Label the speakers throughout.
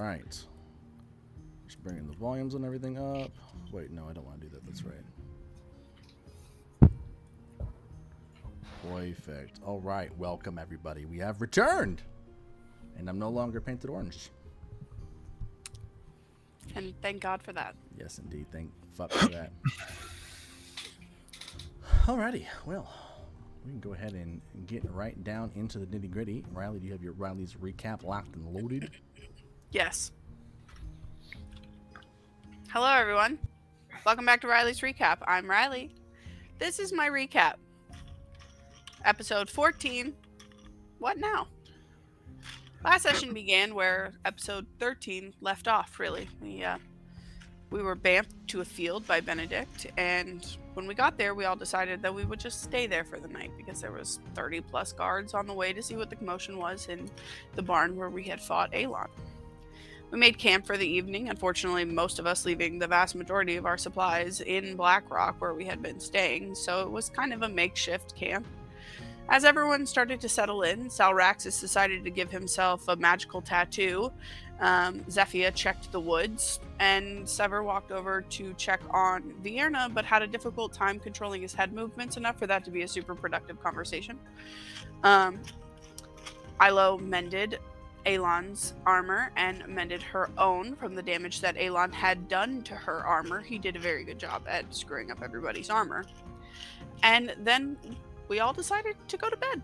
Speaker 1: right. Just bringing the volumes and everything up. Wait, no, I don't want to do that. That's right. Perfect. All right. Welcome, everybody. We have returned. And I'm no longer painted orange.
Speaker 2: And thank God for that.
Speaker 1: Yes, indeed. Thank fuck for that. Alrighty. Well, we can go ahead and get right down into the nitty gritty. Riley, do you have your Riley's recap locked and loaded?
Speaker 2: Yes. Hello, everyone. Welcome back to Riley's Recap. I'm Riley. This is my recap. Episode 14. What now? Last session began where episode 13 left off, really. We were bamped to a field by Benedict, and when we got there, we all decided that we would just stay there for the night because there was 30 plus guards on the way to see what the commotion was in the barn where we had fought Alon. We made camp for the evening, unfortunately most of us leaving the vast majority of our supplies in Black Rock where we had been staying, so it was kind of a makeshift camp. As everyone started to settle in, Salraxis decided to give himself a magical tattoo. Zephia checked the woods, and Sever walked over to check on Vienna, but had a difficult time controlling his head movements enough for that to be a super productive conversation. Ilo mended Alon's armor and mended her own from the damage that Alon had done to her armor. He did a very good job at screwing up everybody's armor. And then we all decided to go to bed.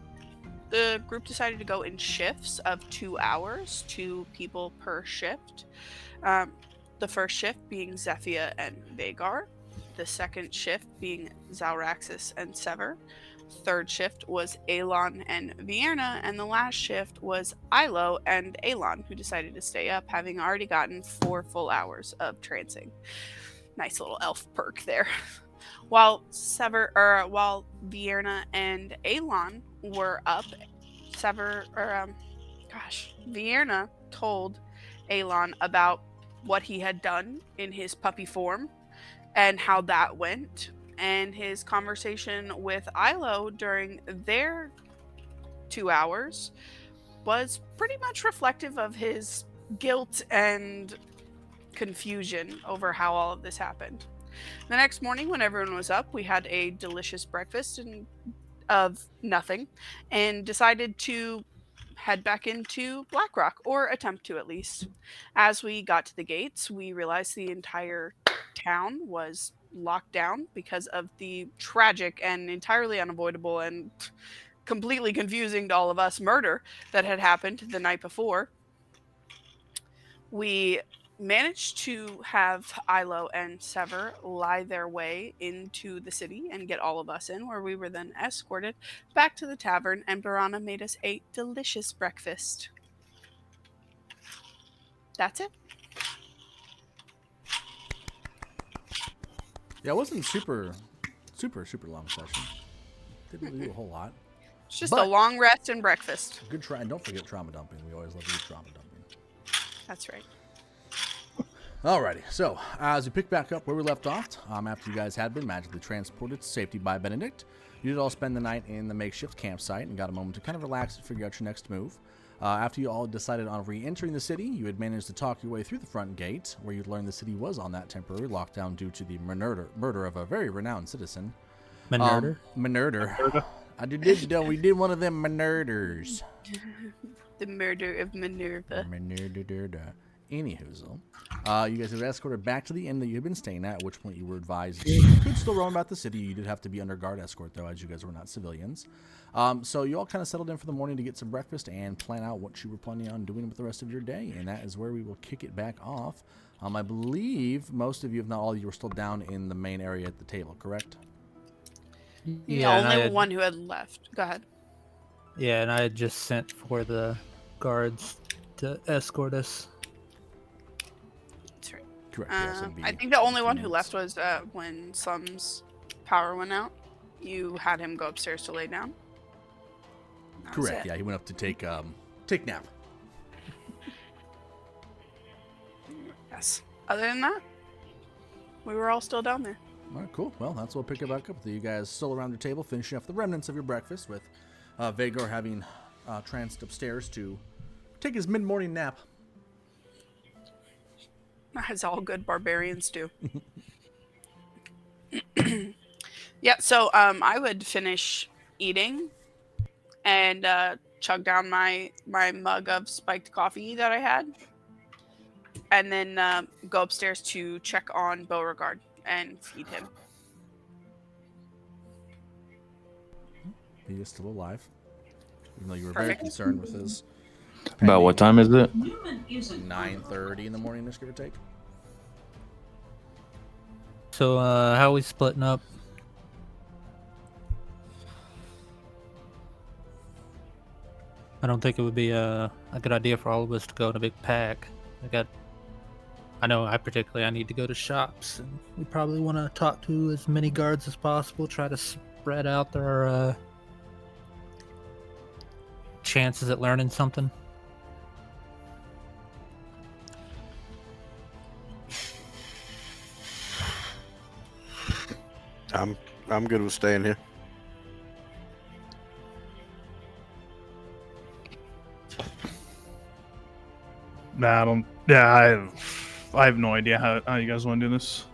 Speaker 2: The group decided to go in shifts of 2 hours, 2 people per shift. The first shift being Zephia and Vagar. The second shift being Zalraxis and Sever. Third shift was Alon and Vienna, and the last shift was Ilo and Alon, who decided to stay up, having already gotten 4 full hours of trancing. Nice little elf perk there. While Vienna and Alon were up, Vienna told Alon about what he had done in his puppy form and how that went, and his conversation with Ilo during their 2 hours was pretty much reflective of his guilt and confusion over how all of this happened. The next morning, when everyone was up, we had a delicious breakfast of nothing and decided to head back into Blackrock, or attempt to at least. As we got to the gates, we realized the entire town was locked down because of the tragic and entirely unavoidable and completely confusing to all of us murder that had happened the night before. We managed to have Ilo and Sever lie their way into the city and get all of us in, where we were then escorted back to the tavern, and Barana made us a delicious breakfast. That's it.
Speaker 1: Yeah, it wasn't super long session. Didn't really do a whole lot.
Speaker 2: It's just a long rest and breakfast.
Speaker 1: Good try, and don't forget trauma dumping. We always love to do trauma dumping.
Speaker 2: That's right.
Speaker 1: Alrighty, so as we pick back up where we left off, after you guys had been magically transported to safety by Benedict, you did all spend the night in the makeshift campsite and got a moment to kind of relax and figure out your next move. After you all decided on re-entering the city, you had managed to talk your way through the front gate, where you'd learned the city was on that temporary lockdown due to the murder of a very renowned citizen.
Speaker 3: Murder?
Speaker 1: We did one of them murders.
Speaker 2: The murder of Minerva.
Speaker 1: Anyhoozle. You guys have escorted back to the inn that you had been staying at which point you were advised you could still roam about the city. You did have to be under guard escort, though, as you guys were not civilians. So you all kind of settled in for the morning to get some breakfast and plan out what you were planning on doing with the rest of your day, and that is where we will kick it back off. I believe most of you, if not all of you, were still down in the main area at the table, correct?
Speaker 2: Yeah, only one who had left. Go ahead.
Speaker 3: Yeah, and I had just sent for the guards to escort us.
Speaker 2: That's right.
Speaker 1: Correct. Yes,
Speaker 2: I think the only one who left was when Slum's power went out. You had him go upstairs to lay down.
Speaker 1: Correct. Yeah, he went up to take nap.
Speaker 2: Yes. Other than that, we were all still down there.
Speaker 1: All right, cool. Well, that's what we'll pick it back up with you guys still around your table, finishing off the remnants of your breakfast, with Vagar having tranced upstairs to take his mid-morning nap.
Speaker 2: As all good barbarians do. Yeah, so I would finish eating and chug down my mug of spiked coffee that I had, and then go upstairs to check on Beauregard and feed him.
Speaker 1: He is still alive, even though you were very
Speaker 2: Perfect.
Speaker 1: concerned with his.
Speaker 4: About what time is it?
Speaker 1: 9:30 in the morning, just give or take.
Speaker 3: So, how are we splitting up? I don't think it would be a good idea for all of us to go in a big pack. I know I need to go to shops, and we probably want to talk to as many guards as possible, try to spread out their chances at learning something.
Speaker 5: I'm good with staying here.
Speaker 6: Nah, I don't. Yeah, I have no idea how you guys want to do this.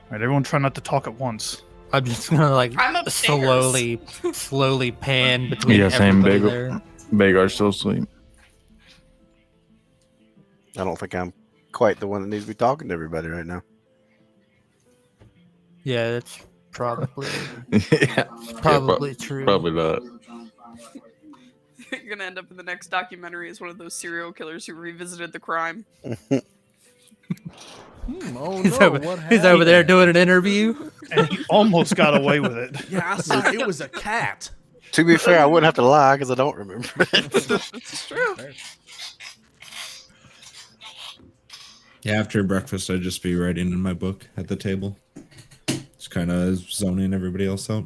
Speaker 6: All right, everyone, try not to talk at once.
Speaker 3: I'm just gonna
Speaker 2: I'm upstairs.
Speaker 3: slowly pan between
Speaker 4: Yeah, same.
Speaker 3: everybody there.
Speaker 4: Vagar's still asleep.
Speaker 5: I don't think I'm quite the one that needs to be talking to everybody right now.
Speaker 3: Yeah, that's probably
Speaker 4: Yeah,
Speaker 3: probably true.
Speaker 4: probably not.
Speaker 2: You're gonna end up in the next documentary as one of those serial killers who revisited the crime.
Speaker 1: Oh
Speaker 3: He's,
Speaker 1: no!
Speaker 3: over,
Speaker 1: What
Speaker 3: he's over there
Speaker 1: happened?
Speaker 3: doing an interview.
Speaker 6: And he almost got away with it.
Speaker 1: Yeah, I saw it was a cat.
Speaker 5: To be fair, I wouldn't have to lie because I don't remember it.
Speaker 2: It's true.
Speaker 7: Yeah, after breakfast, I'd just be writing in my book at the table. Just kind of zoning everybody else out.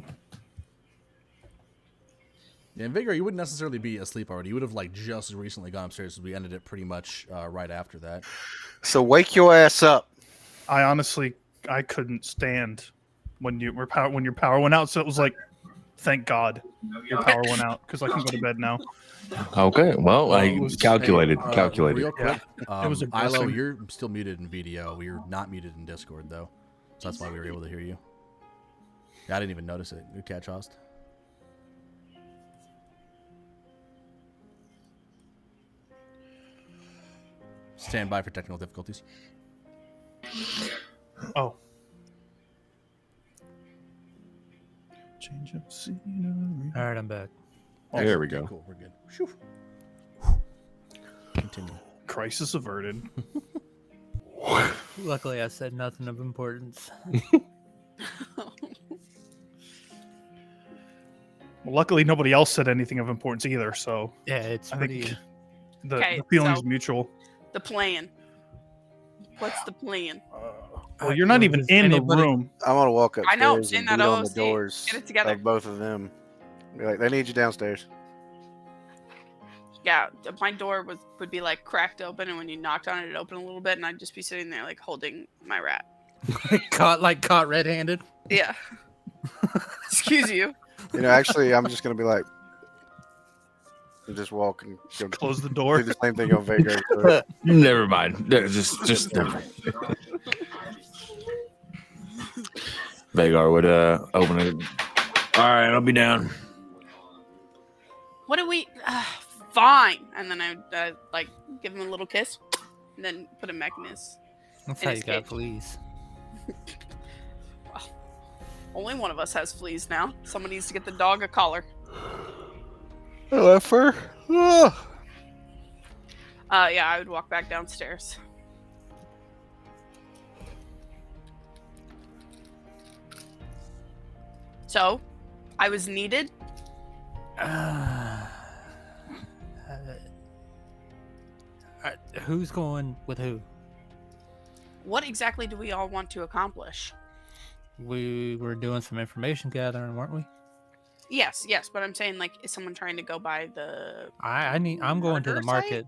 Speaker 1: Yeah, in Vigor, you wouldn't necessarily be asleep already. You would have like just recently gone upstairs, so we ended it pretty much right after that.
Speaker 5: So wake your ass up.
Speaker 6: I honestly, I couldn't stand when your power went out. So it was like, thank God your power went out because I can go to bed now.
Speaker 4: Okay, well, I
Speaker 6: it was-
Speaker 4: calculated.
Speaker 1: Real quick,
Speaker 6: It was
Speaker 1: Ilo,
Speaker 6: aggressive.
Speaker 1: you're still muted in VDO. You're not muted in Discord though, so that's why we were able to hear you. Yeah, I didn't even notice it. Good catch, Host. Stand by for technical difficulties.
Speaker 6: Oh. Change up scenery.
Speaker 3: All right, I'm back.
Speaker 4: There we go.
Speaker 1: Cool, we're good. Phew. Continue.
Speaker 6: Crisis averted.
Speaker 3: Luckily, I said nothing of importance.
Speaker 6: Well, luckily, nobody else said anything of importance either. So
Speaker 3: Yeah, it's
Speaker 6: I
Speaker 3: pretty.
Speaker 6: think the
Speaker 2: Okay,
Speaker 6: feeling's
Speaker 2: so-
Speaker 6: mutual.
Speaker 2: The plan. What's the plan?
Speaker 6: Well, you're not even
Speaker 3: Does
Speaker 6: in
Speaker 3: anybody-
Speaker 6: the room.
Speaker 5: I'm gonna walk
Speaker 2: I know, I'm
Speaker 5: upstairs
Speaker 2: saying
Speaker 5: and
Speaker 2: that
Speaker 5: beat on the
Speaker 2: OOC.
Speaker 5: doors
Speaker 2: Get it together.
Speaker 5: of both of them. Be like, they need you downstairs.
Speaker 2: Yeah, my door would be like cracked open, and when you knocked on it, it'd open a little bit, and I'd just be sitting there like holding my rat.
Speaker 3: caught red-handed.
Speaker 2: Yeah. Excuse you.
Speaker 5: You know, actually, I'm just gonna be like, and just walk and go
Speaker 6: Close the
Speaker 5: do
Speaker 6: door.
Speaker 5: the same thing on Vagar. So
Speaker 4: Never mind. Just never. Vagar would open it. All right, I'll be down.
Speaker 2: What do we? Fine. And then I like give him a little kiss, and then put him back in his.
Speaker 3: That's
Speaker 2: In
Speaker 3: how
Speaker 2: his
Speaker 3: you got
Speaker 2: cage.
Speaker 3: fleas.
Speaker 2: Only one of us has fleas now. Someone needs to get the dog a collar.
Speaker 5: hello, fur. Ah.
Speaker 2: Yeah, I would walk back downstairs. So, I was needed.
Speaker 3: Who's going with who?
Speaker 2: What exactly do we all want to accomplish?
Speaker 3: We were doing some information gathering, weren't we?
Speaker 2: Yes, but I'm saying, like, is someone trying to go by the...
Speaker 3: I'm going to the
Speaker 2: Murder site?
Speaker 3: market.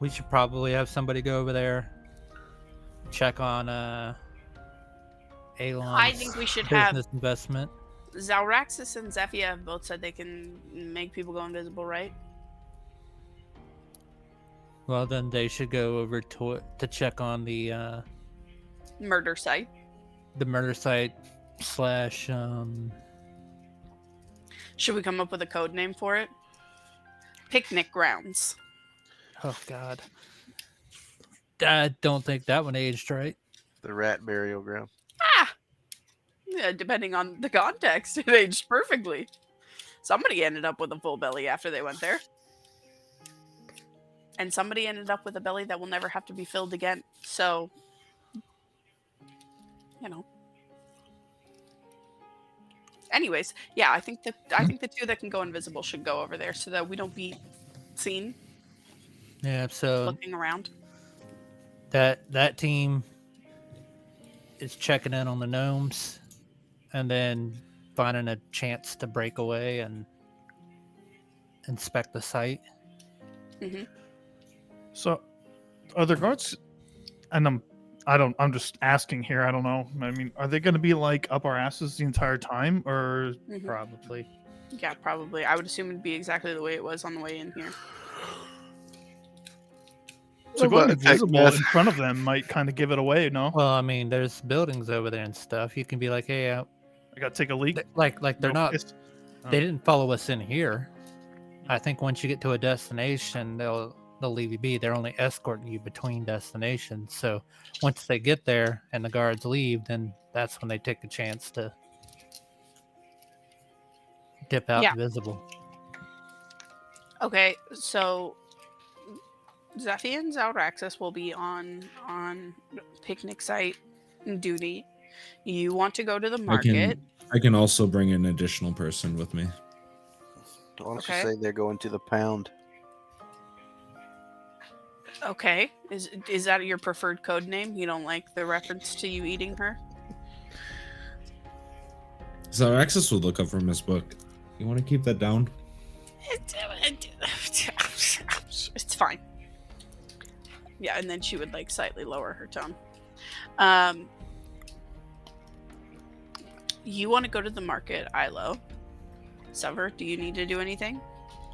Speaker 3: We should probably have somebody go over there, check on Alon's
Speaker 2: I think we should have...
Speaker 3: business investment.
Speaker 2: Zalraxis and Zephia have both said they can make people go invisible, right?
Speaker 3: Well, then they should go over to check on the
Speaker 2: Murder site.
Speaker 3: murder site /
Speaker 2: Should we come up with a code name for it? Picnic grounds.
Speaker 3: oh god, I don't think that one aged right.
Speaker 5: The rat burial ground.
Speaker 2: Ah! Yeah, depending on the context, it aged perfectly. Somebody ended up with a full belly after they went there. And somebody ended up with a belly that will never have to be filled again. So, you know. Anyways, yeah, I think the two that can go invisible should go over there so that we don't be seen
Speaker 3: Yeah, so
Speaker 2: looking around.
Speaker 3: that team is checking in on the gnomes, and then finding a chance to break away and inspect the site.
Speaker 2: Mm-hmm.
Speaker 6: So, are the guards? And I'm just asking here. I don't know. I mean, are they going to be like up our asses the entire time, or
Speaker 2: Mm-hmm.
Speaker 3: Probably.
Speaker 2: Yeah, probably. I would assume it'd be exactly the way it was on the way in here.
Speaker 6: so
Speaker 5: Well,
Speaker 6: going
Speaker 5: but take
Speaker 6: invisible
Speaker 5: meth.
Speaker 6: in front of them might kind of give it away? No,
Speaker 3: Well, I mean, there's buildings over there and stuff. You can be like, hey,
Speaker 6: I got to take a leak.
Speaker 3: like they're
Speaker 6: No
Speaker 3: not.
Speaker 6: piss.
Speaker 3: They didn't follow us in here. I think once you get to a destination, they'll leave you be. They're only escorting you between destinations. So once they get there and the guards leave, then that's when they take a chance to dip out
Speaker 2: Yeah.
Speaker 3: visible.
Speaker 2: Okay, so Zephia and Zalraxis will be on picnic site duty. You want to go to the market.
Speaker 7: I can also bring an additional person with me.
Speaker 5: Why don't
Speaker 2: Okay.
Speaker 5: you say they're going to the pound?
Speaker 2: Okay. Is that your preferred code name? You don't like the reference to you eating her?
Speaker 7: So Axis would look up from his book. You want to keep that down?
Speaker 2: It's fine. Yeah, and then she would like slightly lower her tone. You want to go to the market, Ilo. Sever, do you need to do anything?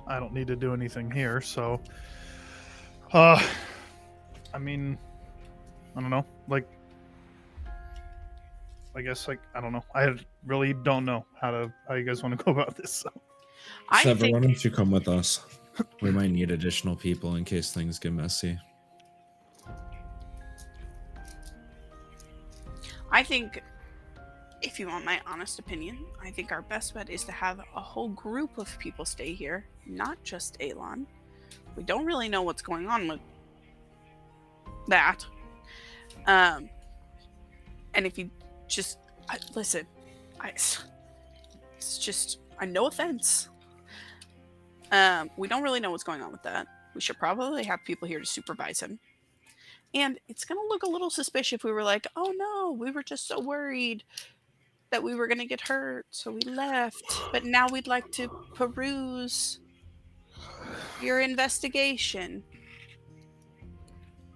Speaker 6: I don't need to do anything here. So, I mean, I don't know. Like, I guess I don't know. I really don't know how you guys want to go about this. So.
Speaker 7: Sever, why don't you come with us? We might need additional people in case things get messy.
Speaker 2: I think, if you want my honest opinion, I think our best bet is to have a whole group of people stay here, not just Alon. We don't really know what's going on with that. And if you just listen, it's just no offense. We don't really know what's going on with that. We should probably have people here to supervise him. And it's going to look a little suspicious if we were like, oh no, we were just so worried that we were going to get hurt, so we left. But now we'd like to peruse your investigation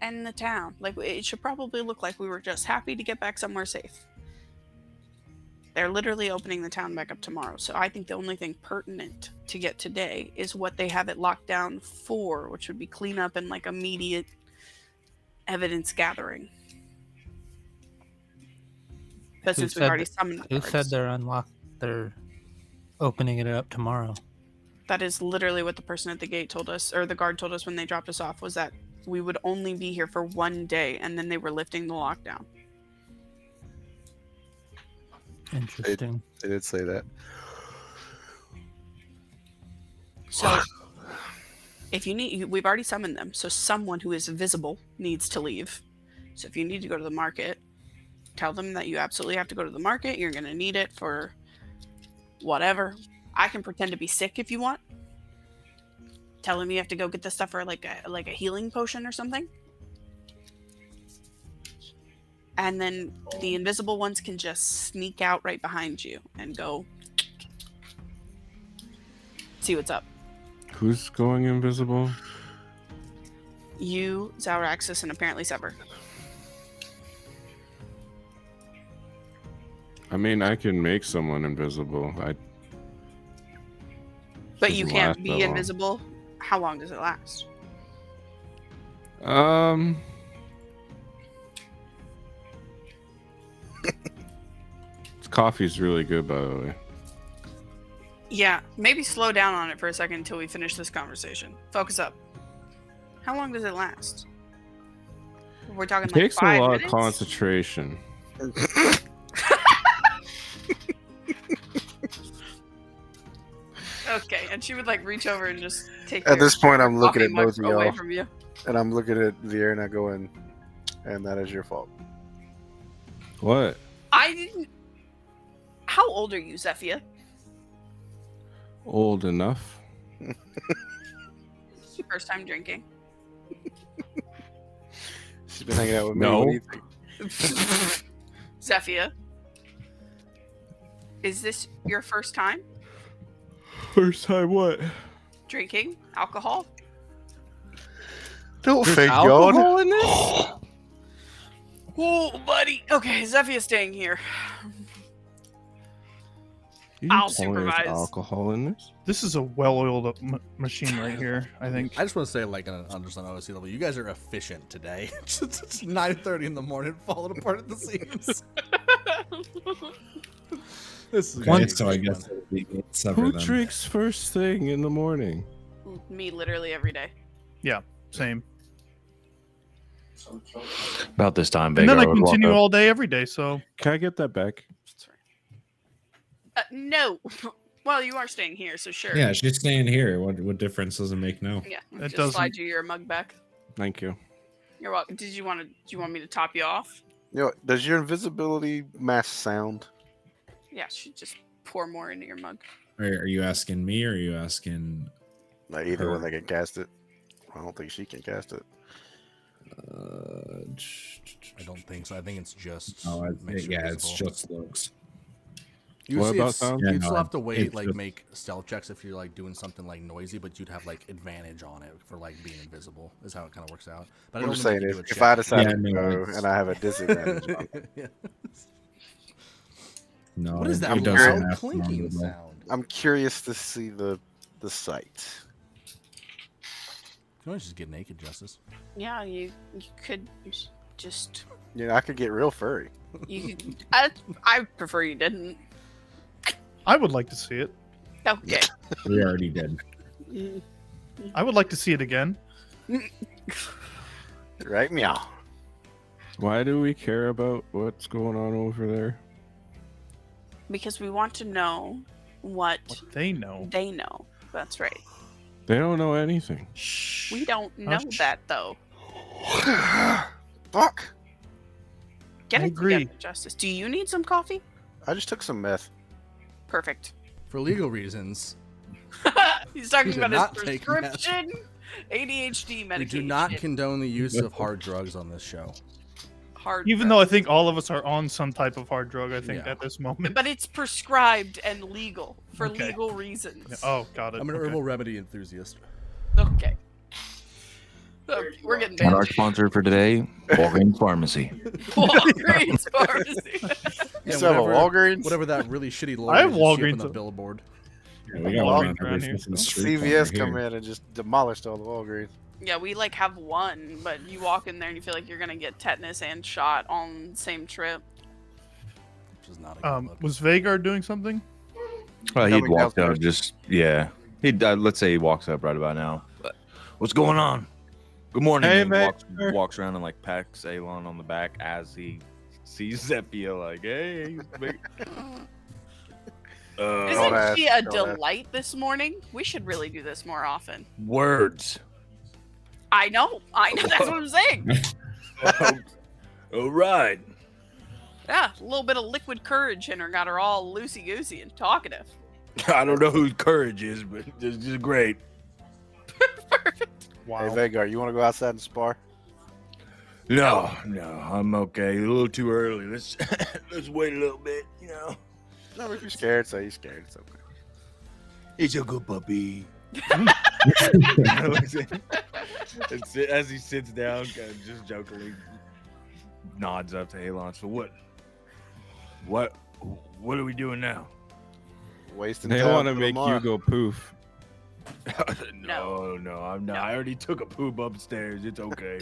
Speaker 2: and the town. Like, it should probably look like we were just happy to get back somewhere safe. They're literally opening the town back up tomorrow, so I think the only thing pertinent to get today is what they have it locked down for, which would be cleanup and like immediate evidence gathering. But since we've already summoned the
Speaker 3: Who
Speaker 2: guards,
Speaker 3: said they're unlocked? They're opening it up tomorrow.
Speaker 2: that is literally what the person at the gate told us, or the guard told us when they dropped us off, was that we would only be here for one day, and then they were lifting the lockdown.
Speaker 3: Interesting.
Speaker 5: They did say that.
Speaker 2: So, if you need, we've already summoned them, so someone who is visible needs to leave. So if you need to go to the market, tell them that you absolutely have to go to the market. You're going to need it for whatever. I can pretend to be sick if you want. Tell them you have to go get the stuff for like a healing potion or something. And then the invisible ones can just sneak out right behind you and go see what's up.
Speaker 8: Who's going invisible?
Speaker 2: You, Zalraxis, and apparently Sever.
Speaker 8: mean, I can make someone invisible.
Speaker 2: But you
Speaker 8: Doesn't
Speaker 2: can't
Speaker 8: last
Speaker 2: be
Speaker 8: that long.
Speaker 2: invisible. How long does it last?
Speaker 8: This coffee's really good, by the way.
Speaker 2: Yeah, maybe slow down on it for a second until we finish this conversation. Focus up. How long does it last? We're talking
Speaker 8: It
Speaker 2: like
Speaker 8: takes a
Speaker 2: 5
Speaker 8: lot
Speaker 2: minutes?
Speaker 8: of concentration.
Speaker 2: Okay, and she would like reach over and just take
Speaker 5: At
Speaker 2: your
Speaker 5: this point, I'm looking
Speaker 2: coffee
Speaker 5: at
Speaker 2: mug
Speaker 5: both of
Speaker 2: away
Speaker 5: y'all,
Speaker 2: from you.
Speaker 5: and I'm looking at Viera going, and that is your fault.
Speaker 8: What?
Speaker 2: I didn't. How old are you, Zephia?
Speaker 8: Old enough?
Speaker 2: First time drinking.
Speaker 5: She's been hanging out with me.
Speaker 8: No.
Speaker 5: What do you think?
Speaker 2: Zephia, is this your first time
Speaker 8: First time what?
Speaker 2: drinking alcohol?
Speaker 5: Don't
Speaker 8: There's
Speaker 5: thank God.
Speaker 8: alcohol in this?
Speaker 2: Oh, buddy. Okay, Zephia's staying here.
Speaker 8: You
Speaker 2: I'll
Speaker 8: tell me there's
Speaker 2: supervise.
Speaker 8: alcohol in this?
Speaker 6: This is a well-oiled machine right here. I think.
Speaker 1: I just want to say, like, on an OC level, you guys are efficient today. It's 9:30 in the morning, falling apart at the seams. This is
Speaker 7: Okay,
Speaker 1: great.
Speaker 7: so I guess it would be sever
Speaker 8: Who
Speaker 7: then.
Speaker 8: drinks first thing in the morning?
Speaker 2: Me, literally every day.
Speaker 6: Same.
Speaker 4: About this time,
Speaker 6: And then
Speaker 4: Vagar
Speaker 6: I
Speaker 4: would walk
Speaker 6: continue
Speaker 8: uh,
Speaker 4: up.
Speaker 6: all day, every day. So
Speaker 8: Can I get that back?
Speaker 2: No. Well, you are staying here, so sure.
Speaker 7: Yeah, she's staying here. What difference does it make now?
Speaker 2: Yeah.
Speaker 6: It
Speaker 2: Just
Speaker 6: doesn't-
Speaker 2: slide you your mug back.
Speaker 8: Thank you.
Speaker 2: You're welcome. Do you want me to top you off?
Speaker 5: You know, does your invisibility mask sound?
Speaker 2: Yeah, should just pour more into your mug.
Speaker 7: Are you asking me or are you asking?
Speaker 5: Like either one
Speaker 7: Her.
Speaker 5: they can cast it. I don't think she can cast it.
Speaker 1: I don't think so. I think it's just.
Speaker 7: Oh,
Speaker 1: makes you
Speaker 7: yeah, it's
Speaker 1: invisible.
Speaker 7: just looks.
Speaker 1: You
Speaker 8: What
Speaker 1: see,
Speaker 8: about
Speaker 1: it's-
Speaker 8: sound?
Speaker 1: You'd
Speaker 7: Yeah,
Speaker 1: still
Speaker 7: no,
Speaker 1: have to wait,
Speaker 7: it's
Speaker 1: like
Speaker 7: just-
Speaker 1: make stealth checks if you're like doing something like noisy, but you'd have like advantage on it for like being invisible. Is how it kind of works out. But I
Speaker 5: I'm
Speaker 1: don't
Speaker 5: just
Speaker 1: think
Speaker 5: saying,
Speaker 1: you do a
Speaker 5: if
Speaker 1: check.
Speaker 5: I decide
Speaker 7: Yeah,
Speaker 5: to
Speaker 7: no,
Speaker 5: go
Speaker 7: it's-
Speaker 5: and I have a disadvantage, on it,
Speaker 1: Yeah.
Speaker 7: No,
Speaker 1: What is
Speaker 7: it
Speaker 1: that
Speaker 7: doesn't
Speaker 1: loud
Speaker 7: have
Speaker 1: clinking
Speaker 7: sound at all.
Speaker 1: sound?
Speaker 5: I'm curious to see the site.
Speaker 1: You can always just get naked, Justice.
Speaker 2: Yeah, you could just
Speaker 5: You know, I could get real furry.
Speaker 2: you could, I prefer you didn't.
Speaker 6: I would like to see it.
Speaker 2: Okay.
Speaker 7: We already did.
Speaker 6: I would like to see it again.
Speaker 5: Right? Meow.
Speaker 8: Why do we care about what's going on over there?
Speaker 2: Because we want to know what
Speaker 6: What they know.
Speaker 2: they know. That's right.
Speaker 8: They don't know anything.
Speaker 2: We don't know
Speaker 6: Hush.
Speaker 2: that though.
Speaker 5: Fuck.
Speaker 2: Get
Speaker 6: I
Speaker 2: it
Speaker 6: agree.
Speaker 2: together, Justice. Do you need some coffee?
Speaker 5: I just took some meth.
Speaker 2: Perfect.
Speaker 1: For legal reasons,
Speaker 2: He's talking
Speaker 1: You
Speaker 2: about
Speaker 1: did
Speaker 2: his
Speaker 1: not take meth.
Speaker 2: prescription ADHD
Speaker 1: we
Speaker 2: medication.
Speaker 1: do not condone the use of hard drugs on this show.
Speaker 2: Hard
Speaker 6: Even
Speaker 2: drugs.
Speaker 6: though I think all of us are on some type of hard drug, I think
Speaker 1: Yeah.
Speaker 6: at this moment.
Speaker 2: But it's prescribed and legal for
Speaker 6: Okay.
Speaker 2: legal reasons.
Speaker 6: Oh, got it.
Speaker 1: I'm an
Speaker 6: Okay.
Speaker 1: herbal remedy enthusiast.
Speaker 2: Okay. We're getting
Speaker 4: And our
Speaker 2: banned.
Speaker 4: sponsor for today, Walgreens Pharmacy.
Speaker 2: Walgreens Pharmacy.
Speaker 5: You still have a Walgreens?
Speaker 1: Whatever that really shitty logo
Speaker 6: I have
Speaker 1: is you see up
Speaker 6: Walgreens.
Speaker 1: on the billboard.
Speaker 7: Yeah, we got
Speaker 5: Well,
Speaker 7: one on
Speaker 6: around
Speaker 7: every
Speaker 6: here,
Speaker 7: fucking
Speaker 6: so.
Speaker 7: street
Speaker 5: CVS
Speaker 7: corner
Speaker 5: come
Speaker 7: here.
Speaker 5: in and just demolished all the Walgreens.
Speaker 2: Yeah, we like have one, but you walk in there and you feel like you're gonna get tetanus and shot on the same trip.
Speaker 1: Which is not a good look.
Speaker 6: Was Vagar doing something?
Speaker 4: Well, he'd
Speaker 5: Coming
Speaker 4: walk
Speaker 5: downstairs.
Speaker 4: out just, yeah. He'd, let's say he walks up right about now. But, what's going on? Good morning.
Speaker 8: Hey,
Speaker 4: and
Speaker 8: man.
Speaker 4: walks around and like pats Alon on the back as he sees Zephia like, hey. Big.
Speaker 5: Don't
Speaker 2: Isn't
Speaker 5: ask,
Speaker 2: she a
Speaker 5: don't ask.
Speaker 2: delight this morning? We should really do this more often.
Speaker 4: Words.
Speaker 2: I know. That's what I'm saying.
Speaker 4: All right.
Speaker 2: Yeah, a little bit of liquid courage in her got her all loosey goosey and talkative.
Speaker 4: I don't know who courage is, but it's just great.
Speaker 6: Wow.
Speaker 5: Hey, Vagar, you want to go outside and spar?
Speaker 4: No, I'm okay. A little too early. Let's let's wait a little bit. You know,
Speaker 5: No, if you're scared, say you're scared. It's okay.
Speaker 4: he's a good puppy. As he sits down, kind of just jokingly nods up to Halon. So what what are we doing now?
Speaker 5: Wasting
Speaker 8: They
Speaker 5: time
Speaker 8: want to
Speaker 5: for
Speaker 8: make
Speaker 5: tomorrow.
Speaker 8: you go poof.
Speaker 4: no,
Speaker 8: They want to make you go poof.
Speaker 4: no, I'm not.
Speaker 2: No.
Speaker 4: I already took a poop upstairs. It's okay.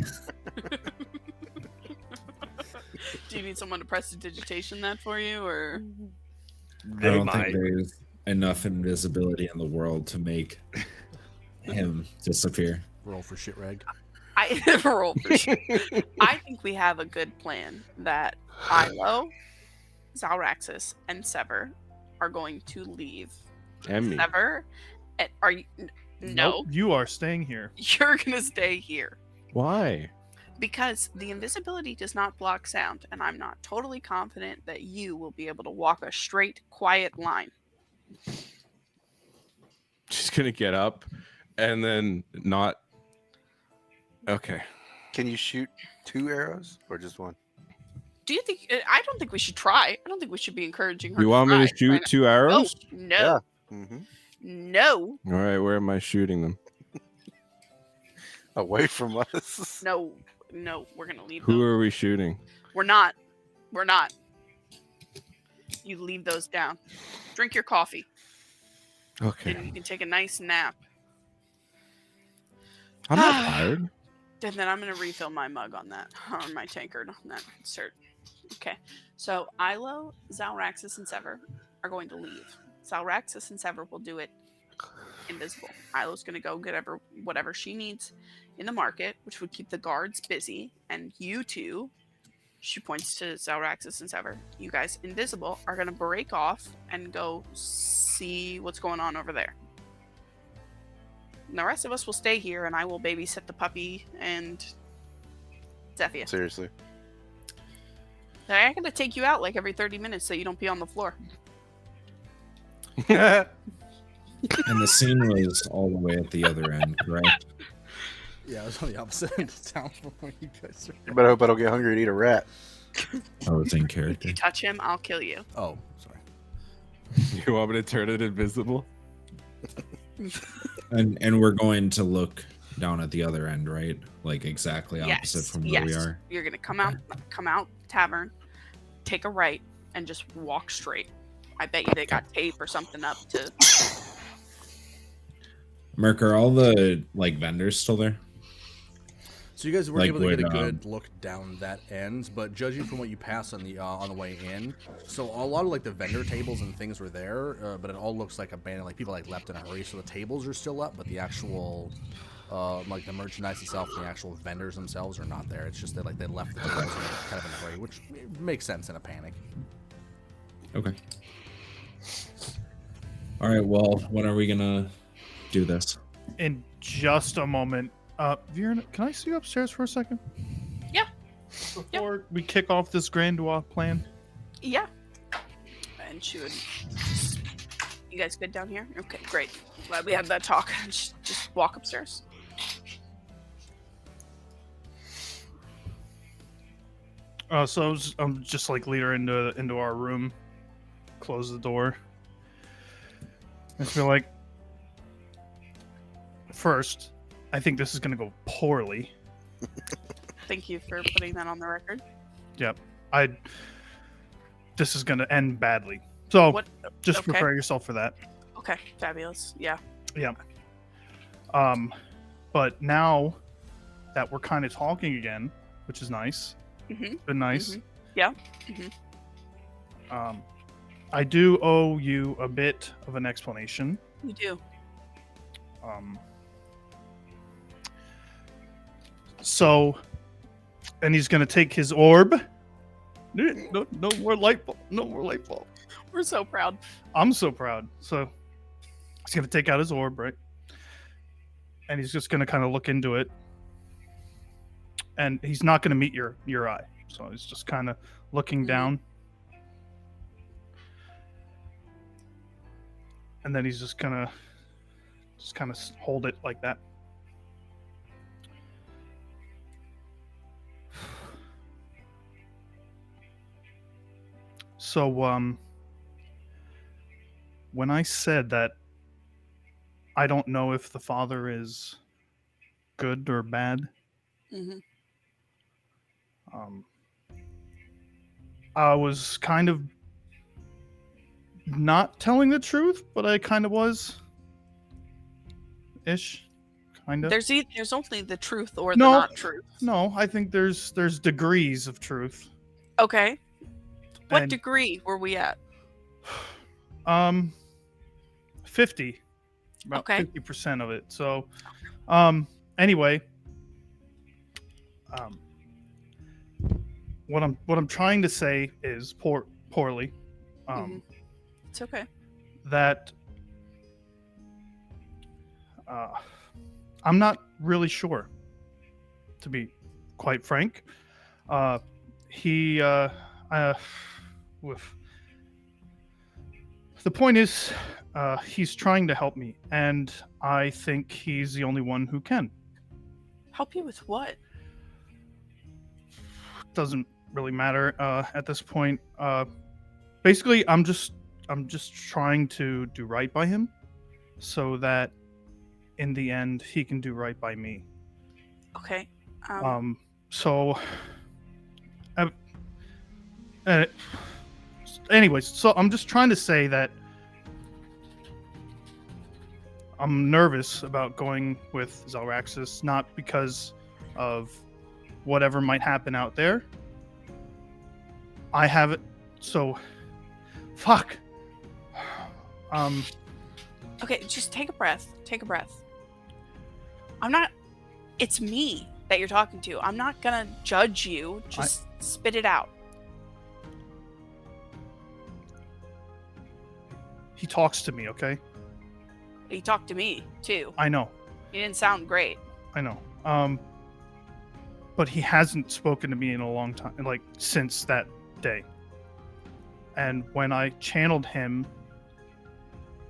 Speaker 2: Do you need someone to prestidigitation that for you, or
Speaker 7: I
Speaker 4: They
Speaker 7: don't
Speaker 4: might.
Speaker 7: think there's enough invisibility in the world to make him disappear.
Speaker 1: Roll for shit rag.
Speaker 2: I roll for sure. I think we have a good plan that Ilo, Zalraxis, and Sever are going to leave.
Speaker 8: And me.
Speaker 2: Sever, are you? No,
Speaker 6: Nope, you are staying here.
Speaker 2: you're gonna stay here
Speaker 8: Why?
Speaker 2: because the invisibility does not block sound, and I'm not totally confident that you will be able to walk a straight, quiet line.
Speaker 8: She's gonna get up and then not. Okay.
Speaker 5: Can you shoot 2 arrows or just 1?
Speaker 2: Do you think? I don't think we should try. I don't think we should be encouraging her.
Speaker 8: You want me
Speaker 2: try
Speaker 8: to shoot
Speaker 2: right
Speaker 8: 2
Speaker 2: now.
Speaker 8: arrows?
Speaker 2: No,
Speaker 5: Yeah. Mm-hmm.
Speaker 2: no,
Speaker 8: All right. Where am I shooting them?
Speaker 5: Away from us.
Speaker 2: no, no. We're gonna leave
Speaker 8: Who
Speaker 2: them.
Speaker 8: are we shooting?
Speaker 2: We're not. We're not. You leave those down. Drink your coffee, and
Speaker 8: Okay.
Speaker 2: you can take a nice nap.
Speaker 8: I'm not tired.
Speaker 2: And then I'm gonna refill my mug on that, or my tankard on that insert. Okay, so Ilo, Zalraxis, and Sever are going to leave. Zalraxis and Sever will do it invisible. Ilo's gonna go get whatever she needs in the market, which would keep the guards busy, and you two, she points to Zalraxis and Sever, you guys invisible are gonna break off and go see what's going on over there. And the rest of us will stay here, and I will babysit the puppy and Zephia.
Speaker 5: Seriously.
Speaker 2: I'm gonna take you out like every 30 minutes so you don't pee on the floor.
Speaker 7: And the scene was all the way at the other end, correct?
Speaker 1: Yeah, it was on the opposite end of town from where you guys are.
Speaker 5: But I hope I don't get hungry and eat a rat.
Speaker 7: I was in
Speaker 2: If
Speaker 7: character.
Speaker 2: you touch him, I'll kill you.
Speaker 1: Oh, sorry.
Speaker 8: You want me to turn it invisible?
Speaker 7: And we're going to look down at the other end, right? Like exactly opposite from where we are.
Speaker 2: You're gonna come out tavern, take a right, and just walk straight. I bet you they got tape or something up to.
Speaker 7: Merc, are all the like vendors still there?
Speaker 1: So you guys were
Speaker 7: Like,
Speaker 1: able to get a
Speaker 7: would,
Speaker 1: good look down that end, but judging from what you passed on the way in, so a lot of like the vendor tables and things were there, but it all looks like abandoned. Like people like left in a hurry, so the tables are still up, but the actual like the merchandise itself and the actual vendors themselves are not there. It's just that like they left the tables kind of in a hurry, which makes sense in a panic.
Speaker 7: Okay. All right. Well, when are we gonna do this?
Speaker 6: In just a moment. Viren, can I see you upstairs for a second?
Speaker 2: Yeah.
Speaker 6: Before we kick off this grand plan?
Speaker 2: Yeah. And she would. You guys good down here? Okay, great. Glad we had that talk. Just walk upstairs.
Speaker 6: So I'm just like lead her into our room, close the door. And feel like, first, I think this is gonna go poorly.
Speaker 2: Thank you for putting that on the record.
Speaker 6: Yep. This is gonna end badly. So
Speaker 2: What?
Speaker 6: just
Speaker 2: okay.
Speaker 6: prepare yourself for that.
Speaker 2: Okay, fabulous. Yeah.
Speaker 6: Yeah. But now that we're kind of talking again, which is nice.
Speaker 2: Mhm.
Speaker 6: Been nice.
Speaker 2: Mhm. Yeah. Mhm.
Speaker 6: I do owe you a bit of an explanation.
Speaker 2: You do.
Speaker 6: So, and he's gonna take his orb. No more light bulb. No more light bulb.
Speaker 2: We're so proud.
Speaker 6: I'm so proud. So he's gonna take out his orb, right? And he's just gonna kind of look into it. And he's not gonna meet your eye. So he's just kind of looking
Speaker 2: Mhm.
Speaker 6: down. And then he's just gonna hold it like that. So when I said that I don't know if the father is good or bad,
Speaker 2: Mhm.
Speaker 6: I was kind of not telling the truth, but I kind of was. Ish. Kind of.
Speaker 2: There's only the truth or the
Speaker 6: No.
Speaker 2: not truth.
Speaker 6: No, I think there's degrees of truth.
Speaker 2: Okay. What
Speaker 6: And-
Speaker 2: degree were we at?
Speaker 6: 50. About
Speaker 2: Okay.
Speaker 6: 50% of it. So, anyway, what I'm trying to say is poorly,
Speaker 2: Mhm. It's okay.
Speaker 6: that I'm not really sure, to be quite frank. The point is, he's trying to help me, and I think he's the only one who can.
Speaker 2: Help you with what?
Speaker 6: Doesn't really matter at this point. Basically, I'm just trying to do right by him, so that in the end he can do right by me.
Speaker 2: Okay.
Speaker 6: So, anyways, so I'm just trying to say that I'm nervous about going with Zelraxis, not because of whatever might happen out there. I have it, so fuck.
Speaker 2: Okay, just take a breath. Take a breath. I'm not. It's me that you're talking to. I'm not gonna judge you. Just spit it out.
Speaker 6: He talks to me, okay?
Speaker 2: You talked to me too.
Speaker 6: I know.
Speaker 2: You didn't sound great.
Speaker 6: I know. But he hasn't spoken to me in a long time, like since that day. And when I channeled him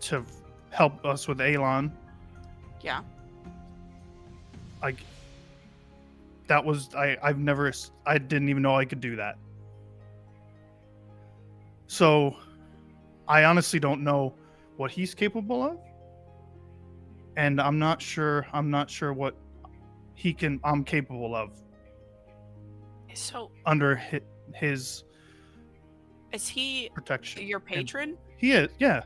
Speaker 6: to help us with Alon,
Speaker 2: Yeah.
Speaker 6: I didn't even know I could do that. So I honestly don't know what he's capable of. And I'm not sure what I'm capable of
Speaker 2: So
Speaker 6: under his
Speaker 2: is he
Speaker 6: protection.
Speaker 2: your patron?
Speaker 6: He is, yeah.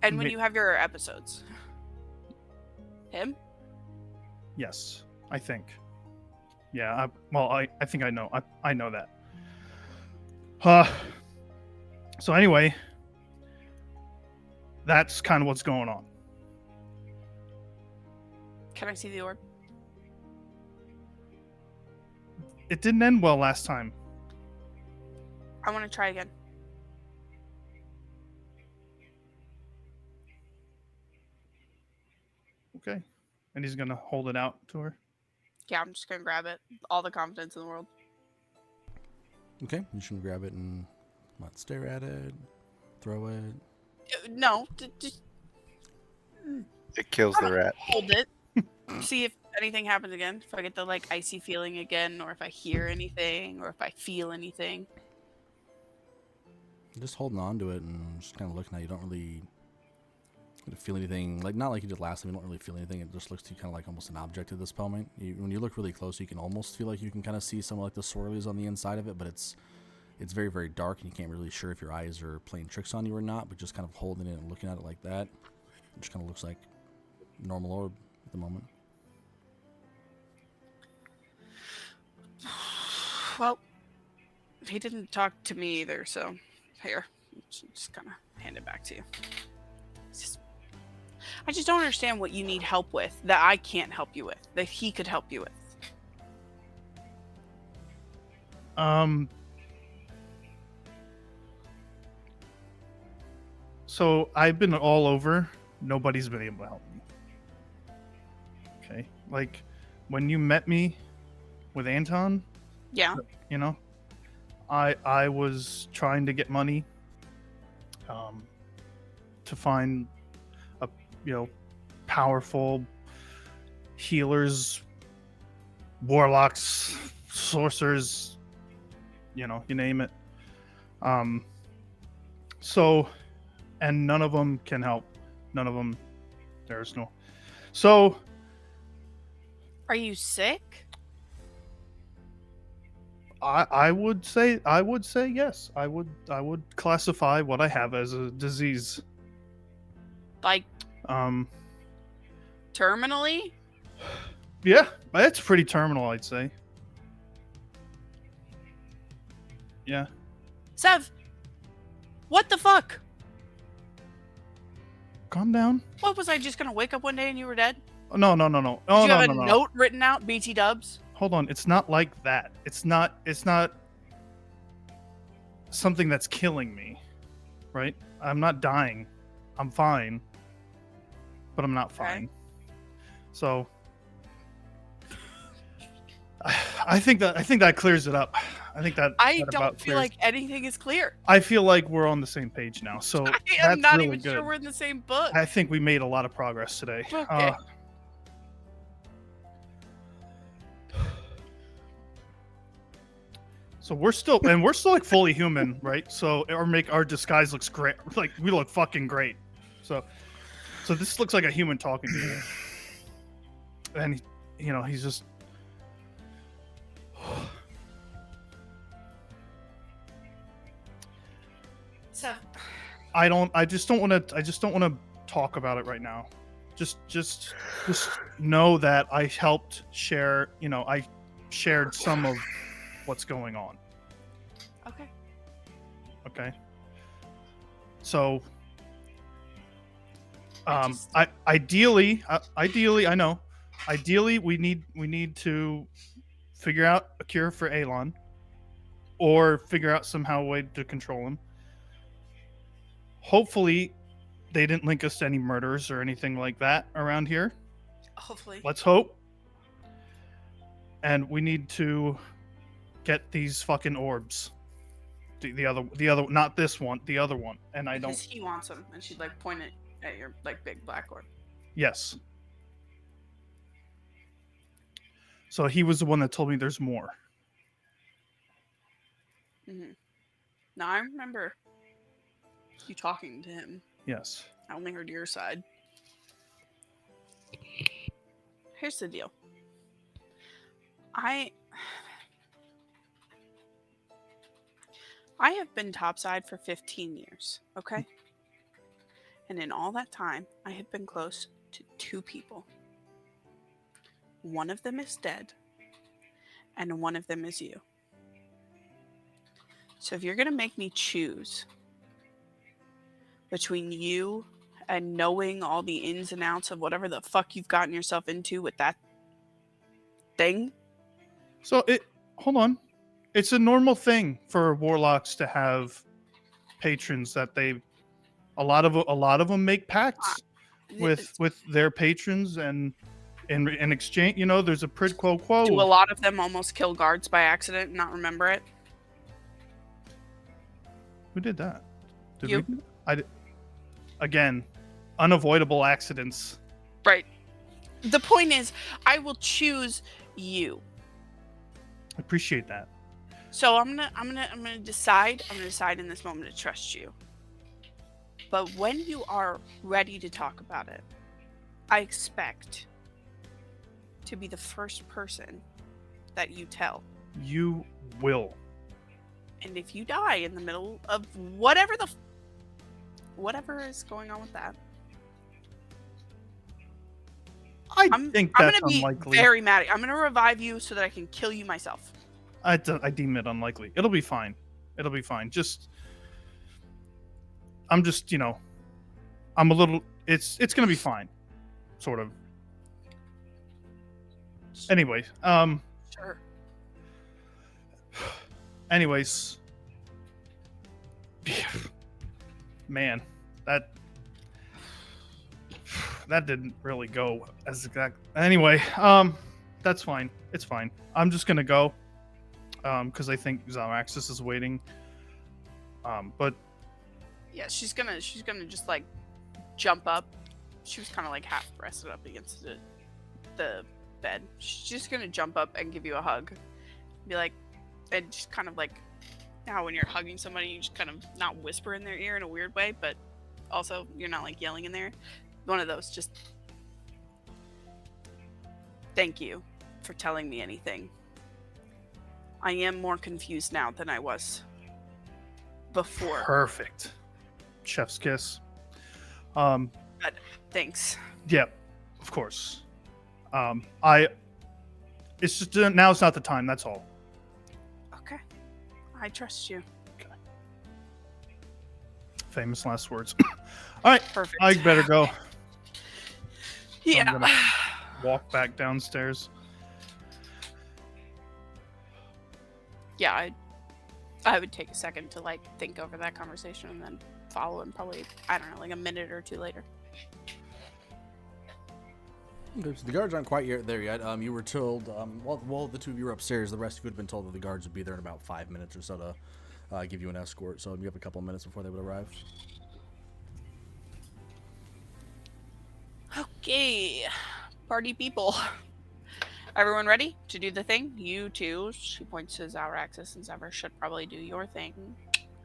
Speaker 2: And when
Speaker 6: Ma-
Speaker 2: you have your episodes, him?
Speaker 6: Yes, I think. Yeah, I think I know. I know that. So anyway, that's kind of what's going on.
Speaker 2: Can I see the orb?
Speaker 6: It didn't end well last time.
Speaker 2: I want to try again.
Speaker 6: Okay. And he's going to hold it out to her.
Speaker 2: Yeah, I'm just gonna grab it. All the confidence in the world.
Speaker 1: Okay, you should grab it and not stare at it, throw it.
Speaker 2: No, just
Speaker 5: It kills the rat.
Speaker 2: hold it. See if anything happens again. If I get the like icy feeling again, or if I hear anything, or if I feel anything.
Speaker 1: Just holding on to it and just kind of looking at it. You don't really feel anything. Like, not like you did last time. You don't really feel anything. It just looks to you kind of like almost an object at this moment. When you look really close, you can almost feel like you can kind of see some of like the swirlies on the inside of it, but it's very, very dark, and you can't really sure if your eyes are playing tricks on you or not, but just kind of holding it and looking at it like that, it just kind of looks like a normal orb at the moment.
Speaker 2: Well, he didn't talk to me either, so here, just kind of hand it back to you. I just don't understand what you need help with that I can't help you with, that he could help you with.
Speaker 6: So I've been all over. Nobody's been able to help me. Okay. Like when you met me with Anton,
Speaker 2: Yeah.
Speaker 6: you know, I was trying to get money to find powerful healers, warlocks, sorcerers, you name it. So, and none of them can help. None of them. There's no. So,
Speaker 2: Are you sick?
Speaker 6: I would say yes. I would classify what I have as a disease.
Speaker 2: Like
Speaker 6: Um,
Speaker 2: terminally?
Speaker 6: yeah, it's pretty terminal, I'd say. Yeah.
Speaker 2: Sev, what the fuck?
Speaker 6: Calm down.
Speaker 2: What, was I just gonna wake up one day and you were dead?
Speaker 6: No.
Speaker 2: Did you have a note written out, BT dubs?
Speaker 6: Hold on, it's not like that. It's not something that's killing me, right? I'm not dying. I'm fine, but I'm not fine.
Speaker 2: Okay.
Speaker 6: So I think that clears it up. I think that
Speaker 2: I
Speaker 6: that
Speaker 2: don't
Speaker 6: about
Speaker 2: feel
Speaker 6: clears-
Speaker 2: like anything is clear.
Speaker 6: I feel like we're on the same page now. So
Speaker 2: I
Speaker 6: that's
Speaker 2: am not
Speaker 6: really
Speaker 2: even
Speaker 6: good.
Speaker 2: sure we're in the same book.
Speaker 6: I think we made a lot of progress today.
Speaker 2: Okay.
Speaker 6: So we're still like fully human, right? So our disguise looks great. Like we look fucking great. So this looks like a human talking to you. And he's just
Speaker 2: So,
Speaker 6: I just don't want to talk about it right now. Just know that I helped share, I shared some of what's going on.
Speaker 2: okay.
Speaker 6: Okay. So
Speaker 2: just-
Speaker 6: ideally I know. Ideally we need to figure out a cure for Alon or figure out somehow a way to control him. Hopefully they didn't link us to any murders or anything like that around here.
Speaker 2: Hopefully.
Speaker 6: Let's hope. And we need to get these fucking orbs. The other, not this one, the other one. And I
Speaker 2: Because
Speaker 6: don't.
Speaker 2: he wants them, and she'd like point it at your like big black orb.
Speaker 6: Yes. So he was the one that told me there's more.
Speaker 2: Mm-hmm. Now I remember you talking to him.
Speaker 6: Yes.
Speaker 2: I only heard your side. Here's the deal. I have been topside for 15 years, okay? And in all that time, I have been close to 2 people. One of them is dead, and one of them is you. So if you're going to make me choose between you and knowing all the ins and outs of whatever the fuck you've gotten yourself into with that thing,
Speaker 6: So hold on. It's a normal thing for warlocks to have patrons that a lot of them make pacts with their patrons, and in exchange, there's a quid pro quo.
Speaker 2: do a lot of them almost kill guards by accident and not remember it?
Speaker 6: Who did that? Did
Speaker 2: You.
Speaker 6: we? Again, unavoidable accidents.
Speaker 2: Right. The point is, I will choose you.
Speaker 6: I appreciate that.
Speaker 2: So I'm gonna decide. I'm gonna decide in this moment to trust you. But when you are ready to talk about it, I expect to be the first person that you tell.
Speaker 6: You will.
Speaker 2: And if you die in the middle of whatever is going on with that,
Speaker 6: I think
Speaker 2: I'm
Speaker 6: that's
Speaker 2: gonna be
Speaker 6: unlikely.
Speaker 2: very mad. I'm gonna revive you so that I can kill you myself.
Speaker 6: I deem it unlikely. It'll be fine. It'll be fine. I'm just, I'm a little. It's gonna be fine, sort of. Anyway,
Speaker 2: Sure.
Speaker 6: anyways, man, that didn't really go as exact. Anyway, that's fine. It's fine. I'm just gonna go, because I think Zalraxis is waiting. But
Speaker 2: Yeah, she's gonna just like jump up. She was kind of like half rested up against the bed. She's just gonna jump up and give you a hug. Be like, and just kind of like how when you're hugging somebody, you just kind of not whisper in their ear in a weird way, but also you're not like yelling in there. One of those. Just thank you for telling me anything. I am more confused now than I was before.
Speaker 6: Perfect. Chef's kiss.
Speaker 2: Thanks.
Speaker 6: Yeah, of course. It's just now's not the time. That's all.
Speaker 2: Okay. I trust you.
Speaker 6: Famous last words. All right,
Speaker 2: Perfect.
Speaker 6: I better go.
Speaker 2: Yeah.
Speaker 6: I'm gonna walk back downstairs.
Speaker 2: Yeah, I would take a second to like think over that conversation and then follow him probably, I don't know, like a minute or two later.
Speaker 1: Okay, so the guards aren't quite there yet. You were told, while the two of you were upstairs, the rest of you had been told that the guards would be there in about 5 minutes or so to give you an escort. So you have a couple of minutes before they would arrive.
Speaker 2: Okay, party people. Everyone ready to do the thing? You two, she points to Zaraxis, and Zever should probably do your thing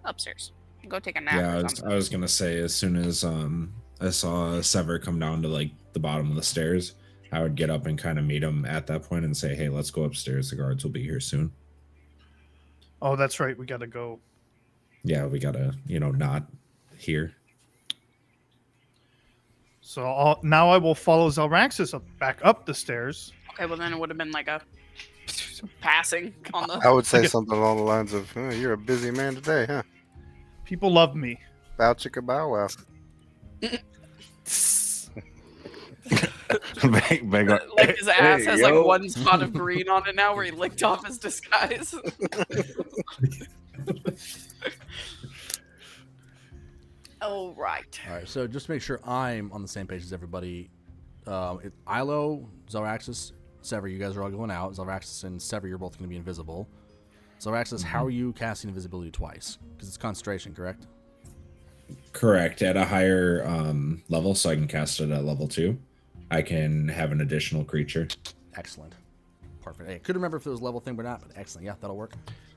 Speaker 2: upstairs. Go take a nap
Speaker 7: Yeah,
Speaker 2: or something.
Speaker 7: I was gonna say as soon as I saw Sever come down to like the bottom of the stairs, I would get up and kind of meet him at that point and say, "Hey, let's go upstairs. The guards will be here soon."
Speaker 6: Oh, that's right. We gotta go.
Speaker 7: Yeah, we gotta, not here.
Speaker 6: So now I will follow Zalraxis back up the stairs.
Speaker 2: Okay, well then it would have been like a passing on the.
Speaker 5: I would say something along the lines of, "Oh, you're a busy man today, huh?
Speaker 6: People love me.
Speaker 5: Bow chicka bow wow."
Speaker 2: Like his ass has like one spot of green on it now where he licked off his disguise. Oh, right.
Speaker 1: All right, so just to make sure I'm on the same page as everybody, Ilo, Zaraxis, Sever, you guys are all going out. Zaraxis and Sever, you're both going to be invisible. Zaraxis, how are you casting invisibility twice? Because it's concentration, correct?
Speaker 7: Correct. At a higher level, so I can cast it at level 2. I can have an additional creature.
Speaker 1: Excellent. Perfect. Hey, I couldn't remember if it was a level thing or not, but excellent. Yeah, that'll work.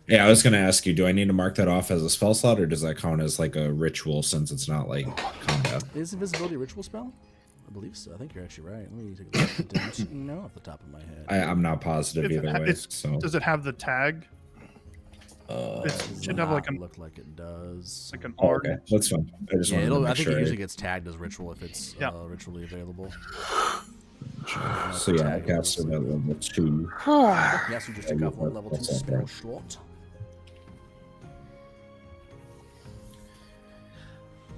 Speaker 7: Yeah, I was going to ask you, do I need to mark that off as a spell slot, or does that count as like a ritual since it's not like combat?
Speaker 1: Is invisibility a ritual spell? I believe so. I think you're actually right. Let me take a look. I didn't know off the top of my head.
Speaker 7: I'm not positive either way. So
Speaker 6: Does it have the tag?
Speaker 1: It
Speaker 6: It should have like
Speaker 1: look like it does.
Speaker 6: an
Speaker 7: oh,
Speaker 6: R.
Speaker 7: okay, that's fine. I just
Speaker 1: Yeah,
Speaker 7: wanted to make
Speaker 1: I think
Speaker 7: sure.
Speaker 1: it usually gets tagged as ritual if it's
Speaker 6: Yeah.
Speaker 1: ritually available.
Speaker 7: So yeah, I cast it at level 2.
Speaker 1: Yes, you just took off one level 2 spell slot.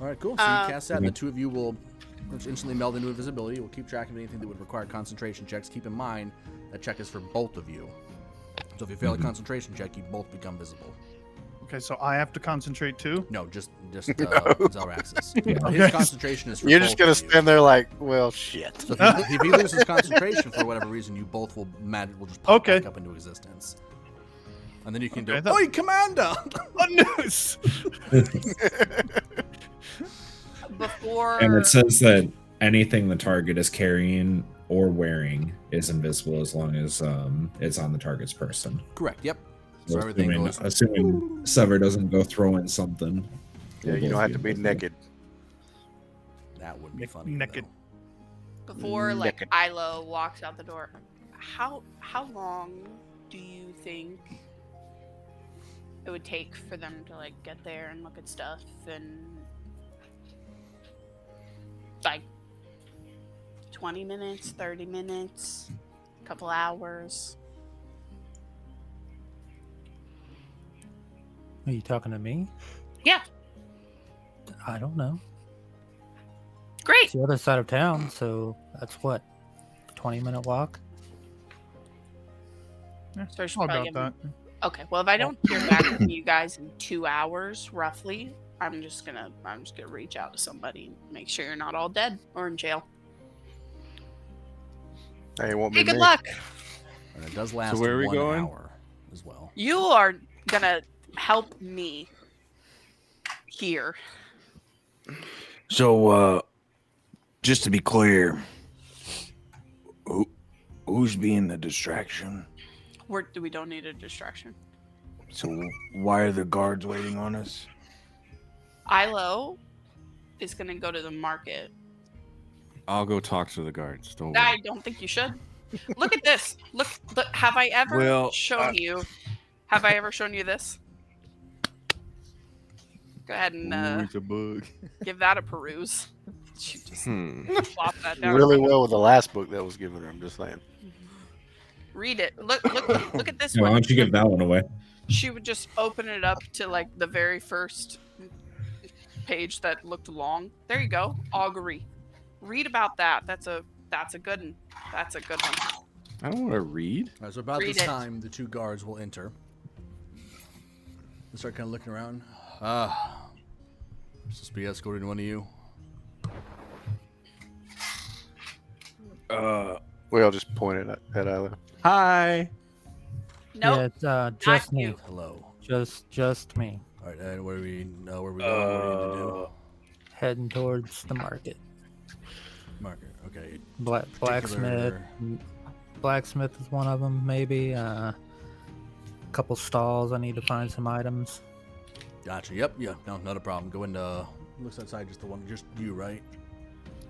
Speaker 1: All right, cool. So you cast that, and the two of you will instantly meld into invisibility. We'll keep track of anything that would require concentration checks. Keep in mind that check is for both of you. So if you fail a concentration check, you both become visible.
Speaker 6: Okay, so I have to concentrate too.
Speaker 1: No, just Zalraxis. His concentration is for
Speaker 5: You're just
Speaker 1: both
Speaker 5: gonna
Speaker 1: of you.
Speaker 5: stand there like, well, shit.
Speaker 1: So if he loses concentration for whatever reason, you both will just pop
Speaker 6: Okay.
Speaker 1: back up into existence. And then you can
Speaker 6: Okay,
Speaker 1: do, Oi, Commander!
Speaker 6: Oh, news!
Speaker 2: Before.
Speaker 7: And it says that anything the target is carrying or wearing is invisible as long as it's on the target's person.
Speaker 1: Correct, yep. So everything goes...
Speaker 7: Assuming Sever doesn't go throwing something.
Speaker 5: Yeah, you don't have to be naked.
Speaker 1: That would be funny.
Speaker 6: Naked.
Speaker 2: Before like Ilo walks out the door, how long do you think it would take for them to like get there and look at stuff and like 20 minutes, 30 minutes, a couple hours?
Speaker 3: Are you talking to me?
Speaker 2: Yeah,
Speaker 3: I don't know.
Speaker 2: great.
Speaker 3: It's the other side of town, so that's what, 20-minute walk?
Speaker 2: So I should
Speaker 6: I'll
Speaker 2: probably
Speaker 6: got
Speaker 2: give
Speaker 6: that.
Speaker 2: Okay, well if I don't hear back from you guys in 2 hours roughly, I'm just gonna reach out to somebody and make sure you're not all dead or in jail.
Speaker 5: Hey, it won't
Speaker 2: Hey,
Speaker 5: be
Speaker 2: good
Speaker 5: me.
Speaker 2: luck.
Speaker 1: And it does last
Speaker 8: So where are we
Speaker 1: 1
Speaker 8: going?
Speaker 1: hour as well.
Speaker 2: You are gonna help me here.
Speaker 4: So, just to be clear, who's being the distraction?
Speaker 2: We don't need a distraction.
Speaker 4: So, why are the guards waiting on us?
Speaker 2: Ilo is gonna go to the market.
Speaker 8: I'll go talk to the guards. Don't worry.
Speaker 2: I don't think you should. Look at this. Look, have I ever
Speaker 4: Well,
Speaker 2: shown you Have I ever shown you this? Go ahead and
Speaker 8: Ooh, it's a bug.
Speaker 2: give that a peruse. She just flop that down.
Speaker 5: Really well with the last book that was given her. I'm just saying.
Speaker 2: Read it. Look at this
Speaker 7: Yeah, why
Speaker 2: one.
Speaker 7: don't you give that one away?
Speaker 2: She would just open it up to like the very first page that looked long. There you go. Augury. Read about that. That's a good one. That's a good one.
Speaker 8: I don't want to read.
Speaker 1: All right, so about
Speaker 2: Read
Speaker 1: this
Speaker 2: it.
Speaker 1: time, the 2 guards will enter. They start kind of looking around. Supposed to be escorting one of you.
Speaker 5: We all just pointed at Isla.
Speaker 8: Hi.
Speaker 2: Nope.
Speaker 3: Yeah, it's just
Speaker 2: not
Speaker 3: me.
Speaker 2: you.
Speaker 1: Hello.
Speaker 3: Just me.
Speaker 1: All right, and where do we know where we going? What do we need to do?
Speaker 3: Heading towards the market.
Speaker 1: Market. Okay.
Speaker 3: Blacksmith. Blacksmith is one of them, maybe. Couple stalls. I need to find some items.
Speaker 1: Gotcha. Yep. Yeah. No, not a problem. Go into. Looks outside. Just you, right?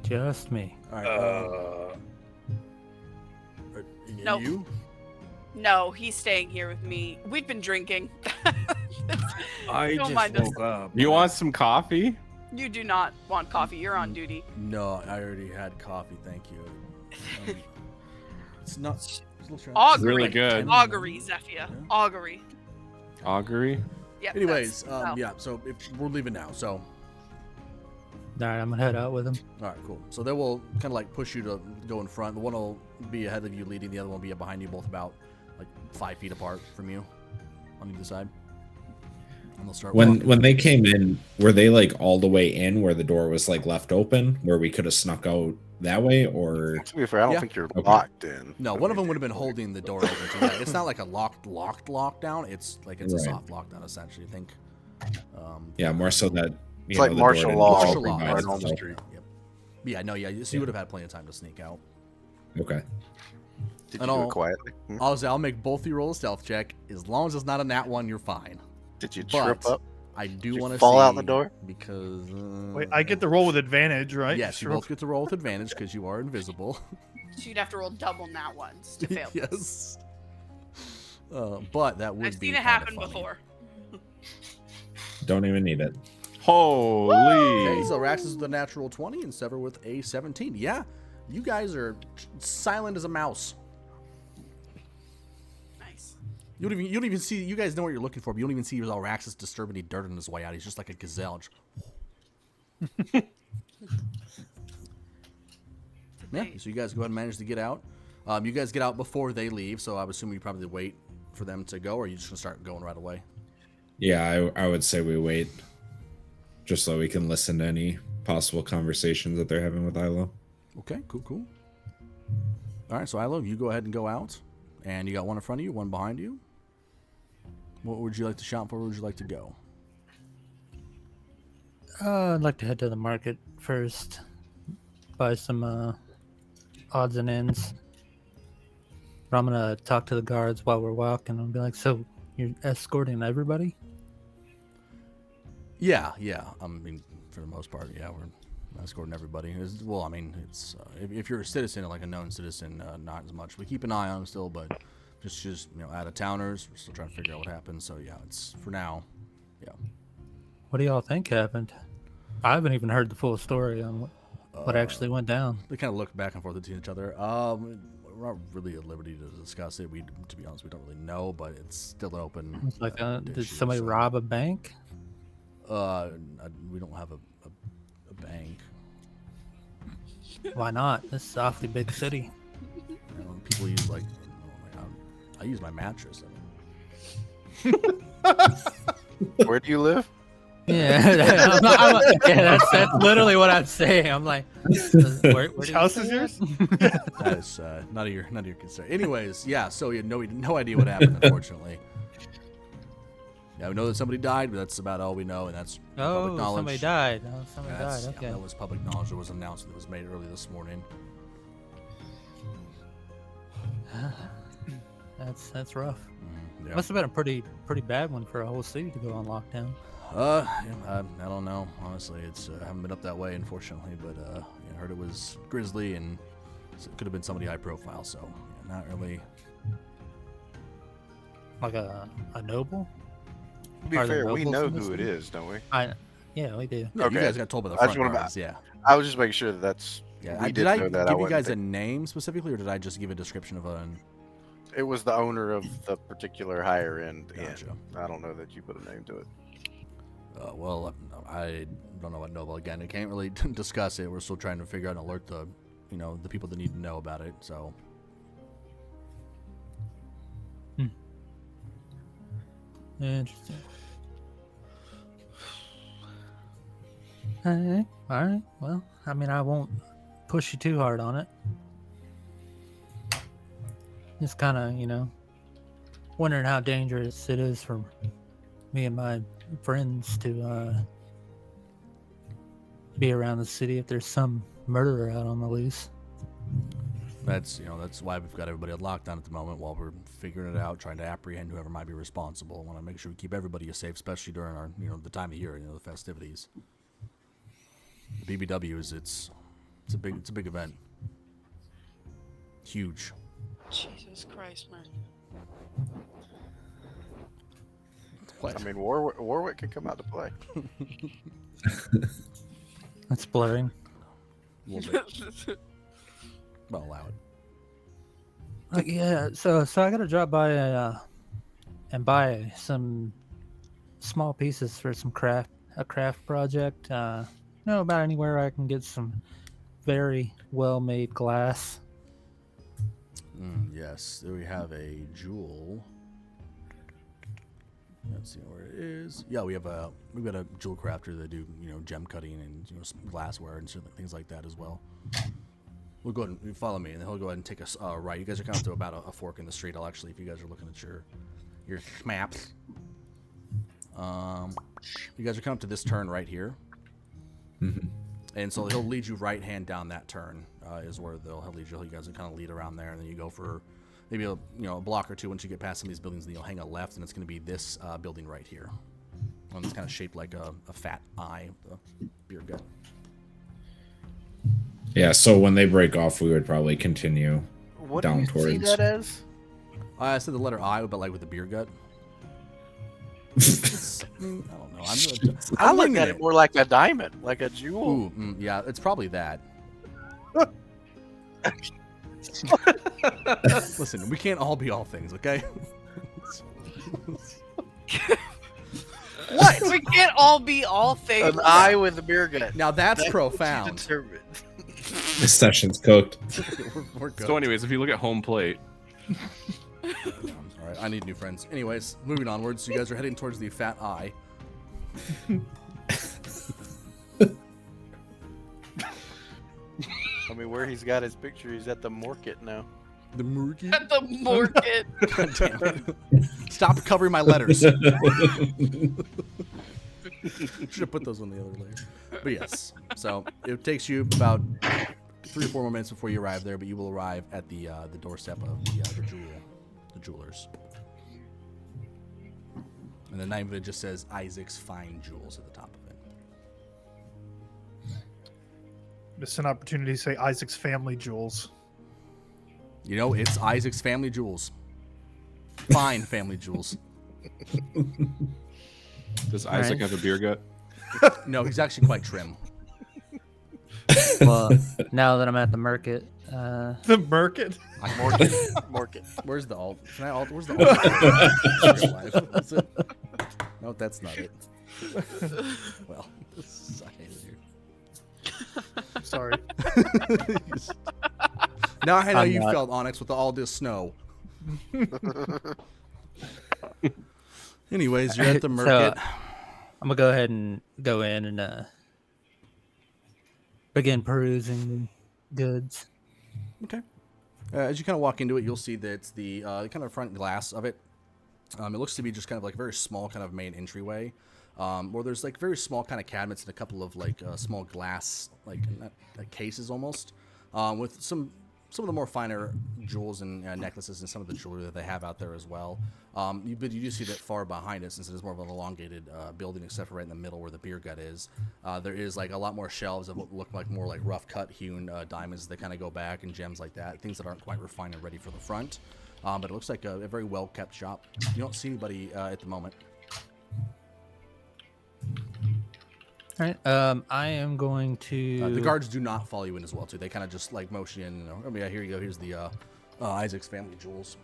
Speaker 3: Just me.
Speaker 1: All right.
Speaker 2: Nope.
Speaker 1: You?
Speaker 2: No, he's staying here with me. We've been drinking.
Speaker 4: I
Speaker 2: Don't
Speaker 4: just
Speaker 2: mind us.
Speaker 4: woke up.
Speaker 8: You want some coffee?
Speaker 2: You do not want coffee. You're on duty.
Speaker 1: No, I already had coffee. Thank you. It's not. It's a little strong.
Speaker 2: Augury.
Speaker 8: Really good.
Speaker 2: Augury, Zephia.
Speaker 1: Yeah.
Speaker 2: Augury.
Speaker 8: Augury?
Speaker 2: Yep,
Speaker 1: Anyways,
Speaker 2: that's- no.
Speaker 1: yeah. So if we're leaving now, so.
Speaker 3: All right, I'm gonna head out with him.
Speaker 1: All right, cool. So they will kind of like push you to go in front. The one will be ahead of you leading, the other one will be behind you, both about like 5 feet apart from you on either side. And they'll start
Speaker 7: When they came in, were they like all the way in where the door was like left open, where we could have snuck out that way, or
Speaker 5: To be fair, I don't
Speaker 1: Yeah.
Speaker 5: think you're
Speaker 7: Okay.
Speaker 5: locked in.
Speaker 1: No, one of them would have been holding the door open. So yeah, it's not like a locked lockdown. It's like it's a
Speaker 7: Right.
Speaker 1: soft lockdown essentially. I think.
Speaker 7: yeah, more so that
Speaker 5: It's like
Speaker 7: the door
Speaker 5: martial
Speaker 7: didn't
Speaker 5: law.
Speaker 1: Martial law.
Speaker 5: Right
Speaker 1: It's
Speaker 5: on the
Speaker 1: just-
Speaker 5: street.
Speaker 1: Yep. Yeah, no, yeah. So you would have had plenty of time to sneak out.
Speaker 7: Okay.
Speaker 5: Did
Speaker 1: And
Speaker 5: you do
Speaker 1: all-
Speaker 5: it quietly?
Speaker 1: I'll make both of you roll a stealth check. As long as it's not a nat 1, you're fine.
Speaker 5: Did you
Speaker 1: But
Speaker 5: trip up?
Speaker 1: I do
Speaker 5: Did you
Speaker 1: want to
Speaker 5: fall out the door?
Speaker 1: because.
Speaker 6: Wait, I get the roll with advantage, right?
Speaker 1: Yes, you
Speaker 6: Sure.
Speaker 1: both get to roll with advantage because you are invisible.
Speaker 2: So you'd have to roll double nat ones to fail.
Speaker 1: Yes. But that would
Speaker 2: I've
Speaker 1: be
Speaker 2: seen it
Speaker 1: kinda
Speaker 2: happen
Speaker 1: funny.
Speaker 2: before.
Speaker 7: Don't even need it.
Speaker 8: Holy.
Speaker 1: Okay, so Rax is with a natural 20 and Sever with a 17. Yeah, you guys are silent as a mouse.
Speaker 2: Nice.
Speaker 1: You don't even see. You guys know what you're looking for, but you don't even see Raxus disturb any dirt on his way out. He's just like a gazelle. Yeah, so you guys go ahead and manage to get out. You guys get out before they leave, so I would assume you probably wait for them to go, or are you just gonna start going right away?
Speaker 7: Yeah, I would say we wait, just so we can listen to any possible conversations that they're having with Ilo.
Speaker 1: Okay, cool. All right, so Ilo, you go ahead and go out, and you got one in front of you, one behind you. What would you like to shop for? Where would you like to go?
Speaker 3: I'd like to head to the market first, buy some odds and ends. But I'm gonna talk to the guards while we're walking and be like, "So you're escorting everybody?"
Speaker 1: Yeah. I mean, for the most part, yeah, we're escorting everybody. Well, I mean, it's if you're a citizen, like a known citizen, not as much. We keep an eye on them still, but just out of towners, we're still trying to figure out what happened. So yeah, it's for now. Yeah.
Speaker 3: What do y'all think happened? I haven't even heard the full story on what actually went down.
Speaker 1: They kind of look back and forth to each other. We're not really at liberty to discuss it. To be honest, we don't really know, but it's still an open.
Speaker 3: It's like, did
Speaker 1: issue,
Speaker 3: somebody
Speaker 1: so-
Speaker 3: rob a bank?
Speaker 1: We don't have a bank.
Speaker 3: Why not? This is an awfully big city.
Speaker 1: People use I use my mattress.
Speaker 5: Where do you live?
Speaker 3: Yeah, that's literally what I'm saying. I'm like, where
Speaker 6: Which
Speaker 3: do
Speaker 6: house
Speaker 3: you
Speaker 6: is
Speaker 3: say
Speaker 6: yours?
Speaker 3: that?
Speaker 1: That is none of your concern. Anyways, yeah. So you had no idea what happened, unfortunately. Yeah, we know that somebody died, but that's about all we know, and that's public
Speaker 3: Oh,
Speaker 1: knowledge.
Speaker 3: somebody died. Oh, somebody
Speaker 1: That's-
Speaker 3: died.
Speaker 1: yeah,
Speaker 3: Okay.
Speaker 1: that was public knowledge that was announced that was made early this morning.
Speaker 3: That's rough.
Speaker 1: Yeah.
Speaker 3: Must have been a pretty bad one for a whole city to go on lockdown.
Speaker 1: I don't know. Honestly, I haven't been up that way, unfortunately, but I heard it was grisly, and it could have been somebody high profile. So not really.
Speaker 3: Like a noble?
Speaker 5: To be
Speaker 3: Are there
Speaker 5: fair, we
Speaker 3: nobles
Speaker 5: know
Speaker 3: in this
Speaker 5: who it
Speaker 3: one?
Speaker 5: is, don't we?
Speaker 3: Yeah, we do.
Speaker 1: Yeah, you
Speaker 5: Okay.
Speaker 1: guys got told by the
Speaker 5: I just
Speaker 1: front
Speaker 5: wanna
Speaker 1: guards. Yeah.
Speaker 5: I was just making sure that that's.
Speaker 1: Yeah.
Speaker 5: We
Speaker 1: Did I
Speaker 5: know that.
Speaker 1: give you
Speaker 5: wouldn't
Speaker 1: guys a
Speaker 5: think-
Speaker 1: name specifically, or did I just give a description of an?
Speaker 5: It was the owner of the particular higher end inn.
Speaker 1: Gotcha.
Speaker 5: I don't know that you put a name to it.
Speaker 1: Well, I don't know what noble again. I can't really discuss it. We're still trying to figure out and alert the, the people that need to know about it. So.
Speaker 3: Interesting. All right. Well, I mean, I won't push you too hard on it. Just kind of, wondering how dangerous it is for me and my friends to be around the city if there's some murderer out on the loose.
Speaker 1: That's why we've got everybody on lockdown at the moment while we're figuring it out, trying to apprehend whoever might be responsible. I want to make sure we keep everybody safe, especially during our the time of year, the festivities. The BBW it's a big event. Huge.
Speaker 2: Jesus Christ, man.
Speaker 1: What?
Speaker 5: I mean, Warwick could come out to play.
Speaker 3: That's blurring.
Speaker 1: A little bit. Well, allow it.
Speaker 3: Yeah, so I gotta drop by and buy some small pieces for a craft project. Know about anywhere I can get some very well made glass?
Speaker 1: Yes, there we have a jewel. Let's see where it is. Yeah, we've got a jewel crafter that do gem cutting and some glassware and certain things like that as well. We'll go ahead and follow me, and then he'll go ahead and take us right. You guys are coming to about a fork in the street. If you guys are looking at your maps, you guys are coming to this turn right here, and so he'll lead you right hand down that turn is where he'll lead you. You guys will kind of lead around there, and then you go for maybe a block or two. Once you get past some of these buildings, then you'll hang a left, and it's going to be this building right here. One that's kind of shaped like a fat eye with a beer gut.
Speaker 7: Yeah, so when they break off, we would probably continue
Speaker 5: What
Speaker 7: down
Speaker 5: do you
Speaker 7: towards.
Speaker 5: see that as?
Speaker 1: I said the letter I, but like with the beer gut. I don't know.
Speaker 5: I
Speaker 1: I'm
Speaker 5: look
Speaker 1: winging
Speaker 5: at it more like a diamond, like a jewel.
Speaker 1: Ooh, yeah, it's probably that. Listen, we can't all be all things, okay?
Speaker 2: What? We can't all be all things.
Speaker 5: An eye with a beer gut.
Speaker 1: Now that's
Speaker 5: What you
Speaker 1: profound.
Speaker 5: determined.
Speaker 7: This session's cooked.
Speaker 1: We're good.
Speaker 8: So, anyways, if you look at home plate,
Speaker 1: All right, I need new friends. Anyways, moving onwards. You guys are heading towards the fat eye.
Speaker 5: I mean, where he's got his picture, he's at the market now.
Speaker 1: The Murky?
Speaker 2: At the market.
Speaker 1: God damn it. Stop covering my letters. Should have put those on the other layer. But yes, so it takes you about 3 or 4 more minutes before you arrive there, but you will arrive at the doorstep of the jewelers. And the name of it just says Isaac's Fine Jewels at the top of it.
Speaker 6: It's an opportunity to say Isaac's family jewels.
Speaker 1: It's Isaac's Family Jewels. Fine family jewels.
Speaker 8: does Isaac have a beer gut?
Speaker 1: No, he's actually quite trim.
Speaker 3: Well, now that I'm at the market,
Speaker 6: The market?
Speaker 5: Market.
Speaker 1: Where's the alt? Can I alt? Where's the alt? Is it? No, that's not it. Well, I hate it here.
Speaker 6: Sorry.
Speaker 1: Now I know how
Speaker 3: I'm
Speaker 1: you
Speaker 3: not.
Speaker 1: felt, Onyx, with all this snow. Anyways, you're at the market.
Speaker 3: I'm gonna go ahead and go in and begin perusing goods.
Speaker 1: Okay. As you kind of walk into it, you'll see that it's the kind of front glass of it. It looks to be just kind of like a very small kind of main entryway, where there's like very small kind of cabinets and a couple of like small glass like cases almost, with some some of the more finer jewels and necklaces and some of the jewelry that they have out there as well. But you do see that far behind it, since it is more of an elongated building, except for right in the middle where the beer gut is. There is like a lot more shelves of what look like more like rough cut hewn diamonds that kind of go back and gems like that, things that aren't quite refined and ready for the front. But it looks like a very well kept shop. You don't see anybody at the moment.
Speaker 3: All right. I am going to.
Speaker 1: The guards do not follow you in as well, too. They kind of just like motion in. Oh, yeah, here you go. Here's the Isaac's family jewels.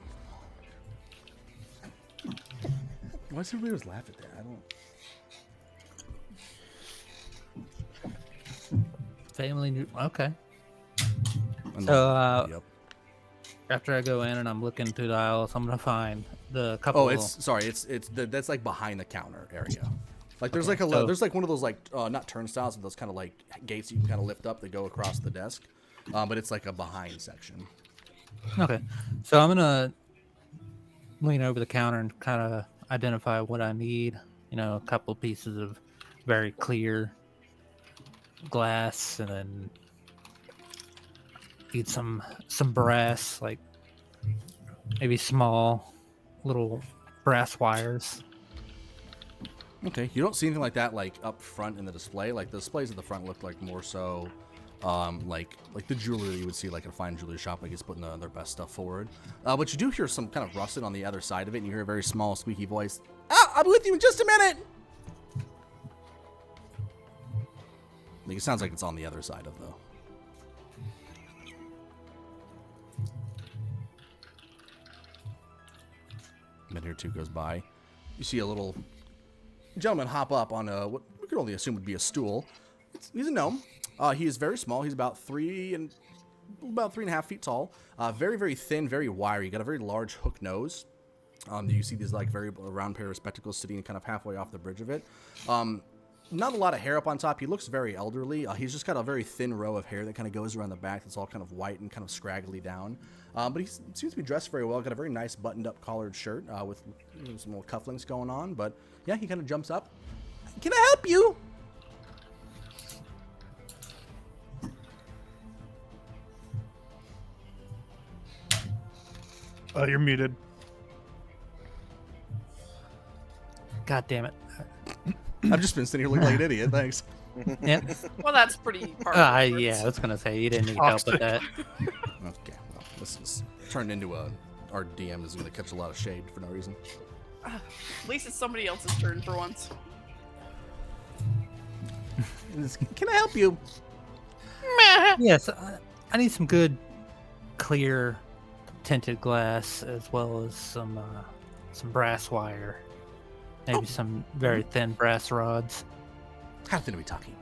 Speaker 1: Why does everybody always laugh at that? I don't.
Speaker 3: Family. Okay.
Speaker 1: I'm
Speaker 3: So,
Speaker 1: not- yep.
Speaker 3: After I go in and I'm looking through the aisles, I'm gonna find the couple.
Speaker 1: Oh, that's like behind the counter area. Like there's like there's like one of those like not turnstiles, but those kind of like gates you can kind of lift up that go across the desk. But it's like a behind section.
Speaker 3: Okay, so I'm gonna lean over the counter and kind of identify what I need. You know, a couple pieces of very clear glass, and then need some brass, like maybe small little brass wires.
Speaker 1: Okay, you don't see anything like that like up front in the display. Like the displays at the front look like more so like the jewelry you would see like in a fine jewelry shop, like it's putting their best stuff forward. But you do hear some kind of rusted on the other side of it, and you hear a very small squeaky voice. I'll be with you in just a minute. Like it sounds like it's on the other side of the. A minute or two goes by. You see a little gentleman hop up on what we could only assume would be a stool. He's a gnome. He is very small. He's about 3.5 feet tall. Very, very thin, very wiry. Got a very large hook nose. You see these like very round pair of spectacles sitting kind of halfway off the bridge of it. Not a lot of hair up on top. He looks very elderly. He's just got a very thin row of hair that kind of goes around the back. That's all kind of white and kind of scraggly down. But he seems to be dressed very well. Got a very nice buttoned-up collared shirt with some little cufflinks going on. But yeah, he kind of jumps up. Can I help you?
Speaker 6: You're muted.
Speaker 3: God damn it.
Speaker 1: I've just been sitting here looking like an idiot. Thanks.
Speaker 3: Yeah.
Speaker 2: Well, that's pretty part of the
Speaker 3: Yeah, I
Speaker 2: words.
Speaker 3: was gonna say you didn't need help with that.
Speaker 1: Okay, well, this is turned into our DM is going to catch a lot of shade for no reason.
Speaker 2: At least it's somebody else's turn for once.
Speaker 1: Can I help you?
Speaker 3: Yes, I need some good, clear, tinted glass, as well as some brass wire. Maybe some very thin brass rods.
Speaker 1: How thin are we talking?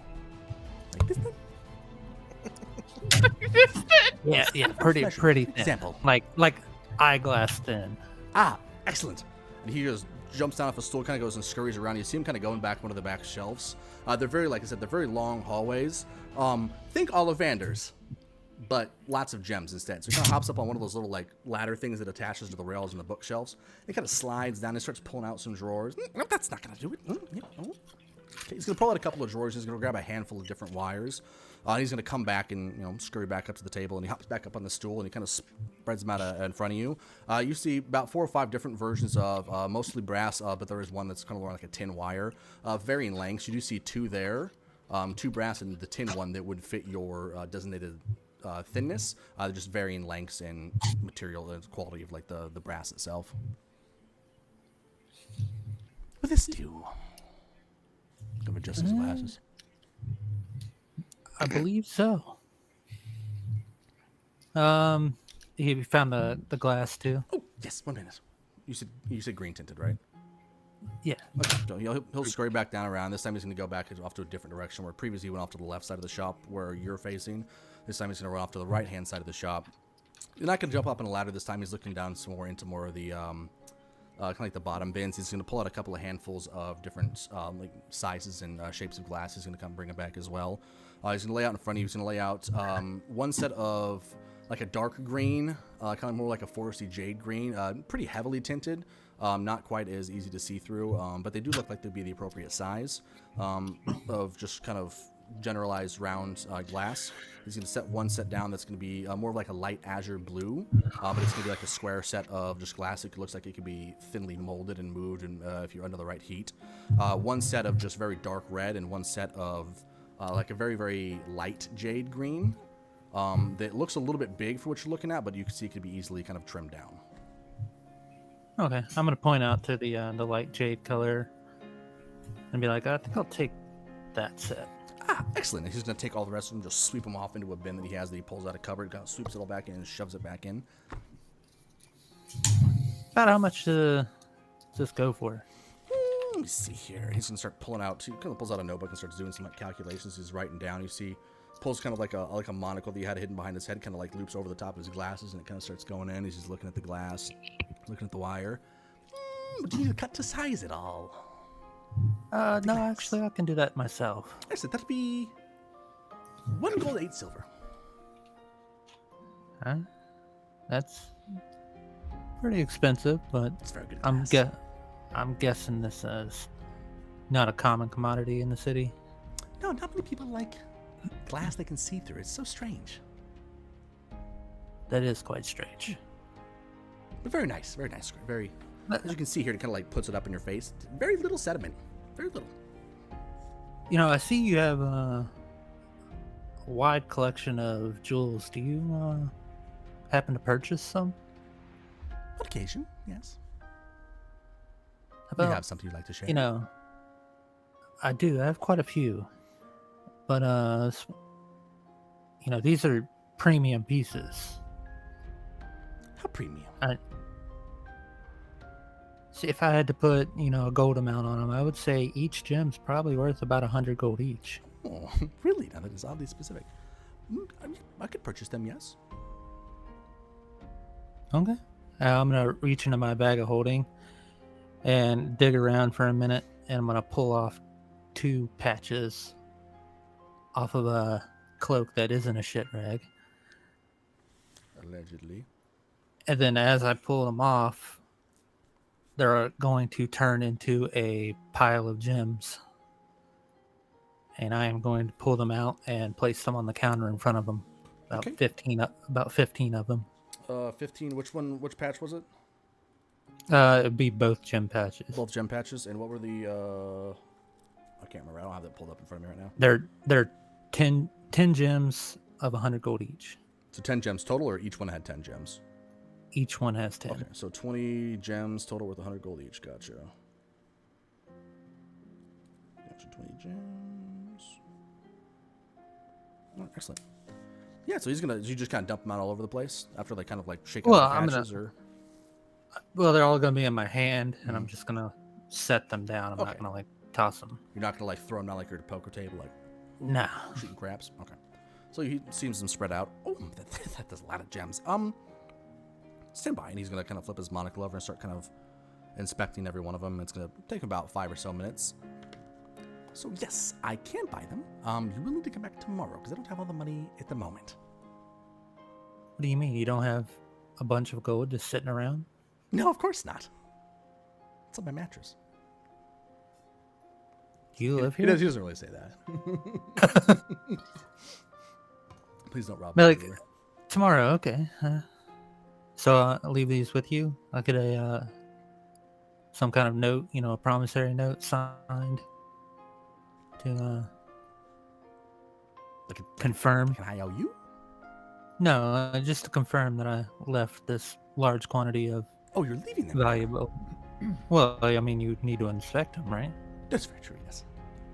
Speaker 1: Like this thing?
Speaker 3: Yeah, pretty thin.
Speaker 1: Example.
Speaker 3: Like eyeglass thin.
Speaker 1: Ah, excellent. And he just jumps down off a stool, kind of goes and scurries around. You see him kind of going back one of the back shelves. They're very, like I said, they're very long hallways. Think Ollivanders, but lots of gems instead. So he kind of hops up on one of those little like ladder things that attaches to the rails in the bookshelves. He kind of slides down and starts pulling out some drawers. Nope, that's not going to do it. Okay, he's going to pull out a couple of drawers. He's going to grab a handful of different wires. He's going to come back and scurry back up to the table, and he hops back up on the stool and he kind of spreads them out in front of you. You see about 4 or 5 different versions of mostly brass, but there is one that's kind of more like a tin wire, varying lengths. You do see 2 there, 2 brass and the tin one that would fit your designated thinness. Just varying lengths and material and quality of like the brass itself. What this do? Gonna adjust his glasses.
Speaker 3: I believe so. He found the glass too.
Speaker 1: Oh yes, 1 minute. You said green tinted, right?
Speaker 3: Yeah.
Speaker 1: Okay, so he'll scurry back down around. This time he's going to go back off to a different direction, where previously he went off to the left side of the shop where you're facing. This time he's going to run off to the right-hand side of the shop. You're not going to jump up on a ladder this time. He's looking down some more into more of the, kind of like the bottom bins. He's going to pull out a couple of handfuls of different like sizes and shapes of glass. He's going to come bring it back as well. He's going to lay out in front of you. He's going to lay out one set of like a dark green, kind of more like a foresty jade green, pretty heavily tinted. Not quite as easy to see through, but they do look like they'd be the appropriate size of just kind of generalized round glass. He's going to set one set down that's going to be more of like a light azure blue, but it's going to be like a square set of just glass. It looks like it could be thinly molded and moved, and if you're under the right heat. One set of just very dark red, and one set of like a very, very light jade green. That looks a little bit big for what you're looking at, but you can see it could be easily kind of trimmed down.
Speaker 3: Okay, I'm gonna point out to the light jade color and be like, I think I'll take that set.
Speaker 1: Ah, excellent. And he's going to take all the rest of them, just sweep them off into a bin that he has that he pulls out a cupboard, kind of sweeps it all back in and shoves it back in.
Speaker 3: About how much does this go for?
Speaker 1: Let me see here. He's going to start pulling out, he kind of pulls out a notebook and starts doing some calculations. He's writing down. You see, pulls kind of like a monocle that he had hidden behind his head, kind of like loops over the top of his glasses, and it kind of starts going in. He's just looking at the glass, looking at the wire. Do you need to cut to size it all?
Speaker 3: No, actually, I can do that myself.
Speaker 1: I said that'd be 1 gold, 8 silver.
Speaker 3: Huh? That's pretty expensive, but
Speaker 1: It's very good.
Speaker 3: I'm guessing this is not a common commodity in the city.
Speaker 1: No, not many people like glass they can see through. It's so strange.
Speaker 3: That is quite strange.
Speaker 1: But very nice, very nice. Very, as you can see here, it kind of like puts it up in your face. Very little sediment. Very little.
Speaker 3: You know, I see you have a wide collection of jewels. Do you happen to purchase some?
Speaker 1: On occasion, yes.
Speaker 3: How
Speaker 1: You
Speaker 3: about,
Speaker 1: have something you'd like to share?
Speaker 3: you know, I do. I have quite a few. But, you know, these are premium pieces.
Speaker 1: How premium?
Speaker 3: See, if I had to put, you know, a gold amount on them, I would say each gem's probably worth about 100 gold each.
Speaker 1: Oh, really? Now that is oddly specific. I could purchase them, yes.
Speaker 3: Okay. I'm going to reach into my bag of holding and dig around for a minute, and I'm going to pull off 2 patches off of a cloak that isn't a shit rag.
Speaker 1: Allegedly.
Speaker 3: And then as I pull them off, they're going to turn into a pile of gems. And I am going to pull them out and place them on the counter in front of them. About
Speaker 1: Okay.
Speaker 3: 15 of them.
Speaker 1: 15. Which patch was it?
Speaker 3: It'd be both gem patches.
Speaker 1: Both gem patches. And what were the? I can't remember. I don't have that pulled up in front of me right now.
Speaker 3: They're 10 gems of 100 gold each.
Speaker 1: So 10 gems total, or each one had 10 gems?
Speaker 3: Each one has 10.
Speaker 1: Okay, so 20 gems total worth 100 gold each. Gotcha. 20 gems. Oh, excellent. Yeah, so you just kind of dump them out all over the place after they kind of like shake out the patches, or?
Speaker 3: Well, they're all going to be in my hand, and I'm just going to set them down. I'm not
Speaker 1: Okay.
Speaker 3: going to like toss them.
Speaker 1: You're not going to like throw them down like you're at a poker table, like
Speaker 3: No.
Speaker 1: shooting craps? Okay. So he sees them spread out. Oh, that does a lot of gems. Stand by, and he's going to kind of flip his monocle over and start kind of inspecting every one of them. It's going to take about 5 or so minutes. So yes, I can buy them. You will need to come back tomorrow because I don't have all the money at the moment.
Speaker 3: What do you mean? You don't have a bunch of gold just sitting around?
Speaker 1: No, of course not. It's on my mattress.
Speaker 3: Do you live
Speaker 1: He
Speaker 3: here?
Speaker 1: doesn't really say that. Please don't rob me.
Speaker 3: But, like,
Speaker 1: Taylor.
Speaker 3: tomorrow, okay. So I'll leave these with you. I'll get a some kind of note, you know, a promissory note signed to
Speaker 1: Like
Speaker 3: confirm.
Speaker 1: an IOU?
Speaker 3: No, just to confirm that I left this large quantity of
Speaker 1: Oh, you're leaving them.
Speaker 3: valuable. Well, I mean, you need to inspect them, right?
Speaker 1: That's very true, yes.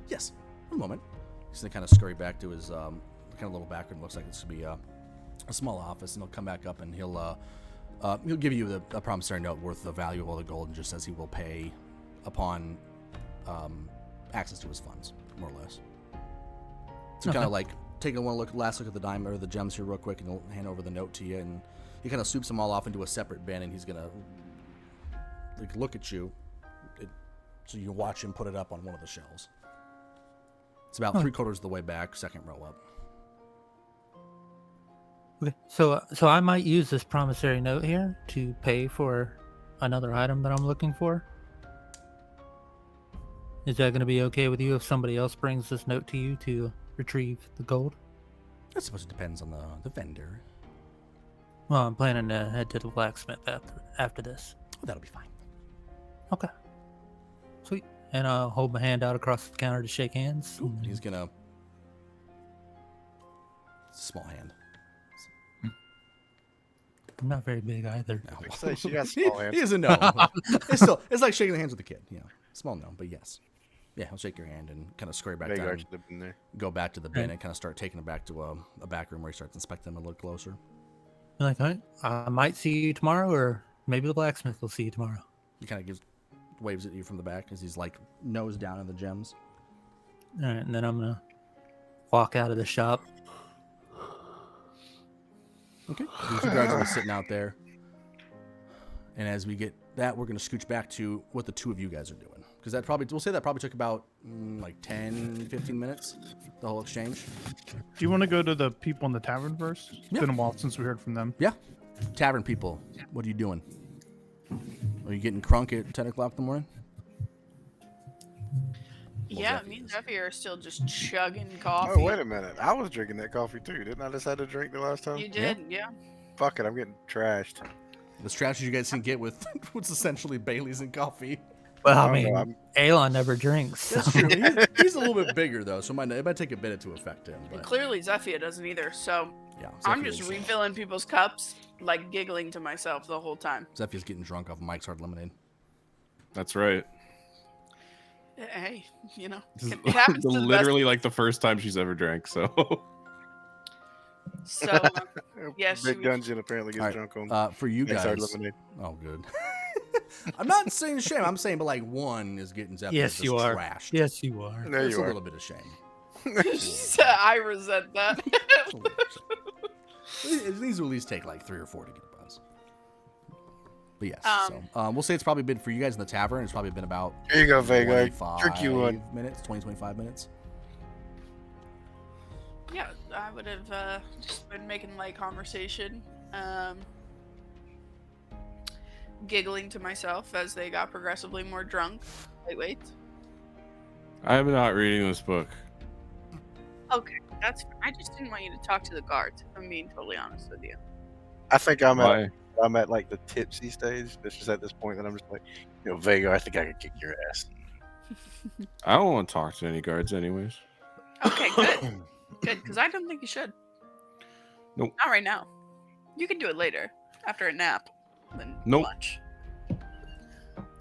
Speaker 1: Yes. One moment. He's going to kind of scurry back to his kind of little background. Looks like this would be a small office, and he'll come back up and he'll give you a promissory note worth the value of all the gold, and just says he will pay upon access to his funds, more or less. So kind of like taking one last look at the diamond or the gems here real quick, and he'll hand over the note to you, and he kind of swoops them all off into a separate bin, and he's gonna like look at you, so you watch him put it up on one of the shelves. It's about 3/4 of the way back, second row up.
Speaker 3: Okay. So I might use this promissory note here to pay for another item that I'm looking for. Is that going to be okay with you if somebody else brings this note to you to retrieve the gold?
Speaker 1: I suppose it depends on the vendor.
Speaker 3: Well, I'm planning to head to the blacksmith after this.
Speaker 1: Oh, that'll be fine.
Speaker 3: Okay. Sweet. And I'll hold my hand out across the counter to shake hands.
Speaker 1: Ooh, he's gonna. It's a small hand.
Speaker 3: I'm not very big either.
Speaker 1: No.
Speaker 5: Like I say, she got small hands.
Speaker 1: He is a gnome. It's like shaking hands with a kid. You know, small gnome, but yes. Yeah, he'll shake your hand and kind of scurry back
Speaker 5: Vagar
Speaker 1: down.
Speaker 5: should have been there.
Speaker 1: Go back to the bin
Speaker 3: Right.
Speaker 1: and kind of start taking it back to a back room where he starts inspecting them a little closer.
Speaker 3: I'm like, all right, I might see you tomorrow, or maybe the blacksmith will see you tomorrow.
Speaker 1: He kind of waves at you from the back as he's like nose down in the gems.
Speaker 3: All right, and then I'm gonna walk out of the shop.
Speaker 1: Okay. The two guards will be sitting out there. And as we get that, we're going to scooch back to what the two of you guys are doing. Because we'll say that probably took about like 10, 15 minutes, the whole exchange.
Speaker 6: Do you want to go to the people in the tavern first? It's
Speaker 1: Yeah.
Speaker 6: been a while since we heard from them.
Speaker 1: Yeah. Tavern people, what are you doing? Are you getting crunk at 10 o'clock in the morning?
Speaker 2: Yeah,
Speaker 1: Zephy
Speaker 2: me and
Speaker 1: is.
Speaker 2: Zephy are still just chugging coffee.
Speaker 5: Oh, wait a minute. I was drinking that coffee too. Didn't I just have to drink the last time?
Speaker 2: You did, yeah.
Speaker 5: Fuck it. I'm getting trashed.
Speaker 1: The strategy you guys can get with what's essentially Bailey's and coffee.
Speaker 3: Well,
Speaker 5: I
Speaker 3: I
Speaker 5: don't
Speaker 3: mean,
Speaker 5: know, I'm-
Speaker 3: Alon never drinks.
Speaker 1: That's true. He's a little bit bigger, though, so it might take a minute to affect him.
Speaker 2: And
Speaker 1: But
Speaker 2: clearly Zephy doesn't either, so
Speaker 1: yeah,
Speaker 2: I'm
Speaker 1: Zephy's-
Speaker 2: just refilling people's cups, like giggling to myself the whole time.
Speaker 1: Zephy's getting drunk off Mike's Hard Lemonade.
Speaker 8: That's right.
Speaker 2: Hey, you know,
Speaker 8: This is
Speaker 2: it happens to the
Speaker 8: literally like the first time she's ever drank. So
Speaker 2: best. So, yes,
Speaker 5: Big
Speaker 2: we-
Speaker 5: Dungeon apparently gets
Speaker 1: Alright,
Speaker 5: drunk on
Speaker 1: For you
Speaker 5: Mike's Hard
Speaker 1: guys,
Speaker 5: Lemonade.
Speaker 1: oh good. I'm not saying shame. I'm saying, but like one is getting Zephyr
Speaker 3: Yes,
Speaker 1: just
Speaker 3: you are.
Speaker 1: trashed.
Speaker 3: Yes, you are.
Speaker 5: There
Speaker 1: It's
Speaker 5: you
Speaker 1: a
Speaker 5: are.
Speaker 1: little bit of shame.
Speaker 2: she said, I resent that.
Speaker 1: It's a little bit of shame. It needs to at least take like 3 or 4 to get a buzz. But yes, so we'll say it's probably been for you guys in the tavern. It's probably been about
Speaker 5: Here you go, Vagar.
Speaker 1: 25
Speaker 5: Trick you one.
Speaker 1: minutes, 25 minutes.
Speaker 2: Yeah, I would have just been making light conversation, giggling to myself as they got progressively more drunk. Wait.
Speaker 8: I'm not reading this book.
Speaker 2: Okay, that's. I just didn't want you to talk to the guards. If I'm being totally honest with you.
Speaker 5: I think I'm
Speaker 8: Why?
Speaker 5: at like the tipsy stage. It's just at this point that I'm just like, Vagar, I think I could kick your ass.
Speaker 8: I don't want to talk to any guards, anyways.
Speaker 2: Okay, good, good, because I don't think you should.
Speaker 8: Nope.
Speaker 2: Not right now. You can do it later, after a nap, then
Speaker 8: Nope.
Speaker 2: lunch.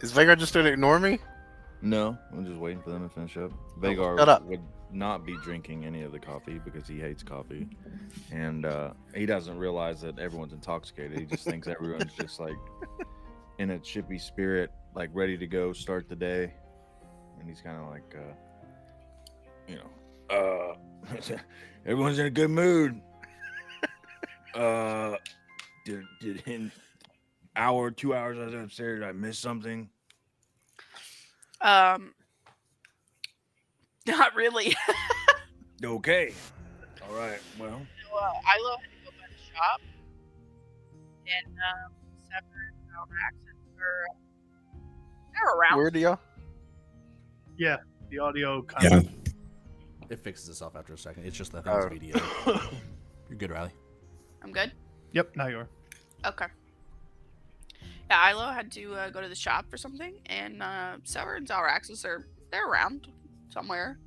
Speaker 5: Is Vagar just going to ignore me?
Speaker 9: No, I'm just waiting for them to finish up.
Speaker 5: shut
Speaker 9: Vagar
Speaker 5: up.
Speaker 9: would not be drinking any of the coffee because he hates coffee, and he doesn't realize that everyone's intoxicated. He just thinks everyone's just like in a chippy spirit, like ready to go start the day, and he's kind of like,
Speaker 4: everyone's in a good mood. Did in hour, 2 hours I was upstairs, did I miss something?
Speaker 2: Not really.
Speaker 4: Okay. All right. Well,
Speaker 2: Ilo had to go by the shop, and Sever and Alrax they're around.
Speaker 5: Where do y'all?
Speaker 6: Yeah, the audio kind of.
Speaker 1: It fixes itself after a second. It's just that thing's
Speaker 5: Oh.
Speaker 1: video. You're good, Riley.
Speaker 2: I'm good.
Speaker 6: Yep, now you are.
Speaker 2: Okay. Yeah, Ilo had to go to the shop for something, and Sever and Alraxis they're around somewhere.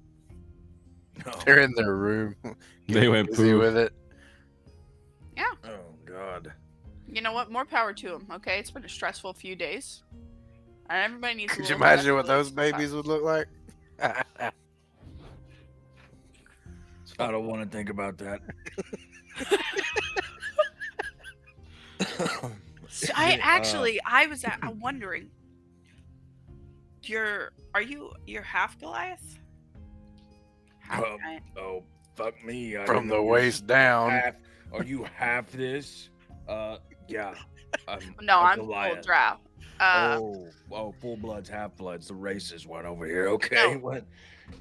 Speaker 4: no.
Speaker 5: They're in their room.
Speaker 8: They went
Speaker 5: busy
Speaker 8: poo.
Speaker 5: with it.
Speaker 4: Oh God.
Speaker 2: You know what? More power to them. Okay, it's been a stressful few days, and everybody needs.
Speaker 5: Could
Speaker 2: a
Speaker 5: you
Speaker 2: little
Speaker 5: imagine what
Speaker 2: rest
Speaker 5: those
Speaker 2: sometimes.
Speaker 5: babies would look like?
Speaker 4: I don't want to think about that.
Speaker 2: So I was wondering. You're half Goliath? Half
Speaker 4: Oh.
Speaker 2: giant?
Speaker 4: Oh, fuck me. I
Speaker 5: From
Speaker 4: didn't know
Speaker 5: the
Speaker 4: you
Speaker 5: waist down.
Speaker 4: Are you half this? Yeah.
Speaker 2: No,
Speaker 4: a
Speaker 2: I'm full
Speaker 4: Goliath.
Speaker 2: drow.
Speaker 4: Full bloods, half bloods, the racist one over here. Okay,
Speaker 2: No.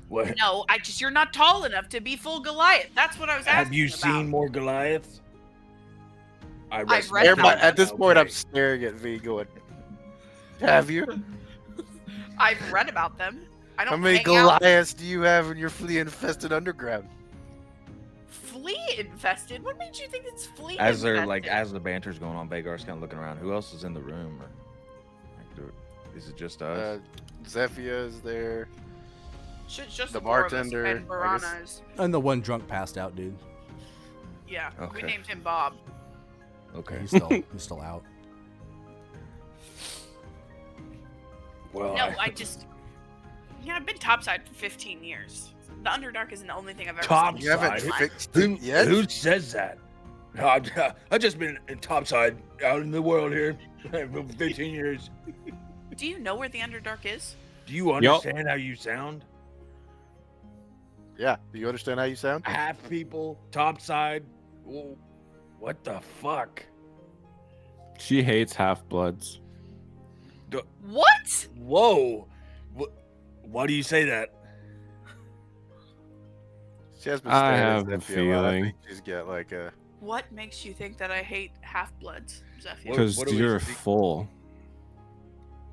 Speaker 4: what?
Speaker 2: No, you're not tall enough to be full Goliath. That's what I was asking.
Speaker 4: Have you
Speaker 2: about.
Speaker 4: seen more Goliaths?
Speaker 2: I've
Speaker 4: rest
Speaker 2: read
Speaker 4: my
Speaker 2: about
Speaker 5: Everybody,
Speaker 4: case.
Speaker 5: at this point, I'm
Speaker 4: Okay.
Speaker 5: staring at V going, have you?
Speaker 2: I've read about them. I don't
Speaker 5: How many
Speaker 2: hang out.
Speaker 5: Goliaths do you have in your flea-infested underground?
Speaker 2: flea infested? What made you think it's flea
Speaker 9: As
Speaker 2: infested?
Speaker 9: they're like, as the banter's going on, Vagar's kind of looking around. Who else is in the room? Or is it just us?
Speaker 5: Zephia is there.
Speaker 2: Just
Speaker 5: the
Speaker 2: the four of us,
Speaker 5: bartender,
Speaker 2: and
Speaker 5: I guess.
Speaker 2: Barana is.
Speaker 1: And the one drunk passed out dude.
Speaker 2: Yeah, we
Speaker 9: Okay.
Speaker 2: named him Bob.
Speaker 9: Okay.
Speaker 1: He's still out.
Speaker 9: Well,
Speaker 2: No, I just. Yeah, I've been topside for 15 years. The Underdark isn't the only thing I've ever
Speaker 9: Topside?
Speaker 2: seen.
Speaker 5: You haven't
Speaker 2: in my life.
Speaker 5: fixed it yet?
Speaker 4: Who says that? I've just been in topside out in the world here for 15 years.
Speaker 2: Do you know where the Underdark is?
Speaker 4: Do you understand how you sound?
Speaker 5: Yeah. Do you understand how you sound?
Speaker 4: Half people, topside. Whoa, what the fuck?
Speaker 8: She hates half-bloods.
Speaker 2: What?
Speaker 4: Whoa. Why do you say that?
Speaker 5: She has been
Speaker 8: I
Speaker 5: staring
Speaker 8: have
Speaker 5: at
Speaker 8: a
Speaker 5: Zephia a lot. I
Speaker 8: feeling.
Speaker 5: think she's got like a.
Speaker 2: What makes you think that I hate half-bloods, Zephyr?
Speaker 8: Because
Speaker 4: what do we
Speaker 8: you're
Speaker 4: see?
Speaker 8: full.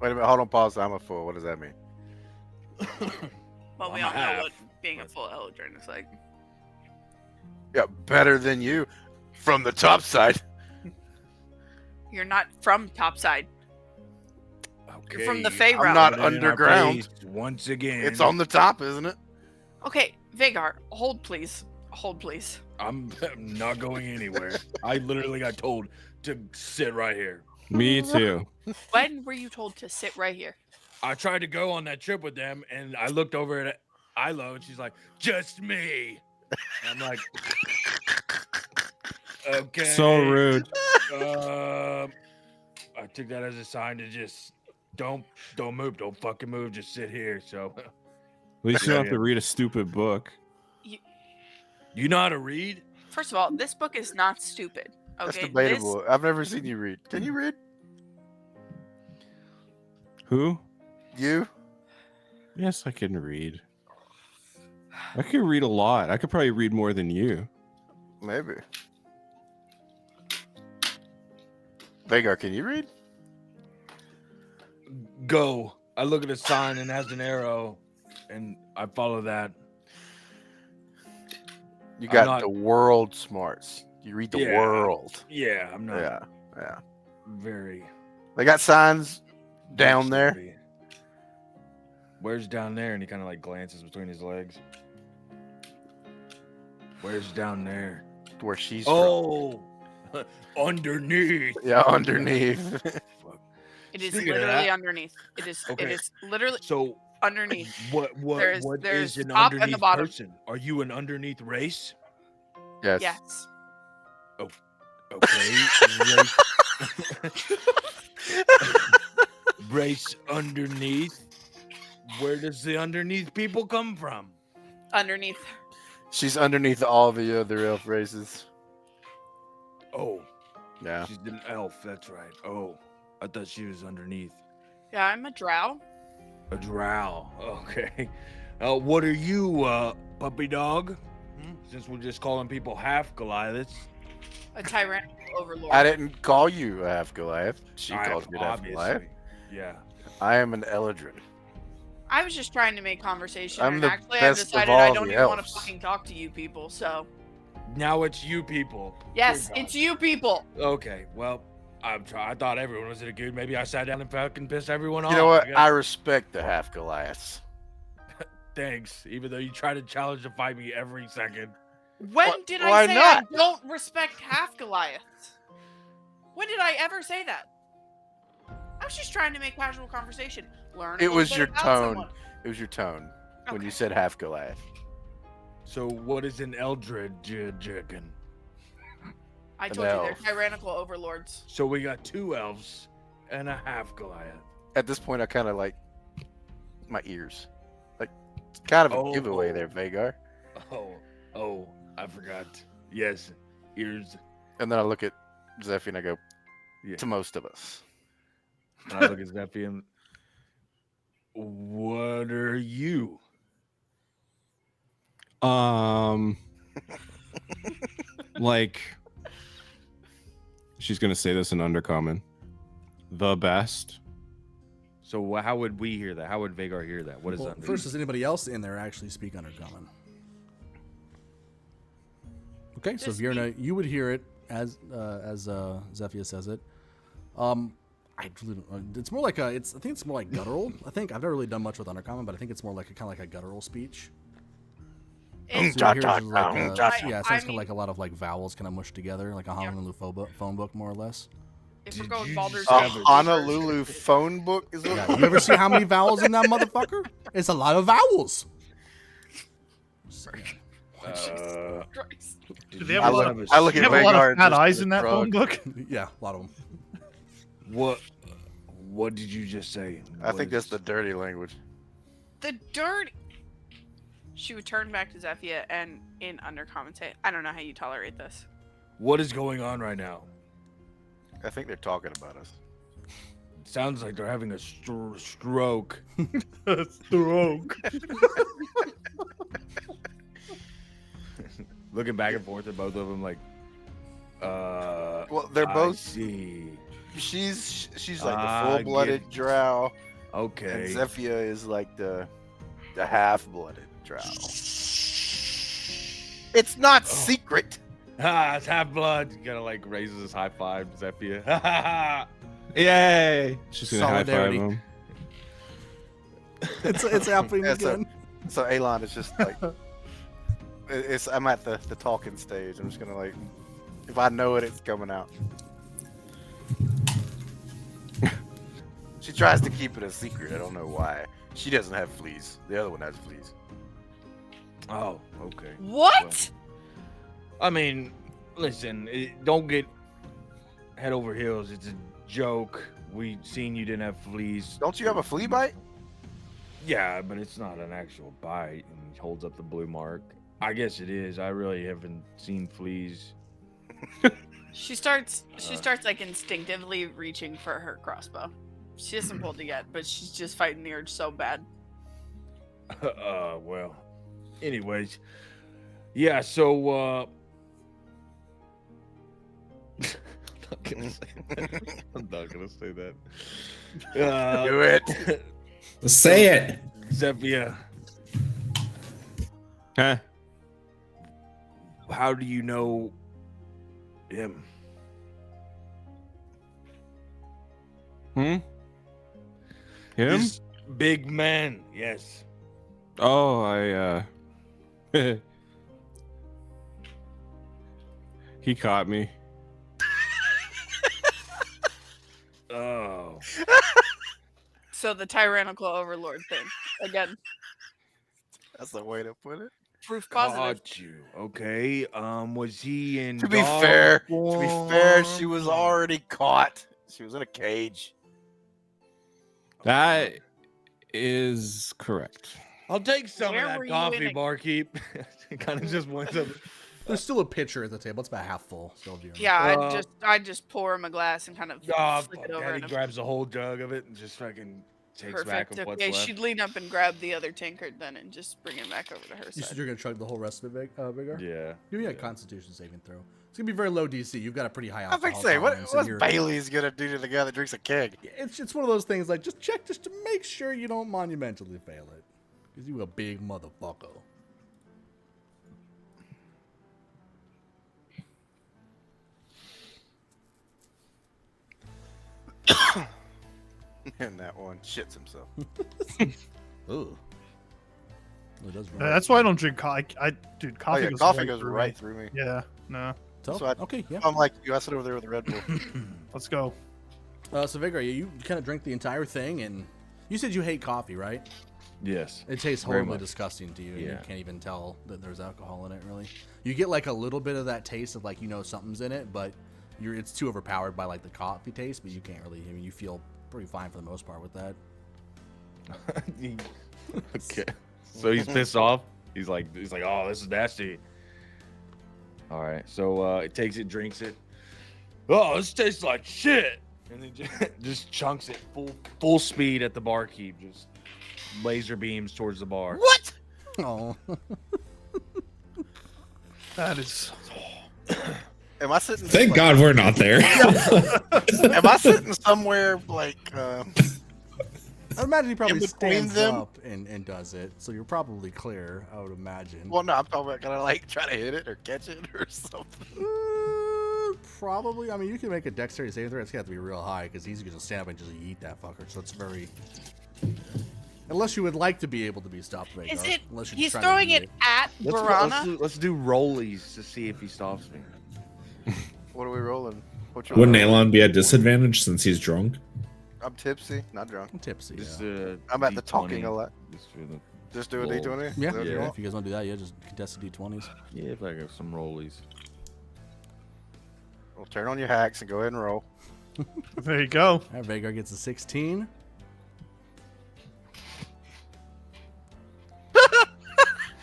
Speaker 5: Wait a minute. Hold on. Pause. I'm a fool. What does that mean?
Speaker 2: Well, we
Speaker 4: I'm
Speaker 2: all
Speaker 4: a
Speaker 2: know
Speaker 4: half,
Speaker 2: what being a full Eldrin is like.
Speaker 5: Yeah, better than you from the top side.
Speaker 2: You're not from topside. You're from the
Speaker 4: Okay,
Speaker 2: Fey
Speaker 5: I'm
Speaker 2: realm.
Speaker 5: not
Speaker 4: put it in our
Speaker 5: underground.
Speaker 4: face once again.
Speaker 5: It's on the top, isn't it?
Speaker 2: Okay, Vagar, hold please. Hold please.
Speaker 4: I'm not going anywhere. I literally got told to sit right here.
Speaker 8: Me too.
Speaker 2: When were you told to sit right here?
Speaker 4: I tried to go on that trip with them, and I looked over at Ilo, and she's like, "Just me." And I'm like, "Okay."
Speaker 8: So rude.
Speaker 4: I took that as a sign to just don't move, don't fucking move, just sit here. So,
Speaker 8: At least you don't have to read a stupid book.
Speaker 4: you know how to read?
Speaker 2: First of all, this book is not stupid.
Speaker 5: That's
Speaker 2: Okay,
Speaker 5: debatable. I've never seen you read. Can you read?
Speaker 8: Who?
Speaker 5: You?
Speaker 8: Yes, I can read. I can read a lot. I could probably read more than you.
Speaker 5: Maybe. Vagar, can you read?
Speaker 4: Go. I look at a sign and it has an arrow, and I follow that.
Speaker 5: You
Speaker 4: I'm
Speaker 5: got
Speaker 4: not-
Speaker 5: the world smarts. You read the
Speaker 4: Yeah.
Speaker 5: world.
Speaker 4: Yeah, I'm not
Speaker 5: Yeah.
Speaker 4: very
Speaker 5: They got signs down there.
Speaker 4: savvy. Where's down there? And he kind of like glances between his legs. Where's down there?
Speaker 5: Where she's
Speaker 4: Oh, underneath.
Speaker 5: from. Yeah, underneath.
Speaker 4: Fuck.
Speaker 2: it is
Speaker 4: Speaking of
Speaker 2: literally
Speaker 4: that-
Speaker 2: underneath. It is. It
Speaker 4: Okay.
Speaker 2: is literally
Speaker 4: So
Speaker 2: underneath.
Speaker 4: what
Speaker 2: There's-
Speaker 4: what
Speaker 2: there's
Speaker 4: is an
Speaker 2: top and the
Speaker 4: underneath
Speaker 2: bottom.
Speaker 4: person? Are you an underneath race?
Speaker 5: Yes.
Speaker 2: Yes.
Speaker 4: Okay. Race underneath. Where does the underneath people come from?
Speaker 2: Underneath.
Speaker 5: She's underneath all the other elf races.
Speaker 4: Oh,
Speaker 5: Yeah.
Speaker 4: she's an elf. That's right. Oh, I thought she was underneath.
Speaker 2: Yeah, I'm a drow.
Speaker 4: A drow. Okay. What are you, puppy dog? Since we're just calling people half Goliaths.
Speaker 2: A tyrannical overlord.
Speaker 5: I didn't call you a half Goliath. She
Speaker 4: I-
Speaker 5: called me a half Goliath.
Speaker 4: obviously. Yeah.
Speaker 5: I am an Eldrin.
Speaker 2: I was just trying to make conversation,
Speaker 5: I'm
Speaker 2: and
Speaker 5: the
Speaker 2: actually I've
Speaker 5: best of
Speaker 2: decided
Speaker 5: all
Speaker 2: I
Speaker 5: the
Speaker 2: don't even want to
Speaker 5: elves.
Speaker 2: fucking talk to you people, so.
Speaker 4: Now it's you people.
Speaker 2: Yes,
Speaker 4: Dear
Speaker 2: it's you people.
Speaker 4: God. Okay. Well, I thought everyone was in a good. Maybe I sat down and fucking pissed everyone off.
Speaker 5: You know what?
Speaker 4: guess.
Speaker 5: I respect the half Goliaths.
Speaker 4: Thanks. Even though you try to challenge to fight me every second.
Speaker 2: When
Speaker 5: Wh-
Speaker 2: did
Speaker 5: why
Speaker 2: I say
Speaker 5: not?
Speaker 2: I don't respect half Goliaths? When did I ever say that? I was just trying to make casual conversation. Learn. a
Speaker 5: It
Speaker 2: little
Speaker 5: was
Speaker 2: bit
Speaker 5: your
Speaker 2: about
Speaker 5: tone.
Speaker 2: someone.
Speaker 5: It was your tone when you
Speaker 2: Okay.
Speaker 5: said half Goliath.
Speaker 4: So what is an Eldritch?
Speaker 2: I told you they're
Speaker 5: elf.
Speaker 2: tyrannical overlords.
Speaker 4: So we got 2 elves and a half Goliath.
Speaker 5: At this point, I kind of like my ears. Like, it's kind of a
Speaker 4: Oh.
Speaker 5: giveaway there, Vagar.
Speaker 4: Oh, I forgot. Yes, ears.
Speaker 5: And then I look at Zephy and I go,
Speaker 4: Yeah.
Speaker 5: to most of us.
Speaker 4: And I look at Zephy and what are you?
Speaker 8: Like, she's gonna say this in undercommon. The best.
Speaker 9: So how would we hear that? How would Vagar hear that? What is
Speaker 1: Well,
Speaker 9: that?
Speaker 1: first, does anybody else in there actually speak Undercommon? What Okay, so
Speaker 2: Just
Speaker 1: Vierna, you would hear it as Zephia says it. I really don't, it's more like I think it's more like guttural. I think I've never really done much with Undercommon, but I think it's more like kind of like a guttural speech. So
Speaker 2: It's,
Speaker 1: you hear just like
Speaker 2: I
Speaker 1: it sounds kind of
Speaker 2: mean-
Speaker 1: like a lot of like vowels kind of mushed together, like a Honolulu phone book, more or less.
Speaker 2: if we're
Speaker 9: Did
Speaker 2: going
Speaker 9: you
Speaker 2: Baldur's
Speaker 9: just
Speaker 5: A
Speaker 9: have
Speaker 2: Gate,
Speaker 5: Honolulu phone book is what?
Speaker 1: Yeah, you ever see how many vowels in that motherfucker? It's a lot of vowels.
Speaker 2: Christ.
Speaker 6: Do they have a lot of,
Speaker 5: I look
Speaker 6: do
Speaker 5: at
Speaker 6: they have a lot
Speaker 5: Vagar
Speaker 6: of fat
Speaker 5: just
Speaker 6: eyes
Speaker 5: as
Speaker 6: in
Speaker 5: a
Speaker 6: that phone
Speaker 5: drug.
Speaker 6: book?
Speaker 1: Yeah, a lot of them.
Speaker 9: What did you just say?
Speaker 5: I think that's the dirty language.
Speaker 2: The dirt. She would turn back to Zephia and in Undercommon say, I don't know how you tolerate this.
Speaker 9: What is going on right now?
Speaker 5: I think they're talking about us.
Speaker 9: Sounds like they're having a stroke.
Speaker 6: Stroke.
Speaker 9: Looking back and forth at both of them, like,
Speaker 5: Well, they're
Speaker 9: I
Speaker 5: both.
Speaker 9: see.
Speaker 5: She's like
Speaker 9: Ah,
Speaker 5: the full-blooded drow, and
Speaker 9: Okay.
Speaker 5: Zephia is like the half-blooded drow. It's not secret.
Speaker 9: It's half blood. He kind of like raises his high five, Zephia.
Speaker 8: Yay! She's gonna high five
Speaker 1: Solidarity.
Speaker 8: him.
Speaker 1: It's happening
Speaker 5: Yeah,
Speaker 1: again.
Speaker 5: So Alon is just like, I'm at the talking stage. I'm just gonna like, if I know it, it's coming out. She tries to keep it a secret. I don't know why. She doesn't have fleas. The other one has fleas.
Speaker 9: Oh, okay.
Speaker 2: What?
Speaker 9: I mean, listen, don't get head over heels. It's a joke. We seen you didn't have fleas.
Speaker 5: Don't you have a flea bite?
Speaker 9: Yeah, but it's not an actual bite. And he holds up the blue mark. I guess it is. I really haven't seen fleas.
Speaker 2: She starts like instinctively reaching for her crossbow. She hasn't pulled it yet, but she's just fighting the urge so bad.
Speaker 9: Well, anyways, yeah. So, not gonna say that. I'm not gonna say that.
Speaker 5: Do it.
Speaker 7: Say it.
Speaker 9: Zephia,
Speaker 8: Huh?
Speaker 9: how do you know him?
Speaker 8: Him?
Speaker 9: This big man, yes.
Speaker 8: Oh, he caught me.
Speaker 9: Oh,
Speaker 2: So the tyrannical overlord thing again.
Speaker 5: That's the way to put it.
Speaker 2: Proof positive.
Speaker 9: got you. Okay. Was he in?
Speaker 5: To be
Speaker 9: dog
Speaker 5: fair,
Speaker 9: form?
Speaker 5: she was already caught. She was in a cage.
Speaker 8: That is correct.
Speaker 9: I'll take some
Speaker 2: Where
Speaker 9: of
Speaker 2: were
Speaker 9: that
Speaker 2: you
Speaker 9: coffee,
Speaker 2: in a-
Speaker 9: barkeep. Kind of just wants to.
Speaker 1: There's still a pitcher at the table. It's about half full. Still, Vierna.
Speaker 2: Yeah, I'd just pour him a glass and kind of flick it over
Speaker 9: Daddy
Speaker 2: at him.
Speaker 9: grabs a whole jug of it and just fucking takes back
Speaker 2: Perfect.
Speaker 9: of what's
Speaker 2: Okay,
Speaker 9: left.
Speaker 2: she'd lean up and grab the other tankard then and just bring it back over to her
Speaker 1: You said
Speaker 2: side.
Speaker 1: you're gonna chug the whole rest of it, Vigor?
Speaker 9: Yeah.
Speaker 1: Give me a Constitution saving throw. It's gonna be very low DC. You've got a pretty high
Speaker 5: I was
Speaker 1: alcohol
Speaker 5: like, say,
Speaker 1: tolerance, and
Speaker 5: what's
Speaker 1: you're-
Speaker 5: Bailey's gonna do to the guy that drinks a keg?
Speaker 1: It's one of those things like just check just to make sure you don't monumentally fail it, because you a big motherfucker.
Speaker 5: And that one shits himself.
Speaker 1: Ooh. It does run.
Speaker 6: That's why I don't drink coffee. Dude,
Speaker 5: Oh
Speaker 6: coffee
Speaker 5: yeah,
Speaker 6: goes
Speaker 5: coffee
Speaker 6: right
Speaker 5: goes
Speaker 6: through
Speaker 5: right
Speaker 6: me.
Speaker 5: through me.
Speaker 6: Yeah, no.
Speaker 1: So,
Speaker 5: So I-
Speaker 1: okay, yeah.
Speaker 5: I'm like you. I sit over there with a Red Bull.
Speaker 6: Let's go.
Speaker 1: So Vigor, you kind of drink the entire thing, and you said you hate coffee, right?
Speaker 9: Yes.
Speaker 1: It tastes
Speaker 9: Very
Speaker 1: horribly
Speaker 9: much.
Speaker 1: disgusting to you, and you
Speaker 9: Yeah.
Speaker 1: can't even tell that there's alcohol in it, really. You get like a little bit of that taste of like, something's in it, but it's too overpowered by like the coffee taste, but you can't really, you feel pretty fine for the most part with that.
Speaker 9: Okay. So he's pissed off. He's like, oh, this is nasty. All right. So it takes it, drinks it. Oh, this tastes like shit. And then just chunks it full speed at the barkeep. Just laser beams towards the bar.
Speaker 5: What?
Speaker 1: Oh.
Speaker 6: That is.
Speaker 5: Am I sitting?
Speaker 7: Thank
Speaker 5: like,
Speaker 7: God we're not there.
Speaker 5: Am I sitting somewhere like
Speaker 1: I imagine he probably
Speaker 5: between
Speaker 1: stands
Speaker 5: them?
Speaker 1: up and does it, so you're probably clear, I would imagine.
Speaker 5: Well, no, I'm talking about kind of like try to hit it or catch it or something.
Speaker 1: Probably. I mean, you can make a dexterity saving throw. It's got to be real high because he's going to stand up and just yeet that fucker. So it's very. Unless you would like to be able to be stopped, Vagar.
Speaker 2: Is it?
Speaker 1: Unless you're
Speaker 2: He's
Speaker 1: trying to
Speaker 2: throwing
Speaker 1: beat
Speaker 2: it at
Speaker 9: Let's,
Speaker 2: Verana.
Speaker 9: let's do rollies to see if he stops me.
Speaker 5: What are we rolling? What you
Speaker 7: Wouldn't
Speaker 5: rolling?
Speaker 7: Elon be at disadvantage since he's drunk?
Speaker 5: I'm tipsy, not drunk.
Speaker 1: I'm tipsy.
Speaker 9: Just,
Speaker 1: Yeah.
Speaker 5: I'm at the
Speaker 9: D20,
Speaker 5: talking a lot.
Speaker 9: Just for the,
Speaker 5: Just do a
Speaker 9: Roll.
Speaker 5: D20?
Speaker 1: Yeah,
Speaker 5: Is that what you
Speaker 9: yeah.
Speaker 5: want?
Speaker 1: If you guys want to do that, yeah, just contest the d20s.
Speaker 9: yeah, if I got some rollies.
Speaker 5: Well, turn on your hacks and go ahead and roll.
Speaker 6: There you go.
Speaker 1: All right, Vagar gets a 16.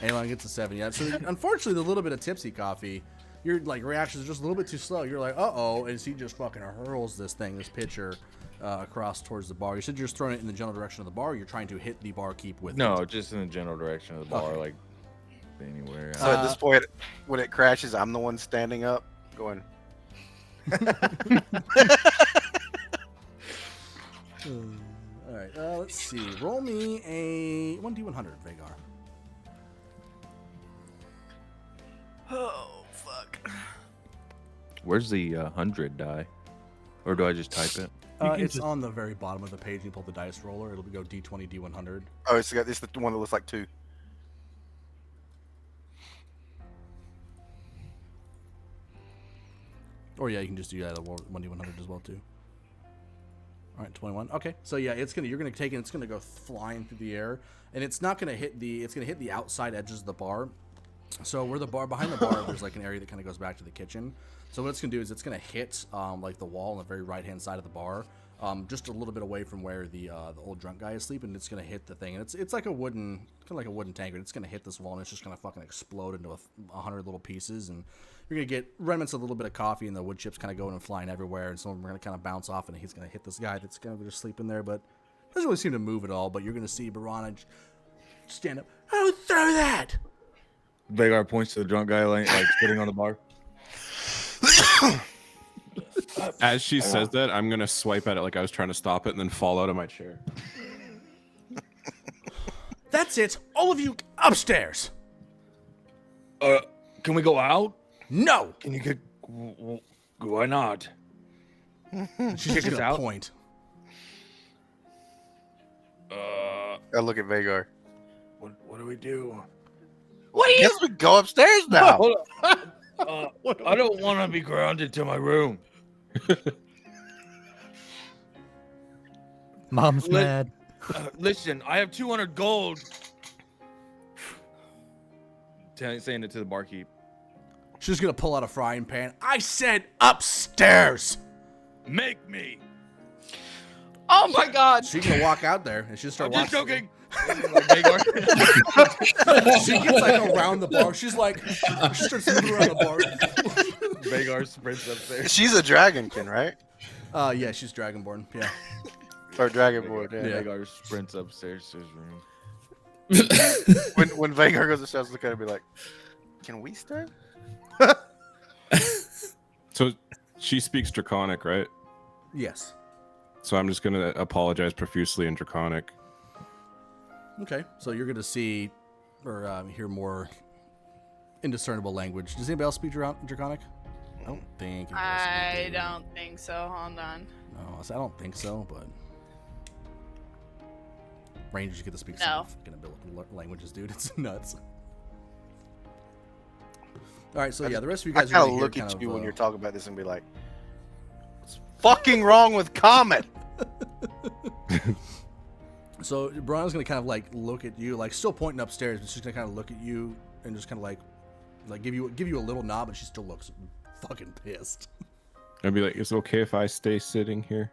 Speaker 1: Elon gets a 7. Yeah, so unfortunately, the little bit of tipsy coffee, your like reactions are just a little bit too slow. You're like, uh-oh, and he just fucking hurls this pitcher, across towards the bar. You said you're just throwing it in the general direction of the bar. Or you're trying to hit the barkeep with
Speaker 9: No,
Speaker 1: it.
Speaker 9: just in the general direction of the bar,
Speaker 1: Okay.
Speaker 9: like anywhere.
Speaker 5: So at this point, when it crashes, I'm the one standing up, going.
Speaker 1: All right, let's see. Roll me a 1d100, Vagar.
Speaker 2: Oh fuck.
Speaker 9: Where's the 100 die? Or do I just type it?
Speaker 6: can
Speaker 1: It's
Speaker 6: just-
Speaker 1: on the very bottom of the page. You pull the dice roller. It'll go d20, d100.
Speaker 5: Oh, it's the one that looks like 2.
Speaker 1: Or yeah, you can just do that 1d100 as well too. All right, 21. Okay, so yeah, you're gonna take it. It's gonna go flying through the air, and it's not gonna hit it's gonna hit the outside edges of the bar. So where the bar behind the bar, there's like an area that kind of goes back to the kitchen. So what it's gonna do is it's gonna hit like the wall on the very right hand side of the bar, just a little bit away from where the old drunk guy is sleeping. It's gonna hit the thing, and it's like a wooden, kind of like a wooden tankard. It's gonna hit this wall, and it's just gonna fucking explode into 100 little pieces, and you're gonna get remnants of a little bit of coffee, and the wood chips kind of going and flying everywhere, and some of them are gonna kind of bounce off, and he's gonna hit this guy that's kind of just sleeping there, but doesn't really seem to move at all. But you're gonna see Barana stand up. Oh, throw that!
Speaker 9: Vagar points to the drunk guy like sitting on the bar.
Speaker 8: As she says that, I'm gonna swipe at it like I was trying to stop it and then fall out of my chair.
Speaker 1: That's it. All of you upstairs.
Speaker 9: Can we go out?
Speaker 1: No.
Speaker 9: Can you get? Why not?
Speaker 1: She's
Speaker 9: Kick
Speaker 1: just
Speaker 9: us
Speaker 1: gonna
Speaker 9: out?
Speaker 1: point.
Speaker 5: I look at Vagar.
Speaker 9: What do we do?
Speaker 2: What are you?
Speaker 5: Guess we go upstairs now.
Speaker 9: Hold on. I don't want to be grounded to my room.
Speaker 3: Mom's
Speaker 9: Let-
Speaker 3: mad.
Speaker 9: Listen, I have 200 gold. Saying it to the barkeep.
Speaker 1: She's gonna pull out a frying pan. I said upstairs.
Speaker 9: Make me.
Speaker 2: Oh my god.
Speaker 1: She's gonna walk out there and she'll
Speaker 9: I'm
Speaker 1: start
Speaker 9: just
Speaker 1: walking.
Speaker 9: joking. Like Vagar.
Speaker 1: She gets like around the bar. She's like, she starts moving around the bar.
Speaker 9: Vagar sprints upstairs.
Speaker 5: She's a dragonkin, right?
Speaker 1: Yeah, she's Dragonborn. Yeah.
Speaker 5: Or dragonborn. Yeah.
Speaker 9: Vagar sprints upstairs to his room.
Speaker 5: When Vagar goes upstairs, look at her and be like, "Can we stay?"
Speaker 8: So she speaks Draconic, right?
Speaker 1: Yes.
Speaker 8: So I'm just gonna apologize profusely in Draconic.
Speaker 1: Okay. So you're gonna see or hear more indiscernible language. Does anybody else speak Draconic? I don't think. anybody else
Speaker 2: I
Speaker 1: do.
Speaker 2: don't think so. Hold on.
Speaker 1: No, I don't think so, but Rangers get to speak
Speaker 2: No.
Speaker 1: some fucking ability languages, dude. It's nuts. All right, so yeah, the rest of you
Speaker 5: I
Speaker 1: guys are
Speaker 5: kind
Speaker 1: gonna
Speaker 5: of
Speaker 1: hear
Speaker 5: look
Speaker 1: kind
Speaker 5: at
Speaker 1: of,
Speaker 5: you when you're talking about this and be like, "What's fucking wrong with Comet?"
Speaker 1: So Brian's gonna kind of like look at you, like still pointing upstairs, but she's gonna kind of look at you and just kind of like give you a little nod, but she still looks fucking pissed.
Speaker 8: I'd be like, "Is it okay if I stay sitting here?"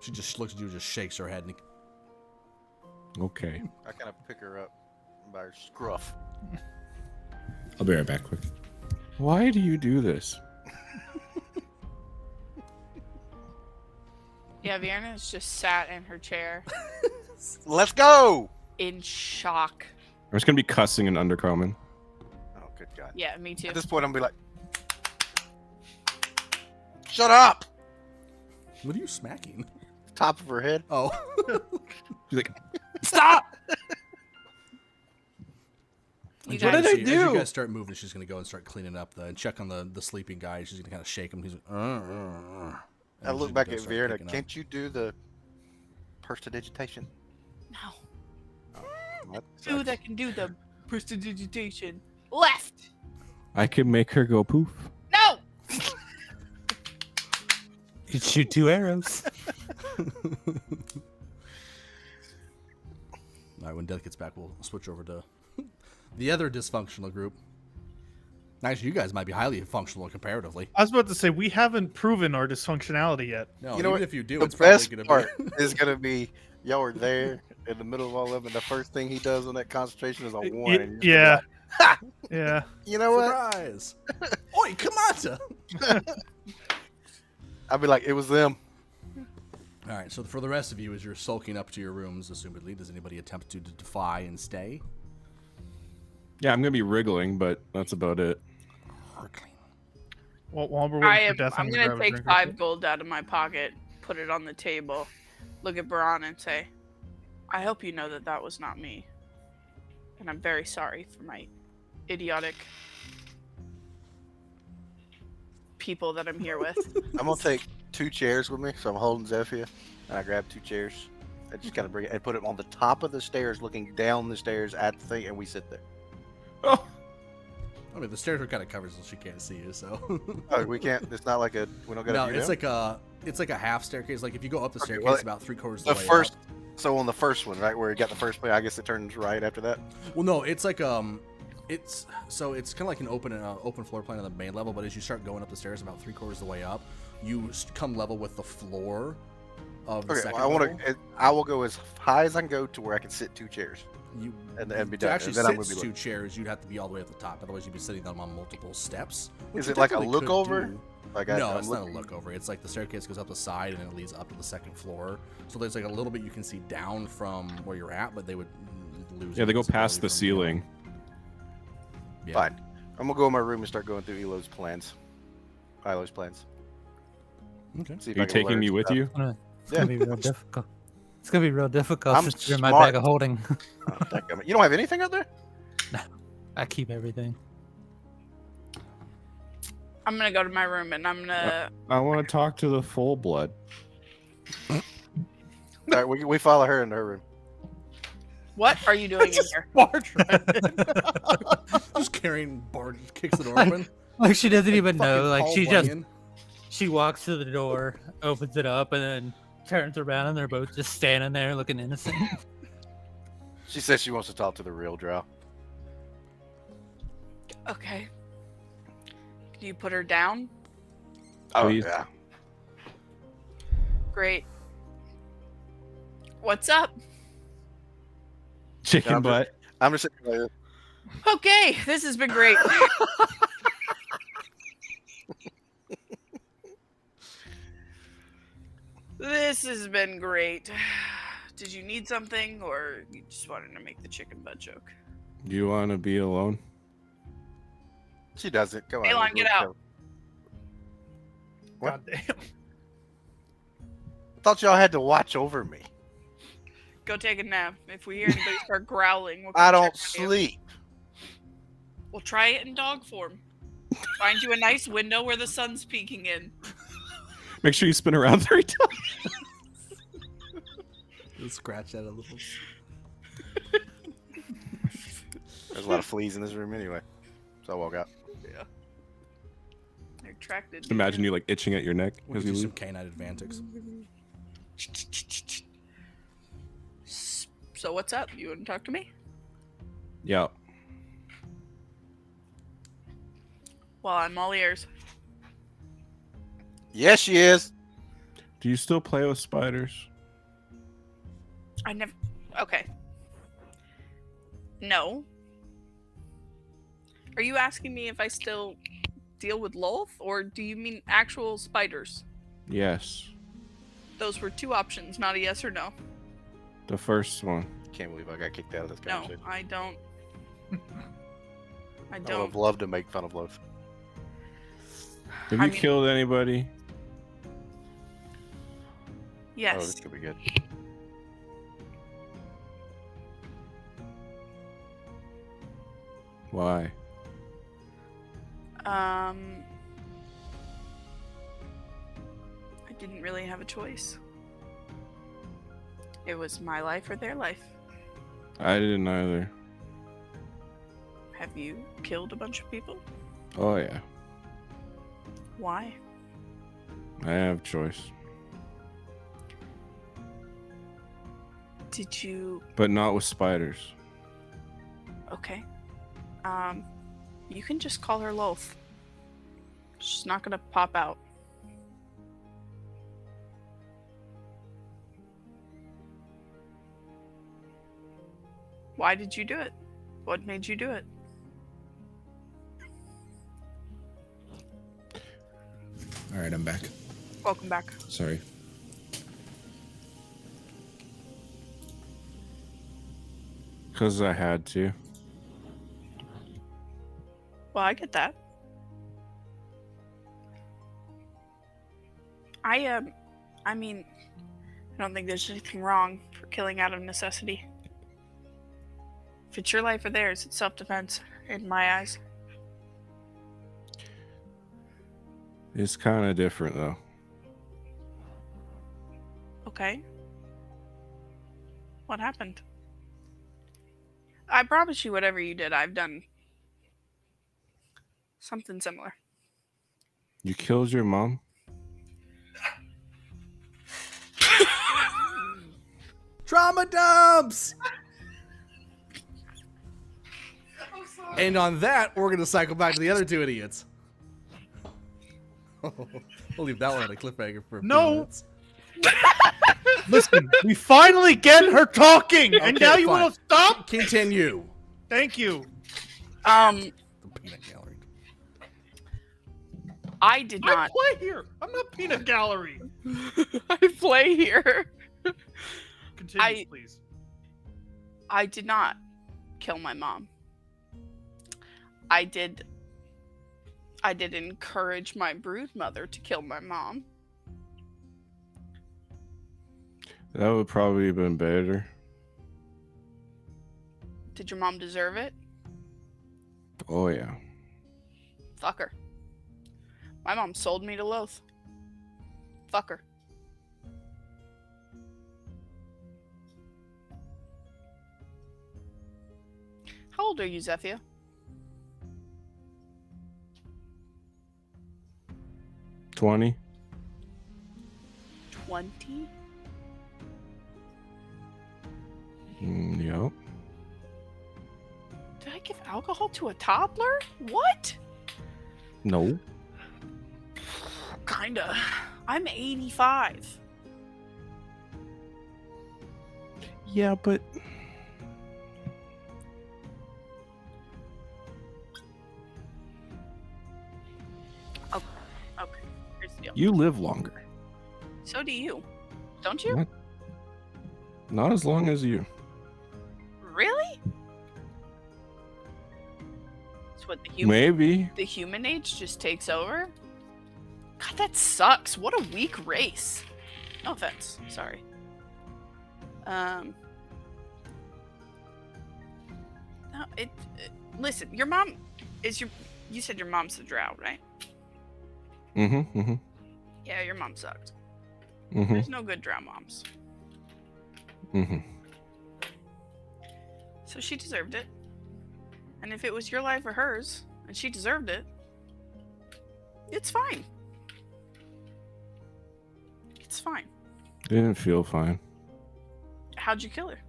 Speaker 1: She just looks at you, and just shakes her head, and
Speaker 8: Okay.
Speaker 5: I kind of pick her up by her scruff.
Speaker 7: I'll be right back quick.
Speaker 8: Why do you do this?
Speaker 2: Yeah, Vierna's just sat in her chair
Speaker 5: Let's go.
Speaker 2: in shock.
Speaker 8: I'm just gonna be cussing and undercommon.
Speaker 5: Oh, good God.
Speaker 2: Yeah, me too.
Speaker 5: At this point, I'm gonna be like, "Shut up."
Speaker 1: what are you smacking?
Speaker 5: top of her head.
Speaker 1: Oh.
Speaker 8: She's like,
Speaker 4: Stop!
Speaker 2: You
Speaker 1: As
Speaker 2: guys-
Speaker 8: What did I
Speaker 1: As you
Speaker 8: do?
Speaker 1: guys start moving, she's going to go and start cleaning up and check on the sleeping guy. She's going to kind of shake him. He's like, and
Speaker 5: I
Speaker 1: she's
Speaker 5: look
Speaker 1: gonna
Speaker 5: back
Speaker 1: go
Speaker 5: at
Speaker 1: start
Speaker 5: Vera.
Speaker 1: picking up.
Speaker 5: Can't you do the prestidigitation?
Speaker 2: No.
Speaker 5: That
Speaker 2: Who
Speaker 5: sucks.
Speaker 2: that can do the prestidigitation? Left.
Speaker 8: I could make her go poof.
Speaker 2: No.
Speaker 3: You shoot 2 arrows.
Speaker 1: All right, when Death gets back, we'll switch over to the other dysfunctional group. Actually, you guys might be highly functional comparatively.
Speaker 6: I was about to say we haven't proven our dysfunctionality yet.
Speaker 1: No,
Speaker 5: You know
Speaker 1: even
Speaker 5: what?
Speaker 1: if you do,
Speaker 5: The
Speaker 1: it's probably
Speaker 5: best
Speaker 1: going
Speaker 5: part
Speaker 1: to be.
Speaker 5: is gonna be y'all are there in the middle of all of them, and the first thing he does on that concentration is a one. and you're
Speaker 6: Yeah.
Speaker 5: just like, ha!
Speaker 6: Yeah.
Speaker 5: You know what?
Speaker 1: Surprise! Oi, Kamata!
Speaker 5: I'd be like, it was them.
Speaker 1: All right, so for the rest of you, as you're sulking up to your rooms, assumedly, does anybody attempt to defy and stay?
Speaker 8: Yeah, I'm gonna be wriggling, but that's about it.
Speaker 6: While we're waiting for Death,
Speaker 2: I'm
Speaker 6: gonna
Speaker 2: gonna
Speaker 6: grab a
Speaker 2: take
Speaker 6: drink real
Speaker 2: 5
Speaker 6: quick.
Speaker 2: gold out of my pocket, put it on the table, look at Baran and say, I hope you know that that was not me. And I'm very sorry for my idiotic people that I'm here with.
Speaker 5: I'm gonna take 2 chairs with me, so I'm holding Zephyr, and I grab 2 chairs. I just kind of bring it and put it on the top of the stairs, looking down the stairs at the thing, and we sit there.
Speaker 8: Oh,
Speaker 1: I mean, the stairs are kind of covered, so she can't see you. So
Speaker 5: Oh, we can't. It's not like we don't got.
Speaker 1: no, it's like a half staircase. Like if you go up the
Speaker 5: Okay,
Speaker 1: staircase,
Speaker 5: well,
Speaker 1: about 3/4 of
Speaker 5: the
Speaker 1: the way
Speaker 5: first.
Speaker 1: up.
Speaker 5: So on the first one, right where you got the first play, I guess it turns right after that.
Speaker 1: Well, no, it's like it's kind of like an open floor plan on the main level. But as you start going up the stairs, about 3/4 of the way up, you come level with the floor of the
Speaker 5: Okay,
Speaker 1: second
Speaker 5: well, I
Speaker 1: level.
Speaker 5: want to. I will go as high as I can go to where I can sit 2 chairs
Speaker 1: You
Speaker 5: and be
Speaker 1: to
Speaker 5: done.
Speaker 1: actually
Speaker 5: And then I'm gonna
Speaker 1: sit
Speaker 5: be
Speaker 1: 2
Speaker 5: like,
Speaker 1: chairs, you'd have to be all the way at the top. Otherwise, you'd be sitting them on multiple steps. which
Speaker 5: Is
Speaker 1: you
Speaker 5: it like a
Speaker 1: definitely
Speaker 5: look
Speaker 1: could
Speaker 5: over?
Speaker 1: do.
Speaker 5: like
Speaker 1: No,
Speaker 5: I'm
Speaker 1: it's not a
Speaker 5: looking-
Speaker 1: look over. It's like the staircase goes up the side and it leads up to the second floor. So there's like a little bit you can see down from where you're at, but they would lose.
Speaker 8: yeah, they go
Speaker 1: visibility
Speaker 8: past the
Speaker 1: from
Speaker 8: ceiling.
Speaker 1: Yeah.
Speaker 5: Fine. I'm gonna go in my room and start going through Elo's plans. Ilo's plans.
Speaker 1: Okay.
Speaker 5: See if
Speaker 8: Are
Speaker 5: I
Speaker 8: you
Speaker 5: can
Speaker 8: taking
Speaker 5: learn
Speaker 8: me
Speaker 5: some
Speaker 8: with
Speaker 5: stuff.
Speaker 8: you?
Speaker 3: It's gonna be real difficult. It's gonna be real difficult
Speaker 5: I'm
Speaker 3: since you're in my
Speaker 5: smart.
Speaker 3: bag of holding.
Speaker 5: Oh, dadgummit. You don't have anything out there?
Speaker 3: I keep everything.
Speaker 2: I'm gonna go to my room and I'm gonna.
Speaker 8: I want to talk to the full blood.
Speaker 5: All right, we follow her into her room.
Speaker 2: What are you doing in here?
Speaker 1: Just carrying Bart kicks the door open.
Speaker 3: Like she doesn't even
Speaker 1: Fucking
Speaker 3: know. Like
Speaker 1: Paul
Speaker 3: she just
Speaker 1: Bunyan.
Speaker 3: she walks to the door, opens it up, and then turns around, and they're both just standing there looking innocent.
Speaker 5: She says she wants to talk to the real Drow.
Speaker 2: Okay. Can you put her down?
Speaker 5: Oh
Speaker 8: Please.
Speaker 5: yeah.
Speaker 2: Great. What's up?
Speaker 8: Chicken
Speaker 5: I'm just-
Speaker 8: butt.
Speaker 5: I'm just sitting there.
Speaker 2: Okay, this has been great. This has been great. Did you need something, or you just wanted to make the chicken butt joke?
Speaker 8: Do you want to be alone?
Speaker 5: She doesn't. Go on.
Speaker 2: Elon,
Speaker 5: let's
Speaker 2: get
Speaker 5: go.
Speaker 2: out.
Speaker 5: What?
Speaker 6: God damn.
Speaker 5: I thought y'all had to watch over me.
Speaker 2: Go take a nap. If we hear anybody start growling, we'll
Speaker 5: I
Speaker 2: come
Speaker 5: don't
Speaker 2: check on you.
Speaker 5: sleep.
Speaker 2: We'll try it in dog form. Find you a nice window where the sun's peeking in.
Speaker 8: Make sure you spin around 3 times.
Speaker 1: Just scratch that a little.
Speaker 5: There's a lot of fleas in this room anyway. So I walk out.
Speaker 2: Yeah. They're attracted.
Speaker 8: Just imagine you like itching at your neck
Speaker 1: We'll
Speaker 8: as
Speaker 1: do
Speaker 8: you
Speaker 1: some
Speaker 8: leave.
Speaker 1: canine advantage.
Speaker 2: So what's up? You want to talk to me?
Speaker 8: Yeah.
Speaker 2: Well, I'm all ears.
Speaker 5: Yes, she is.
Speaker 8: Do you still play with spiders?
Speaker 2: I never. Okay. No. Are you asking me if I still deal with Lolth, or do you mean actual spiders?
Speaker 8: Yes.
Speaker 2: Those were 2 options, not a yes or no.
Speaker 8: The first one.
Speaker 5: Can't believe I got kicked out of this
Speaker 2: No,
Speaker 5: conversation.
Speaker 2: I don't. I
Speaker 5: I would
Speaker 2: don't.
Speaker 5: have loved to make fun of Loaf.
Speaker 8: Have
Speaker 2: I
Speaker 8: you
Speaker 2: mean-
Speaker 8: killed anybody?
Speaker 2: Yes.
Speaker 5: Oh, this could be good.
Speaker 8: Why?
Speaker 2: I didn't really have a choice. It was my life or their life.
Speaker 8: I didn't either.
Speaker 2: Have you killed a bunch of people?
Speaker 8: Oh yeah,
Speaker 2: Why?
Speaker 8: I have choice,
Speaker 2: Did you...
Speaker 8: but not with spiders.
Speaker 2: Okay. You can just call her Loaf. She's not gonna pop out. Why did you do it? What made you do it?
Speaker 7: All right, I'm back.
Speaker 2: Welcome back.
Speaker 7: Sorry.
Speaker 8: Because I had to.
Speaker 2: Well, I get that. I mean, I don't think there's anything wrong for killing out of necessity. If it's your life or theirs, it's self-defense, in my eyes.
Speaker 8: It's kind of different though.
Speaker 2: Okay. What happened? I promise you, whatever you did, I've done something similar.
Speaker 8: You killed your mom?
Speaker 1: Trauma dumps! And on that, we're going to cycle back to the other two idiots. We'll leave that one on a cliffhanger for a few
Speaker 6: No.
Speaker 1: minutes.
Speaker 6: Listen, we finally get her talking, and
Speaker 1: Okay,
Speaker 6: now you
Speaker 1: fine.
Speaker 6: want to stop?
Speaker 1: Continue.
Speaker 6: Thank you.
Speaker 1: The peanut gallery.
Speaker 2: I did
Speaker 6: I
Speaker 2: not.
Speaker 6: play here. I'm not peanut gallery.
Speaker 2: I play here.
Speaker 6: Continue, please.
Speaker 2: I did not kill my mom. I did encourage my brood mother to kill my mom.
Speaker 8: That would probably have been better.
Speaker 2: Did your mom deserve it?
Speaker 8: Oh yeah.
Speaker 2: Fuck her. My mom sold me to Loth. Fuck her. How old are you, Zephia?
Speaker 8: 20?
Speaker 2: 20?
Speaker 8: Yep.
Speaker 2: Did I give alcohol to a toddler? What?
Speaker 8: No.
Speaker 2: Kinda. I'm 85.
Speaker 8: Yeah, but
Speaker 2: Okay, here's the deal.
Speaker 8: you live longer.
Speaker 2: So do you. Don't you?
Speaker 8: Not as long as you.
Speaker 2: Really? That's what
Speaker 8: Maybe.
Speaker 2: the human age just takes over? God, that sucks. What a weak race. No offense. Sorry. No, listen, your mom is you said your mom's the drow, right?
Speaker 8: Mm-hmm. Mm-hmm.
Speaker 2: Yeah, your mom sucked.
Speaker 8: Mm-hmm.
Speaker 2: There's no good drow moms.
Speaker 8: Mm-hmm.
Speaker 2: So she deserved it. And if it was your life or hers, and she deserved it, it's fine. It's fine.
Speaker 8: Didn't feel fine.
Speaker 2: How'd you kill her?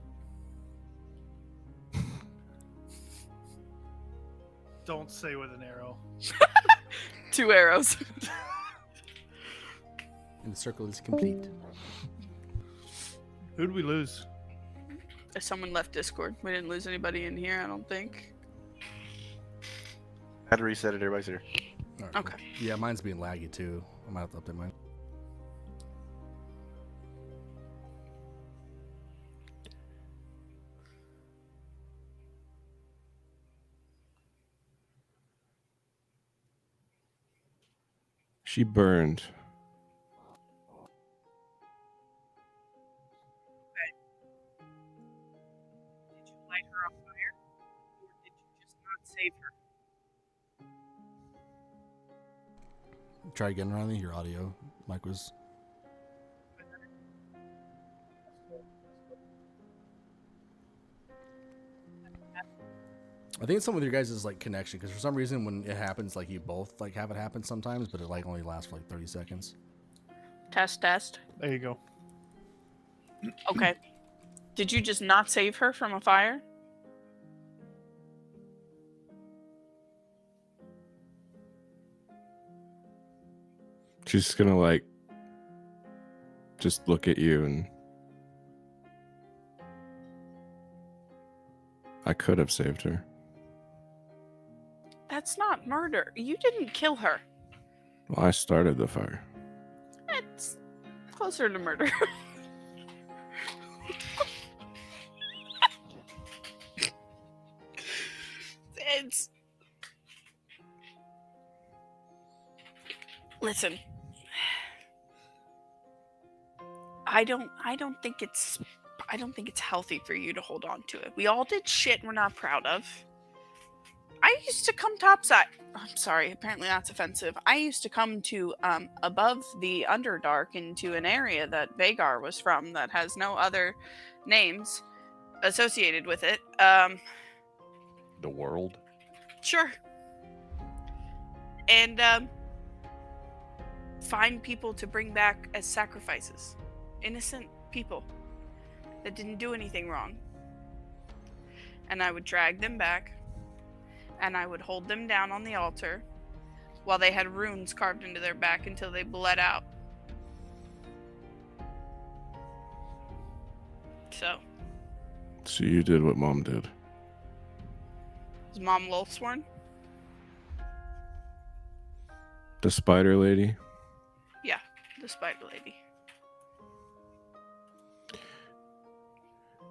Speaker 6: Don't say with an arrow.
Speaker 2: 2 arrows.
Speaker 1: And the circle is complete.
Speaker 6: Who'd we lose?
Speaker 2: If someone left Discord, we didn't lose anybody in here, I don't think.
Speaker 5: Had to reset it. Everybody's here.
Speaker 1: All right, cool.
Speaker 2: Okay.
Speaker 1: Yeah, mine's being laggy too. I might have to update mine.
Speaker 8: She burned.
Speaker 2: her on fire, or did you just not save her?
Speaker 1: Try again, Riley. Your audio mic was. I think it's something with your guys' like connection, because for some reason when it happens, like you both like have it happen sometimes, but it like only lasts for like 30 seconds.
Speaker 2: Test.
Speaker 6: There you go.
Speaker 2: Okay. Did you just not save her from a fire?
Speaker 8: She's gonna like just look at you and I could have saved her.
Speaker 2: That's not murder. You didn't kill her.
Speaker 8: Well, I started the fire.
Speaker 2: It's closer to murder. It's... Listen. I don't think it's healthy for you to hold on to it. We all did shit we're not proud of. I used to come topside. I'm sorry, apparently that's offensive. I used to come to above the Underdark into an area that Vagar was from that has no other names associated with it.
Speaker 9: The world.
Speaker 2: Sure. And find people to bring back as sacrifices. Innocent people that didn't do anything wrong. And I would drag them back, and I would hold them down on the altar while they had runes carved into their back until they bled out. So,
Speaker 8: you did what Mom did.
Speaker 2: is Mom Wolfsworn?
Speaker 8: The spider lady?
Speaker 2: Yeah, the spider lady.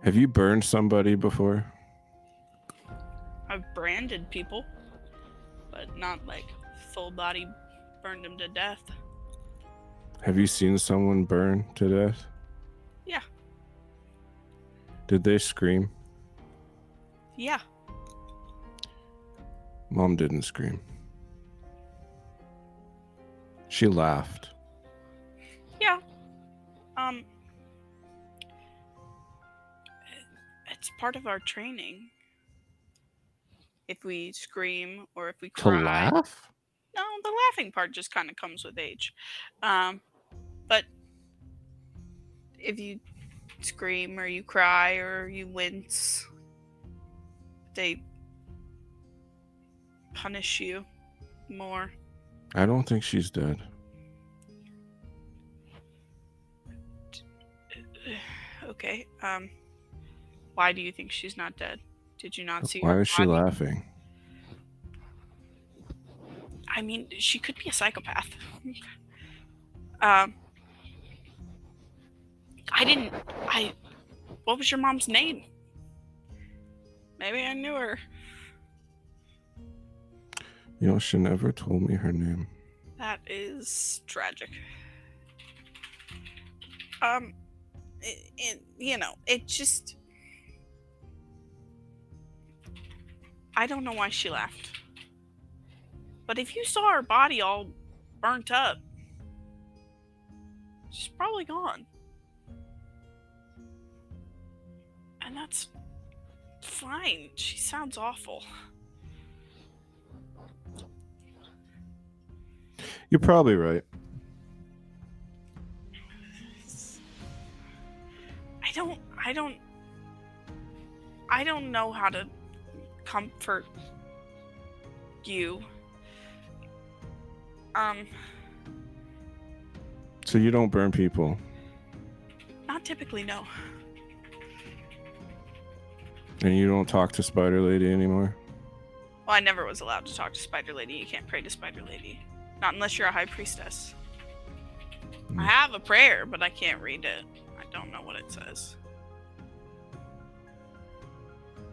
Speaker 8: Have you burned somebody before?
Speaker 2: I've branded people, but not like full body burned them to death.
Speaker 8: Have you seen someone burn to death?
Speaker 2: Yeah.
Speaker 8: Did they scream?
Speaker 2: Yeah.
Speaker 8: Mom didn't scream. She laughed.
Speaker 2: Yeah. It's part of our training. If we scream or if we
Speaker 8: To
Speaker 2: cry.
Speaker 8: laugh?
Speaker 2: No, the laughing part just kind of comes with age. But if you scream or you cry or you wince, they punish you more.
Speaker 8: I don't think she's dead.
Speaker 2: Okay. Why do you think she's not dead? Did you not see
Speaker 8: Why
Speaker 2: her
Speaker 8: is she
Speaker 2: body?
Speaker 8: laughing?
Speaker 2: I mean, she could be a psychopath. What was your mom's name? Maybe I knew her.
Speaker 8: You know, she never told me her name.
Speaker 2: That is tragic. It just... I don't know why she left. But if you saw her body all burnt up, she's probably gone. And that's fine. She sounds awful.
Speaker 8: You're probably right.
Speaker 2: I don't know how to comfort you.
Speaker 8: So you don't burn people?
Speaker 2: Not typically, no.
Speaker 8: And you don't talk to Spider Lady anymore?
Speaker 2: Well, I never was allowed to talk to Spider Lady. You can't pray to Spider Lady. Not unless you're a high priestess. I have a prayer, but I can't read it. I don't know what it says.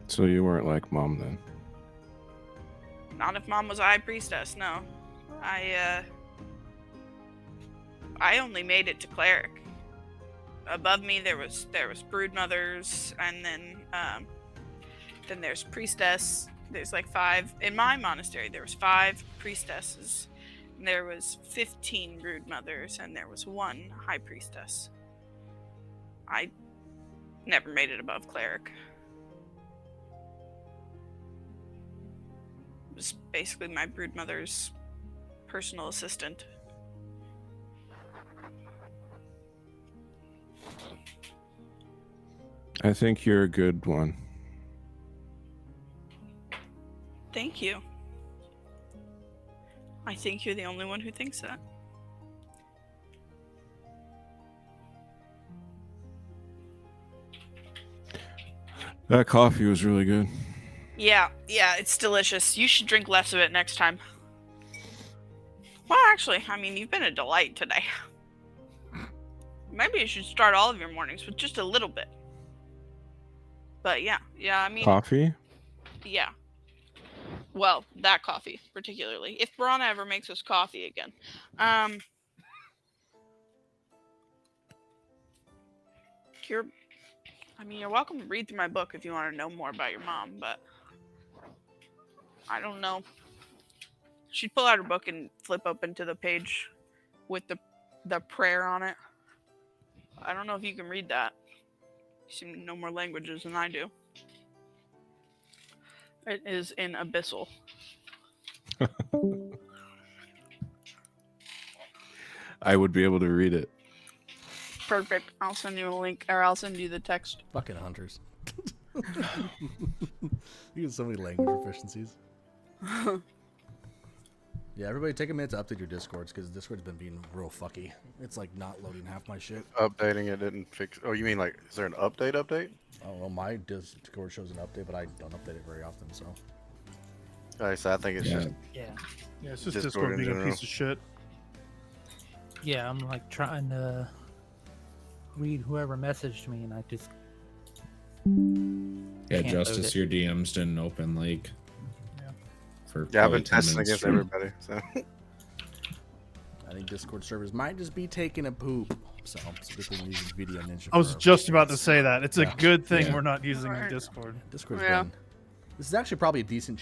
Speaker 8: So you weren't like Mom then?
Speaker 2: Not if Mom was a high priestess, no. I only made it to cleric. Above me there was brood mothers, and then Then there's priestess. There's like 5 in my monastery. There was 5 priestesses. And there was 15 brood mothers, and there was 1 high priestess. I never made it above cleric. It was basically my brood mother's personal assistant.
Speaker 8: I think you're a good one.
Speaker 2: Thank you. I think you're the only one who thinks that.
Speaker 8: That coffee was really good.
Speaker 2: Yeah, it's delicious. You should drink less of it next time. Well, actually, I mean, you've been a delight today. Maybe you should start all of your mornings with just a little bit. But yeah, I mean...
Speaker 8: Coffee?
Speaker 2: Yeah. Well, that coffee, particularly. If Brana ever makes us coffee again. You're welcome to read through my book if you want to know more about your mom, but... I don't know. She'd pull out her book and flip open to the page with the prayer on it. I don't know if you can read that. You seem to know more languages than I do. It is in Abyssal.
Speaker 8: I would be able to read it.
Speaker 2: Perfect. I'll send you a link, or I'll send you the text.
Speaker 1: Fucking hunters. You have so many language proficiencies. Yeah, everybody take a minute to update your Discords, because Discord's been being real fucky. It's like not loading half my shit.
Speaker 5: Updating it didn't fix. Oh, you mean like, is there an update?
Speaker 1: Oh, well, my Discord shows an update, but I don't update it very often, so.
Speaker 5: Alright, so I think it's just
Speaker 3: Yeah.
Speaker 6: Yeah, it's just
Speaker 5: Discord
Speaker 6: Discord
Speaker 5: in
Speaker 6: being a
Speaker 5: general.
Speaker 6: piece of shit.
Speaker 3: Yeah, I'm like trying to read whoever messaged me, and I just
Speaker 7: Yeah,
Speaker 3: Can't load
Speaker 7: Justice,
Speaker 3: it.
Speaker 7: your DMs didn't open like
Speaker 6: Yeah.
Speaker 7: for
Speaker 5: yeah. I've
Speaker 7: probably
Speaker 5: been
Speaker 7: 10
Speaker 5: testing
Speaker 7: minutes
Speaker 5: against
Speaker 7: straight.
Speaker 5: everybody. So
Speaker 1: I think Discord servers might just be taking a poop. So, typically using Video Ninja.
Speaker 6: I was
Speaker 1: for
Speaker 6: just about to
Speaker 1: updates.
Speaker 6: say that. It's
Speaker 1: Yeah.
Speaker 6: a good thing
Speaker 7: Yeah.
Speaker 6: we're not using
Speaker 2: Right.
Speaker 6: Discord.
Speaker 1: Discord's
Speaker 2: Yeah.
Speaker 1: been. This is actually probably a decent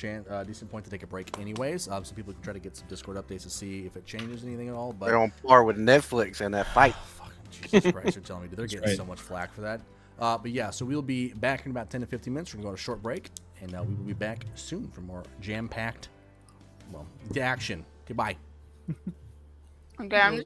Speaker 1: point to take a break, anyways. So people can try to get some Discord updates to see if it changes anything at all. But
Speaker 5: they're on par with Netflix in that fight.
Speaker 1: fucking Jesus Christ, you're telling me, dude, they're
Speaker 7: That's
Speaker 1: getting
Speaker 7: right.
Speaker 1: so much flack for that. But yeah, so we'll be back in about 10 to 15 minutes. We're gonna go on a short break, and we will be back soon for more jam-packed, action. Goodbye.
Speaker 2: Okay, I'm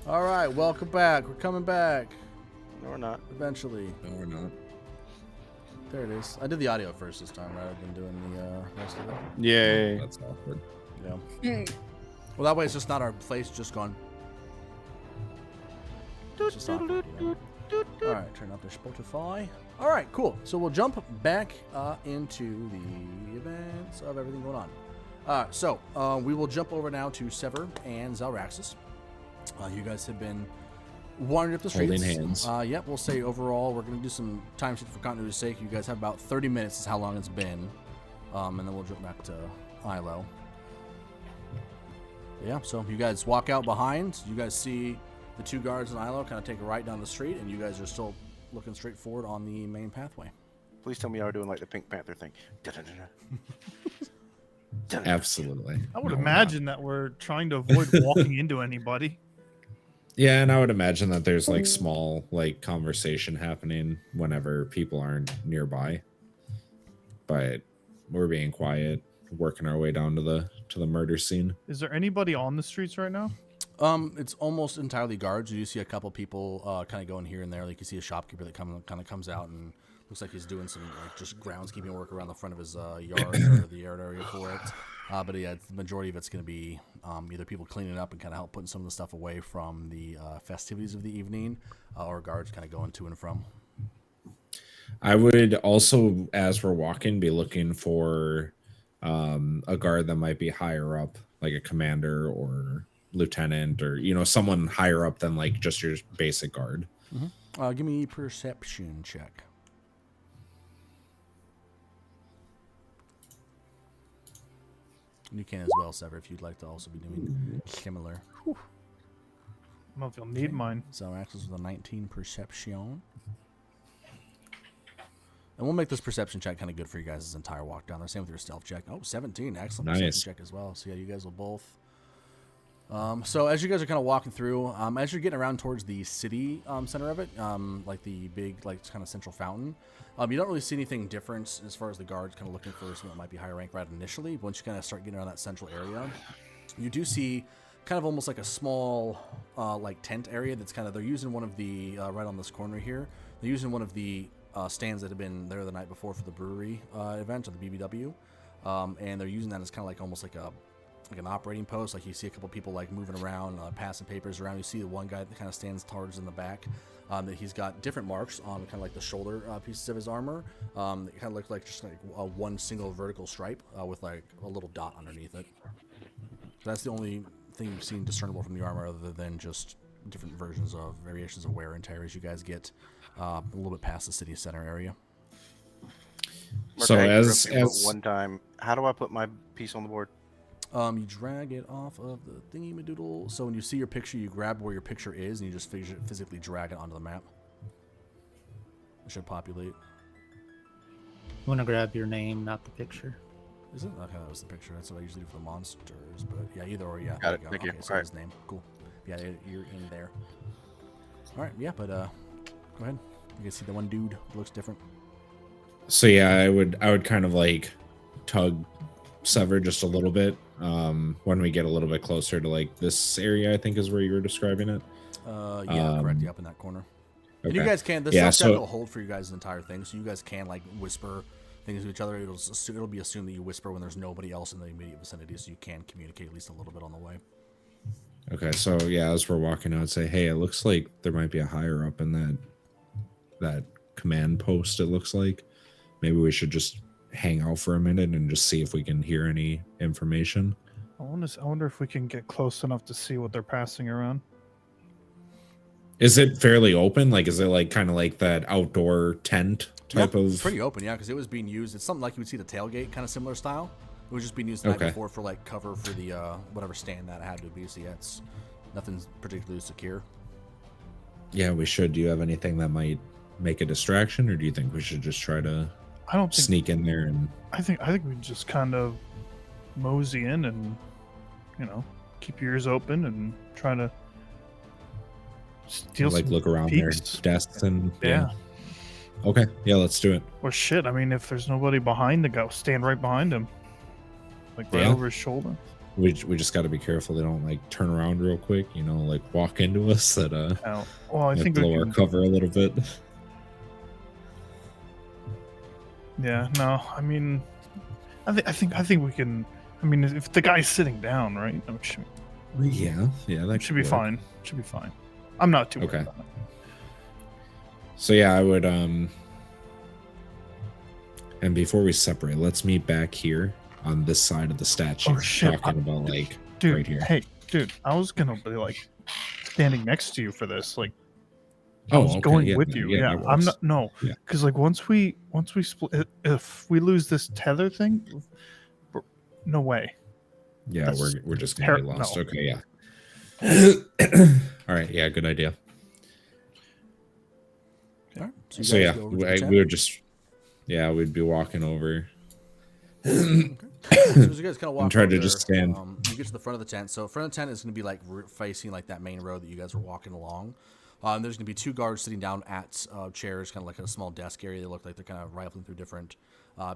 Speaker 1: All right, welcome back. We're coming back
Speaker 5: No, we're not.
Speaker 1: eventually.
Speaker 7: No, we're not.
Speaker 1: There it is. I did the audio first this time rather than doing the rest of it.
Speaker 8: Yay.
Speaker 7: That's awkward.
Speaker 1: Yeah. Well, that way it's just not our place, just gone. It's just awkward, you know? All right, turn up the Spotify. All right, cool. So we'll jump back into the events of everything going on. So we will jump over now to Sever and Zalraxis. You guys have been wandering up the streets.
Speaker 7: Holding hands.
Speaker 1: Yep, we'll say overall we're going to do some time sheet for continuity's sake. You guys have about 30 minutes is how long it's been. And then we'll jump back to Ilo. Yeah, so you guys walk out behind. You guys see the two guards in Ilo kind of take a right down the street, and you guys are still looking straight forward on the main pathway.
Speaker 5: Please tell me y'all are doing like the Pink Panther thing.
Speaker 7: Absolutely.
Speaker 6: I would
Speaker 7: No, we're
Speaker 6: imagine that we're trying to avoid walking into anybody.
Speaker 7: Yeah, and I would imagine that there's like small like conversation happening whenever people aren't nearby. But we're being quiet, working our way down to the murder scene.
Speaker 6: Is there anybody on the streets right now?
Speaker 1: It's almost entirely guards. You do see a couple people kind of going here and there. Like you see a shopkeeper that kind of comes out and looks like he's doing some like just groundskeeping work around the front of his yard or the yard area for it. But yeah, the majority of it's going to be either people cleaning up and kind of help putting some of the stuff away from the festivities of the evening, or guards kind of going to and from.
Speaker 7: I would also, as we're walking, be looking for a guard that might be higher up, like a commander or lieutenant, or someone higher up than like just your basic guard.
Speaker 1: Mm-hmm. Give me a perception check. You can as well, Sever, if you'd like to also be doing similar.
Speaker 6: I don't know if you'll need mine.
Speaker 1: So Axis with a 19 perception. And we'll make this perception check kind of good for you guys this entire walk down there. Same with your stealth check. Oh, 17. Excellent
Speaker 7: Nice.
Speaker 1: Perception check as well. So yeah, you guys will both. So as you guys are kind of walking through, as you're getting around towards the city center of it, like the big, like kind of central fountain, you don't really see anything different as far as the guards kind of looking for something that might be higher rank right initially. But once you kind of start getting around that central area, you do see kind of almost like a small like tent area that's kind of, they're using one of the, right on this corner here, they're using one of the stands that have been there the night before for the brewery event or the BBW. And they're using that as kind of like almost like an operating post. Like you see a couple people like moving around, passing papers around. You see the one guy that kind of stands towards in the back, that he's got different marks on kind of like the shoulder pieces of his armor. It kind of looks like just like one single vertical stripe with like a little dot underneath it. That's the only thing you've seen discernible from the armor, other than just different versions of variations of wear and tear as you guys get a little bit past the city center area.
Speaker 7: So
Speaker 5: Mark, I
Speaker 7: as
Speaker 5: interrupted you one time, how do I put my piece on the board?
Speaker 1: You drag it off of the thingy-madoodle. So when you see your picture, you grab where your picture is, and you just physically drag it onto the map. It should populate.
Speaker 3: You want to grab your name, not the picture.
Speaker 1: Is it? Okay, that was the picture. That's what I usually do for the monsters. But yeah, either or, yeah.
Speaker 5: Got it.
Speaker 1: There
Speaker 5: Thank
Speaker 1: you
Speaker 5: you.
Speaker 1: go. Okay, so
Speaker 5: All right.
Speaker 1: his name. Cool. Yeah, you're in there. All right, yeah, but go ahead. You can see the one dude looks different.
Speaker 7: So yeah, I would kind of like tug Sever just a little bit when we get a little bit closer to like this area. I think is where you were describing it.
Speaker 1: Yeah, correct. Yeah, up in that corner. And you
Speaker 7: Okay.
Speaker 1: guys can. This stuff will hold for you guys the entire thing, so you guys can like whisper things to each other. It'll be assumed that you whisper when there's nobody else in the immediate vicinity, so you can communicate at least a little bit on the way.
Speaker 7: Okay, so yeah, as we're walking out, say, hey, it looks like there might be a higher up in that command post. It looks like maybe we should just hang out for a minute and just see if we can hear any information.
Speaker 6: I wonder if we can get close enough to see what they're passing around.
Speaker 7: Is it fairly open? Like, is it like kind of like that outdoor tent type of?
Speaker 1: It's pretty open, yeah, because it was being used. It's something like you would see the tailgate, kind of similar style. It was just being used the night before for like cover for the whatever stand that it had to be. So yeah, it's nothing particularly secure.
Speaker 7: Yeah, we should. Do you have anything that might make a distraction, or do you think we should just try to sneak in there and?
Speaker 6: I think we just kind of mosey in and keep your ears open and try to steal
Speaker 7: like
Speaker 6: some
Speaker 7: look around
Speaker 6: peeks.
Speaker 7: their desks and
Speaker 6: Yeah.
Speaker 7: Okay, yeah, let's do it.
Speaker 6: Or shit, I mean, if there's nobody behind the guy, stand right behind him, like right
Speaker 7: Yeah.
Speaker 6: over his shoulder.
Speaker 7: we just got to be careful they don't like turn around real quick, you know, like walk into us. That
Speaker 6: well, I think
Speaker 7: blow our cover a little bit.
Speaker 6: Yeah, no, I mean, I think we can. I mean, if the guy's sitting down, right?
Speaker 7: Yeah, that
Speaker 6: should be fine. Should be fine. I'm not too worried about it.
Speaker 7: So yeah, I would and before we separate, let's meet back here on this side of the statue.
Speaker 6: Oh shit!
Speaker 7: Talking about like
Speaker 6: dude,
Speaker 7: right here.
Speaker 6: Hey, dude, I was gonna be like standing next to you for this, like. I
Speaker 7: Oh,
Speaker 6: was
Speaker 7: okay,
Speaker 6: going
Speaker 7: yeah,
Speaker 6: with
Speaker 7: no,
Speaker 6: you.
Speaker 7: yeah,
Speaker 6: Yeah,
Speaker 7: that
Speaker 6: I'm
Speaker 7: works.
Speaker 6: not.
Speaker 7: Yeah.
Speaker 6: Because like once we split, if we lose this tether thing, no way.
Speaker 7: Yeah,
Speaker 6: That's
Speaker 7: we're just gonna be lost.
Speaker 6: no.
Speaker 7: Okay, yeah. All right, yeah, good idea.
Speaker 1: All right.
Speaker 7: So
Speaker 1: you
Speaker 7: yeah,
Speaker 1: guys go over to the tent?
Speaker 7: we would just we'd be walking over.
Speaker 1: Okay. So as you guys kind of walk
Speaker 7: and try
Speaker 1: over
Speaker 7: to just
Speaker 1: there,
Speaker 7: stand.
Speaker 1: you get to the front of the tent. So front of the tent is going to be like facing like that main road that you guys are walking along. There's going to be 2 guards sitting down at chairs, kind of like a small desk area. They look like they're kind of rifling through different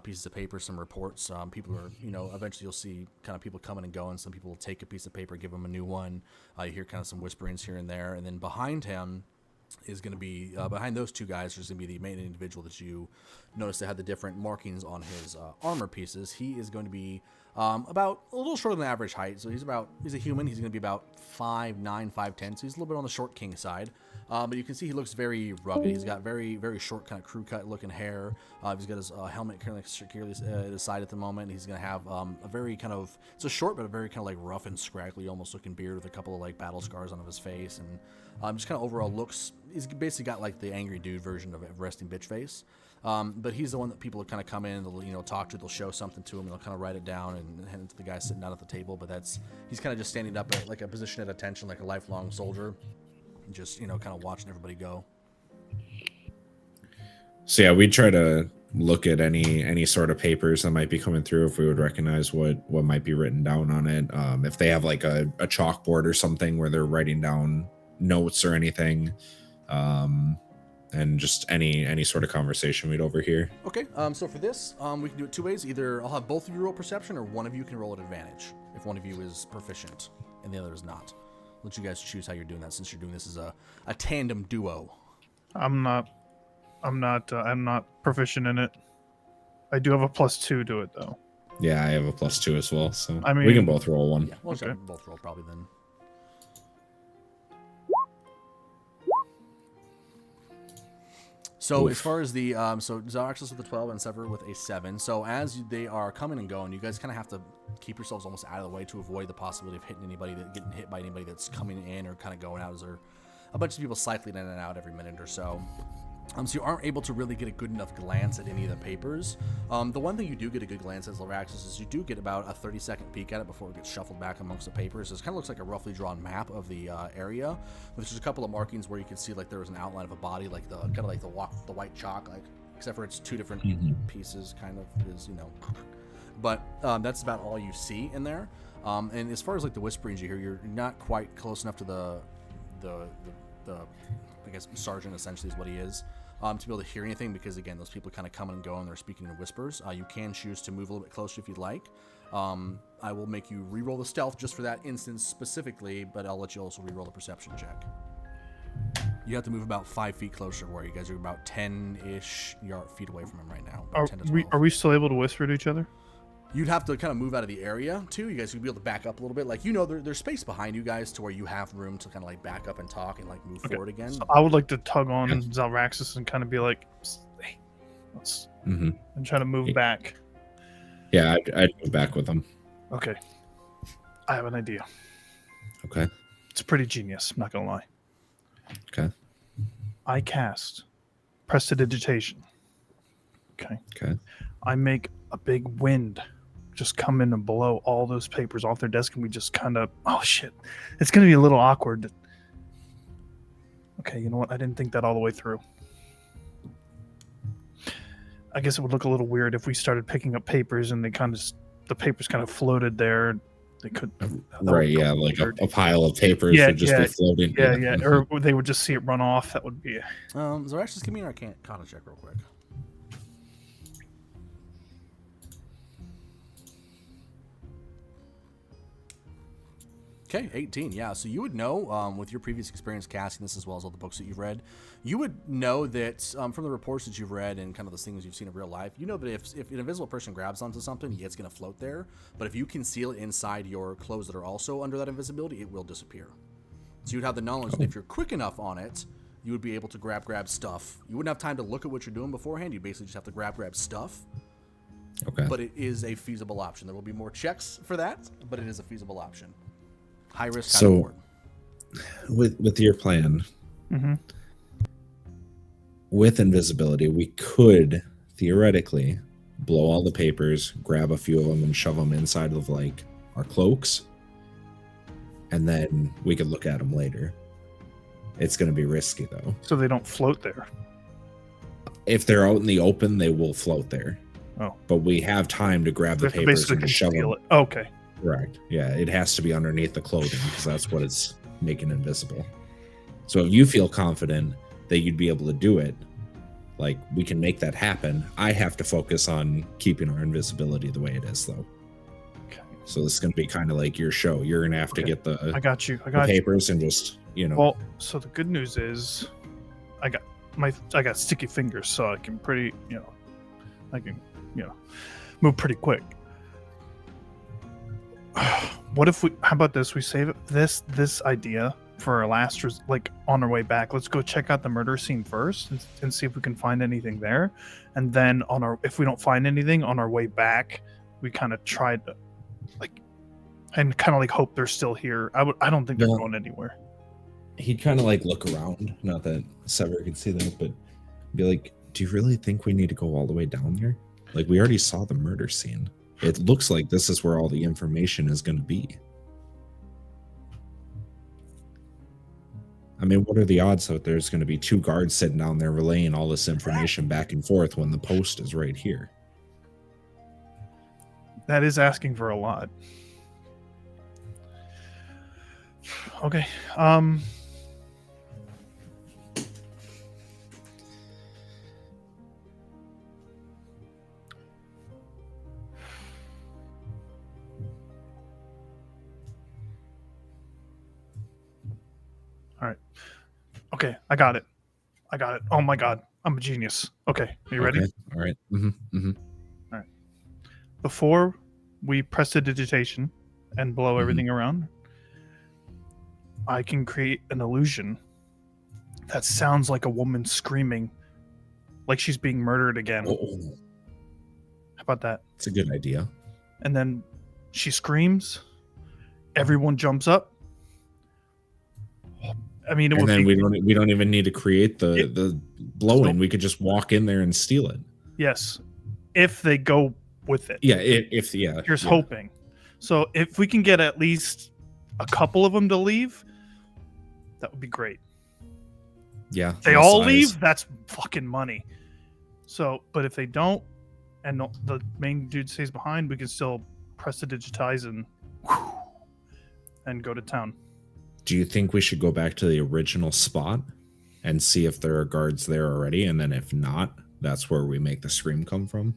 Speaker 1: pieces of paper, some reports. People are, eventually you'll see kind of people coming and going. Some people will take a piece of paper, give them a new one. You hear kind of some whisperings here and there. And then behind him is going to be, behind those 2 guys, there's going to be the main individual that you notice that had the different markings on his armor pieces. He is going to be about a little shorter than average height. So he's a human. He's going to be about 5'9", 5'10". So he's a little bit on the short king side. But you can see he looks very rugged. He's got very, very short kind of crew cut looking hair. He's got his helmet kind of securely at his side at the moment. He's going to have a very kind of, it's a short but a very kind of like rough and scraggly almost looking beard with a couple of like battle scars on his face. And just kind of overall looks, he's basically got like the angry dude version of resting bitch face. But he's the one that people kind of come in, they'll talk to, they'll show something to him, they'll kind of write it down and hand it to the guy sitting down at the table. But he's kind of just standing up at like a position at attention, like a lifelong soldier. Just kind of watching everybody go.
Speaker 7: So yeah, we'd try to look at any sort of papers that might be coming through if we would recognize what might be written down on it. If they have like a chalkboard or something where they're writing down notes or anything, and just any sort of conversation we'd overhear.
Speaker 1: Okay. So for this, we can do it 2 ways. Either I'll have both of you roll perception, or one of you can roll at advantage if one of you is proficient and the other is not. Let you guys choose how you're doing that, since you're doing this as a tandem duo.
Speaker 6: I'm not proficient in it. I do have a +2 to it though.
Speaker 7: Yeah, I have a +2 as well, so
Speaker 6: I mean,
Speaker 7: we can both roll one.
Speaker 1: Yeah, we'll
Speaker 6: okay.
Speaker 1: both roll probably then. So as far as the so Zaraxis with a 12 and Sever with a 7. So as they are coming and going, you guys kind of have to keep yourselves almost out of the way to avoid the possibility of getting hit by anybody that's coming in or kind of going out. As there are a bunch of people cycling in and out every minute or so. So you aren't able to really get a good enough glance at any of the papers. The one thing you do get a good glance at Zaraxis is you do get about a 30-second peek at it before it gets shuffled back amongst the papers. It kind of looks like a roughly drawn map of the area, with just a couple of markings where you can see like there was an outline of a body, like the kind of like the white chalk, like except for it's 2 different pieces, kind of is But that's about all you see in there. And as far as like the whisperings you hear, you're not quite close enough to the I guess sergeant essentially is what he is, to be able to hear anything, because again, those people kind of come and go and they're speaking in whispers. You can choose to move a little bit closer if you'd like. I will make you re-roll the stealth just for that instance specifically, but I'll let you also re-roll the perception check. You have to move about 5 feet closer, where you guys are about 10-ish feet away from him right now.
Speaker 6: Are we still able to whisper to each other?
Speaker 1: You'd have to kind of move out of the area too. You guys would be able to back up a little bit. Like, there's space behind you guys to where you have room to kind of like back up and talk and like move forward again.
Speaker 6: So I would like to tug on Zalraxis and kind of be like, hey, let's and try to move back.
Speaker 7: Yeah, I'd move back with him.
Speaker 6: Okay. I have an idea.
Speaker 7: Okay.
Speaker 6: It's pretty genius, I'm not gonna lie.
Speaker 7: Okay.
Speaker 6: I cast prestidigitation. Okay.
Speaker 7: Okay.
Speaker 6: I make a big wind just come in and blow all those papers off their desk, and we just kind of, oh shit, it's going to be a little awkward. Okay, you know what? I didn't think that all the way through. I guess it would look a little weird if we started picking up papers and the papers kind of floated there. They could,
Speaker 7: right? Yeah, like a pile of papers would just be floating.
Speaker 6: Yeah, or they would just see it run off. That would be.
Speaker 1: So actually, just give me an Arcana check real quick. Okay, 18. Yeah, so you would know with your previous experience casting this, as well as all the books that you've read, you would know that from the reports that you've read and kind of the things you've seen in real life, you know that if an invisible person grabs onto something, it's going to float there. But if you conceal it inside your clothes that are also under that invisibility, it will disappear. So you'd have the knowledge that if you're quick enough on it, you would be able to grab stuff. You wouldn't have time to look at what you're doing beforehand. You basically just have to grab stuff.
Speaker 7: Okay.
Speaker 1: But it is a feasible option. There will be more checks for that, but it is a feasible option. High risk, high reward.
Speaker 7: With your plan,
Speaker 6: Mm-hmm.
Speaker 7: with invisibility, we could theoretically blow all the papers, grab a few of them, and shove them inside of like our cloaks, and then we could look at them later. It's going to be risky though.
Speaker 6: So they don't float there.
Speaker 7: If they're out in the open, they will float there.
Speaker 6: Oh.
Speaker 7: But we have time to grab the
Speaker 6: We have to
Speaker 7: papers
Speaker 6: basically
Speaker 7: and shove
Speaker 6: conceal
Speaker 7: them.
Speaker 6: it. Okay.
Speaker 7: Correct. Yeah, it has to be underneath the clothing because that's what it's making invisible. So if you feel confident that you'd be able to do it, like we can make that happen. I have to focus on keeping our invisibility the way it is, though.
Speaker 6: Okay.
Speaker 7: So this is going to be kind of like your show. You're going to have to
Speaker 6: Okay.
Speaker 7: get the,
Speaker 6: I got you. I
Speaker 7: the
Speaker 6: got you.
Speaker 7: papers and just, you know.
Speaker 6: Well, so the good news is, I got sticky fingers, so I can move pretty quick. What if how about this? We save this idea for our last, like on our way back. Let's go check out the murder scene first and see if we can find anything there. And then if we don't find anything on our way back, we kind of try to hope they're still here. I don't think they're
Speaker 7: Yeah.
Speaker 6: going anywhere.
Speaker 7: He'd kind of like look around. Not that Sever could see that, but be like, do you really think we need to go all the way down there? Like, we already saw the murder scene. It looks like this is where all the information is going to be. I mean, what are the odds that there's going to be 2 guards sitting down there relaying all this information back and forth when the post is right here?
Speaker 6: That is asking for a lot. Okay. All right. Okay, I got it. Oh my god, I'm a genius. Okay, are you ready?
Speaker 7: Okay. All right.
Speaker 6: Before we press the digitation and blow everything around, I can create an illusion that sounds like a woman screaming, like she's being murdered again.
Speaker 7: Oh,
Speaker 6: How about that?
Speaker 7: it's a good idea.
Speaker 6: And then she screams, everyone jumps up. I mean, it
Speaker 7: And
Speaker 6: would
Speaker 7: then
Speaker 6: be,
Speaker 7: we don't even need to create the blowing. We could just walk in there and steal it.
Speaker 6: yes, if they go with it.
Speaker 7: Yeah,
Speaker 6: Here's hoping. So if we can get at least a couple of them to leave, that would be great.
Speaker 7: Yeah.
Speaker 6: If they all leave, that's fucking money. So, but if they don't, and the main dude stays behind, we can still press the digitize and go to town.
Speaker 7: Do you think we should go back to the original spot and see if there are guards there already? And then if not, that's where we make the scream come from?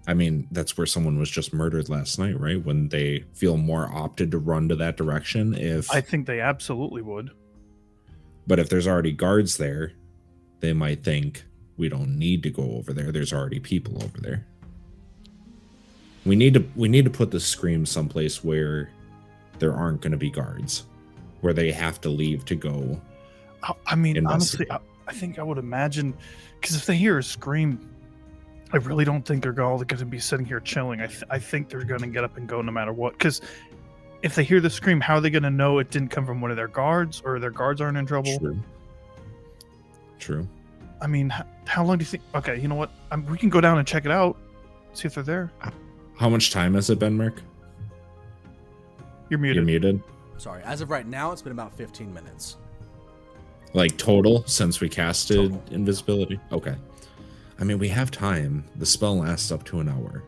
Speaker 7: I mean, that's where someone was just murdered last night, right? When they feel more opted to run to that direction.
Speaker 6: I think they absolutely would.
Speaker 7: But if there's already guards there, they might think we don't need to go over there. There's already people over there. We need to put the scream someplace where there aren't going to be guards, where they have to leave to go.
Speaker 6: I mean, honestly,
Speaker 7: investigate.
Speaker 6: I think I would imagine, because if they hear a scream, I really don't think they're all going to be sitting here chilling. I think they're going to get up and go no matter what. Because if they hear the scream, how are they going to know it didn't come from one of their guards, or their guards aren't in trouble?
Speaker 7: True.
Speaker 6: I mean, how long do you think? Okay, you know what? We can go down and check it out, see if they're there.
Speaker 7: How much time has it been, Merc?
Speaker 6: You're muted.
Speaker 7: You're muted.
Speaker 1: Sorry, as of right now, it's been about 15 minutes.
Speaker 7: Like total since we casted
Speaker 1: Total.
Speaker 7: invisibility? Okay. I mean, we have time. The spell lasts up to an hour,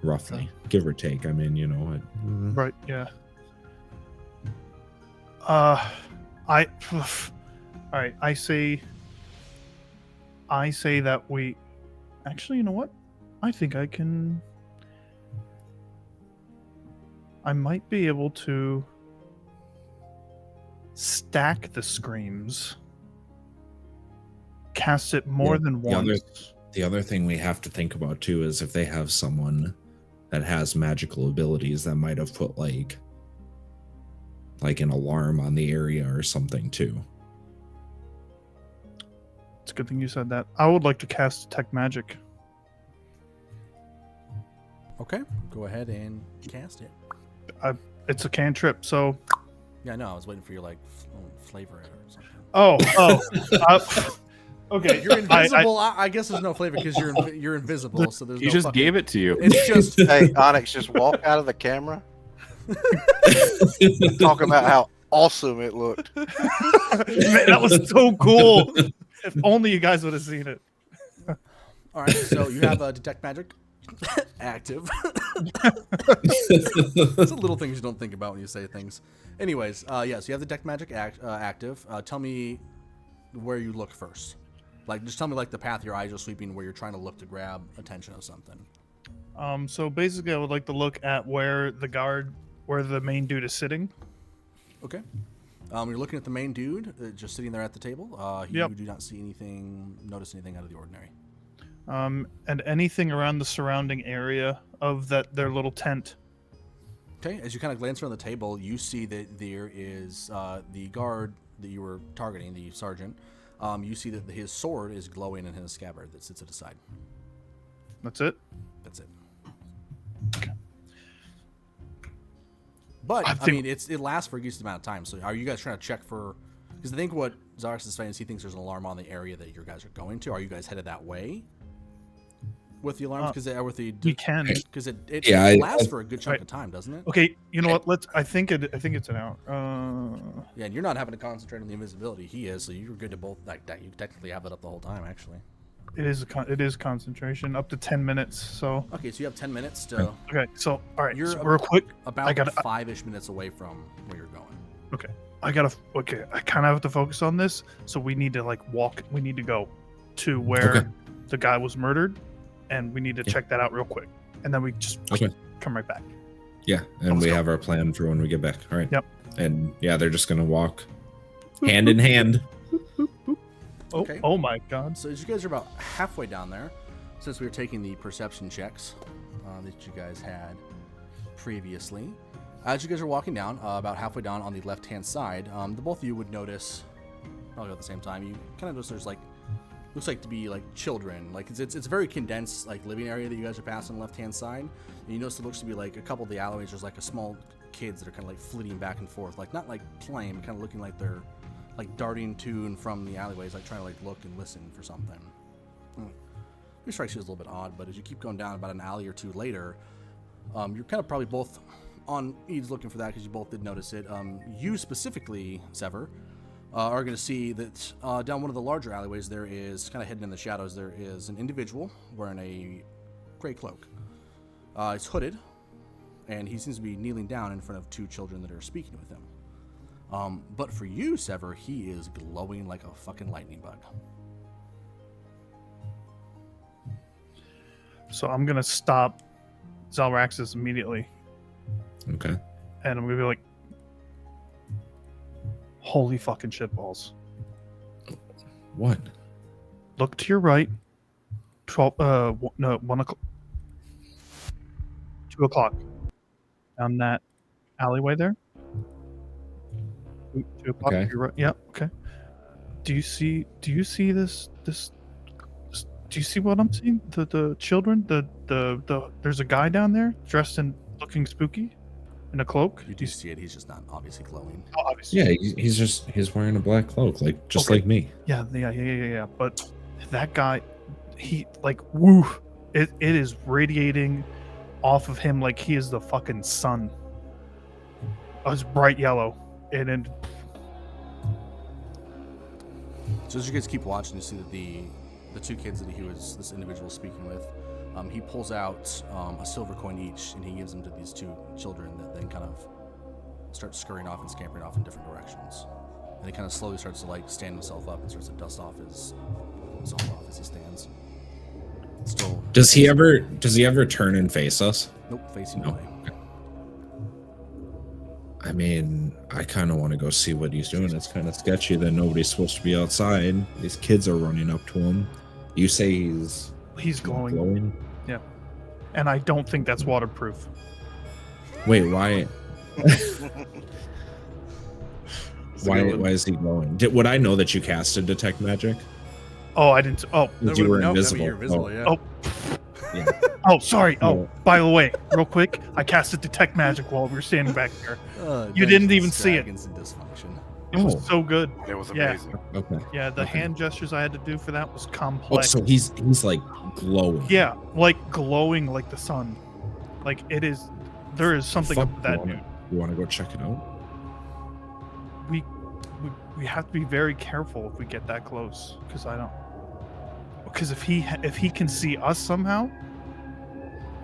Speaker 7: roughly, give or take. I mean, you know.
Speaker 6: Right, yeah. All right, I say that we, actually, you know what? I think I might be able to stack the screams, cast it more than once.
Speaker 7: The other thing we have to think about too is if they have someone that has magical abilities that might have put like an alarm on the area or something too.
Speaker 6: It's a good thing you said that. I would like to cast Detect Magic.
Speaker 1: Okay, go ahead and cast it.
Speaker 6: It's a cantrip, so.
Speaker 1: Yeah, no, I was waiting for you like flavor it or something.
Speaker 6: Okay,
Speaker 1: you're invisible. I guess there's no flavor because you're invisible, so there's.
Speaker 8: He
Speaker 1: no
Speaker 8: just
Speaker 1: fucking,
Speaker 8: gave it to you.
Speaker 1: It's just.
Speaker 5: Hey, Onyx, just walk out of the camera. Talk about how awesome it looked.
Speaker 6: Man, that was so cool. If only you guys would have seen it.
Speaker 1: All right, so you have a Detect Magic active. It's the little things you don't think about when you say things. Anyways, yeah, so you have the Detect Magic active. Tell me where you look first. Like, just tell me like the path your eyes are sweeping, where you're trying to look to grab attention of something.
Speaker 6: So basically, I would like to look at where the main dude is sitting.
Speaker 1: Okay. You're looking at the main dude just sitting there at the table. You do not notice anything out of the ordinary.
Speaker 6: And anything around the surrounding area of their little tent.
Speaker 1: Okay, as you kind of glance around the table, you see that there is the guard that you were targeting, the sergeant. You see that his sword is glowing in his scabbard that sits at his side.
Speaker 6: That's it?
Speaker 1: That's it. But, I mean, it lasts for a decent amount of time. So are you guys trying to check for... Because I think what Zarex is saying is he thinks there's an alarm on the area that you guys are going to. Are you guys headed that way with the alarms?
Speaker 6: We can.
Speaker 1: Because it lasts for a good chunk of time, doesn't it?
Speaker 6: Okay, you know what? I think it's an hour.
Speaker 1: Yeah, and you're not having to concentrate on the invisibility. He is, so you're good to both. Like that, you technically have it up the whole time, actually.
Speaker 6: It is concentration up to 10 minutes. So
Speaker 1: okay, so you have 10 minutes to.
Speaker 6: Okay, so all right,
Speaker 1: you're
Speaker 6: so real quick.
Speaker 1: About 5-ish minutes away from where you're going.
Speaker 6: Okay, I kind of have to focus on this. So we need to walk. We need to go to where the guy was murdered, and we need to check that out real quick, and then we just come right back.
Speaker 7: Yeah, and we have our plan for when we get back. All right.
Speaker 6: Yep.
Speaker 7: And yeah, they're just gonna walk hand in hand.
Speaker 1: Okay.
Speaker 6: Oh my God.
Speaker 1: So as you guys are about halfway down there, since we were taking the perception checks that you guys had previously, as you guys are walking down, about halfway down on the left-hand side, the both of you would notice, probably at the same time, you kind of notice there's looks like to be children. It's a very condensed living area that you guys are passing on the left-hand side. And you notice it looks to be a couple of the alleyways. There's a small kids that are kind of flitting back and forth, not playing, but kind of looking like they're darting to and from the alleyways, trying to look and listen for something. It strikes you as a little bit odd, but as you keep going down about an alley or two later, you're kind of probably both on eaves looking for that because you both did notice it. You specifically, Sever, are going to see that down one of the larger alleyways there is, kind of hidden in the shadows, there is an individual wearing a gray cloak. It's hooded, and he seems to be kneeling down in front of two children that are speaking with him. But for you, Sever, he is glowing like a fucking lightning bug.
Speaker 6: So I'm gonna stop Zalraxis immediately.
Speaker 7: Okay.
Speaker 6: And I'm gonna be like, holy fucking shitballs.
Speaker 7: What?
Speaker 6: Look to your right. 1 o'clock. 2 o'clock. Down that alleyway there. 2 o'clock.
Speaker 7: Okay.
Speaker 6: You're right. Yeah. Okay. Do you see this? Do you see what I'm seeing? The children. The there's a guy down there dressed in looking spooky, in a cloak.
Speaker 1: You do see it. He's just not obviously glowing.
Speaker 6: Oh, obviously.
Speaker 7: Yeah, he's wearing a black cloak, like me.
Speaker 6: Yeah. But that guy, he woo, it is radiating off of him like he is the fucking sun. It's bright yellow. And
Speaker 1: so as you guys keep watching, you see that the two kids that this individual was speaking with, he pulls out a silver coin each, and he gives them to these two children that then kind of start scurrying off and scampering off in different directions. And he kind of slowly starts to stand himself up and starts to dust off himself off as he stands. Still.
Speaker 7: Does he ever turn and face us?
Speaker 1: Nope, facing away.
Speaker 7: I mean, I kind of want to go see what he's doing. It's kind of sketchy that nobody's supposed to be outside. These kids are running up to him. You say
Speaker 6: He's glowing.
Speaker 7: glowing?
Speaker 6: Yeah. And I don't think that's waterproof.
Speaker 7: Wait, why? Why is he glowing? Would I know that you casted detect magic?
Speaker 6: Oh, I didn't. Oh,
Speaker 7: Because you were
Speaker 1: Nope,
Speaker 7: invisible.
Speaker 1: you're invisible, yeah.
Speaker 6: Oh.
Speaker 7: Yeah.
Speaker 6: Oh, sorry. Oh,
Speaker 7: No.
Speaker 6: by the way, real quick, I casted detect magic while we were standing back there. You
Speaker 1: Dungeons,
Speaker 6: didn't even see it.
Speaker 1: Dragons, and dysfunction.
Speaker 6: It was so good.
Speaker 5: It was
Speaker 6: Yeah.
Speaker 5: amazing.
Speaker 7: Okay.
Speaker 6: Yeah, the
Speaker 7: Okay.
Speaker 6: hand gestures I had to do for that was
Speaker 7: Oh,
Speaker 6: complex.
Speaker 7: so he's like glowing.
Speaker 6: Yeah, like glowing like the sun. Like it is. There is something
Speaker 7: Fuck,
Speaker 6: about that dude.
Speaker 7: You want to go check it out?
Speaker 6: We have to be very careful if we get that close, because I don't. Because if he can see us somehow,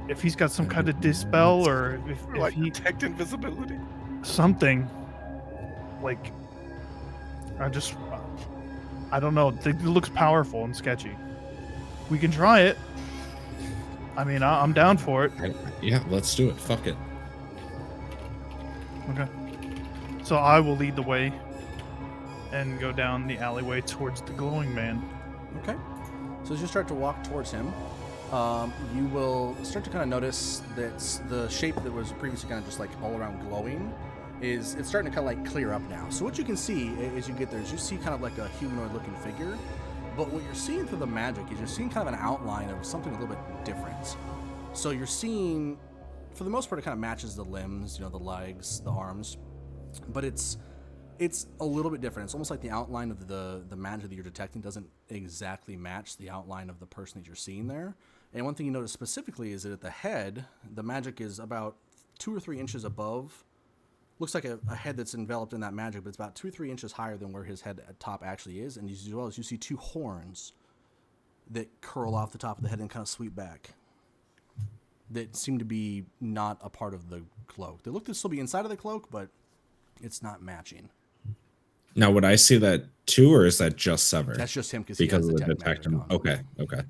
Speaker 6: if he's got some kind of dispel or if
Speaker 5: Like
Speaker 6: he
Speaker 5: detect invisibility.
Speaker 6: something, like I don't know. It looks powerful and sketchy. We can try it. I mean, I'm down for it.
Speaker 7: Yeah, let's do it. Fuck it.
Speaker 6: Okay. So I will lead the way and go down the alleyway towards the glowing man.
Speaker 1: Okay. So as you start to walk towards him, you will start to kind of notice that the shape that was previously kind of just like all around glowing it's starting to kind of like clear up now. So what you can see as you get there is you see kind of like a humanoid looking figure, but what you're seeing through the magic is you're seeing kind of an outline of something a little bit different. So you're seeing, for the most part, it kind of matches the limbs, the legs, the arms, but it's a little bit different. It's almost like the outline of the magic that you're detecting doesn't exactly match the outline of the person that you're seeing there. And one thing you notice specifically is that at the head, the magic is about 2 or 3 inches above. Looks like a head that's enveloped in that magic, but it's about 2 or 3 inches higher than where his head at top actually is. And as well as you see 2 horns that curl off the top of the head and kind of sweep back, that seem to be not a part of the cloak. They look to still be inside of the cloak, but it's not matching.
Speaker 7: Now, would I see that too, or is that just Sever?
Speaker 1: That's just him because
Speaker 7: of the
Speaker 1: detect
Speaker 7: detect.
Speaker 1: magic on.
Speaker 7: Okay.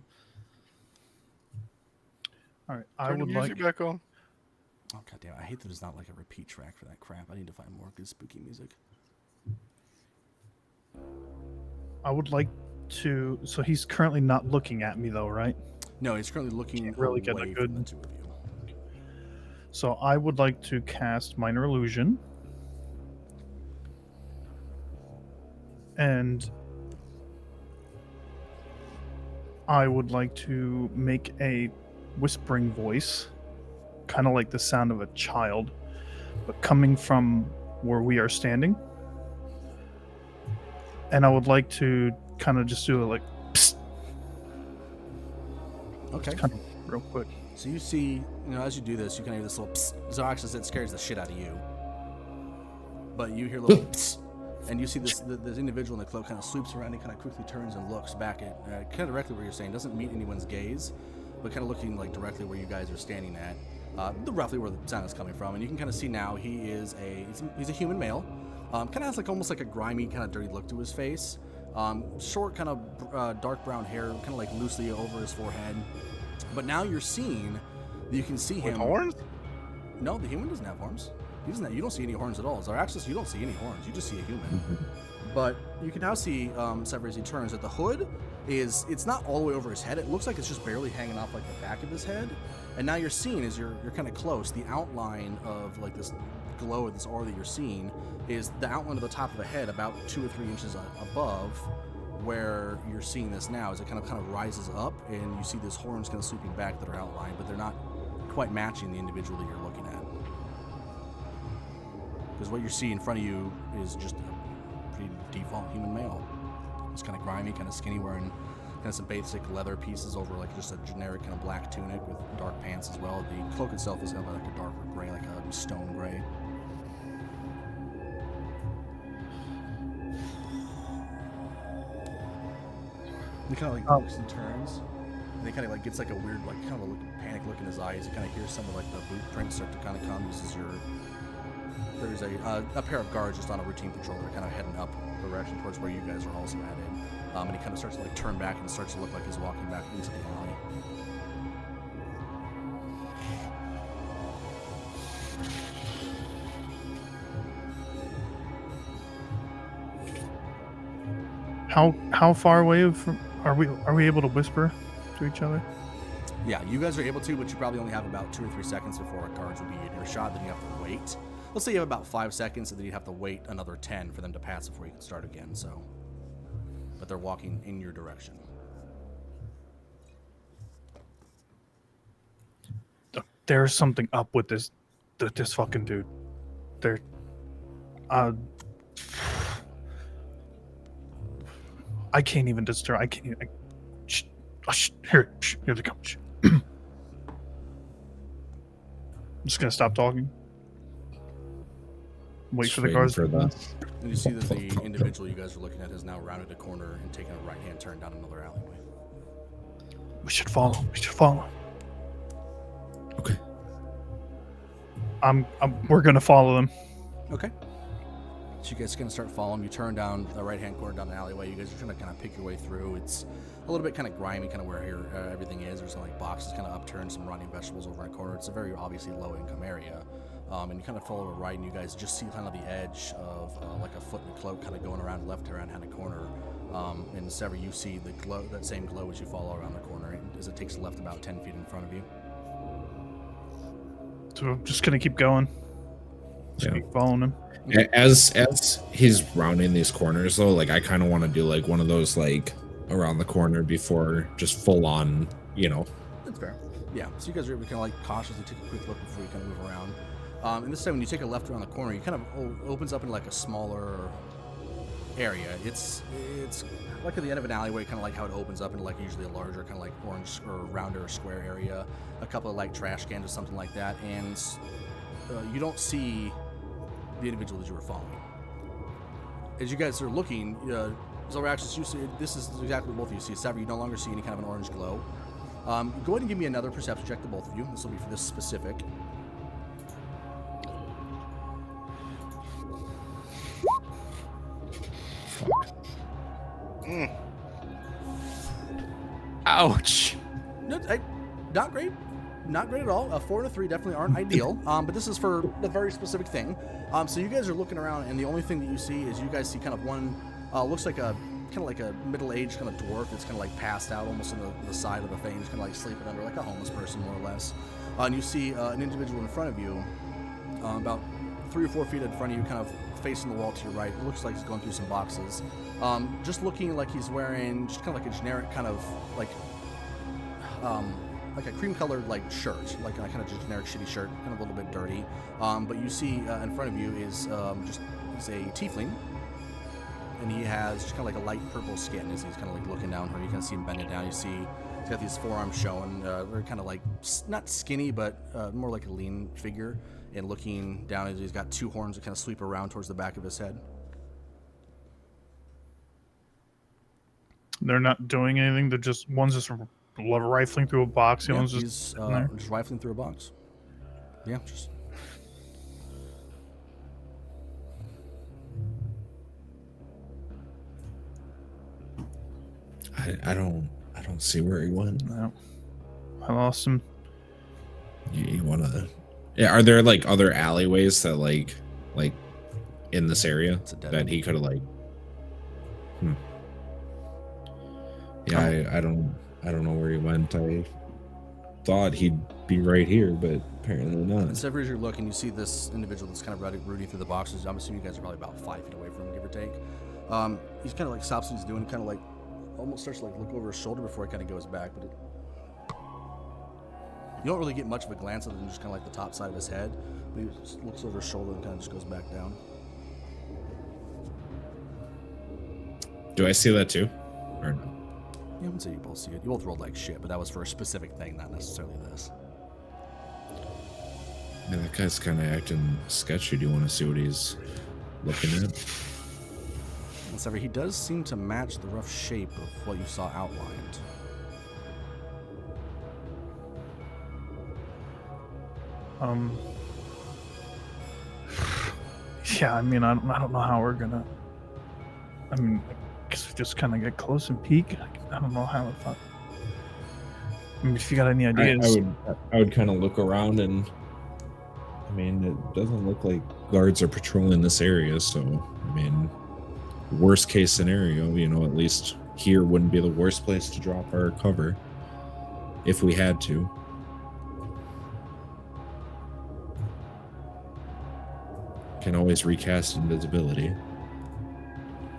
Speaker 6: All right.
Speaker 5: Turn the music back on.
Speaker 1: Oh god damn! I hate that there's not like a repeat track for that crap. I need to find more good spooky music.
Speaker 6: I would like to. So he's currently not looking at me though, right?
Speaker 1: No, he's currently looking
Speaker 6: Can't really get a
Speaker 1: away
Speaker 6: good-
Speaker 1: from the two of you.
Speaker 6: So I would like to cast Minor Illusion. And I would like to make a whispering voice, kind of like the sound of a child, but coming from where we are standing. And I would like to kind of just do it like, psst,
Speaker 1: Okay.
Speaker 6: kind of real quick.
Speaker 1: So you see, as you do this, you kind of hear this little psst. Zoraxis, that scares the shit out of you. But you hear a little psst, and you see this individual in the cloak kind of sweeps around and kind of quickly turns and looks back at kind of directly where you're standing. Doesn't meet anyone's gaze, but kind of looking like directly where you guys are standing at, roughly where the sound is coming from. And you can kind of see now he's a human male. Kind of has like almost like a grimy, kind of dirty look to his face. Short, kind of dark brown hair, kind of like loosely over his forehead. But now you're seeing, you can see him.
Speaker 5: With horns?
Speaker 1: No, the human doesn't have horns. He doesn't. You don't see any horns at all. Zaraxis, you don't see any horns. You just see a human. But you can now see, Sever, as he turns, that the hood it's not all the way over his head. It looks like it's just barely hanging off like the back of his head. And now you're seeing, as you're kind of close, the outline of like this glow, or this aura that you're seeing, is the outline of the top of the head about 2 or 3 inches above where you're seeing this now, as it kind of rises up, and you see these horns kind of sweeping back that are outlined, but they're not quite matching the individual that you're looking at. Because what you see in front of you is just a pretty default human male. It's kind of grimy, kind of skinny, wearing kind of some basic leather pieces over like just a generic kind of black tunic with dark pants as well. The cloak itself is kind of like a darker gray, like a stone gray. He kind of like looks and turns, and he kind of like gets like a weird, like kind of a panic look in his eyes. You kind of hear some of like the boot prints start to kind of come. There's a pair of guards just on a routine patrol. They're kind of heading up the direction towards where you guys are also headed. And he kind of starts to like turn back and starts to look like he's walking back into the alley.
Speaker 6: How far away from are we able to whisper to each other?
Speaker 1: Yeah, you guys are able to, but you probably only have about 2 or 3 seconds before guards will be in your shot. Then you have to wait. Let's say you have about 5 seconds, and then you have to wait another 10 for them to pass before you can start again. So, but they're walking in your direction.
Speaker 6: There's something up with this fucking dude. There. I can't even disturb. I can't even. Here they come. I'm just gonna stop talking. Wait for the guards.
Speaker 1: And you see that the individual you guys are looking at has now rounded a corner and taken a right-hand turn down another alleyway.
Speaker 6: We should follow.
Speaker 7: Okay.
Speaker 6: We're gonna follow them.
Speaker 1: Okay. So you guys are going to start following. You turn down the right-hand corner down the alleyway. You guys are trying to kind of pick your way through. It's a little bit kind of grimy, kind of where here everything is. There's like boxes kind of upturned, some rotting vegetables over in a corner. It's a very obviously low-income area. And you kind of follow it right, and you guys just see kind of the edge of like a foot in a cloak kind of going around left around hand a corner. And Sever, you see the glow, that same glow as you follow around the corner as it takes left about 10 feet in front of you.
Speaker 6: So I'm just going to keep going. Just keep following him.
Speaker 7: As he's rounding these corners though, like I kind of want to do like one of those like around the corner before just full on,
Speaker 1: That's fair. Yeah. So you guys are able to kind of like cautiously take a quick look before you kind of move around. And this time when you take a left around the corner, you kind of opens up into like a smaller area. It's like at the end of an alleyway, kind of like how it opens up into like usually a larger kind of like orange or rounder or square area. A couple of like trash cans or something like that, and you don't see the individual that you were following. As you guys are looking, Zolraxis, you see, this is exactly what both of you see. Sever, you no longer see any kind of an orange glow. Go ahead and give me another perception check to both of you. This will be for this specific.
Speaker 8: Ouch.
Speaker 1: No, not great. Not great at all. A 4 and a 3 definitely aren't ideal, but this is for a very specific thing. So you guys are looking around, and the only thing that you see is you guys see kind of one, looks like a kind of like a middle-aged kind of dwarf that's kind of like passed out almost on the side of the thing, just kind of like sleeping under like a homeless person more or less. And you see an individual in front of you, about 3 or 4 feet in front of you, kind of facing the wall to your right. It looks like he's going through some boxes. Just looking like he's wearing just kind of like a generic kind of like a cream-colored like shirt, like a kind of just generic shitty shirt, kind of a little bit dirty. But you see in front of you is he's a tiefling, and he has just kind of like a light purple skin as he's kind of like looking down her. You can see him bending down. You see he's got these forearms showing, very kind of like not skinny, but more like a lean figure. And looking down, he's got 2 horns that kind of sweep around towards the back of his head.
Speaker 6: They're not doing anything. They're just one's just rifling through a box. The one's
Speaker 1: just rifling through a box. Yeah, just.
Speaker 7: I don't see where he went.
Speaker 6: No, I lost him.
Speaker 7: You wanna? Yeah, are there like other alleyways that like in this area that he could have like? Yeah, I don't know where he went. I thought he'd be right here, but apparently not.
Speaker 1: And so as you're looking, you see this individual that's kind of rooting through the boxes. I'm assuming you guys are probably about 5 feet away from him, give or take. He's kind of like stops what he's doing, kind of like almost starts to like look over his shoulder before he kind of goes back, but you don't really get much of a glance other than just kind of like the top side of his head. But he just looks over his shoulder and kind of just goes back down.
Speaker 7: Do I see that too, or no?
Speaker 1: Yeah, I would say you both see it. You both rolled like shit, but that was for a specific thing, not necessarily this.
Speaker 7: Man, that guy's kind of acting sketchy. Do you want to see what he's looking at?
Speaker 1: However, he does seem to match the rough shape of what you saw outlined.
Speaker 6: Yeah, I mean, I don't know how we're gonna. I mean, I guess we just kind of get close and peek. I don't know how. I mean, if you got any ideas,
Speaker 7: I would kind of look around, and I mean, it doesn't look like guards are patrolling this area. So, I mean, worst case scenario, at least here wouldn't be the worst place to drop our cover if we had to. Can always recast invisibility.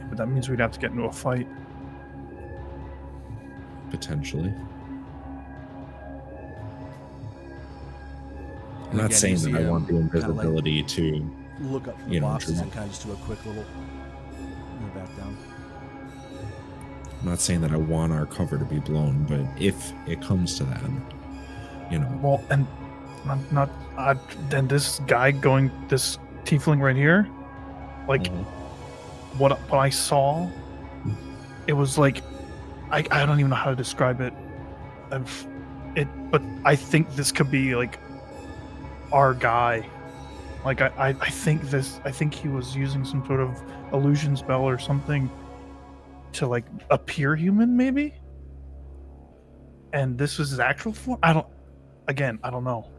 Speaker 6: But that means we'd have to get into a fight.
Speaker 7: Potentially. I'm
Speaker 1: again,
Speaker 7: not
Speaker 1: you
Speaker 7: saying
Speaker 1: see
Speaker 7: that I
Speaker 1: him
Speaker 7: want the
Speaker 1: kinda, like,
Speaker 7: invisibility to
Speaker 1: look up from the boxes
Speaker 7: drop.
Speaker 1: and kind of just do a quick little back down.
Speaker 7: I'm not saying that I want our cover to be blown, but if it comes to that,
Speaker 6: Well, and then this guy this tiefling right here, like what I saw, it was like I don't even know how to describe it. But I think this could be like our guy. Like I think he was using some sort of illusion spell or something to like appear human, maybe. And this was his actual form. I don't know.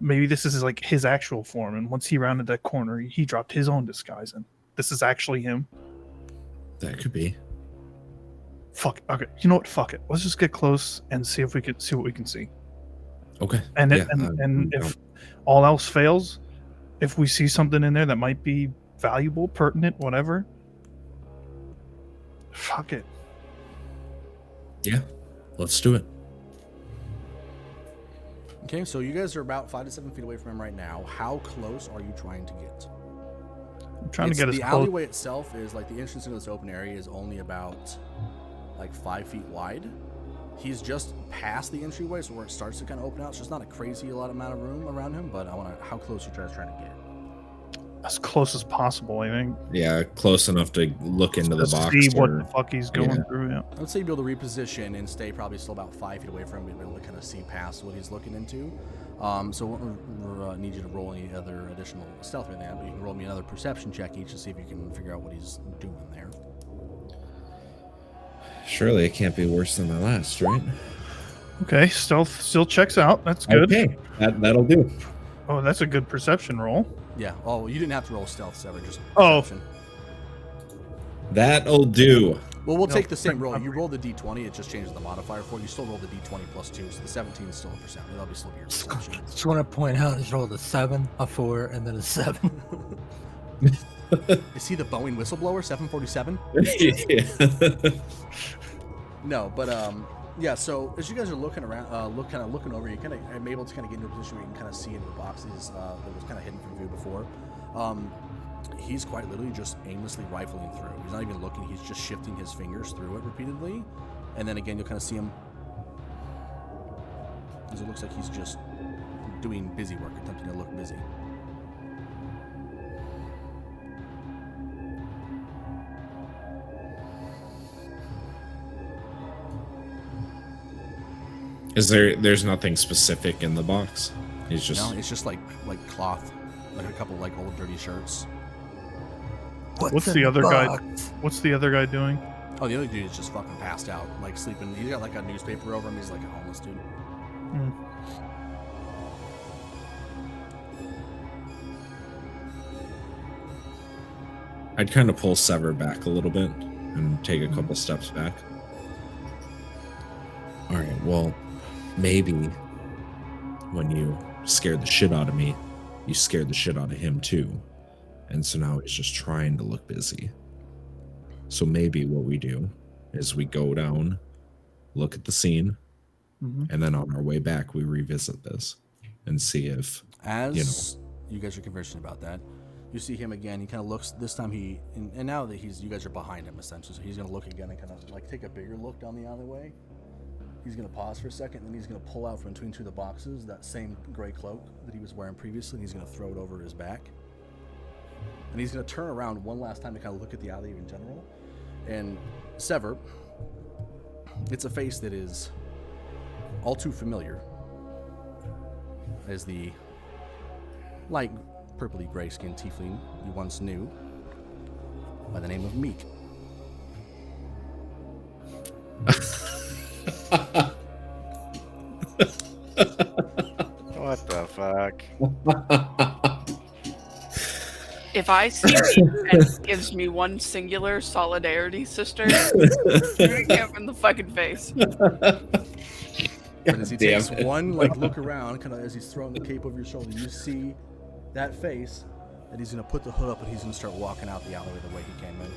Speaker 6: Maybe this is like his actual form, and once he rounded that corner, he dropped his own disguise, and this is actually him.
Speaker 7: That could be.
Speaker 6: Fuck. Okay. You know what? Fuck it. Let's just get close and see if we can see what we can see.
Speaker 7: Okay.
Speaker 6: And
Speaker 7: yeah,
Speaker 6: and if all else fails, if we see something in there that might be valuable, pertinent, whatever, fuck it.
Speaker 7: Yeah. Let's do it.
Speaker 1: Okay, so you guys are about 5 to 7 feet away from him right now. How close are you trying to get?
Speaker 6: I'm trying to get as
Speaker 1: the
Speaker 6: close.
Speaker 1: alleyway itself is like the entrance into this open area is only about like 5 feet wide. He's just past the entryway, so where it starts to kind of open out. So there's not a crazy amount of room around him, but how close are you guys trying to get?
Speaker 6: As close as possible, I think.
Speaker 7: Yeah, close enough to look into the box.
Speaker 6: See what the fuck he's going through. Yeah.
Speaker 1: I would say you'd be able to reposition and stay probably still about 5 feet away from him, be able to kind of see past what he's looking into. So we'll need you to roll any other additional stealth in that, but you can roll me another perception check each to see if you can figure out what he's doing there.
Speaker 7: Surely it can't be worse than my last, right?
Speaker 6: Okay, stealth still checks out. That's good.
Speaker 7: Okay, that'll do.
Speaker 6: Oh, that's a good perception roll.
Speaker 1: Yeah. Oh, you didn't have to roll stealth, Sever. Just
Speaker 6: Oh.
Speaker 1: perception.
Speaker 7: That'll do.
Speaker 1: Well, we'll take the same roll. You roll the d20, it just changes the modifier for it. You still roll the d20 plus 2, so the 17 is still a percent. That'll be still your perception.
Speaker 3: Just want to point out, he's rolled a 7, a 4, and then a 7.
Speaker 1: Is he the Boeing whistleblower, 747?
Speaker 7: Yeah.
Speaker 1: No, but yeah. So as you guys are looking around, looking over, you kind of am able to kind of get into a position where you can kind of see into the boxes that was kind of hidden from view before. He's quite literally just aimlessly rifling through. He's not even looking. He's just shifting his fingers through it repeatedly, and then again you'll kind of see him because it looks like he's just doing busy work, attempting to look busy.
Speaker 7: There's nothing specific in the box? He's just...
Speaker 1: No, it's just like cloth, like a couple like old dirty shirts.
Speaker 6: What's the other guy? What's the other guy doing?
Speaker 1: Oh, the other dude is just fucking passed out, like sleeping. He's got like a newspaper over him. He's like a homeless dude.
Speaker 7: I'd kind of pull Sever back a little bit and take a couple steps back. All right, well, maybe when you scared the shit out of me, you scared the shit out of him too. And so now he's just trying to look busy. So maybe what we do is we go down, look at the scene, and then on our way back, we revisit this and see if,
Speaker 1: As you guys are conversing about that, you see him again. He kind of looks. This time and now that you guys are behind him essentially, so he's gonna look again and kind of like take a bigger look down the alleyway. He's gonna pause for a second, and then he's gonna pull out from between two of the boxes that same gray cloak that he was wearing previously, and he's gonna throw it over his back. And he's gonna turn around one last time to kind of look at the alley in general. And Sever, it's a face that is all too familiar as the light purpley gray skinned tiefling you once knew by the name of Meek.
Speaker 5: What the fuck?
Speaker 2: If If I see me and it gives me one singular solidarity, sister, shooting him in the fucking face.
Speaker 1: But as he
Speaker 7: Damn
Speaker 1: takes
Speaker 7: it.
Speaker 1: one like look around, kind of as he's throwing the cape over your shoulder, you see that face, and he's gonna put the hood up and he's gonna start walking out the alleyway the way he came in.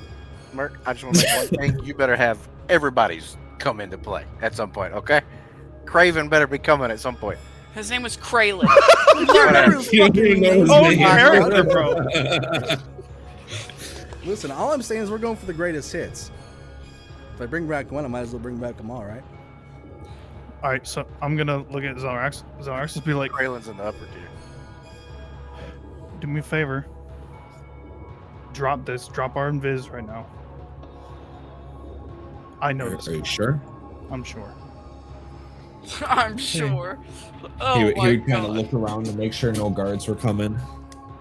Speaker 5: Merc, I just want to make one thing. You better have everybody's come into play at some point, okay? Craven better be coming at some point.
Speaker 2: His name was Kraylin.
Speaker 7: You don't even know his
Speaker 6: Oh,
Speaker 7: name.
Speaker 6: character, bro.
Speaker 1: Listen, all I'm saying is we're going for the greatest hits. If I bring back one, I might as well bring back them all, right?
Speaker 6: All right, so I'm gonna look at Zarax. Zarax will be like,
Speaker 5: Kraylin's in the upper tier.
Speaker 6: do me a favor. Drop this. Drop our invis right now. I know this.
Speaker 7: Are you sure?
Speaker 6: I'm sure.
Speaker 2: I'm sure. Oh
Speaker 7: he
Speaker 2: my
Speaker 7: would kind of
Speaker 2: god.
Speaker 7: look around to make sure no guards were coming.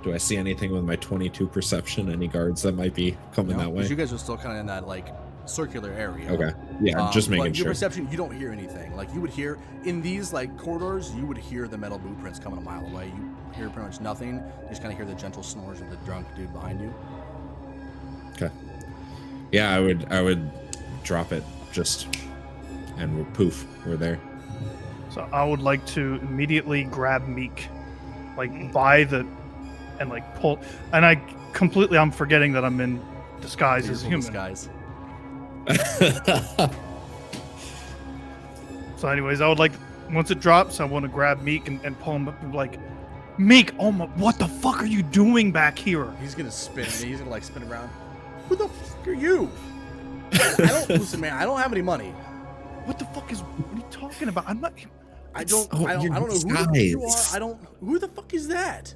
Speaker 7: Do I see anything with my 22 perception? Any guards that might be coming that way?
Speaker 1: Because you guys are still kind of in that like circular area.
Speaker 7: Okay. Yeah, just making
Speaker 1: but your
Speaker 7: sure.
Speaker 1: perception, you don't hear anything. Like you would hear in these like corridors, you would hear the metal blueprints coming a mile away. You hear pretty much nothing. You just kind of hear the gentle snores of the drunk dude behind you.
Speaker 7: Okay. Yeah, I would drop it just, and we're poof, we're there.
Speaker 6: So I would like to immediately grab Meek, like by the, and like pull, and I'm forgetting that I'm in disguise as
Speaker 1: Beautiful
Speaker 6: human.
Speaker 1: disguise.
Speaker 6: So anyways, I would like, once it drops, I want to grab Meek and pull him up and be like, Meek, oh my, what the fuck are you doing back here?
Speaker 1: He's gonna spin. He's gonna like spin around. Who the fuck are you? I don't listen, man. I don't have any money.
Speaker 6: What the fuck is, what are you talking about? I'm not,
Speaker 1: I don't
Speaker 7: Oh,
Speaker 1: know
Speaker 7: you're
Speaker 1: who the fuck you are.
Speaker 7: disguised.
Speaker 1: I don't. Who the fuck is that?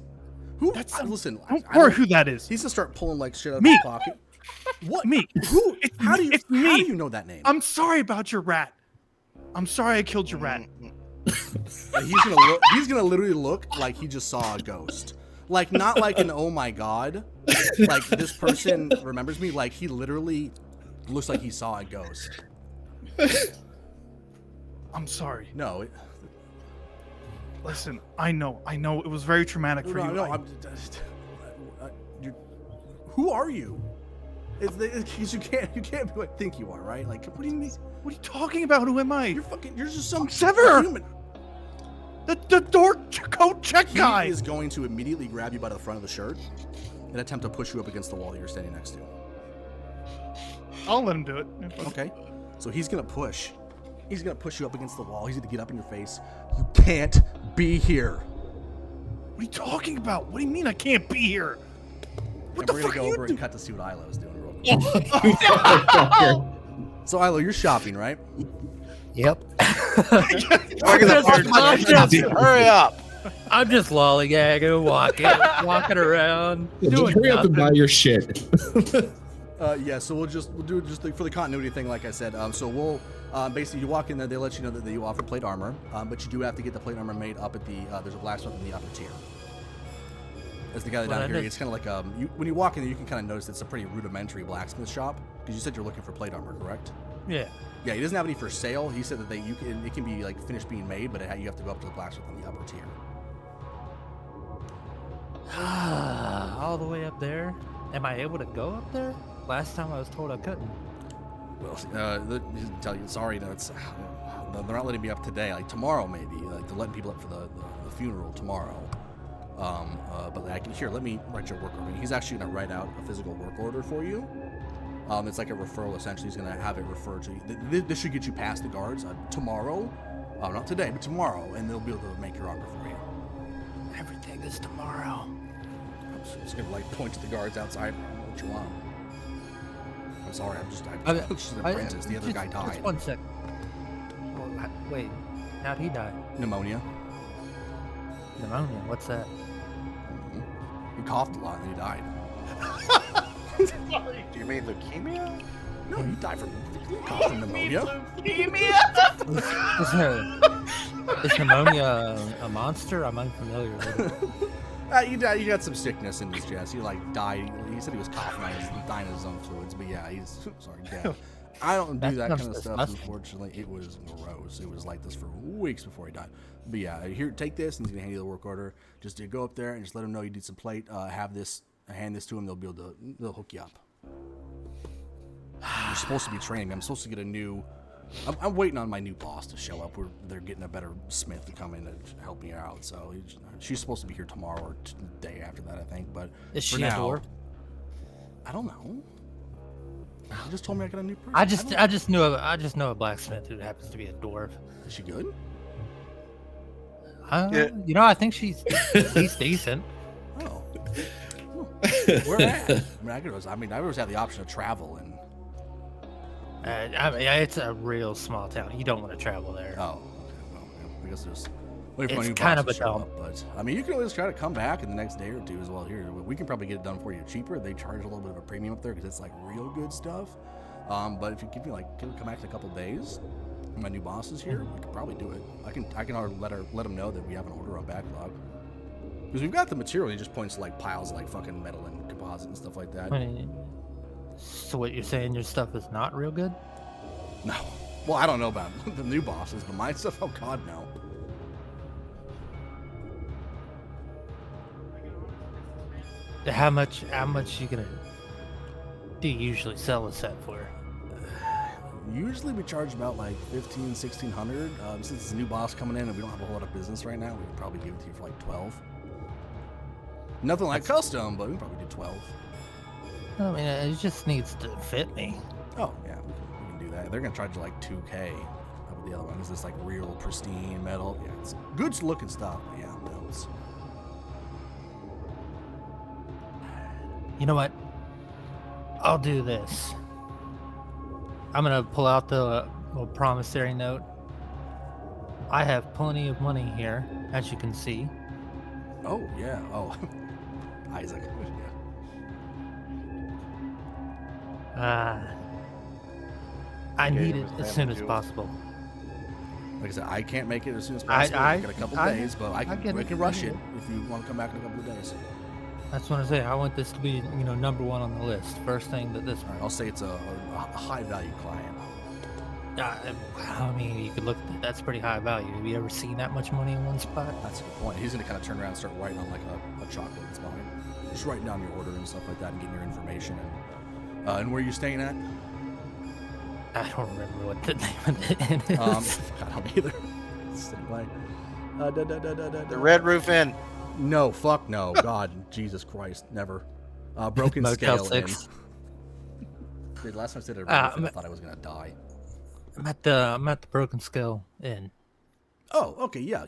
Speaker 1: Who? Listen.
Speaker 6: I don't
Speaker 1: I
Speaker 6: care who that is.
Speaker 1: He's gonna start pulling like shit out of
Speaker 6: Me.
Speaker 1: his pocket. What?
Speaker 6: Meek.
Speaker 1: Who?
Speaker 6: It's
Speaker 1: How do you?
Speaker 6: it's
Speaker 1: How
Speaker 6: me.
Speaker 1: do you know that name?
Speaker 6: I'm sorry about your rat. I'm sorry I killed your rat.
Speaker 1: He's gonna literally look like he just saw a ghost. Like not like an oh my god. Like this person remembers me. Like he literally looks like he saw a ghost.
Speaker 6: I'm sorry.
Speaker 1: No.
Speaker 6: Listen, I know. It was very traumatic for you.
Speaker 1: Who are you? Because you can't be what I think you are, right? Like, what do you mean?
Speaker 6: What are you talking about? Who am I?
Speaker 1: You're just some
Speaker 6: Sever!
Speaker 1: human.
Speaker 6: The door coat check
Speaker 1: He
Speaker 6: guy.
Speaker 1: is going to immediately grab you by the front of the shirt and attempt to push you up against the wall that you're standing next to.
Speaker 6: I'll let him do it.
Speaker 1: Okay. So he's gonna push. He's gonna push you up against the wall. He's gonna get up in your face. You can't be here.
Speaker 6: What are you talking about? What do you mean I can't be here? What
Speaker 1: And
Speaker 6: the
Speaker 1: we're
Speaker 6: fuck
Speaker 1: gonna
Speaker 6: are
Speaker 1: go
Speaker 6: you
Speaker 1: over
Speaker 6: doing?
Speaker 1: and cut to see what Ilo's doing real quick. So Ilo, you're shopping, right?
Speaker 3: Yep.
Speaker 5: Hurry up!
Speaker 3: I'm just lollygagging, walking around,
Speaker 7: Just
Speaker 3: doing
Speaker 7: hurry up and
Speaker 3: nothing.
Speaker 7: buy your shit.
Speaker 1: Yeah. So we'll do it just for the continuity thing, like I said. So we'll basically you walk in there, they let you know that you offer plate armor, but you do have to get the plate armor made up at the there's a blacksmith in the upper tier. As the guy
Speaker 3: Well,
Speaker 1: down
Speaker 3: I
Speaker 1: here,
Speaker 3: did-
Speaker 1: it's kind of like when you walk in there, you can kind of notice it's a pretty rudimentary blacksmith shop because you said you're looking for plate armor, correct?
Speaker 3: Yeah.
Speaker 1: Yeah, he doesn't have any for sale. He said that it can be like finished being made, but you have to go up to the blacksmith in the upper tier.
Speaker 3: All the way up there. Am I able to go up there? Last time I was told I couldn't.
Speaker 1: Well, he didn't tell you. Sorry, no, it's they're not letting me up today. Like tomorrow, maybe. Like they're letting people up for the funeral tomorrow. But I can here. Let me write your work order. He's actually gonna write out a physical work order for you. It's like a referral. Essentially, he's gonna have it referred to you. This should get you past the guards tomorrow. Not today, but tomorrow, and they'll be able to make your armor for you.
Speaker 3: Everything is tomorrow.
Speaker 1: I'm just gonna like point to the guards outside. I don't know what you want. I'm sorry. I'm just an apprentice. The other guy died.
Speaker 3: Just 1 sec. Well, wait, how'd he die?
Speaker 1: Pneumonia.
Speaker 3: Pneumonia. What's that?
Speaker 1: He coughed a lot and he died.
Speaker 5: Do you mean leukemia?
Speaker 1: No, he died from pneumonia.
Speaker 3: Is pneumonia a monster? I'm unfamiliar with it.
Speaker 1: He got some sickness in his chest. He like died. He said he was coughing on his dying of his own fluids. But yeah, he's sorry, dead. I don't do that
Speaker 3: That
Speaker 1: kind of
Speaker 3: sounds
Speaker 1: stuff.
Speaker 3: disgusting.
Speaker 1: Unfortunately, it was gross. It was like this for weeks before he died. But yeah, here, take this, and he's gonna hand you the work order. Just go up there and just let him know you need some plate. Have this hand this to them, they'll hook you up. You're supposed to be training. I'm supposed to get a new. I'm waiting on my new boss to show up. They're getting a better smith to come in and help me out. So she's supposed to be here tomorrow or the day after that, I think. But
Speaker 3: Is
Speaker 1: for
Speaker 3: she a
Speaker 1: now,
Speaker 3: dwarf?
Speaker 1: I don't know. You just told me I got a new person.
Speaker 3: I just know a blacksmith who happens to be a dwarf.
Speaker 1: Is she good?
Speaker 5: Yeah.
Speaker 3: You know, I think she's at least decent.
Speaker 1: Oh. Where at? I mean, I always have the option to travel and.
Speaker 3: I mean, it's a real small town. You don't want to travel there.
Speaker 1: Oh, okay. Well, yeah, I guess there's. Wait for my
Speaker 3: It's
Speaker 1: new
Speaker 3: kind
Speaker 1: boss
Speaker 3: of
Speaker 1: to
Speaker 3: a
Speaker 1: show
Speaker 3: dump.
Speaker 1: up, but I mean, you can always try to come back in the next day or two as well. Here, we can probably get it done for you cheaper. They charge a little bit of a premium up there because it's like real good stuff. But if you give me come back in a couple days, when my new boss is here, we could probably do it. I can already let them know that we have an order on backlog because we've got the material. He just points to like piles of like fucking metal and composite and stuff like that.
Speaker 3: So what you're saying, your stuff is not real good?
Speaker 1: No. Well, I don't know about the new bosses, but my stuff, oh god, no.
Speaker 3: How much do you usually sell a set for?
Speaker 1: Usually we charge about like $1,500-$1,600. Since it's a new boss coming in and we don't have a whole lot of business right now, we could probably give it to you for like 12. Nothing like custom, but we can probably do 12.
Speaker 3: I mean, it just needs to fit me.
Speaker 1: Oh yeah, we can do that. They're gonna charge you like $2,000. How about the other one? Is this like real pristine metal? Yeah, it's good looking stuff. But yeah, no, it's.
Speaker 3: You know what? I'll do this. I'm gonna pull out the little promissory note. I have plenty of money here, as you can see.
Speaker 1: Oh yeah. Oh, Isaac. Yeah.
Speaker 3: I
Speaker 5: Gave
Speaker 3: need
Speaker 5: him
Speaker 3: it
Speaker 5: his
Speaker 3: as soon
Speaker 5: family
Speaker 3: as
Speaker 5: jewels.
Speaker 3: possible.
Speaker 1: Like I said, I can't make it as soon as possible. I got a couple
Speaker 3: I-
Speaker 1: days, but
Speaker 3: I get
Speaker 1: we
Speaker 3: it,
Speaker 1: can
Speaker 3: I
Speaker 1: rush
Speaker 3: get
Speaker 1: it if you want to come back in a couple of days.
Speaker 3: That's what I say. I want this to be, number one on the list. First thing that this.
Speaker 1: All right, I'll say it's a high value client.
Speaker 3: I mean, you could look. That's pretty high value. Have you ever seen that much money in one spot?
Speaker 1: That's a good point. He's gonna kind of turn around and start writing on like a chalkboard that's behind. Just writing down your order and stuff like that, and getting your information and where you staying at.
Speaker 3: I don't remember what the name of the inn is.
Speaker 1: I don't either. Sitting by.
Speaker 5: The Red Roof Inn.
Speaker 1: No, fuck no. God, Jesus Christ, never. Broken
Speaker 3: Motel
Speaker 1: Scale
Speaker 3: 6.
Speaker 1: Inn. Dude, last time I said it,
Speaker 3: Ah,
Speaker 1: I thought I was gonna die.
Speaker 3: I'm at the Broken Skull Inn.
Speaker 1: Oh, okay, yeah.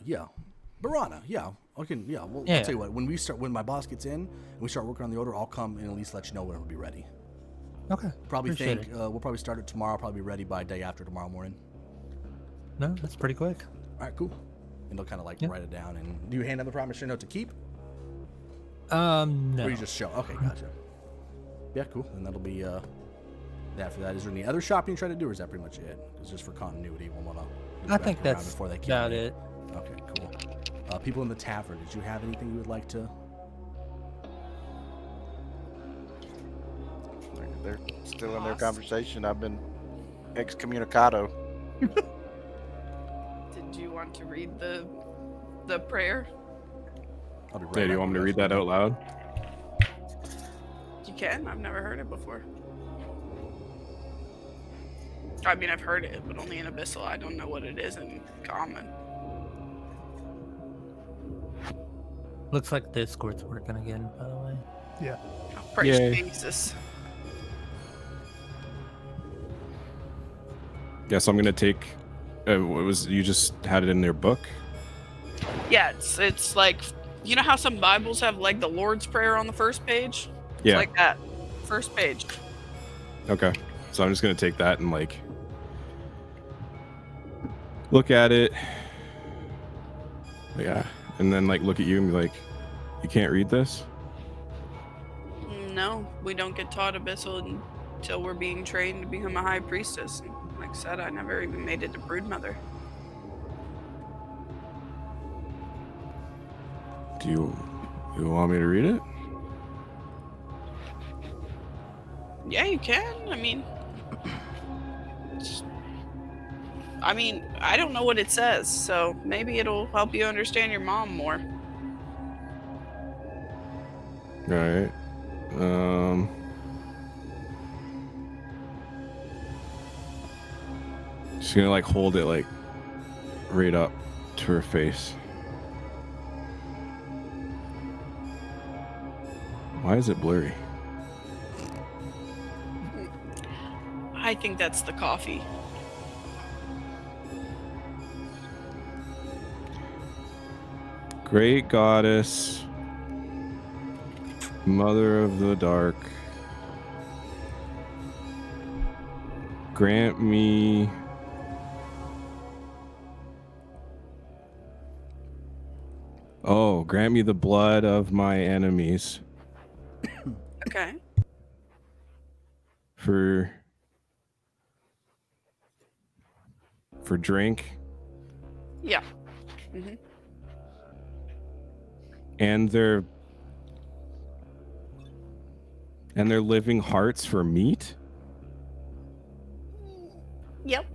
Speaker 1: Barana, yeah. Okay, yeah. Well,
Speaker 3: Yeah.
Speaker 1: I'll tell you what. When my boss gets in and we start working on the order, I'll come and at least let you know when it'll be ready.
Speaker 3: Okay.
Speaker 1: Probably
Speaker 3: appreciate
Speaker 1: think we'll probably start it tomorrow. Probably be ready by day after tomorrow morning.
Speaker 3: No, that's pretty quick.
Speaker 1: All right, cool. And they'll kind of like
Speaker 3: Yeah.
Speaker 1: write it down. And do you hand them the promissory note to keep,
Speaker 3: No.
Speaker 1: or you just show? Okay, gotcha. Yeah, cool. And that'll be after that. Is there any other shopping you try to do, or is that pretty much it? It's just for continuity. We'll want to.
Speaker 3: I think that's about it.
Speaker 1: Okay, cool. People in the tavern. Did you have anything you would like to?
Speaker 5: They're still in their conversation. I've been excommunicado.
Speaker 2: Did you want to read the prayer?
Speaker 1: I'll be right
Speaker 8: Yeah, do you
Speaker 1: back
Speaker 8: want me to
Speaker 1: with
Speaker 8: read
Speaker 1: guys.
Speaker 8: that out loud?
Speaker 2: You can. I've never heard it before. I mean, I've heard it, but only in Abyssal. I don't know what it is in Common.
Speaker 3: Looks like Discord's working again, by the way.
Speaker 6: Yeah.
Speaker 2: Oh, praise
Speaker 8: Yay.
Speaker 2: Jesus.
Speaker 8: Yeah, so I'm gonna take. What was you just had it in their book?
Speaker 2: Yeah, it's like, you know how some Bibles have like the Lord's Prayer on the first page? It's
Speaker 8: Yeah.
Speaker 2: like that. First page.
Speaker 8: Okay, so I'm just gonna take that and like look at it. Yeah, and then like look at you and be like, "You can't read this."
Speaker 2: No, we don't get taught Abyssal until we're being trained to become a high priestess. And like I said, I never even made it to broodmother.
Speaker 8: Do you want me to read it?
Speaker 2: Yeah, you can. I mean, I don't know what it says, so maybe it'll help you understand your mom more.
Speaker 8: All right. She's gonna like hold it like right up to her face. Why is it blurry?
Speaker 2: I think that's the coffee.
Speaker 8: Great goddess, mother of the dark, grant me grant me the blood of my enemies
Speaker 2: Okay.
Speaker 8: for drink
Speaker 2: Yeah. Mm-hmm.
Speaker 8: and their living hearts for meat.
Speaker 2: Yep.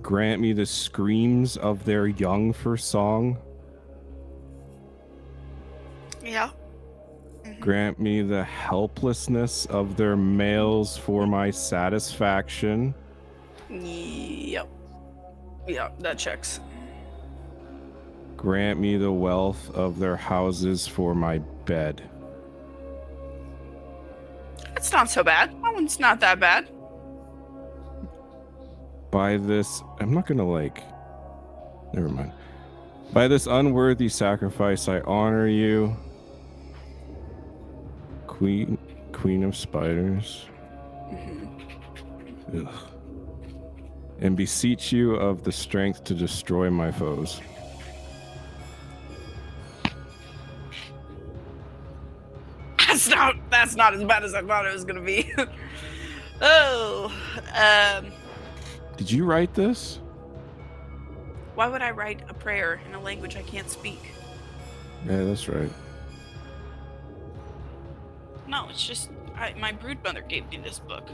Speaker 8: Grant me the screams of their young for song.
Speaker 2: Yeah.
Speaker 8: Grant me the helplessness of their males for my satisfaction.
Speaker 2: Yep. Yeah, that checks.
Speaker 8: Grant me the wealth of their houses for my bed.
Speaker 2: That's not so bad. That one's not that bad.
Speaker 8: By this, I'm not gonna like. Never mind. By this unworthy sacrifice, I honor you, Queen of Spiders. Ugh. And beseech you of the strength to destroy my foes.
Speaker 2: That's not as bad as I thought it was gonna be.
Speaker 8: Did you write this?
Speaker 2: Why would I write a prayer in a language I can't speak?
Speaker 8: Yeah, that's right.
Speaker 2: No, it's just my broodmother gave me this book.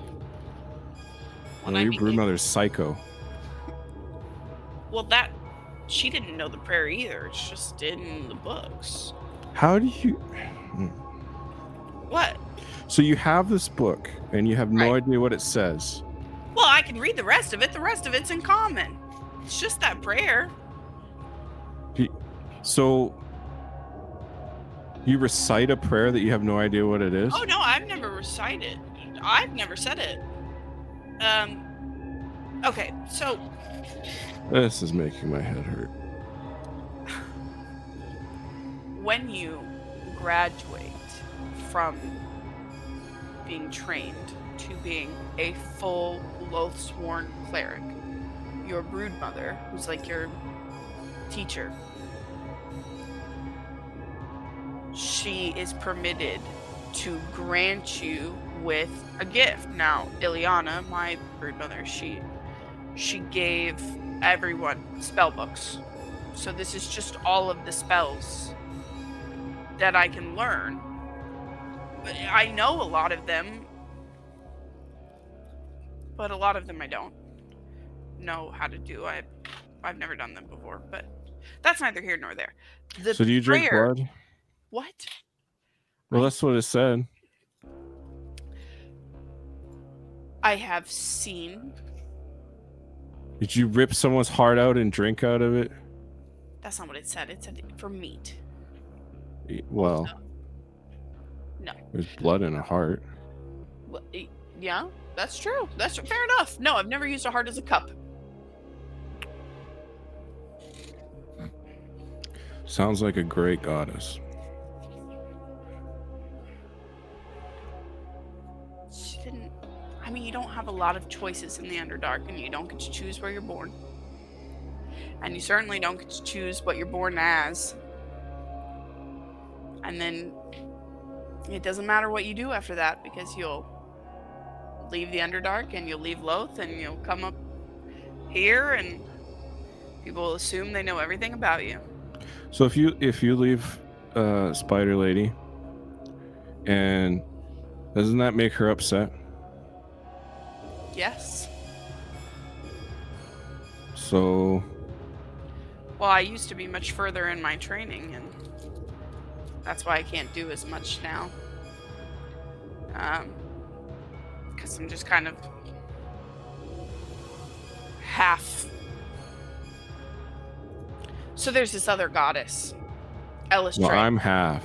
Speaker 8: Well, your broodmother's psycho.
Speaker 2: Well, she didn't know the prayer either. It's just in the books.
Speaker 8: How do you?
Speaker 2: What?
Speaker 8: So you have this book and you have no idea what it says.
Speaker 2: Well, I can read the rest of it. The rest of it's in common. It's just that prayer.
Speaker 8: So you recite a prayer that you have no idea what it is?
Speaker 2: Oh no, I've never recited. I've never said it. Okay, so
Speaker 8: This is making my head hurt.
Speaker 2: when you graduate from being trained to being a full Loathsworn cleric, your broodmother, who's like your teacher, she is permitted to grant you with a gift. Now, Ileana, my broodmother, she gave everyone spell books. So this is just all of the spells that I can learn. But I know a lot of them, but a lot of them I don't know how to do. I've never done them before, but that's neither here nor there.
Speaker 8: So do you drink blood?
Speaker 2: What?
Speaker 8: Well, that's what it said.
Speaker 2: I have seen.
Speaker 8: Did you rip someone's heart out and drink out of it?
Speaker 2: That's not what it said. It said for meat.
Speaker 8: Well,
Speaker 2: no.
Speaker 8: There's blood in a heart.
Speaker 2: Well, yeah, that's true. That's fair enough. No, I've never used a heart as a cup.
Speaker 8: Sounds like a great goddess.
Speaker 2: She didn't. I mean, you don't have a lot of choices in the Underdark, and you don't get to choose where you're born. And you certainly don't get to choose what you're born as. And then it doesn't matter what you do after that, because you'll leave the Underdark and you'll leave Loth and you'll come up here and people will assume they know everything about you.
Speaker 8: So if you leave Spider Lady, and doesn't that make her upset?
Speaker 2: Yes.
Speaker 8: So.
Speaker 2: Well, I used to be much further in my training, and that's why I can't do as much now. Because I'm just kind of half. So there's this other goddess,
Speaker 8: Well,
Speaker 2: Elistray.
Speaker 8: I'm half.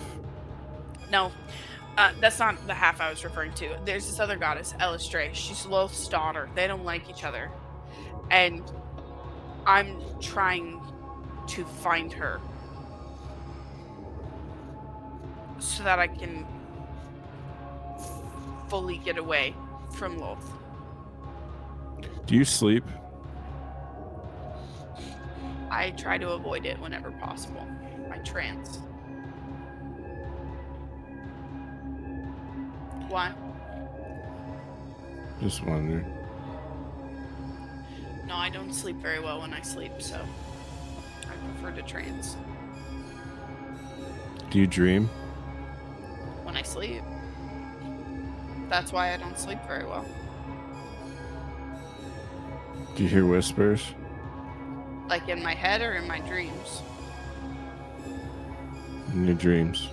Speaker 2: No, that's not the half I was referring to. There's this other goddess, Elistray. She's Loth's daughter. They don't like each other. And I'm trying to find her so that I can fully get away from Loth.
Speaker 8: Do you sleep?
Speaker 2: I try to avoid it whenever possible. I trance. Why?
Speaker 8: Just wondering.
Speaker 2: No, I don't sleep very well when I sleep, so I prefer to trance
Speaker 8: Do you dream?
Speaker 2: when I sleep. That's why I don't sleep very well.
Speaker 8: Do you hear whispers?
Speaker 2: Like in my head or in my dreams.
Speaker 8: In your dreams?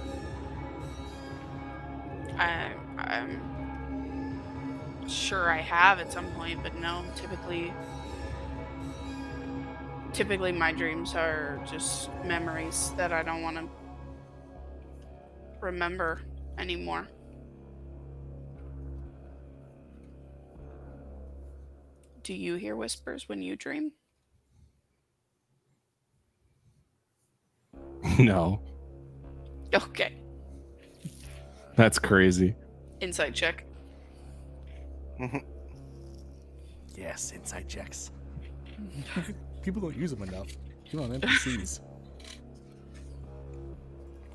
Speaker 2: I'm sure I have at some point, but no, typically my dreams are just memories that I don't want to remember anymore. Do you hear whispers when you dream?
Speaker 8: No.
Speaker 2: Okay.
Speaker 8: That's crazy.
Speaker 2: Insight check.
Speaker 1: Yes, inside checks. People don't use them enough. Come on, NPCs.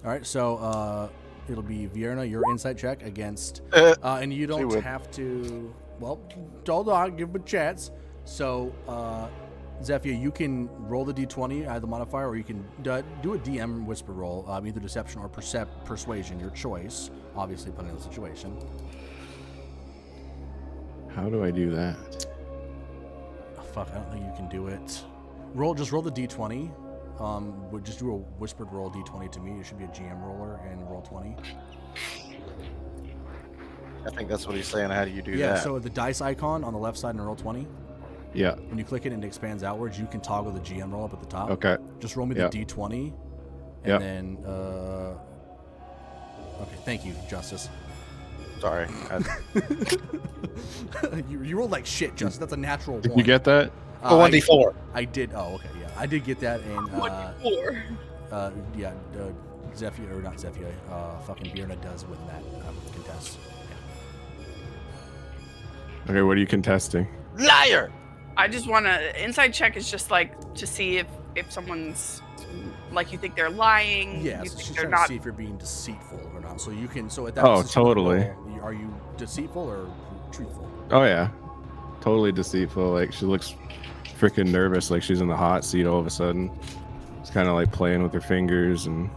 Speaker 1: All right, so it'll be Vierna, your insight check against, and you don't have to. Well, hold on, give him a chance. So, Zephyr, you can roll the d20, either modifier, or you can do a DM whisper roll, either deception or persuasion, your choice, obviously depending on the situation.
Speaker 8: How do I do that?
Speaker 1: Oh, fuck, I don't think you can do it. Just roll the d20. Just do a whispered roll d20 to me. It should be a GM roller and roll 20.
Speaker 5: I think that's what he's saying. How do you do that?
Speaker 1: Yeah, so the dice icon on the left side and roll 20.
Speaker 8: Yeah.
Speaker 1: When you click it and it expands outwards, you can toggle the GM roll up at the top.
Speaker 8: Okay.
Speaker 1: Just roll me the d20. And then, okay, thank you, Justice.
Speaker 5: Sorry.
Speaker 1: You rolled like shit, Justice. That's a natural one.
Speaker 8: Did you get that?
Speaker 5: 1d4.
Speaker 1: I did. Oh, okay, yeah. I did get that. And,
Speaker 2: 1d4.
Speaker 1: yeah, Zephyr, or not Zephyr, fucking Vierna does win that contest. Yeah.
Speaker 8: Okay, what are you contesting?
Speaker 5: Liar!
Speaker 2: I just want to. Inside check is just like to see if someone's like you think they're lying.
Speaker 1: Yeah,
Speaker 2: you
Speaker 1: so
Speaker 2: think
Speaker 1: she's
Speaker 2: they're
Speaker 1: trying
Speaker 2: not.
Speaker 1: to see if you're being deceitful or not. So you can. So at that.
Speaker 8: Oh,
Speaker 1: position,
Speaker 8: totally.
Speaker 1: Are you deceitful or truthful?
Speaker 8: Oh yeah, totally deceitful. Like she looks freaking nervous, like she's in the hot seat all of a sudden. It's kind of like playing with her fingers and.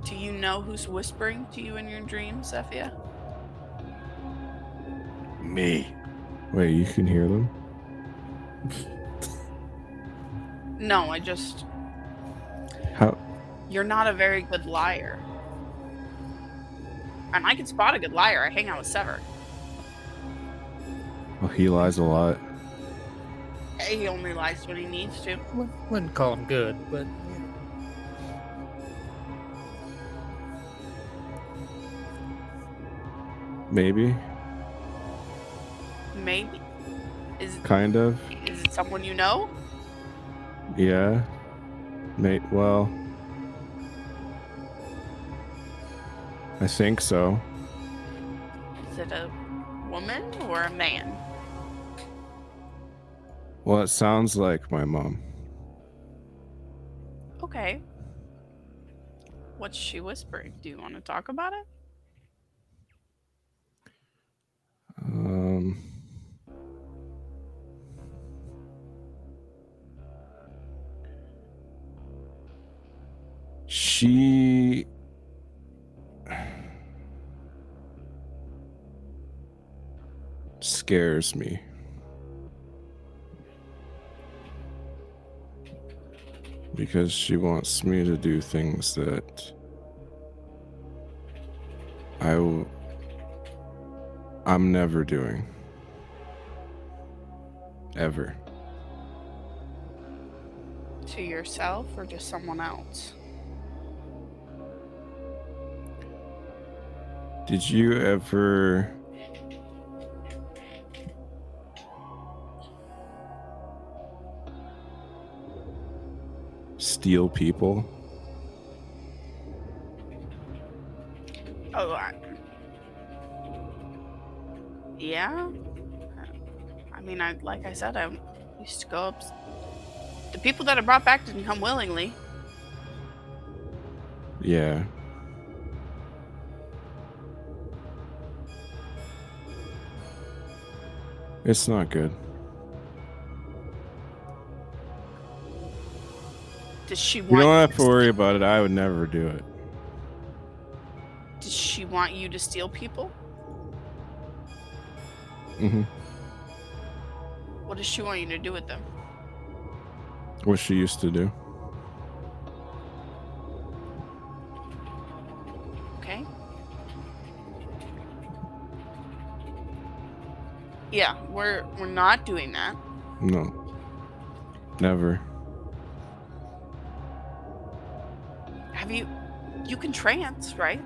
Speaker 2: Do you know who's whispering to you in your dreams, Zephyr?
Speaker 5: Me.
Speaker 8: Wait, you can hear them?
Speaker 2: No, I just.
Speaker 8: How?
Speaker 2: You're not a very good liar. And I can spot a good liar. I hang out with Sever.
Speaker 8: Well, he lies a lot.
Speaker 2: Hey, he only lies when he needs to.
Speaker 3: Wouldn't call him good, but
Speaker 8: Maybe.
Speaker 2: Maybe. Is
Speaker 8: Kind of.
Speaker 2: it someone you know?
Speaker 8: Yeah. Well. I think so.
Speaker 2: Is it a woman or a man?
Speaker 8: Well, it sounds like my mom.
Speaker 2: Okay. What's she whispering? Do you want to talk about it?
Speaker 8: She scares me. Because she wants me to do things that I'm never doing. Ever.
Speaker 2: To yourself or to someone else?
Speaker 8: Did you ever steal people?
Speaker 2: Oh, yeah. I mean, like I said, I used to go up. The people that I brought back didn't come willingly.
Speaker 8: Yeah. It's not good.
Speaker 2: Does she
Speaker 8: You
Speaker 2: want?
Speaker 8: don't have to worry about it. I would never do it.
Speaker 2: Does she want you to steal people?
Speaker 8: Mm-hmm.
Speaker 2: What does she want you to do with them?
Speaker 8: What she used to do.
Speaker 2: Okay. Yeah, we're not doing that.
Speaker 8: No. Never.
Speaker 2: Have you can trance, right?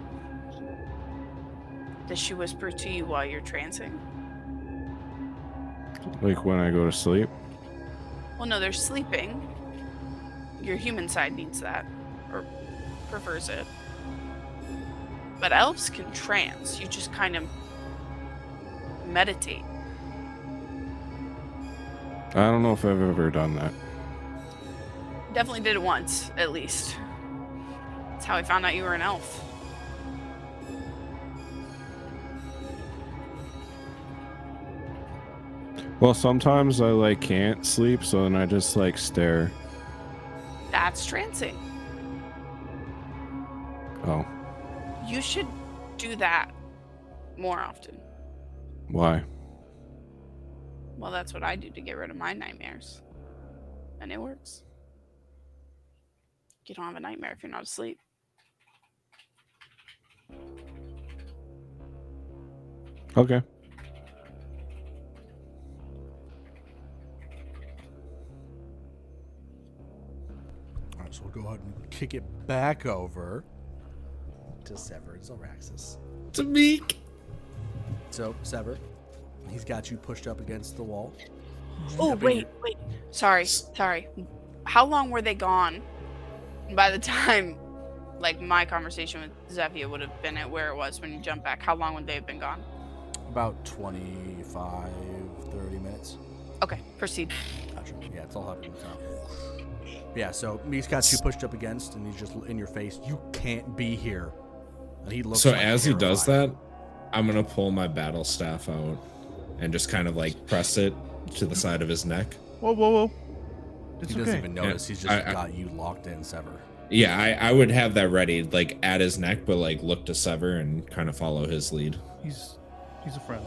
Speaker 2: Does she whisper to you while you're trancing?
Speaker 8: Like when I go to sleep.
Speaker 2: Well, no, they're sleeping. Your human side needs that, or prefers it. But elves can trance. You just kind of meditate.
Speaker 8: I don't know if I've ever done that.
Speaker 2: Definitely did it once, at least. That's how I found out you were an elf.
Speaker 8: Well, sometimes I like can't sleep, so then I just like stare.
Speaker 2: That's trancing.
Speaker 8: Oh,
Speaker 2: You should do that more often.
Speaker 8: why?
Speaker 2: Well, that's what I do to get rid of my nightmares. And it works. You don't have a nightmare if you're not asleep.
Speaker 8: Okay.
Speaker 1: All right, so we'll go ahead and kick it back over to Sever and Zaraxis.
Speaker 7: To Meek.
Speaker 1: So, Sever, he's got you pushed up against the wall.
Speaker 2: Oh,
Speaker 1: Up in
Speaker 2: wait. Sorry. How long were they gone? By the time, like, my conversation with Zevia would have been at where it was when you jumped back, how long would they have been gone?
Speaker 1: About 25, 30 minutes.
Speaker 2: Okay, proceed.
Speaker 1: Gotcha. Yeah, it's all happening now. Yeah, so Meek's got you pushed up against, and he's just in your face. You can't be here. And he looks
Speaker 7: So
Speaker 1: like
Speaker 7: as he does
Speaker 1: terrified.
Speaker 7: that, I'm gonna pull my battle staff out and just kind of like press it to the side of his neck.
Speaker 6: Whoa. It's
Speaker 1: He doesn't
Speaker 6: okay.
Speaker 1: even notice.
Speaker 7: Yeah,
Speaker 1: He's just
Speaker 7: I-
Speaker 1: got you locked in, Sever.
Speaker 7: Yeah, I would have that ready, like at his neck, but like look to Sever and kind of follow his lead.
Speaker 6: He's a friend.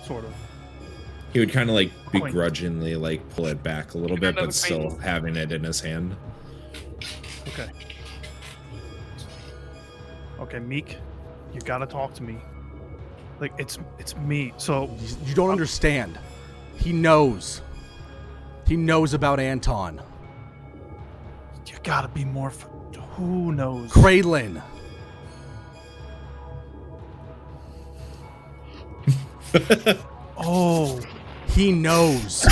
Speaker 6: Sort of.
Speaker 7: He would kind of like
Speaker 6: Quaint.
Speaker 7: begrudgingly like pull it back a little bit,
Speaker 2: Kind of
Speaker 7: but still
Speaker 2: acquaintance.
Speaker 7: having it in his hand.
Speaker 6: Okay. Okay, Meek, you gotta talk to me. Like it's me. So
Speaker 1: You don't understand. He knows. He knows about Anton.
Speaker 6: you gotta be more. Who knows?
Speaker 1: Kraylin.
Speaker 6: Oh,
Speaker 1: He knows.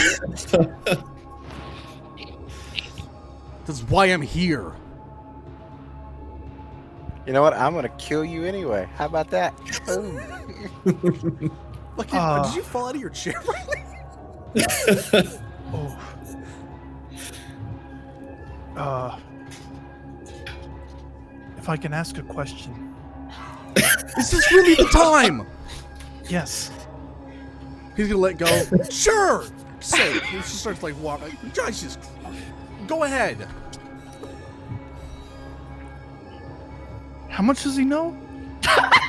Speaker 1: That's why I'm here.
Speaker 5: You know what? I'm gonna kill you anyway. How about that? Boom.
Speaker 1: Look,
Speaker 6: Uh.
Speaker 1: did you fall out of your chair?
Speaker 6: oh. If I can ask a question.
Speaker 1: Is this really the time?
Speaker 6: Yes.
Speaker 1: He's gonna let go. Sure. Say. He just starts like walking. Jesus. Go ahead.
Speaker 6: How much does he know?
Speaker 5: I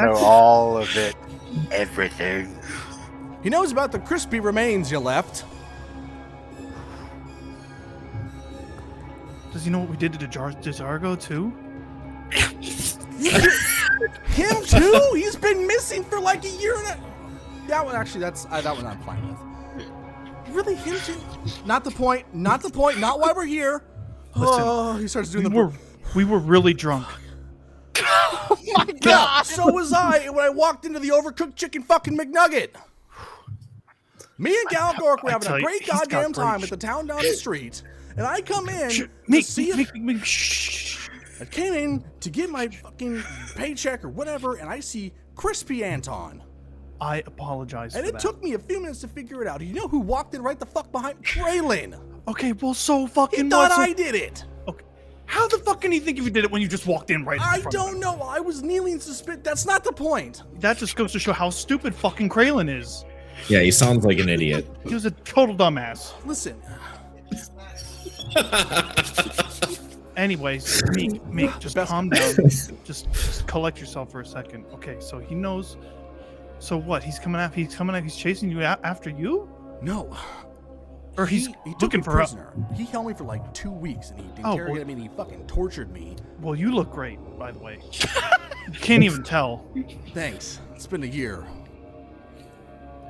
Speaker 5: know all of it. Everything.
Speaker 1: He knows about the crispy remains you left.
Speaker 6: Does he know what we did to Desargo too?
Speaker 1: Him too? He's been missing for like a year and a... That one, actually, that one I'm fine with. Really, him too? Not the point. Not why we're here.
Speaker 6: Listen,
Speaker 1: he starts doing
Speaker 6: we were really drunk.
Speaker 2: Oh my
Speaker 1: Yeah,
Speaker 2: god!
Speaker 1: so was I when I walked into the overcooked chicken fucking McNugget. Me and Galgork were having a great goddamn time at the town down the street, and I come in to see if...
Speaker 6: Shh.
Speaker 1: I came in to get my fucking paycheck or whatever, and I see Crispy Anton.
Speaker 6: I apologize
Speaker 1: And
Speaker 6: for
Speaker 1: it
Speaker 6: that.
Speaker 1: took me a few minutes to figure it out. You know who walked in right the fuck behind Kraylin?
Speaker 6: Okay, well, so fucking
Speaker 1: He thought
Speaker 6: what?
Speaker 1: I did it.
Speaker 6: Okay. How the fuck can you think if you did it when you just walked in right in
Speaker 1: I
Speaker 6: front
Speaker 1: don't
Speaker 6: of
Speaker 1: know. I was kneeling suspicious. That's not the point.
Speaker 6: him? That just goes to show how stupid fucking Kraylin is.
Speaker 7: Yeah, he sounds like an idiot.
Speaker 6: He was a total dumbass.
Speaker 1: Listen,
Speaker 6: Anyways, Meek, just
Speaker 1: Best-
Speaker 6: calm down. just collect yourself for a second. Okay, so he knows. So what? He's coming after. He's chasing you after you,
Speaker 1: no.
Speaker 6: or he's
Speaker 1: He took
Speaker 6: looking
Speaker 1: me
Speaker 6: for us.
Speaker 1: prisoner. He held me for like 2 weeks, and he
Speaker 6: Oh,
Speaker 1: interrogated me, and he fucking tortured me.
Speaker 6: Well, you look great, by the way. You can't even tell.
Speaker 1: Thanks. It's been a year.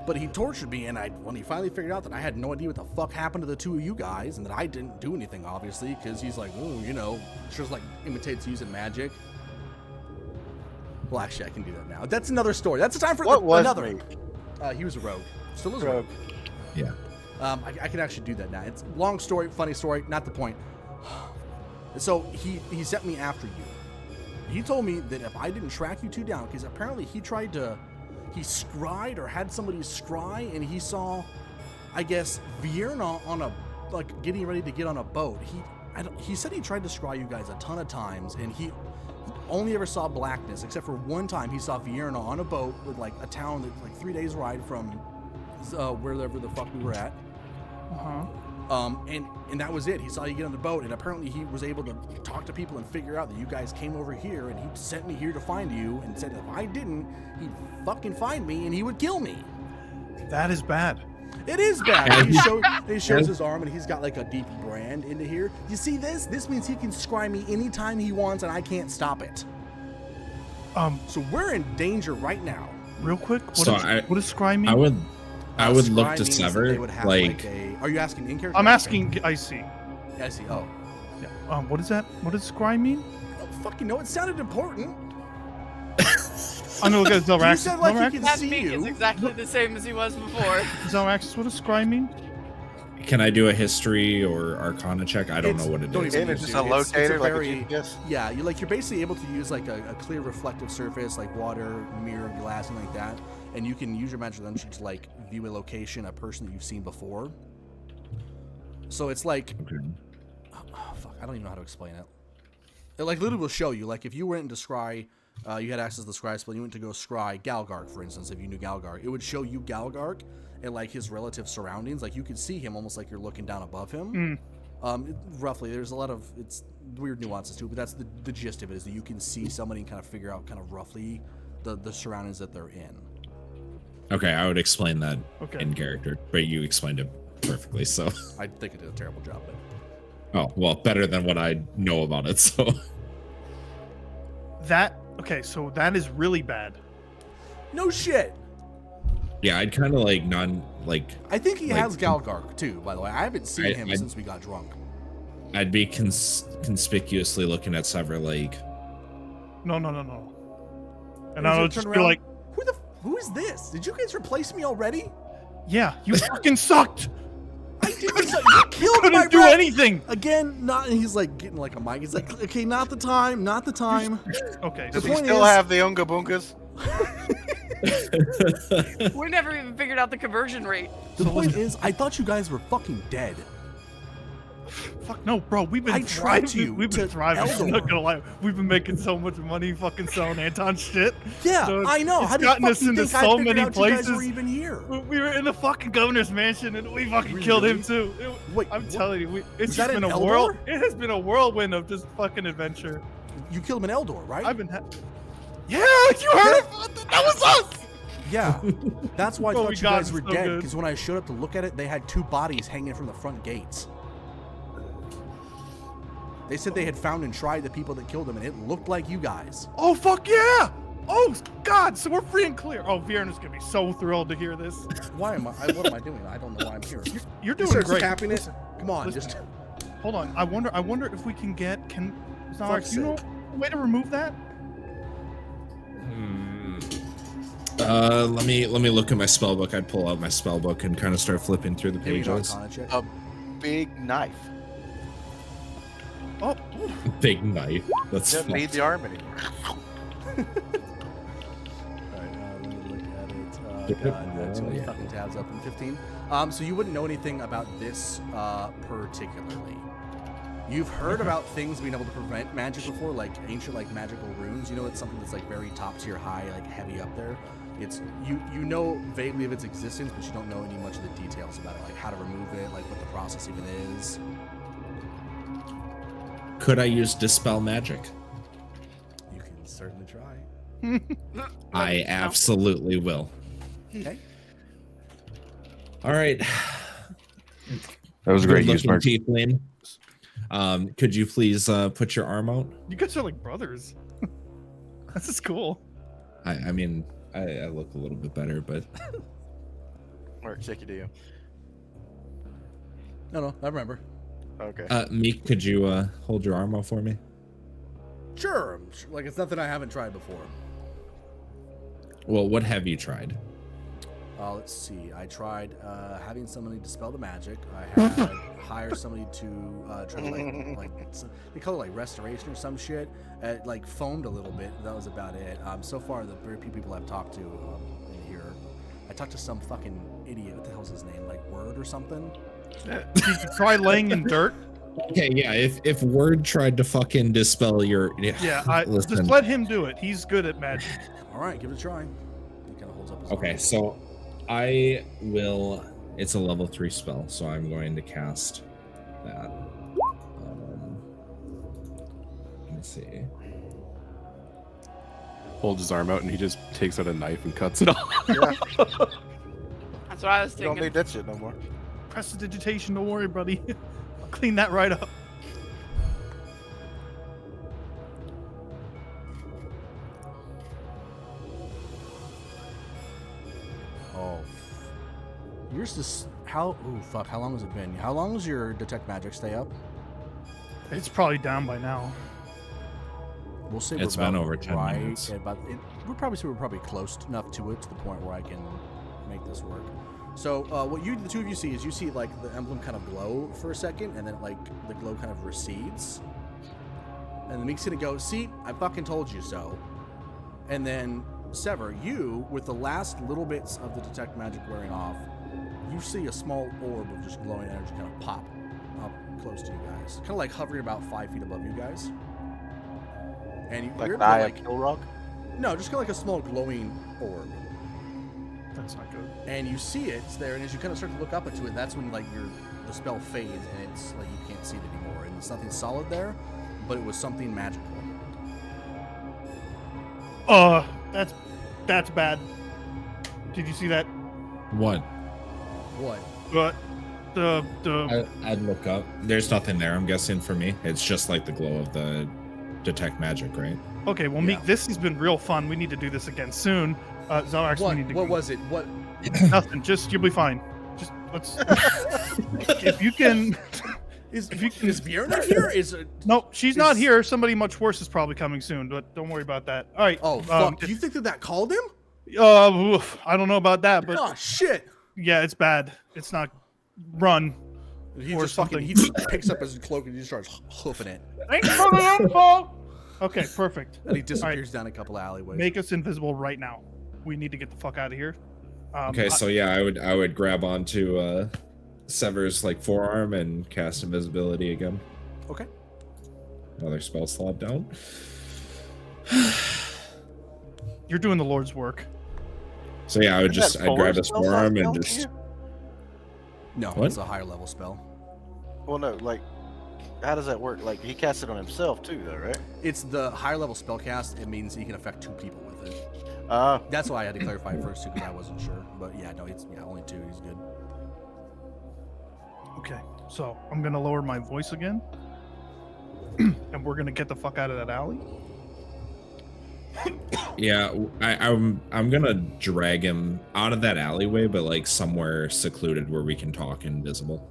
Speaker 1: But he tortured me, and when he finally figured out that I had no idea what the fuck happened to the two of you guys, and that I didn't do anything, obviously, because he's like, oh, you know, just like imitates using magic. Well, actually, I can do that now. That's another story. That's the time for
Speaker 5: What was
Speaker 1: another.
Speaker 5: me?
Speaker 1: He was a rogue. Still is a rogue.
Speaker 7: Yeah.
Speaker 1: I can actually do that now. It's a long story, funny story, not the point. So he sent me after you. He told me that if I didn't track you two down, because apparently he scryed or had somebody scry, and he saw, I guess, Vierna on a, like, getting ready to get on a boat. He said he tried to scry you guys a ton of times, and he only ever saw blackness, except for one time he saw Vierna on a boat with, like, a town that's like 3 days ride from wherever the fuck we were at. And that was it. He saw you get on the boat, and apparently he was able to talk to people and figure out that you guys came over here, and he sent me here to find you, and said if I didn't, he'd fucking find me and he would kill me.
Speaker 6: That is bad.
Speaker 1: It is bad. He shows his arm, and he's got like a deep brand into here. You see this? This means he can scry me anytime he wants, and I can't stop it. So we're in danger right now.
Speaker 6: Real quick, what
Speaker 7: So
Speaker 6: does scry mean?
Speaker 7: I would look
Speaker 1: Scry
Speaker 7: to
Speaker 1: means that
Speaker 7: sever,
Speaker 1: they would have
Speaker 7: like
Speaker 1: are you asking in character?
Speaker 6: I'm asking. I see.
Speaker 1: Yeah, I see. Oh.
Speaker 6: Yeah. What is that? What does scry mean?
Speaker 1: Oh, fucking no, it sounded important.
Speaker 6: I know, guys.
Speaker 1: You
Speaker 6: Zelraxis.
Speaker 1: said like he can
Speaker 2: That
Speaker 1: see
Speaker 2: Meek is
Speaker 1: you.
Speaker 2: exactly the same as he was before.
Speaker 6: Zelraxis, what does scry mean?
Speaker 7: can I do a history or arcana check? I don't know what it
Speaker 1: don't
Speaker 7: is.
Speaker 1: even
Speaker 5: And it's
Speaker 1: use
Speaker 5: just
Speaker 1: it.
Speaker 5: a
Speaker 1: It's
Speaker 5: locator, like
Speaker 1: very-
Speaker 5: a GPS.
Speaker 1: Yeah, you're basically able to use like a clear reflective surface like water, mirror, glass, and like that, and you can use your magic dimension to like view a location, a person that you've seen before. So it's like, oh, fuck, I don't even know how to explain it. It like literally will show you, like if you went into Scry, you had access to the Scry spell, you went to go Scry Galgark, for instance, if you knew Galgark, it would show you Galgark and like his relative surroundings, like you could see him almost like you're looking down above him. Roughly, there's a lot of it's weird nuances to it, but that's the gist of it, is that you can see somebody and kind of figure out kind of roughly the surroundings that they're in.
Speaker 7: Okay, I would explain that
Speaker 6: Okay.
Speaker 7: in character, but you explained it perfectly. So,
Speaker 1: I think I did a terrible job, but
Speaker 7: oh well, better than what I know about it. So,
Speaker 6: Okay, so that is really bad.
Speaker 1: no shit.
Speaker 7: yeah, I'd kind of like
Speaker 1: I think he
Speaker 7: Like-
Speaker 1: has Galgark too, by the way. I haven't seen him
Speaker 7: I-
Speaker 1: since we got drunk.
Speaker 7: I'd be conspicuously looking at Sever like,
Speaker 6: No. And
Speaker 1: He's
Speaker 6: I'll
Speaker 1: gonna
Speaker 6: just
Speaker 1: turn
Speaker 6: be
Speaker 1: around,
Speaker 6: like,
Speaker 1: who is this? Did you guys replace me already?
Speaker 6: yeah, you fucking sucked.
Speaker 1: I didn't. You killed my
Speaker 6: Couldn't do
Speaker 1: brother.
Speaker 6: anything.
Speaker 1: Again, not. And he's like getting like a mic. He's like, okay, not the time.
Speaker 6: Okay,
Speaker 5: Does
Speaker 1: The
Speaker 5: he
Speaker 1: point
Speaker 5: still
Speaker 1: is-
Speaker 5: have the Unga Bungas?
Speaker 2: We never even figured out the conversion rate.
Speaker 1: The point is, I thought you guys were fucking dead.
Speaker 6: fuck no, bro. We've been
Speaker 1: I tried
Speaker 6: thriving. We've been
Speaker 1: to
Speaker 6: thriving. I'm
Speaker 1: Eldor.
Speaker 6: not gonna lie. We've been making so much money fucking selling Anton shit.
Speaker 1: Yeah,
Speaker 6: So
Speaker 1: I know.
Speaker 6: it's
Speaker 1: How do you
Speaker 6: gotten us
Speaker 1: fucking
Speaker 6: into
Speaker 1: think I
Speaker 6: so
Speaker 1: figured
Speaker 6: many
Speaker 1: out you guys were
Speaker 6: places.
Speaker 1: even here?
Speaker 6: We were in the fucking governor's mansion and we fucking
Speaker 1: Really?
Speaker 6: killed him too.
Speaker 1: Wait,
Speaker 6: I'm
Speaker 1: what?
Speaker 6: telling you, it's
Speaker 1: Was
Speaker 6: just
Speaker 1: that
Speaker 6: been
Speaker 1: in
Speaker 6: a
Speaker 1: Eldor?
Speaker 6: It has been a whirlwind of just fucking adventure.
Speaker 1: You killed him in Eldor, right?
Speaker 6: I've been. Yeah, you heard it. That was us.
Speaker 1: Yeah, that's why I
Speaker 6: Oh,
Speaker 1: thought
Speaker 6: we
Speaker 1: you
Speaker 6: got
Speaker 1: guys
Speaker 6: him
Speaker 1: were
Speaker 6: so
Speaker 1: dead.
Speaker 6: good.
Speaker 1: Because when I showed up to look at it, they had two bodies hanging from the front gates. They said they had found and tried the people that killed him, and it looked like you guys.
Speaker 6: Oh, fuck yeah! Oh, God, so we're free and clear. Oh, Vierna's going to be so thrilled to hear this.
Speaker 1: Why am I? What am I doing? I don't know why I'm here.
Speaker 6: You're doing
Speaker 1: starts
Speaker 6: great.
Speaker 1: tapping it.
Speaker 6: Listen,
Speaker 1: Come on,
Speaker 6: listen.
Speaker 1: just.
Speaker 6: Hold on. I wonder if we can get... Zarek,
Speaker 1: Fuck's
Speaker 6: you know
Speaker 1: sake.
Speaker 6: a way to remove that?
Speaker 7: Let me look at my spell book. I'd pull out my spell book and kind of start flipping through the
Speaker 1: Give me an
Speaker 7: pages.
Speaker 1: Arcana check.
Speaker 5: A big knife.
Speaker 6: Oh,
Speaker 7: Big knife. That's
Speaker 5: Doesn't need the arm anymore.
Speaker 1: Alright, let me look at it. God, too many fucking tabs up in 15. So you wouldn't know anything about this particularly. You've heard about things being able to prevent magic before, like ancient, like magical runes. You know, it's something that's like very top tier high, like heavy up there. It's you know vaguely of its existence, but you don't know any much of the details about it, like how to remove it, like what the process even is.
Speaker 7: Could I use dispel magic?
Speaker 1: You can certainly try.
Speaker 7: I absolutely will.
Speaker 1: Okay.
Speaker 7: All right.
Speaker 8: That was a great
Speaker 7: Good
Speaker 8: use,
Speaker 7: looking
Speaker 8: Mark.
Speaker 7: tiefling. Could you please put your arm out?
Speaker 6: you guys are like brothers. This is cool.
Speaker 7: I mean, I look a little bit better, but
Speaker 5: Mark, check your DM.
Speaker 1: No, I remember.
Speaker 5: Okay.
Speaker 7: Meek, could you hold your arm out for me?
Speaker 1: Sure. Like it's nothing I haven't tried before.
Speaker 7: Well, what have you tried?
Speaker 1: Let's see. I tried having somebody dispel the magic. I had hire somebody to try to they call it like restoration or some shit. It like foamed a little bit. That was about it. So far, the very few people I've talked to in here, I talked to some fucking idiot. What the hell's his name? Like Word or something?
Speaker 6: Did you try laying in dirt?
Speaker 7: Okay, yeah. If Word tried to fucking dispel your
Speaker 6: Yeah,
Speaker 7: listen.
Speaker 6: just let him do it. He's good at magic.
Speaker 1: All right, give it a try. He kind of holds up his
Speaker 7: Okay,
Speaker 1: arm.
Speaker 7: so I will. It's a level 3 spell, so I'm going to cast that. Let me see.
Speaker 8: Holds his arm out and he just takes out a knife and cuts it off.
Speaker 5: Yeah,
Speaker 2: That's what I was
Speaker 5: you don't
Speaker 2: thinking.
Speaker 5: need that shit no more.
Speaker 6: Prestidigitation, don't worry, buddy. I'll clean that right up.
Speaker 1: Oh, yours is how? Oh fuck! How long has it been? How long does your detect magic stay up?
Speaker 6: It's probably down by now.
Speaker 1: We'll say
Speaker 7: It's
Speaker 1: we're
Speaker 7: been
Speaker 1: about
Speaker 7: over 10
Speaker 1: right
Speaker 7: minutes.
Speaker 1: at about we're probably close enough to it to the point where I can make this work. So what the two of you see is you see like the emblem kind of glow for a second, and then like the glow kind of recedes, and the Meek's gonna go, "See, I fucking told you so." And then Sever, you with the last little bits of the detect magic wearing off, you see a small orb of just glowing energy kind of pop up close to you guys, kind of like hovering about 5 feet above you guys. And you,
Speaker 5: Like
Speaker 1: you're
Speaker 5: an eye
Speaker 1: like,
Speaker 5: of Kilrock?
Speaker 1: no, just kind of like a small glowing orb.
Speaker 6: That's not good.
Speaker 1: And you see it's there, and as you kind of start to look up into it, that's when like the spell fades, and it's like you can't see it anymore, and it's nothing solid there, but it was something magical.
Speaker 6: That's bad. Did you see that?
Speaker 7: What?
Speaker 1: What?
Speaker 6: But the
Speaker 7: I'd look up. There's nothing there, I'm guessing, for me. It's just like the glow of the detect magic, right?
Speaker 6: okay. Well, Meek, this has been real fun. We need to do this again soon. Zarax, we need to.
Speaker 1: What was it? What?
Speaker 6: Nothing. Just you'll be fine. Just let's. If you can.
Speaker 1: Is
Speaker 6: If you can.
Speaker 1: Vierna here? Is it?
Speaker 6: No, she's not here. Somebody much worse is probably coming soon, but don't worry about that. All right.
Speaker 1: Oh fuck! Do you think that called him?
Speaker 6: Oof, I don't know about that, but
Speaker 1: Oh shit!
Speaker 6: yeah, it's bad. It's not. Run.
Speaker 1: He
Speaker 6: Or
Speaker 1: just fucking
Speaker 6: something.
Speaker 1: he just picks up his cloak and he just starts hoofing it,
Speaker 6: Thanks for the info. Okay, perfect.
Speaker 1: and he disappears down a couple alleyways.
Speaker 6: Make us invisible right now. We need to get the fuck out of here.
Speaker 7: Okay, so yeah, I would grab onto Sever's like forearm and cast invisibility again.
Speaker 1: Okay.
Speaker 7: Another spell slot down.
Speaker 6: You're doing the Lord's work.
Speaker 7: So yeah, I would
Speaker 5: Isn't that
Speaker 7: I'd grab
Speaker 5: forward
Speaker 7: his
Speaker 5: spell
Speaker 7: forearm
Speaker 5: slot
Speaker 7: and
Speaker 5: down
Speaker 7: just
Speaker 5: here?
Speaker 1: No,
Speaker 7: What?
Speaker 1: it's a higher level spell.
Speaker 5: Well, no, like, how does that work? Like, he casts it on himself too, though, right?
Speaker 1: It's the higher level spell cast. It means he can affect 2 people with it. That's why I had to clarify first too, because I wasn't sure. But yeah, no, it's only 2. He's good.
Speaker 6: Okay, so I'm gonna lower my voice again. and we're gonna get the fuck out of that alley.
Speaker 7: Yeah, I'm gonna drag him out of that alleyway, but like somewhere secluded where we can talk invisible.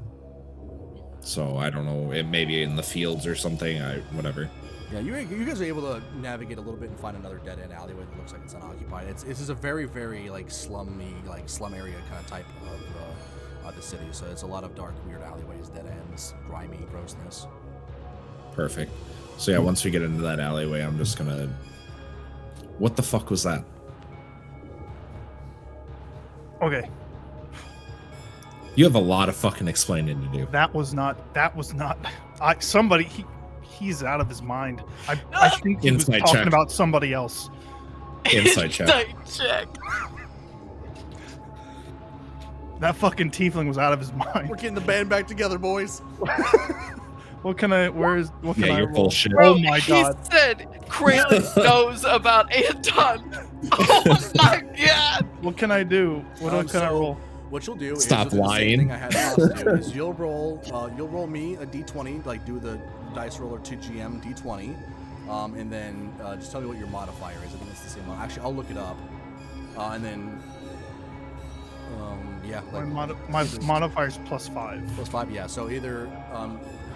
Speaker 7: So I don't know, it maybe in the fields or something. Whatever.
Speaker 1: Yeah, you guys are able to navigate a little bit and find another dead end alleyway that looks like it's unoccupied. This is a very, very like slummy, like slum area kind of type of the city. So it's a lot of dark, weird alleyways, dead ends, grimy grossness.
Speaker 7: Perfect. So yeah, once we get into that alleyway, I'm just gonna. What the fuck was that?
Speaker 6: Okay,
Speaker 7: You have a lot of fucking explaining to do.
Speaker 6: that was not. He's out of his mind. I think he was
Speaker 7: Inside
Speaker 6: talking
Speaker 7: check.
Speaker 6: about somebody else.
Speaker 7: Inside check.
Speaker 2: check.
Speaker 6: That fucking tiefling was out of his mind.
Speaker 1: We're getting the band back together, boys.
Speaker 6: What can I? What can
Speaker 7: Yeah,
Speaker 6: I
Speaker 7: you're
Speaker 6: roll?
Speaker 7: full shit.
Speaker 6: Oh my
Speaker 2: He
Speaker 6: god!
Speaker 2: said Kraylin knows about Anton. Oh my god.
Speaker 6: What can I do? What can I
Speaker 1: So,
Speaker 6: roll?
Speaker 1: What you'll do
Speaker 7: Stop
Speaker 1: is you'll do the same
Speaker 7: lying.
Speaker 1: thing I had Haas do is you'll roll me a d20, like do the dice roller to GM d20, and then just tell me what your modifier is. I think it's the same one. Actually, I'll look it up, and then yeah, like
Speaker 6: My modifier is +5.
Speaker 1: +5. Yeah, so either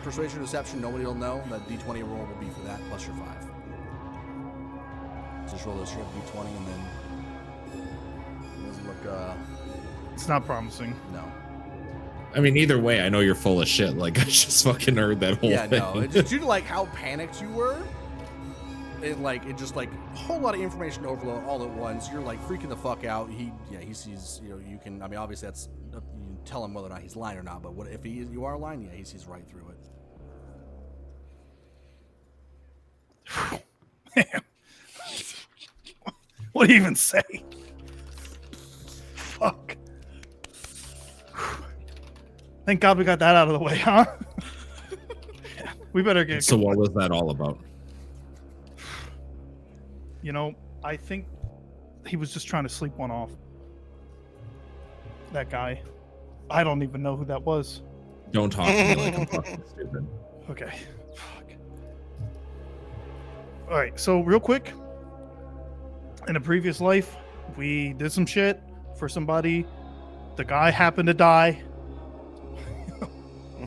Speaker 1: persuasion or deception, nobody will know. The d20 roll will be for that plus your 5. Just roll this straight d20 and then it doesn't look
Speaker 6: It's not promising.
Speaker 1: no.
Speaker 7: I mean, either way, I know you're full of shit. Like, I just fucking heard that whole
Speaker 1: Yeah,
Speaker 7: thing.
Speaker 1: no. It's just due to like how panicked you were. It just like a whole lot of information overload all at once. You're like freaking the fuck out. He sees, you can, I mean, obviously that's, you can tell him whether or not he's lying or not, but what if you are lying? Yeah, he sees right through it.
Speaker 6: What do you even say? Fuck. Thank God we got that out of the way, huh? Yeah, we better get.
Speaker 7: So what was that all about?
Speaker 6: You know, I think he was just trying to sleep one off. That guy. I don't even know who that was.
Speaker 7: Don't talk to me like I'm fucking stupid.
Speaker 6: Okay. Fuck. All right. So real quick, in a previous life, we did some shit for somebody. The guy happened to die,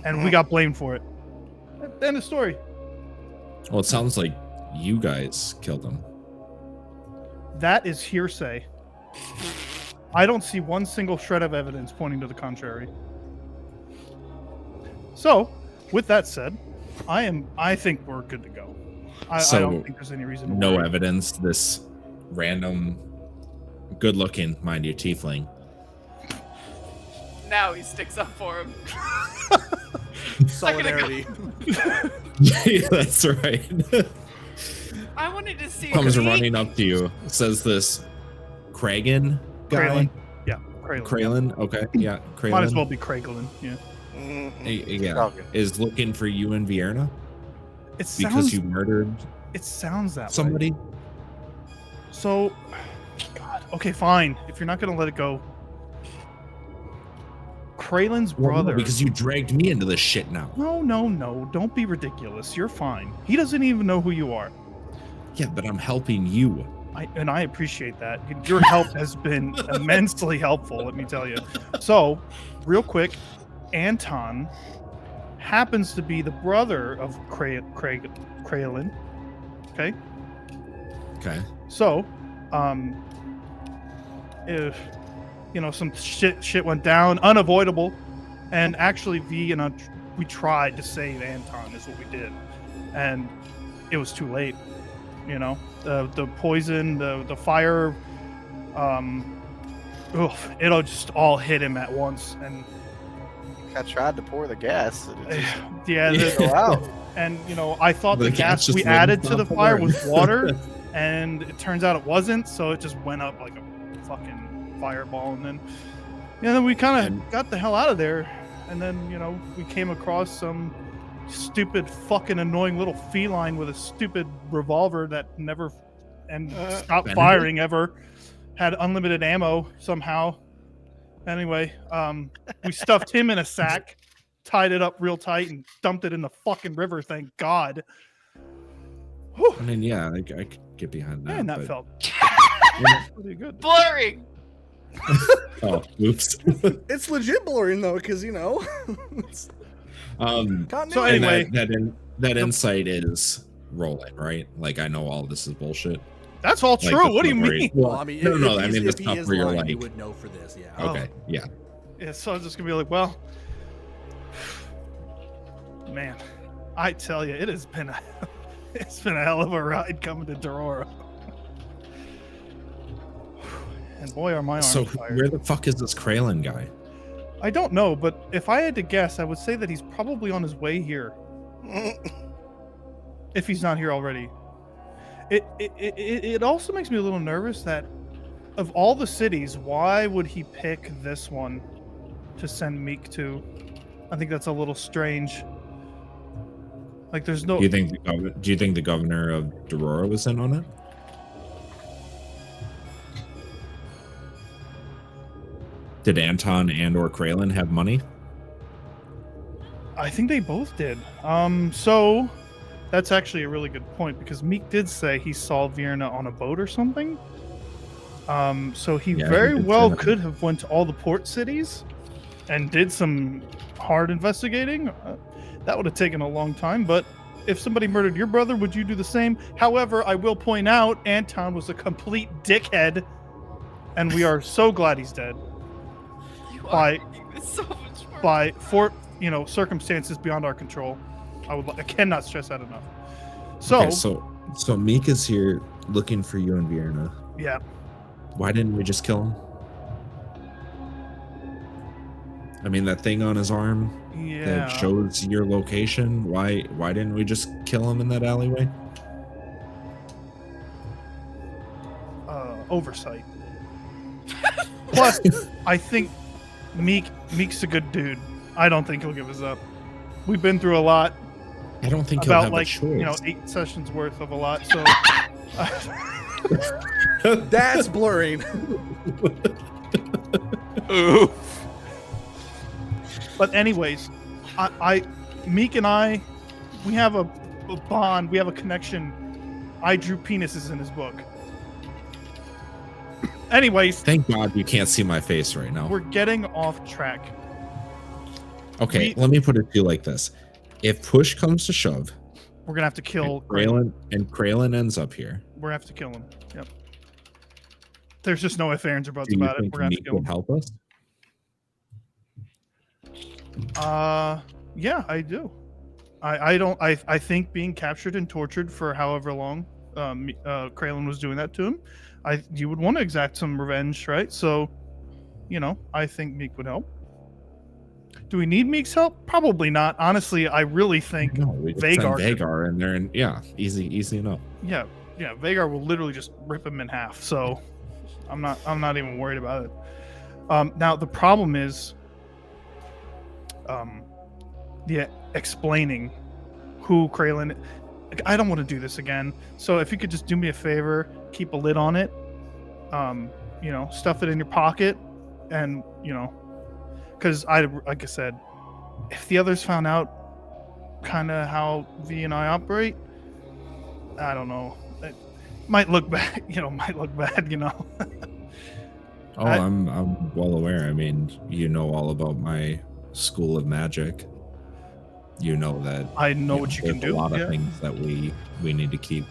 Speaker 6: and we got blamed for it. End of story.
Speaker 7: Well, it sounds like you guys killed him.
Speaker 6: That is hearsay. I don't see one single shred of evidence pointing to the contrary. So, with that said, I think we're good to go. I don't think there's any reason to
Speaker 7: No
Speaker 6: worry.
Speaker 7: evidence. This random, good-looking, mind you, tiefling.
Speaker 2: Now he sticks up for him.
Speaker 1: Solidarity.
Speaker 7: Yeah, that's right.
Speaker 2: I wanted to see.
Speaker 7: Comes
Speaker 2: if he-
Speaker 7: running up to you, says this Kragan guy.
Speaker 6: Kraylin. Yeah, Kraylin.
Speaker 7: Kraylin? Okay, yeah, Kraylin.
Speaker 6: Might as well be Craiglin. Yeah.
Speaker 7: Yeah,
Speaker 5: Okay.
Speaker 7: is looking for you in Vienna
Speaker 6: It
Speaker 7: because
Speaker 6: sounds.
Speaker 7: you murdered
Speaker 6: It sounds that way.
Speaker 7: somebody.
Speaker 6: So, God. Okay, fine. If you're not gonna let it go, Kraylin's
Speaker 7: Well, no,
Speaker 6: brother.
Speaker 7: because you dragged me into this shit now.
Speaker 6: No. Don't be ridiculous. You're fine. He doesn't even know who you are.
Speaker 7: Yeah, but I'm helping you.
Speaker 6: I appreciate that. Your help has been immensely helpful, let me tell you. So, real quick, Anton happens to be the brother of Kraylin. Okay?
Speaker 7: Okay.
Speaker 6: So, if some shit went down, unavoidable, and actually we tried to save Anton is what we did, and it was too late. The poison, the fire, it'll just all hit him at once, and
Speaker 5: I tried to pour the gas. And it just
Speaker 6: yeah,
Speaker 5: didn't go out.
Speaker 6: and I thought
Speaker 7: The
Speaker 6: the
Speaker 7: gas
Speaker 6: gas
Speaker 7: just
Speaker 6: we
Speaker 7: wouldn't
Speaker 6: added to the
Speaker 7: stop
Speaker 6: fire
Speaker 7: pouring.
Speaker 6: was water, and it turns out it wasn't, so it just went up like a fucking fireball, and then we kind of got the hell out of there, and then we came across some stupid fucking annoying little feline with a stupid revolver that never stopped
Speaker 7: Benedict?
Speaker 6: firing ever, had unlimited ammo somehow. Anyway, we stuffed him in a sack, tied it up real tight, and dumped it in the fucking river. Thank God.
Speaker 7: I mean, yeah, I could get behind that.
Speaker 6: Man, that
Speaker 7: but,
Speaker 6: felt
Speaker 7: yeah.
Speaker 6: pretty good.
Speaker 2: Blurring.
Speaker 7: Oh, oops.
Speaker 1: It's legit blurring though, because it's continuity.
Speaker 6: So anyway,
Speaker 7: that insight is rolling, right? Like I know all this is bullshit.
Speaker 6: that's all
Speaker 7: Like,
Speaker 6: true.
Speaker 7: the
Speaker 6: What do you
Speaker 7: stuff where
Speaker 6: mean?
Speaker 1: Well, I mean,
Speaker 7: no, I mean the
Speaker 1: if he
Speaker 7: stuff
Speaker 1: is
Speaker 7: where you're
Speaker 1: lying,
Speaker 7: like,
Speaker 1: you would know for this. Yeah.
Speaker 7: okay, yeah.
Speaker 6: Yeah, so I'm just gonna be like, well, man, I tell you, it has been it's been a hell of a ride coming to Dorora. And boy, are my arms
Speaker 7: So
Speaker 6: tired.
Speaker 7: where the fuck is this Kralin guy?
Speaker 6: I don't know, but if I had to guess, I would say that he's probably on his way here. If he's not here already. It also makes me a little nervous that of all the cities, why would he pick this one to send Meek to? I think that's a little strange. Like there's no
Speaker 7: Do you think the governor of Dorora was in on it? Did Anton and or Kralin have money?
Speaker 6: I think they both did. So that's actually a really good point because Meek did say he saw Vierna on a boat or something. So he
Speaker 7: Yeah,
Speaker 6: very
Speaker 7: he did
Speaker 6: well
Speaker 7: say that.
Speaker 6: could have went to all the port cities and did some hard investigating. That would have taken a long time, but if somebody murdered your brother, would you do the same? However, I will point out Anton was a complete dickhead, and we are so glad he's dead.
Speaker 2: You
Speaker 6: By-
Speaker 2: are making this so much worse.
Speaker 6: By circumstances beyond our control. I cannot stress that enough. So,
Speaker 7: Okay, so Meek is here looking for you and Vierna.
Speaker 6: yeah.
Speaker 7: Why didn't we just kill him? I mean, that thing on his arm
Speaker 6: Yeah.
Speaker 7: that shows your location. Why didn't we just kill him in that alleyway?
Speaker 6: Oversight. Plus, I think Meek's a good dude. I don't think he'll give us up. We've been through a lot.
Speaker 7: I don't think he'll
Speaker 6: About
Speaker 7: have
Speaker 6: like
Speaker 7: a choice.
Speaker 6: 8 sessions worth of a lot. So
Speaker 1: That's blurring.
Speaker 5: Ooh.
Speaker 6: but anyways, Meek and I, we have a bond. We have a connection. I drew penises in his book. Anyways,
Speaker 7: Thank God you can't see my face right now.
Speaker 6: we're getting off track.
Speaker 7: Okay,
Speaker 6: we-
Speaker 7: let me put it to you like this: if push comes to shove,
Speaker 6: We're gonna have to kill
Speaker 7: and Kralin ends up here,
Speaker 6: We're gonna have to kill him. Yep. There's just no ifs, ands, or buts
Speaker 7: do you
Speaker 6: about it.
Speaker 7: think
Speaker 6: We're gonna have to
Speaker 7: Meek
Speaker 6: kill
Speaker 7: would
Speaker 6: him.
Speaker 7: help us?
Speaker 6: Yeah, I do. I think being captured and tortured for however long Kralin was doing that to him, you would want to exact some revenge, right? So, I think Meek would help. Do we need Meek's help? Probably not. Honestly, I really think
Speaker 7: No, we just send
Speaker 6: Vagar.
Speaker 7: Vagar in there, and yeah, easy enough.
Speaker 6: Yeah, Vagar will literally just rip him in half. So, I'm not even worried about it. Now the problem is, explaining who Kralin. I don't want to do this again. So if you could just do me a favor, keep a lid on it. Stuff it in your pocket, and because like I said, if the others found out kind of how V and I operate, I don't know. It might look bad. Might look bad.
Speaker 7: Oh, I'm well aware. I mean, you know all about my school of magic. You know that
Speaker 6: I know what you can
Speaker 7: there's
Speaker 6: do.
Speaker 7: A lot of
Speaker 6: Yeah.
Speaker 7: things that we need to keep.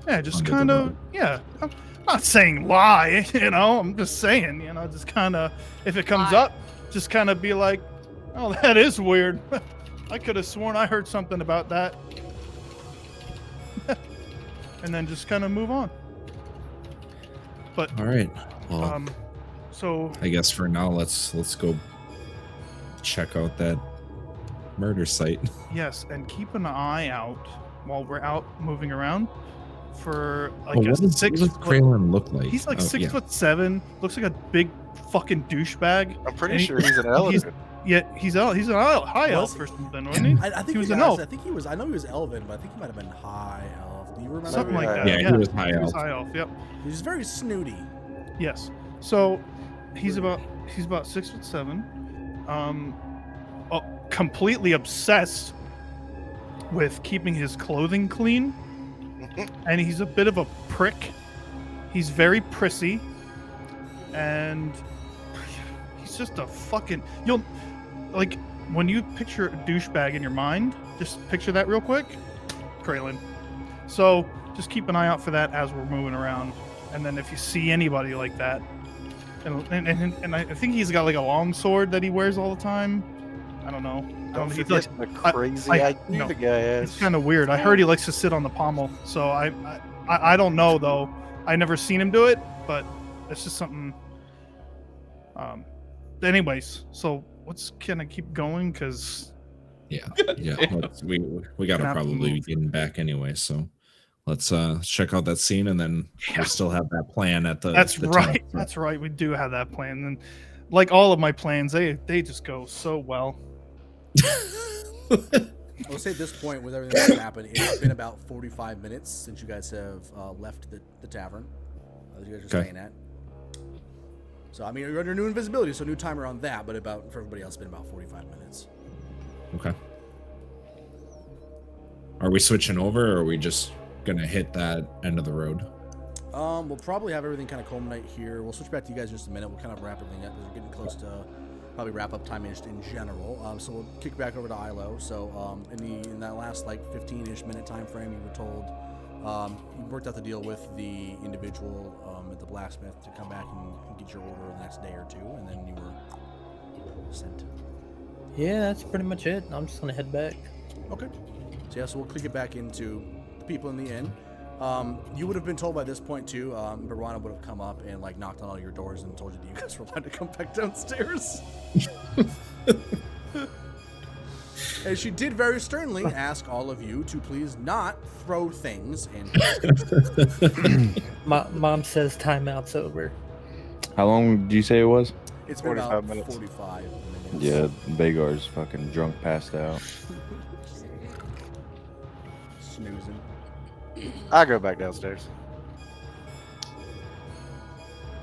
Speaker 6: Yeah, just
Speaker 7: under the
Speaker 6: kind of,
Speaker 7: rug.
Speaker 6: yeah. I'm not saying lie, I'm just saying, just kind of, if it comes
Speaker 2: Lie.
Speaker 6: up, just kind of be like, oh, that is weird. I could have sworn I heard something about that. And then just kind of move on. But,
Speaker 7: All right. Well,
Speaker 6: so,
Speaker 7: I guess for now, let's go check out that murder site.
Speaker 6: yes, and keep an eye out while we're out moving around for like
Speaker 7: What
Speaker 6: a
Speaker 7: does
Speaker 6: 6
Speaker 7: what does
Speaker 6: foot.
Speaker 7: Kralin look like?
Speaker 6: He's like
Speaker 7: Oh,
Speaker 6: 6'7", looks like a big fucking douchebag.
Speaker 5: I'm pretty
Speaker 6: And he-
Speaker 5: sure he's an elephant.
Speaker 6: Yeah, he's an high elf
Speaker 1: Was-
Speaker 6: or something, wasn't he?
Speaker 1: I think
Speaker 6: He was
Speaker 1: you
Speaker 6: an
Speaker 1: guys-
Speaker 6: elf.
Speaker 1: I think he was. I know he was Elven, but I think he might have been High Elf. Do you remember?
Speaker 6: Something like
Speaker 5: Yeah.
Speaker 6: that.
Speaker 7: Yeah, he was high
Speaker 6: He was
Speaker 7: elf.
Speaker 6: high elf. Yep.
Speaker 1: He's very snooty.
Speaker 6: Yes. So he's about 6'7". Completely obsessed with keeping his clothing clean. and he's a bit of a prick. He's very prissy, and he's just a fucking. You'll like when you picture a douchebag in your mind. Just picture that real quick, Kraylin. So just keep an eye out for that as we're moving around, and then if you see anybody like that, and I think he's got like a long sword that he wears all the time. I don't know. I don't know. He's like
Speaker 5: the crazy idea
Speaker 6: no,
Speaker 5: the guy has.
Speaker 6: it's kind of weird. I heard he likes to sit on the pommel, so I don't know though. I never seen him do it, but it's just something. Anyways, so let's kind of keep going because
Speaker 7: Yeah. We gotta
Speaker 6: Have to
Speaker 7: probably be
Speaker 6: move.
Speaker 7: getting back anyway. So let's check out that scene, and then we still have that plan at the.
Speaker 6: that's
Speaker 7: the
Speaker 6: right.
Speaker 7: tent.
Speaker 6: That's right. We do have that plan, and like all of my plans, they just go so well.
Speaker 1: I'll say at this point, with everything that's happened, it's been about 45 minutes since you guys have left the tavern that you guys are
Speaker 7: Okay.
Speaker 1: staying at. So, I mean, you're under new invisibility, so new timer on that, but about for everybody else, it's been about 45 minutes.
Speaker 7: Okay. Are we switching over, or are we just gonna hit that end of the road?
Speaker 1: We'll probably have everything kind of culminate here. We'll switch back to you guys in just a minute. We'll kind of wrap everything up because we're getting close to probably wrap up time just in general. So we'll kick back over to Ilo. So in that last like 15-ish minute time frame, you were told you worked out the deal with the individual at the blacksmith to come back and get your order the next day or two, and then you were sent.
Speaker 3: Yeah, that's pretty much it. I'm just gonna head back.
Speaker 1: Okay. So yeah, so we'll click it back into the people in the inn. You would have been told by this point too. Barwana would have come up and like knocked on all your doors and told you that you guys were allowed to come back downstairs. And she did very sternly ask all of you to please not throw things. And
Speaker 3: Mom says timeout's over.
Speaker 9: How long did you say it was?
Speaker 1: it's been
Speaker 5: 45
Speaker 1: about
Speaker 5: minutes.
Speaker 1: 45 minutes.
Speaker 9: Yeah, Vagar's fucking drunk, passed out.
Speaker 1: Snoozing.
Speaker 5: I go back downstairs.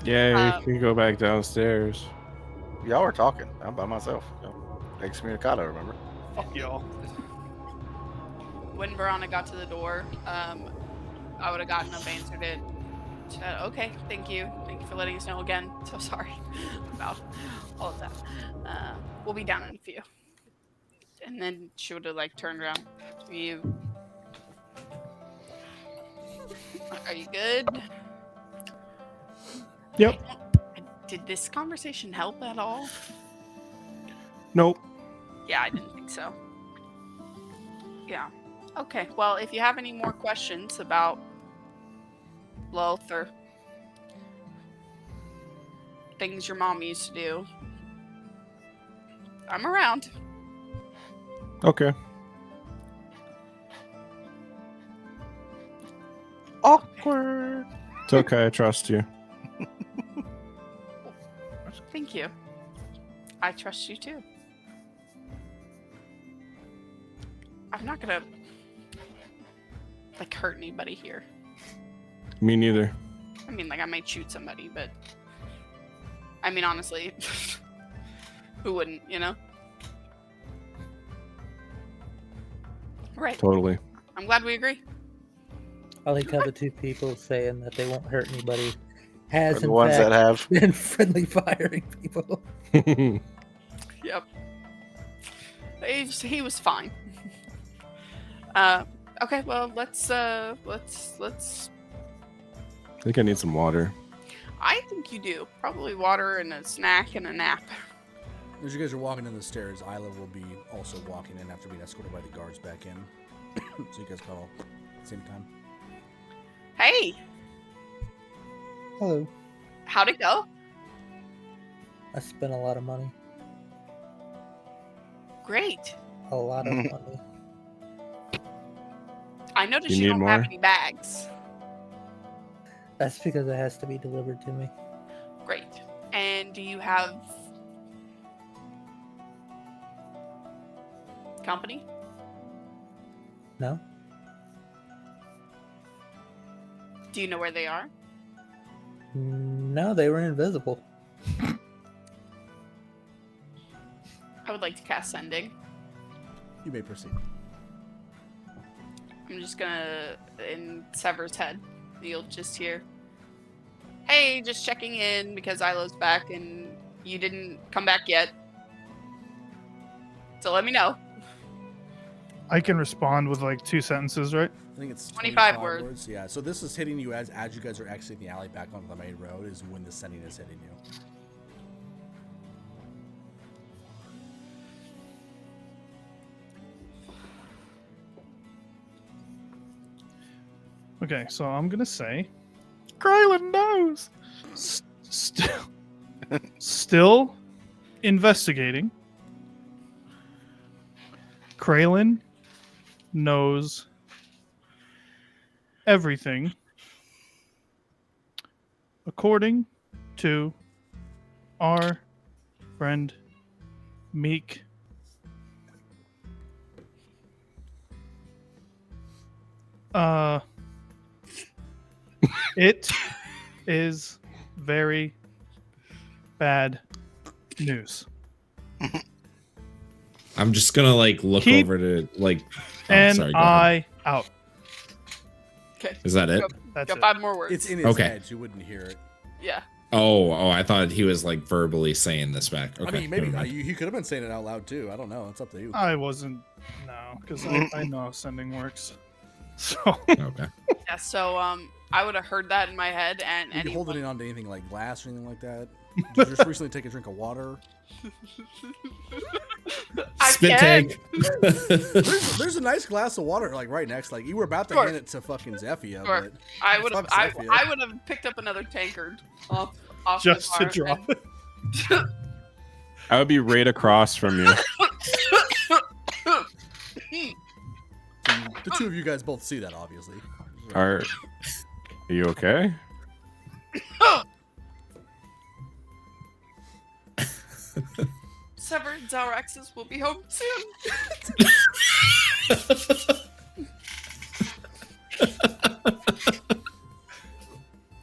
Speaker 8: Yeah, you can go back downstairs.
Speaker 5: Y'all are talking. I'm by myself. Excommunicado, remember?
Speaker 6: Fuck y'all.
Speaker 2: When Verona got to the door, I would have gotten up, answered it. Said, okay, thank you. Thank you for letting us know again. So sorry about all of that. We'll be down in a few. And then she would have like turned around to you. Are you good?
Speaker 6: Yep.
Speaker 2: Did this conversation help at all?
Speaker 6: Nope.
Speaker 2: Yeah, I didn't think so. Yeah. Okay. Well, if you have any more questions about Loth or things your mom used to do, I'm around.
Speaker 8: Okay.
Speaker 5: Awkward.
Speaker 8: It's okay. I trust you.
Speaker 2: Thank you. I trust you too. I'm not gonna like hurt anybody here.
Speaker 8: Me neither.
Speaker 2: I mean, like I might shoot somebody, but I mean, honestly, who wouldn't, you know? Right.
Speaker 8: Totally.
Speaker 2: I'm glad we agree.
Speaker 3: I like how the two people saying that they won't hurt anybody has
Speaker 5: Or the
Speaker 3: in
Speaker 5: ones
Speaker 3: fact
Speaker 5: that have.
Speaker 3: been friendly firing people.
Speaker 2: Yep. He was fine. Okay, well, let's.
Speaker 8: I think I need some water.
Speaker 2: I think you do. Probably water and a snack and a nap.
Speaker 1: As you guys are walking in the stairs, Isla will be also walking in after being escorted by the guards back in. So you guys call at the same time.
Speaker 2: Hey,
Speaker 3: Hello.
Speaker 2: how'd it go?
Speaker 3: I spent a lot of money.
Speaker 2: Great.
Speaker 3: A lot of money.
Speaker 2: I noticed
Speaker 8: You
Speaker 2: you
Speaker 8: need
Speaker 2: don't have
Speaker 8: more?
Speaker 2: any bags.
Speaker 3: That's because it has to be delivered to me.
Speaker 2: Great. And do you have company?
Speaker 3: No?
Speaker 2: Do you know where they are?
Speaker 3: No, they were invisible.
Speaker 2: I would like to cast sending.
Speaker 1: You may proceed.
Speaker 2: I'm just gonna, in Sever's head, you'll just hear, "Hey, just checking in because Ilo's back and you didn't come back yet. So let me know."
Speaker 6: I can respond with like 2 sentences, right?
Speaker 1: I think it's
Speaker 2: 25
Speaker 1: 25
Speaker 2: words.
Speaker 1: words. Yeah. So this is hitting you as you guys are exiting the alley back onto the main road is when the sending is hitting you.
Speaker 6: Okay, so I'm gonna say, Krylan knows. Still investigating. Kraylin knows everything according to our friend Meek. It is very bad news.
Speaker 7: I'm just gonna like look
Speaker 6: Keep
Speaker 7: over to like.
Speaker 6: An
Speaker 7: sorry, go ahead.
Speaker 6: eye out.
Speaker 2: Okay.
Speaker 7: Is that it?
Speaker 6: That's
Speaker 2: Got
Speaker 6: it.
Speaker 2: 5 more words.
Speaker 1: It's in his
Speaker 7: Okay.
Speaker 1: head. You wouldn't hear it.
Speaker 2: Yeah.
Speaker 7: Oh, I thought he was like verbally saying this back. Okay,
Speaker 1: I mean, maybe
Speaker 7: never mind.
Speaker 1: he could have been saying it out loud too. I don't know. It's up to you.
Speaker 6: I wasn't. No, because I know how sending works. So
Speaker 7: Okay.
Speaker 2: Yeah, so I would have heard that in my head, and
Speaker 1: Are you holding it
Speaker 2: anyone...
Speaker 1: onto anything like glass or anything like that? Did you just recently take a drink of water?
Speaker 2: I
Speaker 7: Spit
Speaker 2: can.
Speaker 7: take.
Speaker 1: There's a nice glass of water like right next. Like you were about to
Speaker 2: Sure.
Speaker 1: hand it to fucking Zephia,
Speaker 2: Sure.
Speaker 1: but
Speaker 2: I would have.
Speaker 1: Fuck Zephia.
Speaker 2: I would have picked up another tankard off
Speaker 6: just
Speaker 2: the
Speaker 6: to
Speaker 2: bar
Speaker 6: drop it.
Speaker 8: I would be right across from you.
Speaker 1: the two of you guys both see that obviously.
Speaker 8: Are you okay?
Speaker 2: Sever and Zaraxis will be home soon.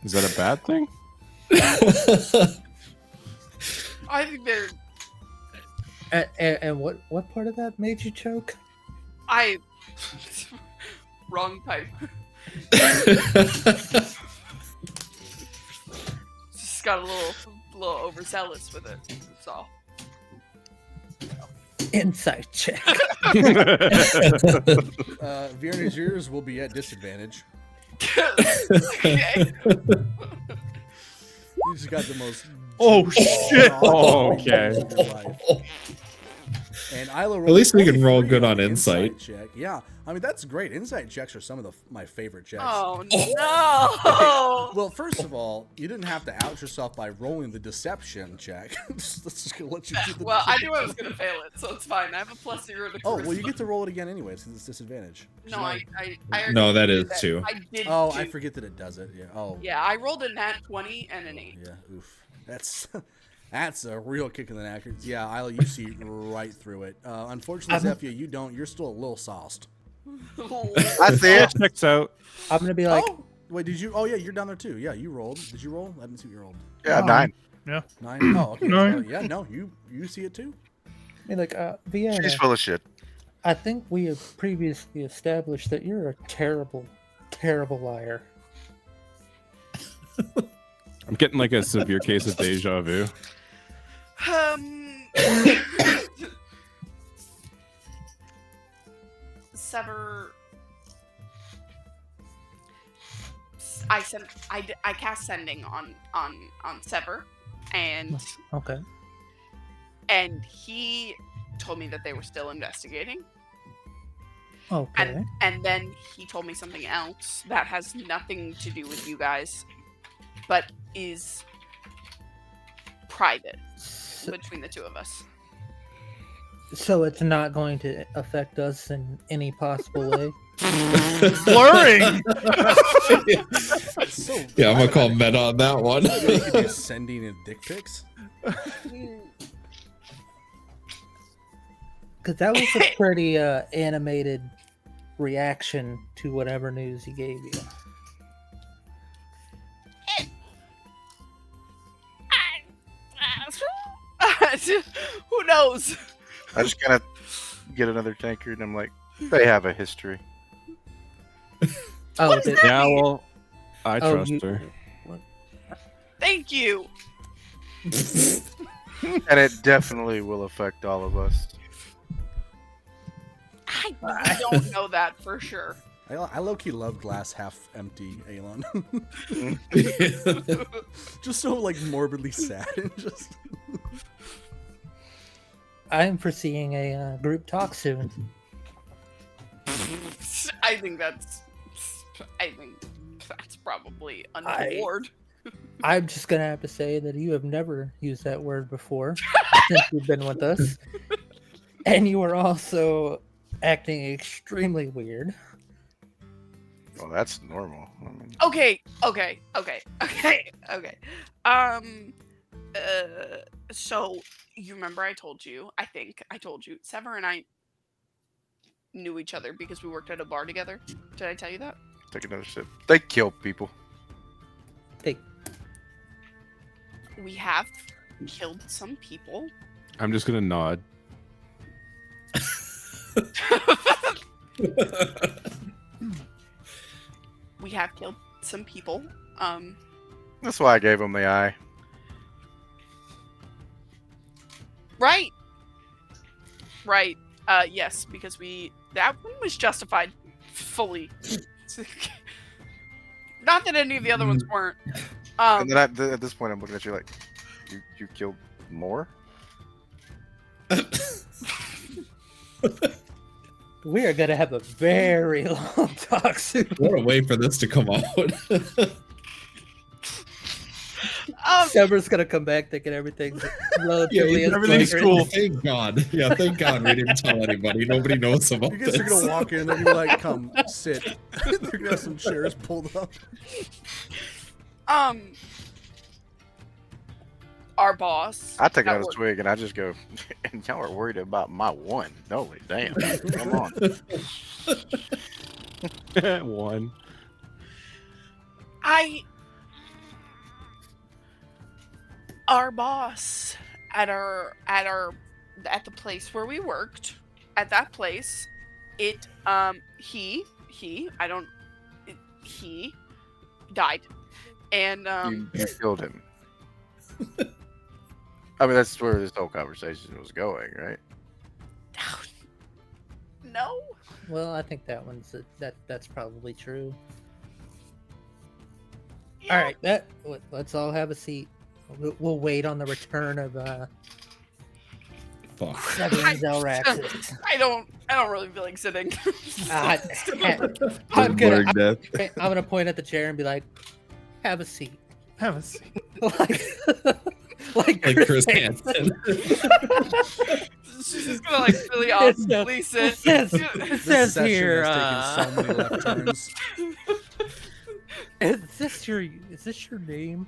Speaker 8: Is that a bad thing?
Speaker 2: I think they're.
Speaker 3: And what part of that made you choke?
Speaker 2: Wrong type. Just got a little overzealous with it. That's all.
Speaker 3: Insight check.
Speaker 1: Vierna's ears will be at disadvantage.
Speaker 2: Okay.
Speaker 1: You just got the most.
Speaker 6: Oh shit!
Speaker 8: Oh, okay.
Speaker 1: of your life. And Isla
Speaker 7: At least we can
Speaker 1: rolled
Speaker 7: roll
Speaker 1: 23
Speaker 7: good on
Speaker 1: the
Speaker 7: insight.
Speaker 1: check. Yeah, I mean that's great. Insight checks are some of my favorite checks.
Speaker 2: Oh no!
Speaker 1: Well, first of all, you didn't have to out yourself by rolling the deception check. Let's just gonna let you do the
Speaker 2: Well, I knew I was gonna fail it, so it's fine. I have a +0 to
Speaker 1: Oh, well, you
Speaker 2: charisma.
Speaker 1: get to roll it again anyway, since it's disadvantage.
Speaker 2: No, I already
Speaker 7: No, that
Speaker 2: did
Speaker 7: is two.
Speaker 2: I did.
Speaker 1: Oh, I
Speaker 2: two.
Speaker 1: forget that it does it. Yeah. Oh.
Speaker 2: Yeah, I rolled a nat 20 and an 8.
Speaker 1: Yeah. Oof. That's a real kick in the knackers. Yeah, Isla, you see right through it. Unfortunately, Zephia, you don't. You're still a little sauced.
Speaker 5: I see it.
Speaker 8: Checks out.
Speaker 3: I'm gonna be like,
Speaker 1: Oh, wait, did you? Oh, yeah, you're down there too. Yeah, you rolled. Did you roll? I didn't see what you rolled.
Speaker 5: Yeah, 9.
Speaker 1: 9. Oh, okay.
Speaker 6: Nine.
Speaker 1: Yeah, no, you see it too.
Speaker 3: Vienna,
Speaker 5: She's full of shit.
Speaker 3: I think we have previously established that you're a terrible, terrible liar.
Speaker 8: I'm getting like a severe case of deja vu.
Speaker 2: Sever. I cast sending on Sever, and
Speaker 3: Okay.
Speaker 2: he told me that they were still investigating,
Speaker 3: Okay.
Speaker 2: and then he told me something else that has nothing to do with you guys, but is private between the two of us.
Speaker 3: So it's not going to affect us in any possible way.
Speaker 6: Blurring.
Speaker 1: It's so
Speaker 7: Yeah, I'm gonna call meta on that one.
Speaker 1: You could be sending in dick pics.
Speaker 3: Because that was a pretty animated reaction to whatever news he gave you.
Speaker 2: Who knows?
Speaker 5: I just kind of get another tankard and I'm like, they have a history.
Speaker 3: Oh,
Speaker 2: What does that
Speaker 8: Yeah,
Speaker 2: mean?
Speaker 8: well, I
Speaker 3: Oh,
Speaker 8: trust
Speaker 3: you-
Speaker 8: her.
Speaker 2: Thank you.
Speaker 5: And it definitely will affect all of us.
Speaker 2: I don't know that for sure.
Speaker 1: I low-key love glass half empty Alon. Just so like morbidly sad and just.
Speaker 3: I am foreseeing a group talk soon.
Speaker 2: I think that's probably untoward.
Speaker 3: I'm just gonna have to say that you have never used that word before since you've been with us, and you are also acting extremely weird.
Speaker 5: Well, that's normal. I mean,
Speaker 2: Okay. So you remember I told you, I think I told you, Sever and I knew each other because we worked at a bar together. Did I tell you that?
Speaker 5: take another sip. They kill people.
Speaker 2: We have killed some people.
Speaker 8: I'm just gonna nod.
Speaker 2: We have killed some people.
Speaker 5: That's why I gave him the eye.
Speaker 2: Right. Yes, because that one was justified fully. Not that any of the other ones weren't.
Speaker 5: And then at this point, I'm looking at you like, you killed more?
Speaker 3: We are gonna have a very long talk soon.
Speaker 7: What a way for this to come out.
Speaker 3: Sever's gonna come back thinking everything's relatively as
Speaker 6: everything's
Speaker 3: clear.
Speaker 6: cool.
Speaker 7: Thank God. Yeah, thank God we didn't tell anybody. Nobody knows about
Speaker 1: You guys
Speaker 7: this.
Speaker 1: are gonna walk in and they're gonna be like, "Come sit." They're gonna have some chairs pulled up.
Speaker 2: Our boss.
Speaker 5: I take
Speaker 2: that
Speaker 5: out a
Speaker 2: worked-
Speaker 5: swig and I just go, and y'all are worried about my one. Holy damn. Come on.
Speaker 8: One.
Speaker 2: Our boss at the place where we worked, at that place, he died. And
Speaker 5: You killed him. I mean, that's where this whole conversation was going, right?
Speaker 2: no.
Speaker 3: Well, I think that's probably true.
Speaker 2: Yeah.
Speaker 3: All right, let's all have a seat. We'll wait on the return of
Speaker 7: Fuck.
Speaker 3: Severance Elraxis.
Speaker 2: I don't really feel like sitting.
Speaker 3: I'm
Speaker 8: Blurred death.
Speaker 3: gonna point at the chair and be like, "Have a seat."
Speaker 6: Have a seat.
Speaker 3: like
Speaker 7: Chris Hansen.
Speaker 2: She's just gonna like really
Speaker 3: It's
Speaker 2: awkwardly sit.
Speaker 3: It
Speaker 1: This
Speaker 3: says
Speaker 1: session
Speaker 3: here.
Speaker 1: has taken so many left turns.
Speaker 3: Is this your name?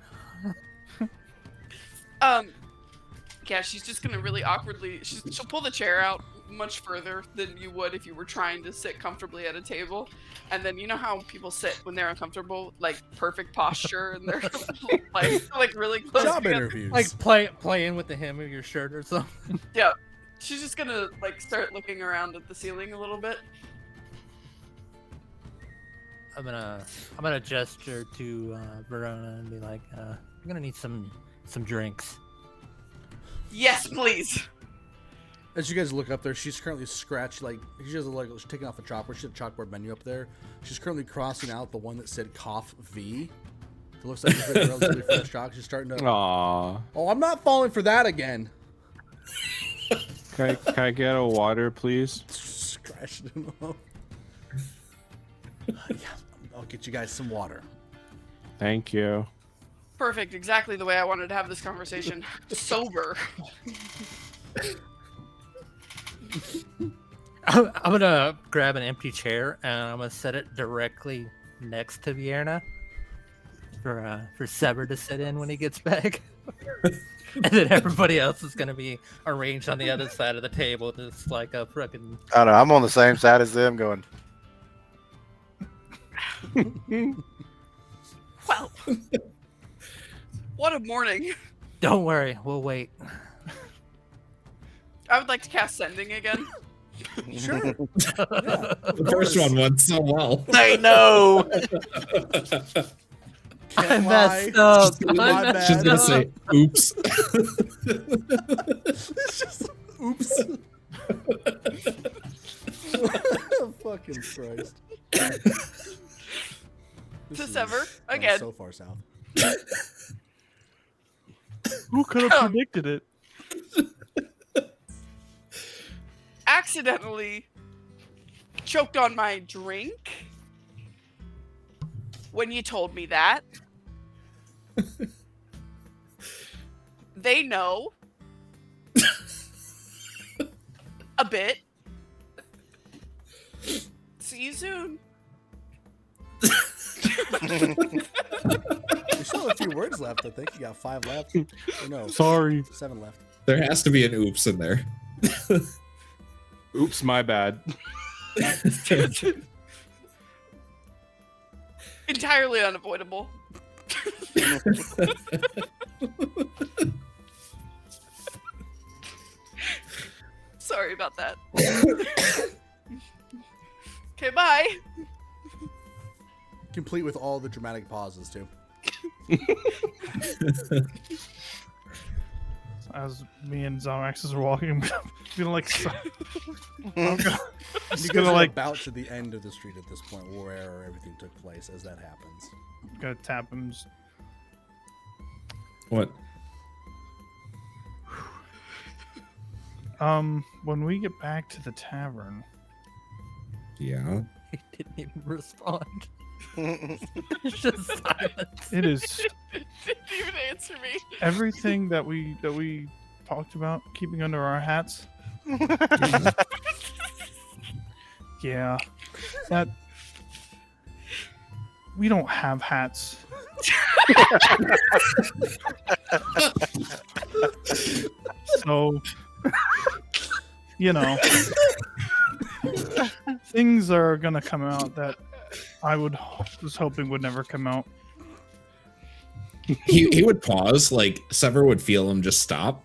Speaker 2: Yeah, she's just gonna really awkwardly. She'll pull the chair out much further than you would if you were trying to sit comfortably at a table, and then you know how people sit when they're uncomfortable, like perfect posture, and they're like really close.
Speaker 1: Job
Speaker 2: together.
Speaker 1: interviews.
Speaker 3: Like playing with the hem of your shirt or something.
Speaker 2: Yeah, she's just gonna like start looking around at the ceiling a little bit.
Speaker 3: I'm gonna gesture to Verona and be like, "You're gonna need some drinks."
Speaker 2: Yes, please.
Speaker 1: As you guys look up there, she's currently scratched, like, she has she's taking off a chopper. She has a chalkboard menu up there. She's currently crossing out the one that said cough V. It looks like it's been a relatively fresh chalk. She's starting to.
Speaker 8: Aww.
Speaker 1: Oh, I'm not falling for that again.
Speaker 8: Can I get a water, please?
Speaker 1: Scratched him off. Yeah, I'll get you guys some water.
Speaker 8: Thank you.
Speaker 2: Perfect. Exactly the way I wanted to have this conversation. Sober.
Speaker 3: I'm gonna grab an empty chair and I'm gonna set it directly next to Vierna for Sever to sit in when he gets back. And then everybody else is gonna be arranged on the other side of the table, just like a fucking.
Speaker 5: I don't know. I'm on the same side as them going,
Speaker 2: Well, what a morning.
Speaker 3: Don't worry, we'll wait.
Speaker 2: I would like to cast Sending again.
Speaker 1: Sure. Yeah.
Speaker 7: The first one went so well.
Speaker 5: I know.
Speaker 3: I
Speaker 1: Can't
Speaker 3: messed
Speaker 1: lie.
Speaker 3: up.
Speaker 1: My
Speaker 3: I
Speaker 1: bad.
Speaker 7: She's gonna
Speaker 3: messed
Speaker 7: say,
Speaker 3: up.
Speaker 7: "Oops."
Speaker 1: It's just, oops. Fucking Christ.
Speaker 2: To
Speaker 1: is
Speaker 2: sever
Speaker 1: going
Speaker 2: again.
Speaker 1: So far south.
Speaker 6: Who could have predicted it?
Speaker 2: Accidentally choked on my drink when you told me that. They know a bit. See you soon.
Speaker 1: We still have a few words left, I think. You got 5 left. Or no,
Speaker 6: Sorry.
Speaker 1: 7 left.
Speaker 7: There has to be an oops in there.
Speaker 8: Oops, my bad.
Speaker 2: Entirely unavoidable. Sorry about that. Okay, bye.
Speaker 1: Complete with all the dramatic pauses, too.
Speaker 6: As me and Zomaxes are walking, feeling like I'm
Speaker 1: You
Speaker 6: just
Speaker 1: guys
Speaker 6: gonna
Speaker 1: are
Speaker 6: like
Speaker 1: about to the end of the street at this point, where everything took place as that happens.
Speaker 6: gonna tap him. Just,
Speaker 7: What?
Speaker 6: when we get back to the tavern,
Speaker 7: Yeah.
Speaker 3: He didn't even respond. It's just silence.
Speaker 6: it is
Speaker 2: Didn't even answer me.
Speaker 6: everything that we talked about keeping under our hats. Yeah, that we don't have hats. So, you know, things are gonna come out that I was hoping would never come out.
Speaker 7: He would pause, like Sever would feel him just stop.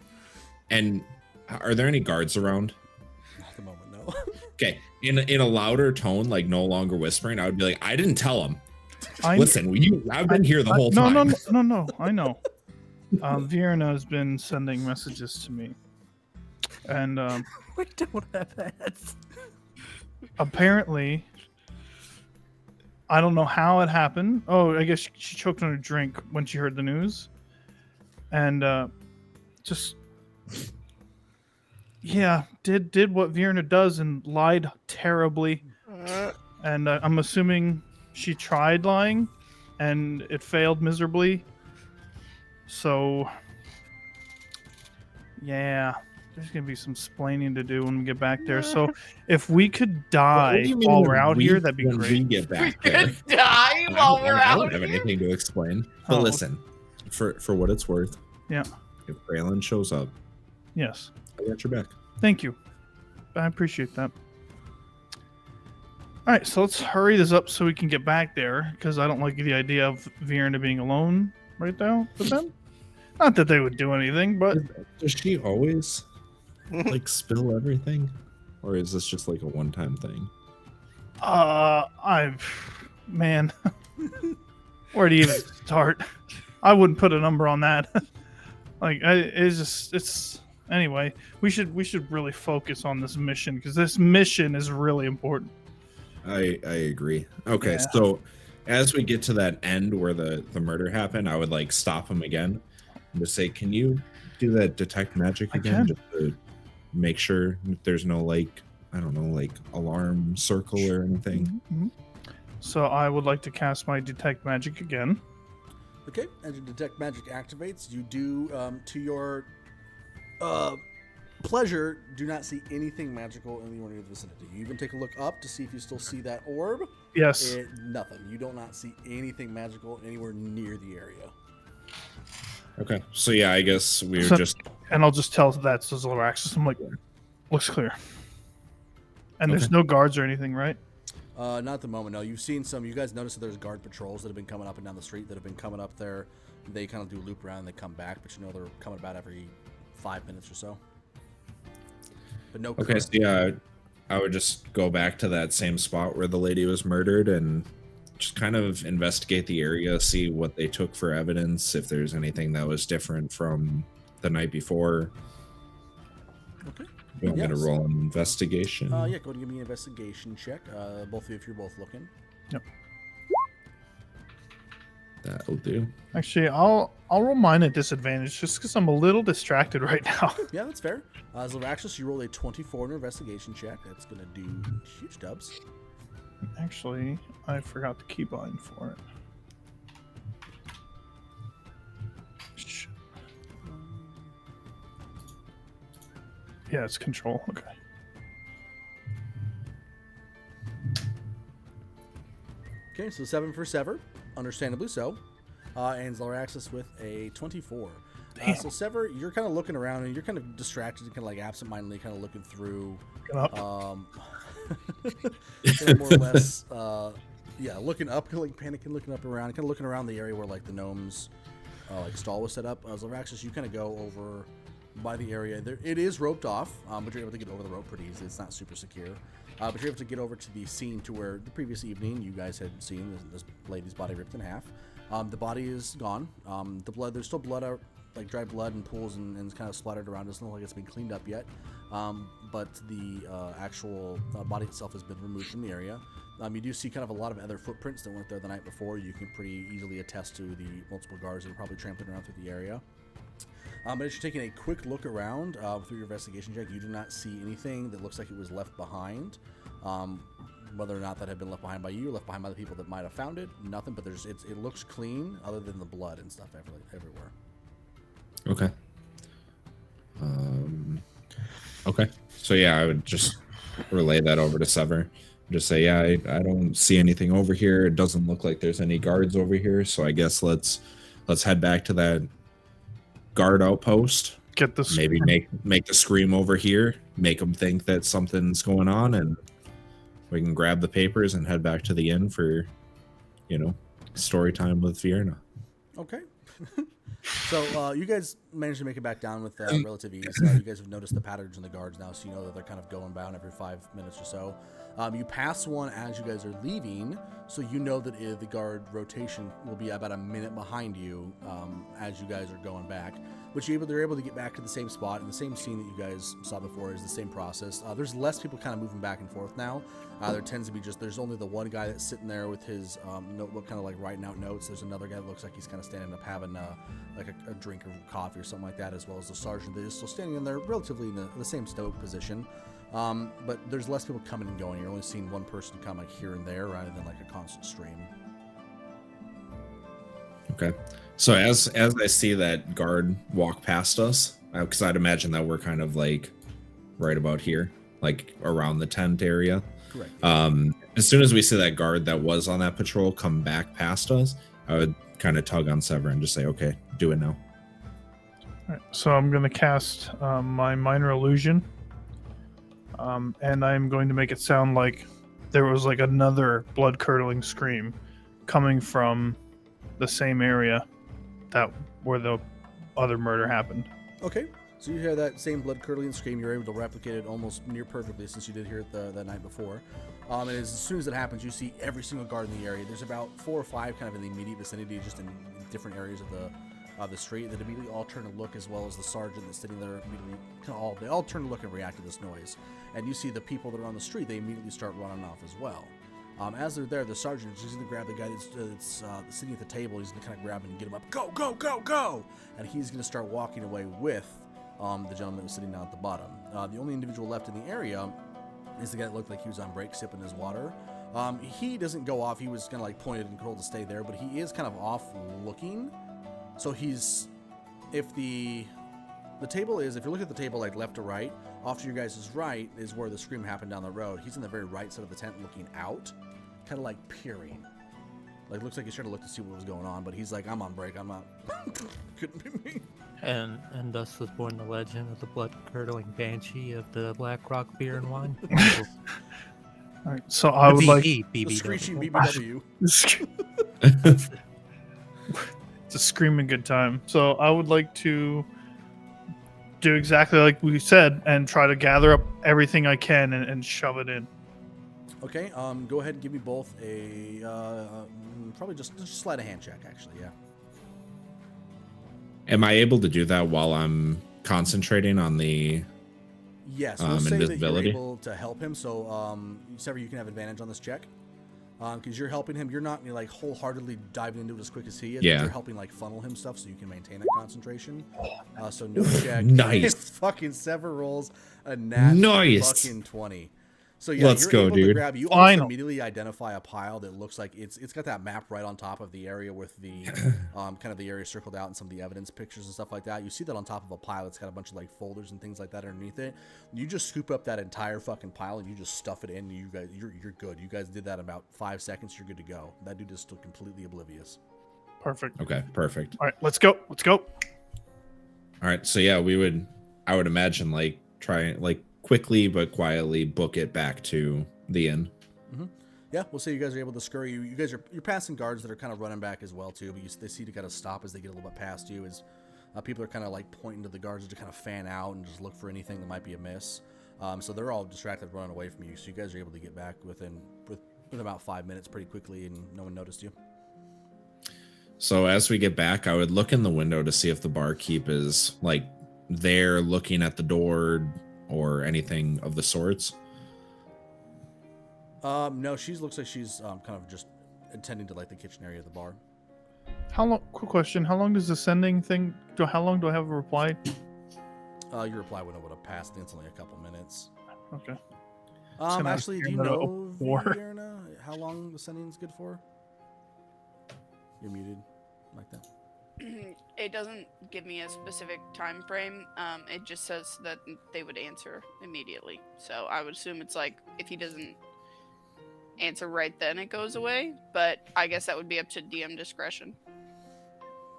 Speaker 7: And are there any guards around?
Speaker 1: At the moment, no.
Speaker 7: Okay. In a louder tone, like no longer whispering, I would be like, I didn't tell him.
Speaker 6: I-
Speaker 7: Listen, I've been here the whole
Speaker 6: no,
Speaker 7: time.
Speaker 6: No, I know. Vierna has been sending messages to me, and
Speaker 3: We don't have hats.
Speaker 6: apparently, I don't know how it happened. Oh, I guess she choked on a drink when she heard the news, and just yeah, did what Vierna does and lied terribly. And I'm assuming she tried lying, and it failed miserably. So, yeah, there's gonna be some splaining to do when we get back there. So, if we could
Speaker 7: What
Speaker 6: die
Speaker 7: do you mean
Speaker 6: while
Speaker 7: when
Speaker 6: we're out here, that'd be
Speaker 7: when we
Speaker 6: great.
Speaker 7: get
Speaker 2: We
Speaker 7: back there.
Speaker 2: could die while we're
Speaker 7: I don't
Speaker 2: out
Speaker 7: have
Speaker 2: here.
Speaker 7: anything to explain. But
Speaker 6: Oh.
Speaker 7: listen, for what it's worth,
Speaker 6: Yeah.
Speaker 7: if Braylon shows up,
Speaker 6: Yes,
Speaker 7: I got your back.
Speaker 6: thank you. I appreciate that. All right, so let's hurry this up so we can get back there, because I don't like the idea of Vierna being alone right now with them. Not that they would do anything, but
Speaker 7: Does she always like spill everything, or is this just like a one-time thing?
Speaker 6: man, where do you even start? I wouldn't put a number on that. It's anyway. We should really focus on this mission, because this mission is really important.
Speaker 7: I agree. Okay,
Speaker 6: Yeah.
Speaker 7: so as we get to that end where the murder happened, I would like stop him again and just say, "Can you do that detect magic
Speaker 6: I
Speaker 7: again,
Speaker 6: can.
Speaker 7: just to make sure that there's no like I don't know like alarm circle or anything?"
Speaker 6: Mhm. So I would like to cast my detect magic again.
Speaker 1: Okay, as your detect magic activates, you do, to your pleasure, do not see anything magical in the vicinity. You even take a look up to see if you still see that orb.
Speaker 6: Yes.
Speaker 1: Nothing. You do not see anything magical anywhere near the area.
Speaker 7: Okay, so yeah, I guess we were
Speaker 6: So-
Speaker 7: just
Speaker 6: And I'll just tell that to Zolaxis. I'm like, looks clear. And there's
Speaker 7: Okay.
Speaker 6: no guards or anything, right?
Speaker 1: Not at the moment, no. You've seen some. You guys noticed that there's guard patrols that have been coming up and down the street that have been coming up there. They kind of do a loop around and they come back, but you know they're coming about every 5 minutes or so. But no.
Speaker 7: okay.
Speaker 1: current-
Speaker 7: So yeah, I would just go back to that same spot where the lady was murdered and just kind of investigate the area, see what they took for evidence, if there's anything that was different from the night before.
Speaker 1: Okay.
Speaker 7: You want me to
Speaker 1: Yes.
Speaker 7: roll an investigation?
Speaker 1: Yeah, go ahead and give me an investigation check. Both of you, if you're both looking.
Speaker 6: Yep.
Speaker 7: That'll do.
Speaker 6: Actually, I'll roll mine at disadvantage just because I'm a little distracted right now.
Speaker 1: Yeah, that's fair. As Laraxis, you rolled a 24 in your investigation check. That's going to do huge dubs.
Speaker 6: Actually, I forgot the keybind for it. Shit. Yeah, it's control. Okay.
Speaker 1: Okay, so 7 for Sever, understandably so. And Zlaraxis with a 24. So Sever, you're kind of looking around and you're kind of distracted and kind of like absentmindedly kind of looking through,
Speaker 6: Up.
Speaker 1: kind of more or less, yeah, looking up, kind of like panicking, looking up around, kind of looking around the area where like the gnomes like stall was set up. Zlaraxis, you kind of go over by the area. There, it is roped off, but you're able to get over the rope pretty easily. It's not super secure. But you're able to get over to the scene to where the previous evening you guys had seen this lady's body ripped in half. The body is gone. The blood, there's still blood out, like dry blood and pools and kind of splattered around. It doesn't look like it's been cleaned up yet. But the actual body itself has been removed from the area. You do see kind of a lot of other footprints that weren't there the night before. You can pretty easily attest to the multiple guards that are probably trampling around through the area. But as you're taking a quick look around through your investigation check, you do not see anything that looks like it was left behind. Whether or not that had been left behind by you or left behind by the people that might have found it, nothing. But it looks clean, other than the blood and stuff everywhere.
Speaker 7: Okay. Okay. So yeah, I would just relay that over to Sever. Just say, yeah, I don't see anything over here. It doesn't look like there's any guards over here. So I guess let's head back to that guard outpost.
Speaker 6: Get this.
Speaker 7: Maybe make the scream over here. Make them think that something's going on, and we can grab the papers and head back to the inn for, story time with Vierna.
Speaker 1: Okay. So you guys managed to make it back down with relative ease. You guys have noticed the patterns in the guards now, so you know that they're kind of going bound every 5 minutes or so. You pass one as you guys are leaving, so you know that the guard rotation will be about a minute behind you as you guys are going back. But they're able to get back to the same spot and the same scene that you guys saw before is the same process. There's less people kind of moving back and forth now. There tends to be there's only the one guy that's sitting there with his notebook kind of like writing out notes. There's another guy that looks like he's kind of standing up having like a drink or coffee or something like that, as well as the sergeant that is still standing in there relatively in the same stoic position. But there's less people coming and going. You're only seeing one person come like here and there rather than like a constant stream.
Speaker 7: Okay. So as I see that guard walk past us, because I'd imagine that we're kind of like right about here, like around the tent area.
Speaker 1: Correct.
Speaker 7: As soon as we see that guard that was on that patrol come back past us, I would kind of tug on Sever and just say, okay, do it now.
Speaker 6: All right, so I'm going to cast my minor illusion. And I'm going to make it sound like there was like another blood-curdling scream coming from the same area where the other murder happened.
Speaker 1: Okay, so you hear that same blood-curdling scream. You're able to replicate it almost near perfectly since you did hear it the night before. And as soon as it happens, you see every single guard in the area. There's about 4 or 5 kind of in the immediate vicinity, just in different areas of the street that immediately all turn to look, as well as the sergeant that's sitting there immediately. They all turn to look and react to this noise. And you see the people that are on the street, they immediately start running off as well. As they're there, the sergeant is going to grab the guy that's sitting at the table. He's going to kind of grab him and get him up. Go, go, go, go! And he's going to start walking away with the gentleman that was sitting down at the bottom. The only individual left in the area is the guy that looked like he was on break, sipping his water. He doesn't go off. He was kind of like pointed and told to stay there, but he is kind of off looking. So if the table is, if you look at the table like left to right, off to your guys' right is where the scream happened down the road. He's in the very right side of the tent looking out, kind of like peering. Like, looks like he's trying to look to see what was going on, but he's like, I'm on break, I'm not. Couldn't be me.
Speaker 3: And thus was born the legend of the blood-curdling banshee of the Black Rock Beer and Wine.
Speaker 6: All right, so I would like
Speaker 1: The screeching BBW.
Speaker 6: It's a screaming good time. So I would like to do exactly like we said and try to gather up everything I can and shove it in.
Speaker 1: Okay, go ahead and give me both a probably just sleight of hand check, actually. Yeah.
Speaker 7: Am I able to do that while I'm concentrating on the
Speaker 1: Yes, we'll say that you're
Speaker 7: invisibility?
Speaker 1: able to help him. So, Sever, you can have advantage on this check because you're helping him. You're not like wholeheartedly diving into it as quick as he is.
Speaker 7: Yeah.
Speaker 1: But you're helping like funnel him stuff so you can maintain that concentration. So no check.
Speaker 7: Nice.
Speaker 1: Fucking Sever rolls a nat
Speaker 7: Nice.
Speaker 1: fucking 20. So yeah,
Speaker 7: Let's
Speaker 1: you're
Speaker 7: go,
Speaker 1: able to
Speaker 7: dude.
Speaker 1: grab. You almost
Speaker 6: Final.
Speaker 1: immediately identify a pile that looks like it's got that map right on top of the area with the kind of the area circled out and some of the evidence pictures and stuff like that. You see that on top of a pile that's got a bunch of like folders and things like that underneath it. You just scoop up that entire fucking pile and you just stuff it in. You guys, you're good. You guys did that in about 5 seconds. You're good to go. That dude is still completely oblivious.
Speaker 6: Perfect.
Speaker 7: Okay, perfect.
Speaker 6: All right, let's go. Let's go.
Speaker 7: All right, so yeah, I would imagine like try like quickly but quietly book it back to the inn.
Speaker 1: Yeah, we'll say you guys are able to scurry. You're passing guards that are kind of running back as well too. But they see to kind of stop as they get a little bit past you. As people are kind of like pointing to the guards to kind of fan out and just look for anything that might be amiss. So they're all distracted, running away from you. So you guys are able to get back within about 5 minutes, pretty quickly, and no one noticed you.
Speaker 7: So as we get back, I would look in the window to see if the barkeep is like there looking at the door or anything of the sorts.
Speaker 1: No, looks like she's kind of just attending to like the kitchen area of the bar.
Speaker 6: How long? Quick question. How long does the sending thing? How long do I have a reply?
Speaker 1: Your reply window would have passed instantly a couple minutes.
Speaker 6: Okay.
Speaker 1: Actually, do you
Speaker 6: Vierna
Speaker 1: know,
Speaker 6: before.
Speaker 1: Vierna, how long the sending is good for? You're muted like that.
Speaker 2: It doesn't give me a specific time frame. It just says that they would answer immediately. So I would assume it's like if he doesn't answer right then, it goes away. But I guess that would be up to DM discretion.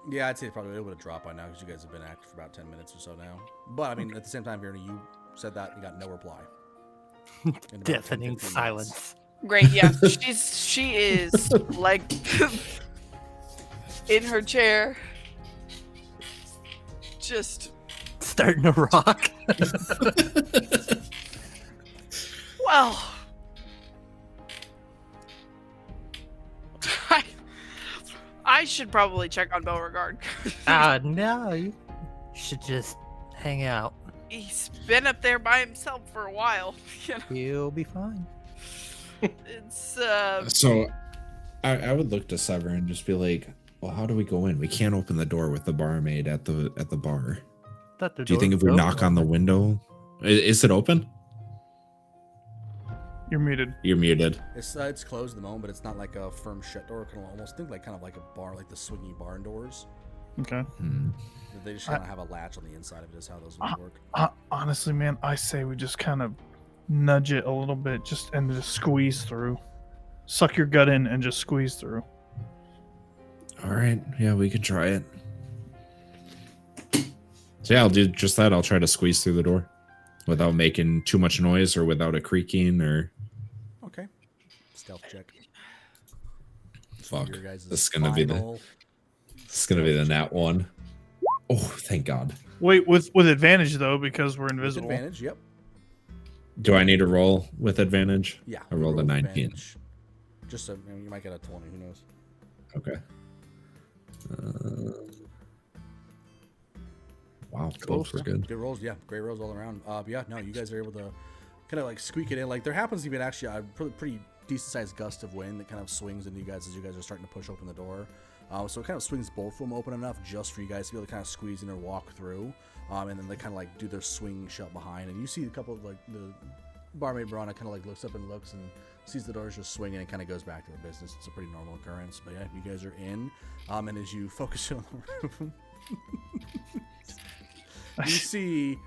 Speaker 1: Yeah, I'd say probably it would have dropped by now because you guys have been active for about 10 minutes or so now. But I mean, at the same time, Vierna, you said that and got no reply. In about 10,
Speaker 3: Deafening
Speaker 1: 15
Speaker 3: silence.
Speaker 1: minutes.
Speaker 2: Great, yeah. She is like in her chair, just
Speaker 3: Starting to rock.
Speaker 2: well. I should probably check on Beauregard.
Speaker 3: No, you should just hang out.
Speaker 2: He's been up there by himself for a while. You know,
Speaker 3: You'll be fine.
Speaker 2: it's
Speaker 7: So I would look to Sever and just be like, well, how do we go in? We can't open the door with the barmaid at the bar. Do you think if we knock on the window, is it open?
Speaker 6: You're muted.
Speaker 7: You're muted.
Speaker 1: It's closed at the moment, but it's not like a firm shut door. Kind of almost think like kind of like a bar, like the swinging barn doors.
Speaker 6: Okay.
Speaker 1: They just kind of have a latch on the inside of it. Is how those would work.
Speaker 6: Honestly, man, I say we just kind of nudge it a little bit, just squeeze through. Suck your gut in and just squeeze through.
Speaker 7: All right. Yeah, we could try it. So yeah, I'll do just that. I'll try to squeeze through the door without making too much noise or without it creaking or...
Speaker 1: Okay. Stealth check.
Speaker 7: Fuck.
Speaker 1: Your guys'
Speaker 7: This is gonna be the...
Speaker 1: final
Speaker 7: It's gonna be the nat one. Oh, thank God.
Speaker 6: Wait, with advantage though, because we're invisible.
Speaker 1: advantage. Yep.
Speaker 7: Do I need to roll with advantage?
Speaker 1: Yeah.
Speaker 7: I rolled a
Speaker 1: roll
Speaker 7: 19.
Speaker 1: advantage. Just so you might get a 20. Who knows?
Speaker 7: Okay. Wow, both were good.
Speaker 1: Good rolls, yeah. Great rolls all around. But yeah, no, you guys are able to kind of like squeak it in. Like there happens to be actually a pretty decent sized gust of wind that kind of swings into you guys as you guys are starting to push open the door. So it kind of swings both of them open enough just for you guys to be able to kind of squeeze in or walk through. And then they kind of like do their swing shut behind. And you see a couple of like the barmaid Brana kind of like looks up and looks and sees the doors just swinging and kind of goes back to her business. It's a pretty normal occurrence. But yeah, you guys are in. And as you focus on the room, you see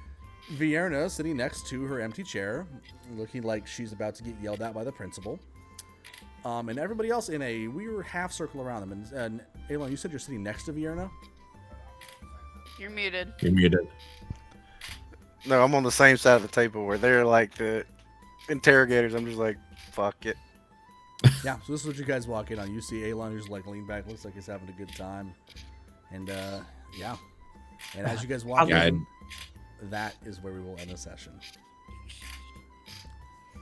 Speaker 1: Vierna sitting next to her empty chair, looking like she's about to get yelled at by the principal. And everybody else in a weird half circle around them. And Elon, you said you're sitting next to Vierna?
Speaker 2: you're muted.
Speaker 7: You're muted.
Speaker 5: No, I'm on the same side of the table where they're like the interrogators. I'm just like, fuck it.
Speaker 1: Yeah, so this is what you guys walk in on. You see Elon who's like leaned back, looks like he's having a good time. And yeah. And as you guys walk in, that is where we will end the session.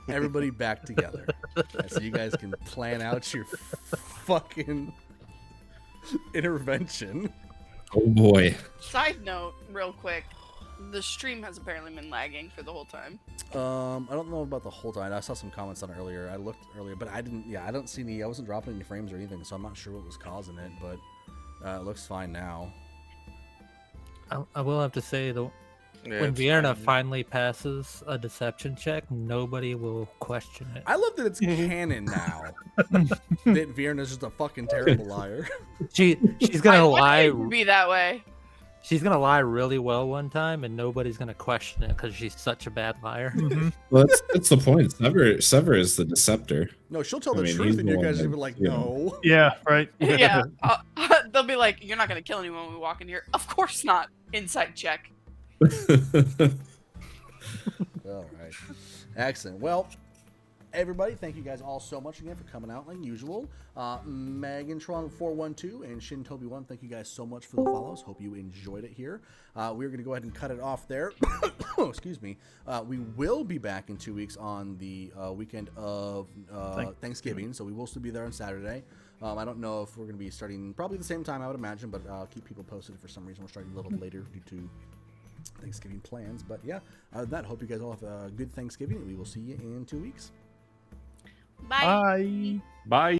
Speaker 1: Everybody back together, so you guys can plan out your fucking intervention.
Speaker 7: Oh boy.
Speaker 2: Side note, real quick, the stream has apparently been lagging for the whole time.
Speaker 1: I don't know about the whole time. I saw some comments on it earlier. I looked earlier, but I didn't. Yeah, I don't see any. I wasn't dropping any frames or anything, so I'm not sure what was causing it. But it looks fine now.
Speaker 3: I will have to say though,
Speaker 5: Yeah,
Speaker 3: when
Speaker 5: it's
Speaker 3: Vienna
Speaker 5: fine.
Speaker 3: finally passes a deception check, nobody will question it.
Speaker 1: I love that it's canon now. That Vierna's just a fucking terrible liar.
Speaker 3: She's
Speaker 2: I
Speaker 3: gonna
Speaker 2: want
Speaker 3: lie.
Speaker 2: it to be that way.
Speaker 3: She's gonna lie really well one time, and nobody's gonna question it because she's such a bad liar.
Speaker 7: Well, that's the point. Sever is the deceptor.
Speaker 1: No, she'll tell
Speaker 7: I
Speaker 1: the
Speaker 7: mean,
Speaker 1: truth,
Speaker 7: he's
Speaker 1: and
Speaker 7: the
Speaker 1: you
Speaker 7: one
Speaker 1: guys are gonna be
Speaker 7: that's,
Speaker 1: like,
Speaker 7: you know.
Speaker 1: no.
Speaker 6: Yeah, right.
Speaker 2: Yeah. They'll be like, you're not going to kill anyone when we walk in here. Of course not. Insight check.
Speaker 1: All right. Excellent. Well, everybody, thank you guys all so much again for coming out like usual. Megantrong412 and Shintobi1, thank you guys so much for the follows. Hope you enjoyed it here. We're going to go ahead and cut it off there. Excuse me. We will be back in 2 weeks on the weekend of Thanksgiving, so we will still be there on Saturday. I don't know if we're going to be starting probably the same time, I would imagine, but I'll keep people posted. For some reason, we're starting a little later due to Thanksgiving plans. But yeah, other than that, hope you guys all have a good Thanksgiving, and we will see you in 2 weeks.
Speaker 2: Bye.
Speaker 8: Bye.